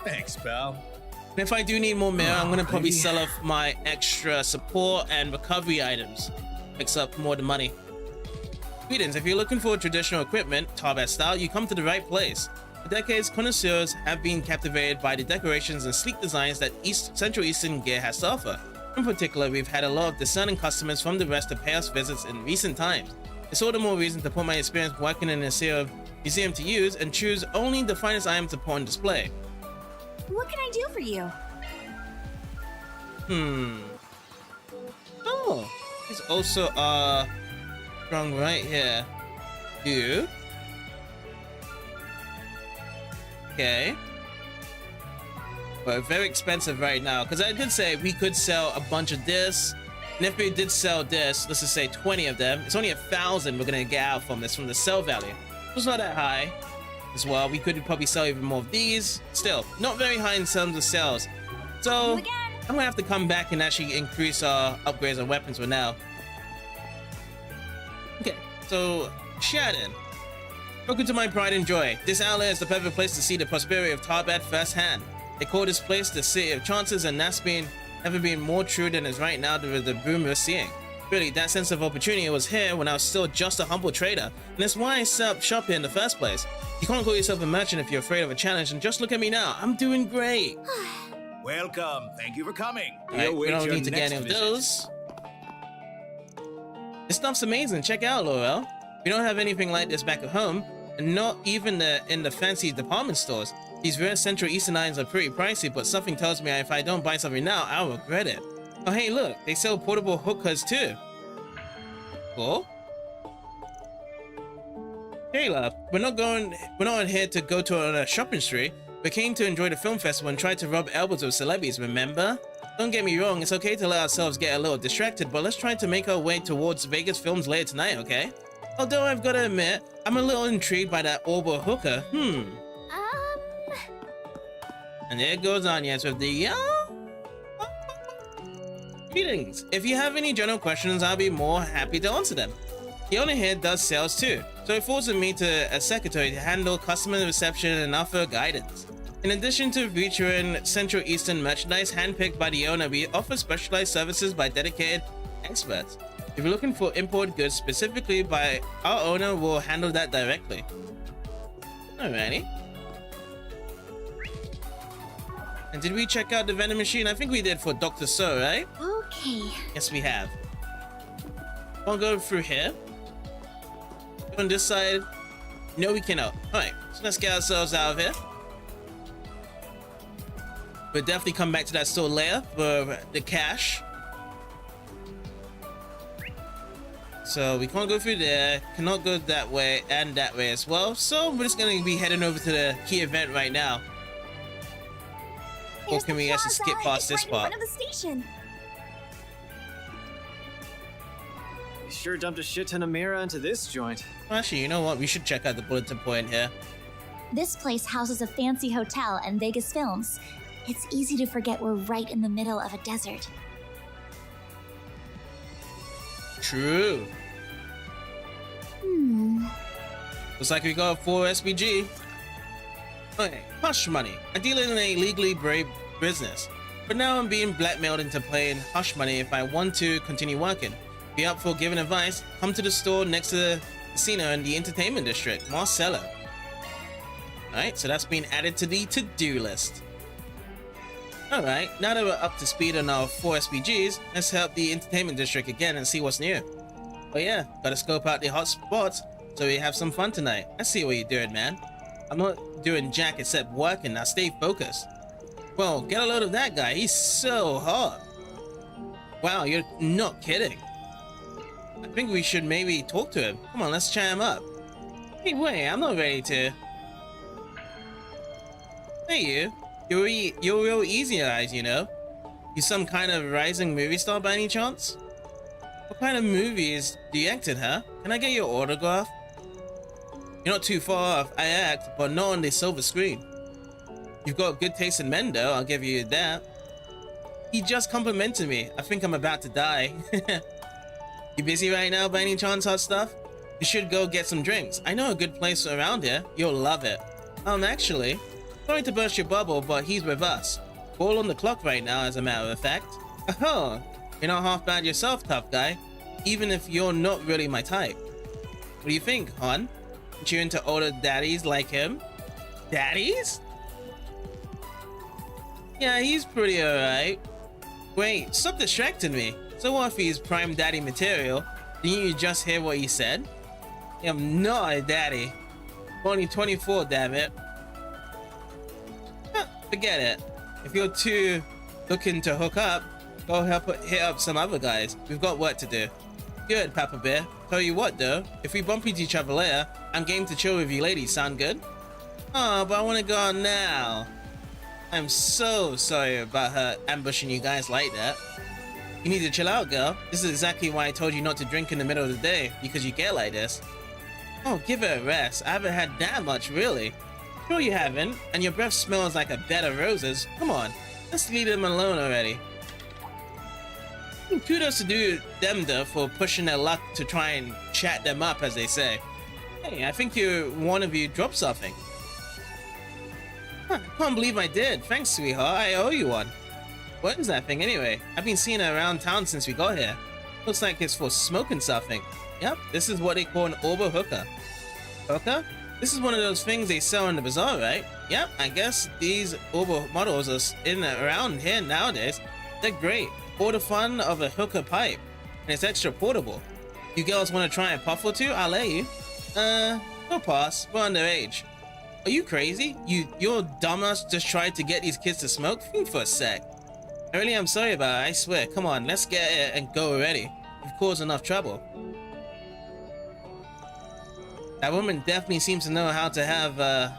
Thanks, pal. And if I do need more mirror, I'm gonna probably sell off my extra support and recovery items. Mix up more of the money. Greetings, if you're looking for traditional equipment, Tharbad style, you come to the right place. For decades, connoisseurs have been captivated by the decorations and sleek designs that Central Eastern gear has to offer. In particular, we've had a lot of discerning customers from the West to pay us visits in recent times. It's all the more reason to put my experience working in a museum to use and choose only the finest items to put on display. What can I do for you? Oh, he's also strong right here. You. Okay. But very expensive right now, because I did say we could sell a bunch of this. And if we did sell this, let's just say 20 of them, it's only 1,000 we're gonna get out from this, from the sell value. It's not that high as well. We could probably sell even more of these. Still, not very high in terms of sales. So I'm gonna have to come back and actually increase our upgrades on weapons for now. Okay, so Shannon. Welcome to my pride and joy. This outlet is the perfect place to see the prosperity of Tharbad firsthand. They call this place the city of chances, and that's never been more true than is right now with the boom we're seeing. Really, that sense of opportunity was here when I was still just a humble trader, and that's why I set up shop here in the first place. You can't call yourself a merchant if you're afraid of a challenge, and just look at me now. I'm doing great. Welcome. Thank you for coming. Right, we don't need to get any of those. This stuff's amazing. Check out, Laurel. We don't have anything like this back at home, and not even in the fancy department stores. These rare Central Eastern items are pretty pricey, but something tells me if I don't buy something now, I'll regret it. Oh hey, look, they sell portable hookahs too. Cool. Kayla, we're not here to go to a shopping spree. We came to enjoy the film festival and try to rub elbows with celebrities, remember? Don't get me wrong, it's okay to let ourselves get a little distracted, but let's try to make our way towards Vegas films later tonight, okay? Although I've got to admit, I'm a little intrigued by that orb or hookah. And there goes Anya's with the Greetings. If you have any general questions, I'll be more happy to answer them. The owner here does sales too, so it forces me to a secretary to handle customer reception and offer guidance. In addition to featuring Central Eastern merchandise handpicked by the owner, we offer specialized services by dedicated experts. If you're looking for import goods specifically by our owner, will handle that directly. Alrighty. And did we check out the vending machine? I think we did for Dr. So, right? Okay. Yes, we have. I'll go through here. On this side. No, we cannot. Alright, so let's get ourselves out of here. We'll definitely come back to that store later for the cash. So we can't go through there, cannot go that way and that way as well. So we're just gonna be heading over to the key event right now. Or can we actually skip past this part? In front of the station. You sure dumped a shit ton of mirror into this joint. Actually, you know what? We should check out the bulletin point here. This place houses a fancy hotel and Vegas films. It's easy to forget we're right in the middle of a desert. True. Looks like we got 4 SPG. Okay, hush money. I deal in a legally brave business, but now I'm being blackmailed into playing hush money if I want to continue working. Be up for giving advice? Come to the store next to the casino in the entertainment district, Marcella. Alright, so that's been added to the to-do list. Alright, now that we're up to speed on our 4 SPGs, let's help the entertainment district again and see what's new. Oh yeah, gotta scope out the hot spots so we have some fun tonight. I see what you're doing, man. I'm not doing jack except working. Now stay focused. Well, get a load of that guy. He's so hot. Wow, you're not kidding. I think we should maybe talk to him. Come on, let's chat him up. Hey, wait, I'm not ready to. Hey, you're real easy eyes, you know. You some kind of rising movie star by any chance? What kind of movies do you act in, huh? Can I get your autograph? You're not too far off. I act, but not on the silver screen. You've got good taste in men, though. I'll give you that. He just complimented me. I think I'm about to die. You busy right now by any chance, hot stuff? You should go get some drinks. I know a good place around here. You'll love it. Actually, sorry to burst your bubble, but he's with us. All on the clock right now, as a matter of fact. Oh, you're not half bad yourself, tough guy. Even if you're not really my type. What do you think, hon? Aren't you into older daddies like him? Daddies? Yeah, he's pretty alright. Wait, stop distracting me. So what if he's prime daddy material? Didn't you just hear what he said? I'm not a daddy. I'm only 24, damn it. Forget it. If you're too looking to hook up, go hit up some other guys. We've got work to do. Good, Papa Bear. Tell you what though, if we bump into each other later, I'm game to chill with you ladies. Sound good? Oh, but I want to go out now. I'm so sorry about her ambushing you guys like that. You need to chill out, girl. This is exactly why I told you not to drink in the middle of the day, because you get like this. Oh, give it a rest. I haven't had that much, really. Sure you haven't, and your breath smells like a bed of roses. Come on, let's leave them alone already. Kudos to them though for pushing their luck to try and chat them up, as they say. Hey, I think one of you dropped something. Huh, I can't believe I did. Thanks, sweetheart. I owe you one. What is that thing anyway? I've been seeing it around town since we got here. Looks like it's for smoking something. Yep, this is what they call an Orbo hookah. Hookah? This is one of those things they sell in the bazaar, right? Yep, I guess these Orbo models are around here nowadays. They're great. For the fun of a hookah pipe. And it's extra portable. You girls want to try a puff or two? I'll let you. No pass. We're underage. Are you crazy? Your dumbass just tried to get these kids to smoke? Think for a sec. I really am sorry about it, I swear. Come on, let's get it and go already. You've caused enough trouble. That woman definitely seems to know how to have a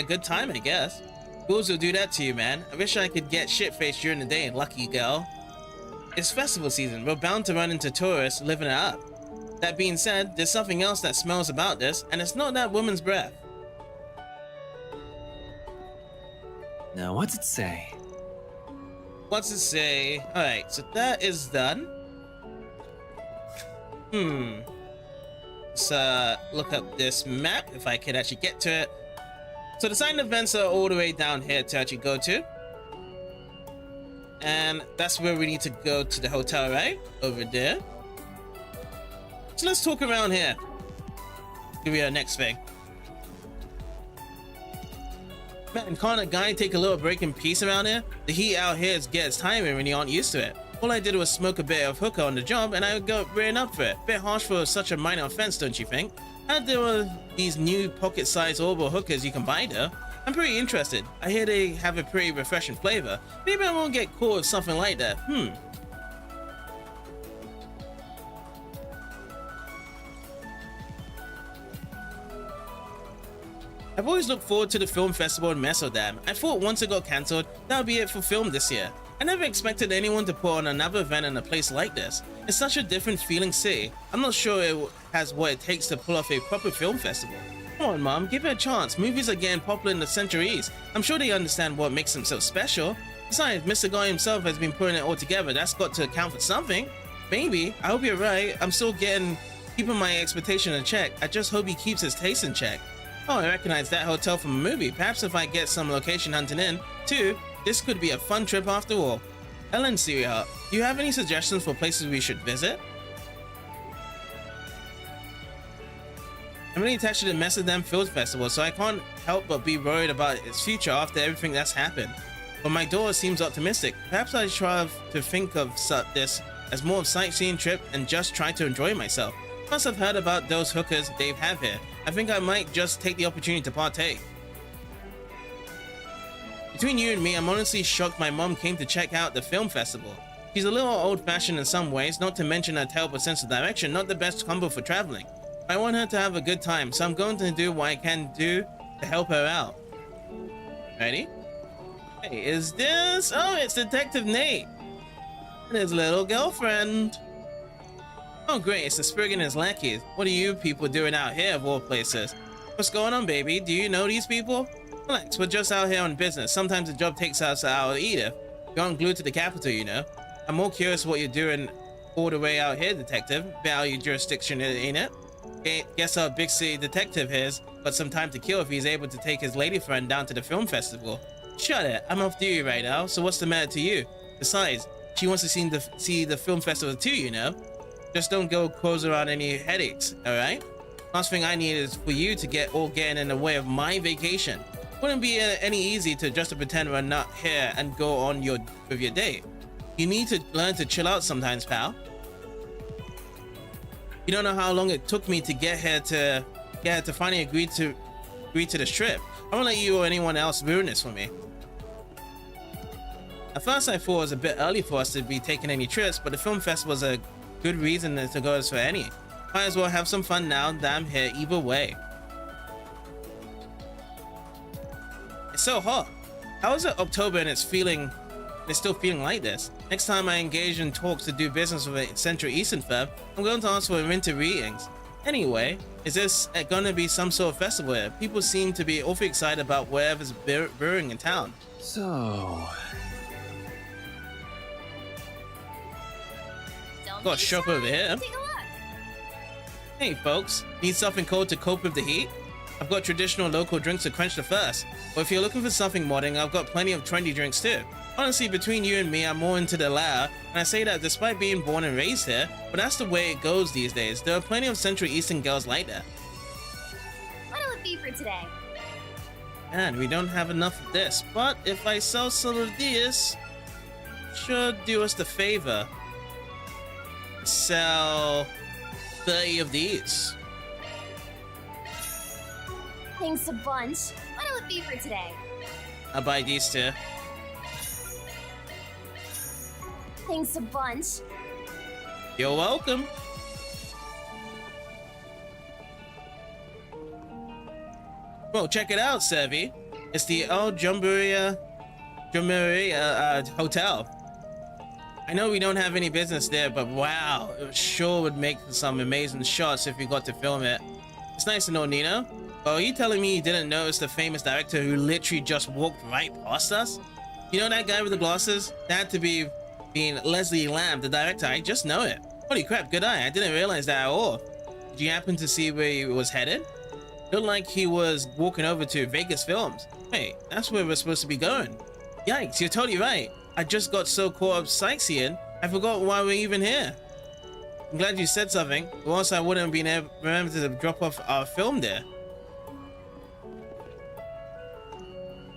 good time, I guess. Fools will do that to you, man. I wish I could get shit-faced during the day, lucky girl. It's festival season. We're bound to run into tourists living it up. That being said, there's something else that smells about this, and it's not that woman's breath. Now, what's it say? What's it say? Alright, so that is done. Let's look up this map, if I could actually get to it. So the sign events are all the way down here to actually go to. And that's where we need to go to the hotel, right? Over there. So let's talk around here. Give me our next thing. Man, can't a guy take a little break in peace around here? The heat out here gets tiring when you aren't used to it. All I did was smoke a bit of hookah on the job and I got written up for it. Bit harsh for such a minor offense, don't you think? And there were these new pocket-sized Orbo hookahs you can buy though. I'm pretty interested. I hear they have a pretty refreshing flavor. Maybe I won't get caught with something like that. I've always looked forward to the film festival in Mesodam. I thought once it got cancelled, that would be it for film this year. I never expected anyone to put on another event in a place like this. It's such a different feeling city. I'm not sure it has what it takes to pull off a proper film festival. Come on, Mom, give it a chance. Movies are getting popular in the Century East. I'm sure they understand what makes them so special. Besides, Mr. Guy himself has been putting it all together. That's got to account for something. Maybe. I hope you're right. I'm still keeping my expectation in check. I just hope he keeps his taste in check. Oh, I recognize that hotel from a movie. Perhaps if I get some location hunting in, too, this could be a fun trip after all. Ellen, sweetheart, do you have any suggestions for places we should visit? I'm really attached to the Mesodam Film Festival, so I can't help but be worried about its future after everything that's happened. But my daughter seems optimistic. Perhaps I try to think of this as more of a sightseeing trip and just try to enjoy myself. Plus, I've heard about those hookers they have here. I think I might just take the opportunity to partake. Between you and me, I'm honestly shocked my mom came to check out the film festival. She's a little old-fashioned in some ways, not to mention her terrible sense of direction, not the best combo for traveling. I want her to have a good time, so I'm going to do what I can do to help her out. Ready? Hey, is this? Oh, it's Detective Nate and his little girlfriend. Oh great, it's the Sprig and his lackeys. What are you people doing out here of all places? What's going on, baby? Do you know these people? Relax, we're just out here on business. Sometimes the job takes us out of Edith. We aren't glued to the capital, you know. I'm more curious what you're doing all the way out here, detective. Value jurisdiction, ain't it? Guess our big city detective here's got some time to kill if he's able to take his lady friend down to the film festival. Shut it, I'm off duty right now, so what's the matter to you? Besides, she wants to see the film festival too, you know? Just don't go cause around any headaches, alright? Last thing I need is for you to get in the way of my vacation. Wouldn't be any easy to just pretend we're not here and go on with your day. You need to learn to chill out sometimes, pal. You don't know how long it took me to get here to finally agree to this trip. I won't let you or anyone else ruin this for me. At first I thought it was a bit early for us to be taking any trips, but the film festival was a good reason to go as for any. Might as well have some fun now that I'm here either way. It's so hot. How is it October and it's still feeling like this? Next time I engage in talks to do business with a Central Eastern firm, I'm going to ask for winter readings. Anyway, is this gonna be some sort of festival here? People seem to be awfully excited about whatever's brewing in town. So... Got a shop over here. Hey folks, need something cold to cope with the heat? I've got traditional local drinks to quench the thirst. Or if you're looking for something modern, I've got plenty of trendy drinks too. Honestly, between you and me, I'm more into the latter, and I say that despite being born and raised here, but that's the way it goes these days. There are plenty of Central Eastern girls like that. What'll it be for today? And we don't have enough of this, but if I sell some of these, should do us the favor. Sell 30 of these. Thanks a bunch. What'll it be for today? I'll buy these two. Thanks a bunch. You're welcome. Well, check it out, Servi. It's the El Jumburia Hotel. I know we don't have any business there, but wow, it sure would make some amazing shots if we got to film it. It's nice to know, Nino. But are you telling me you didn't notice the famous director who literally just walked right past us? You know that guy with the glasses? That had to be being Leslie Lamb, the director. I just know it. Holy crap, good eye. I didn't realize that at all. Did you happen to see where he was headed? Looked like he was walking over to Vegas Films. Wait, that's where we're supposed to be going. Yikes, you're totally right. I just got so caught up sightseeing, I forgot why we're even here. I'm glad you said something, or else I wouldn't have been able to remember to drop off our film there.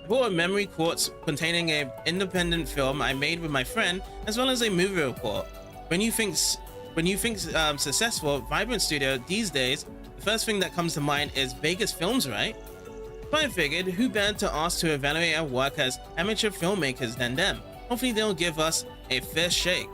I bought a memory quartz containing an independent film I made with my friend, as well as a movie report. When you think successful, vibrant studio these days, the first thing that comes to mind is Vegas Films, right? So I figured, who better to ask to evaluate our work as amateur filmmakers than them? Hopefully they'll give us a fair shake.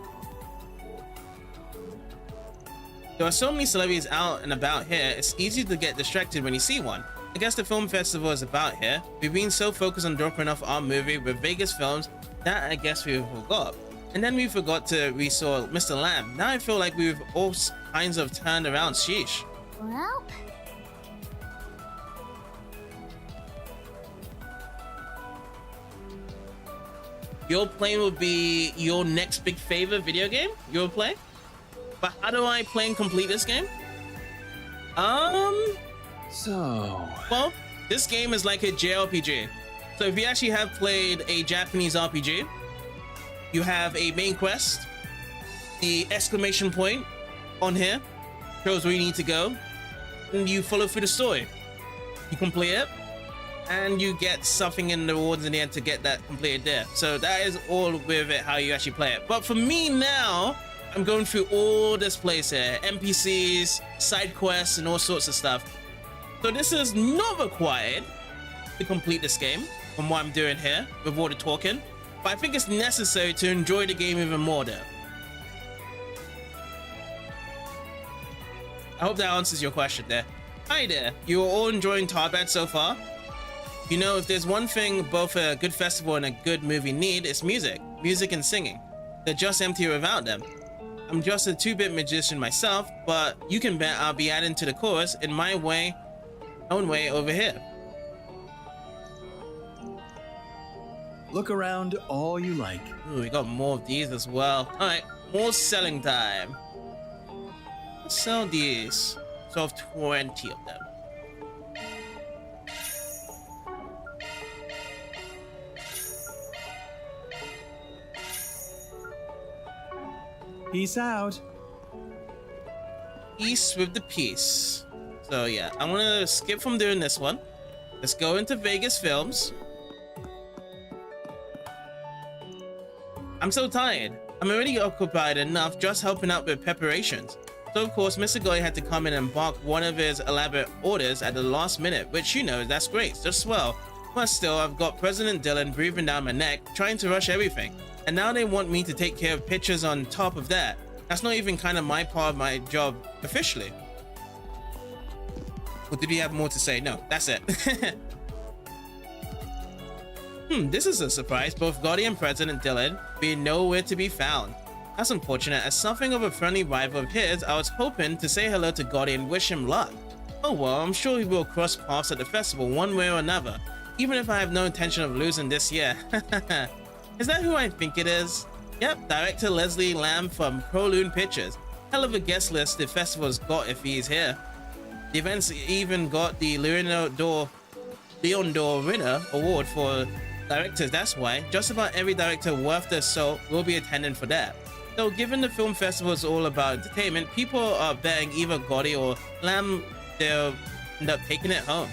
There are so many celebrities out and about here, it's easy to get distracted when you see one. I guess the film festival is about here. We've been so focused on dropping off our movie with Vegas Films that I guess we forgot. And then we forgot we saw Mr. Lamb. Now I feel like we've all kinds of turned around, sheesh. Well... Your play will be your next big favorite video game you'll play? But how do I play and complete this game? Well, this game is like a JRPG. So if you actually have played a Japanese RPG, you have a main quest. The exclamation point on here shows where you need to go, and you follow through the story. You complete it, and you get something in the rewards in the end to get that completed there. So that is all with it, how you actually play it. But for me now, I'm going through all this place here, NPCs, side quests, and all sorts of stuff. So this is not required. to complete this game from what I'm doing here with all the talking, but I think it's necessary to enjoy the game even more though. I hope that answers your question there. Hi there, you are all enjoying Tharbad so far? You know, if there's one thing both a good festival and a good movie need, it's music. Music and singing. They're just empty without them. I'm just a 2-bit magician myself, but you can bet I'll be adding to the chorus in my own way over here. Look around all you like. Ooh, we got more of these as well. Alright, more selling time. Let's sell these. So I have 20 of them. Peace out. Peace with the peace. So yeah, I'm gonna skip from doing this one. Let's go into Vegas Films. I'm so tired. I'm already occupied enough just helping out with preparations. So of course, Mr. Goy had to come in and bark one of his elaborate orders at the last minute, which you know, that's great, just swell. But still, I've got President Dillon breathing down my neck, trying to rush everything. And now they want me to take care of pictures on top of that. That's not even kind of my part of my job officially. Or did he have more to say? No, that's it. This is a surprise. Both Gotti and President Dillon being nowhere to be found. That's unfortunate, as something of a friendly rival of his, I was hoping to say hello to Gotti and wish him luck. Oh well, I'm sure we will cross paths at the festival one way or another, even if I have no intention of losing this year. Is that who I think it is? Yep, director Leslie Lamb from Kowloon Pictures. Hell of a guest list the festival's got if he's here. The event's even got the Leon d'Or winner award for directors, that's why. Just about every director worth their salt will be attending for that. Though given the film festival is all about entertainment, people are betting either Gotti or Lamb they'll end up taking it home.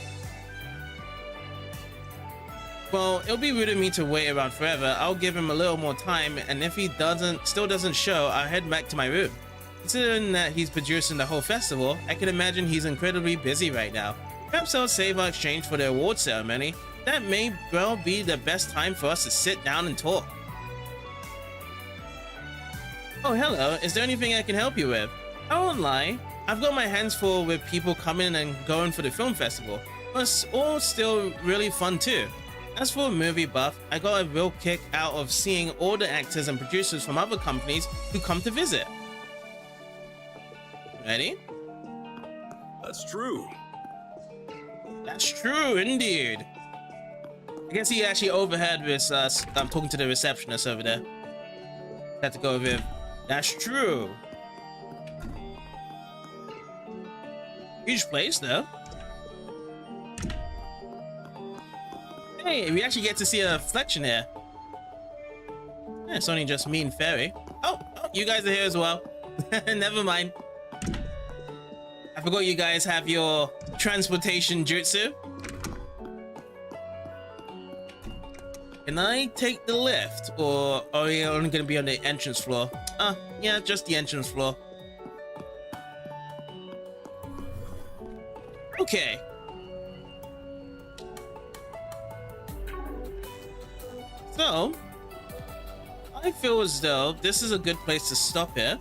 Well, it'll be rude of me to wait around forever. I'll give him a little more time, and if he still doesn't show, I'll head back to my room. Considering that he's producing the whole festival, I can imagine he's incredibly busy right now. Perhaps I'll save our exchange for the award ceremony. That may well be the best time for us to sit down and talk. Oh, hello. Is there anything I can help you with? I won't lie. I've got my hands full with people coming and going for the film festival, but it's all still really fun too. As for a movie buff, I got a real kick out of seeing all the actors and producers from other companies who come to visit. Ready? That's true. That's true, indeed. I guess he actually overheard this. I'm talking to the receptionist over there. Had to go with, that's true. Huge place, though. Hey, we actually get to see a reflection here. Yeah, it's only just me and Fairy. Oh, you guys are here as well. Never mind. I forgot you guys have your transportation jutsu. Can I take the lift, or are we only going to be on the entrance floor? Yeah, just the entrance floor. Okay. So, I feel as though this is a good place to stop here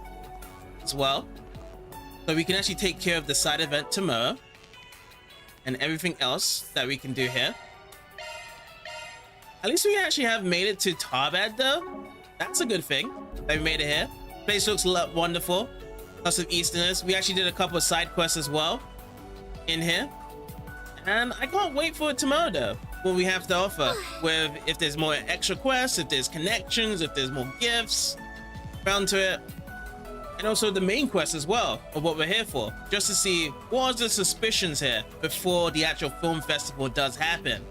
as well. So we can actually take care of the side event tomorrow and everything else that we can do here. At least we actually have made it to Tharbad though. That's a good thing that we made it here. Place looks wonderful. Lots of Easterners. We actually did a couple of side quests as well in here. And I can't wait for tomorrow though. What we have to offer with if there's more extra quests, if there's connections, if there's more gifts found to it. And also the main quest as well of what we're here for. Just to see what are the suspicions here before the actual film festival does happen.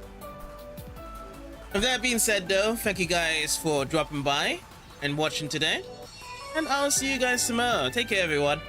With that being said though, thank you guys for dropping by and watching today. And I'll see you guys tomorrow. Take care everyone.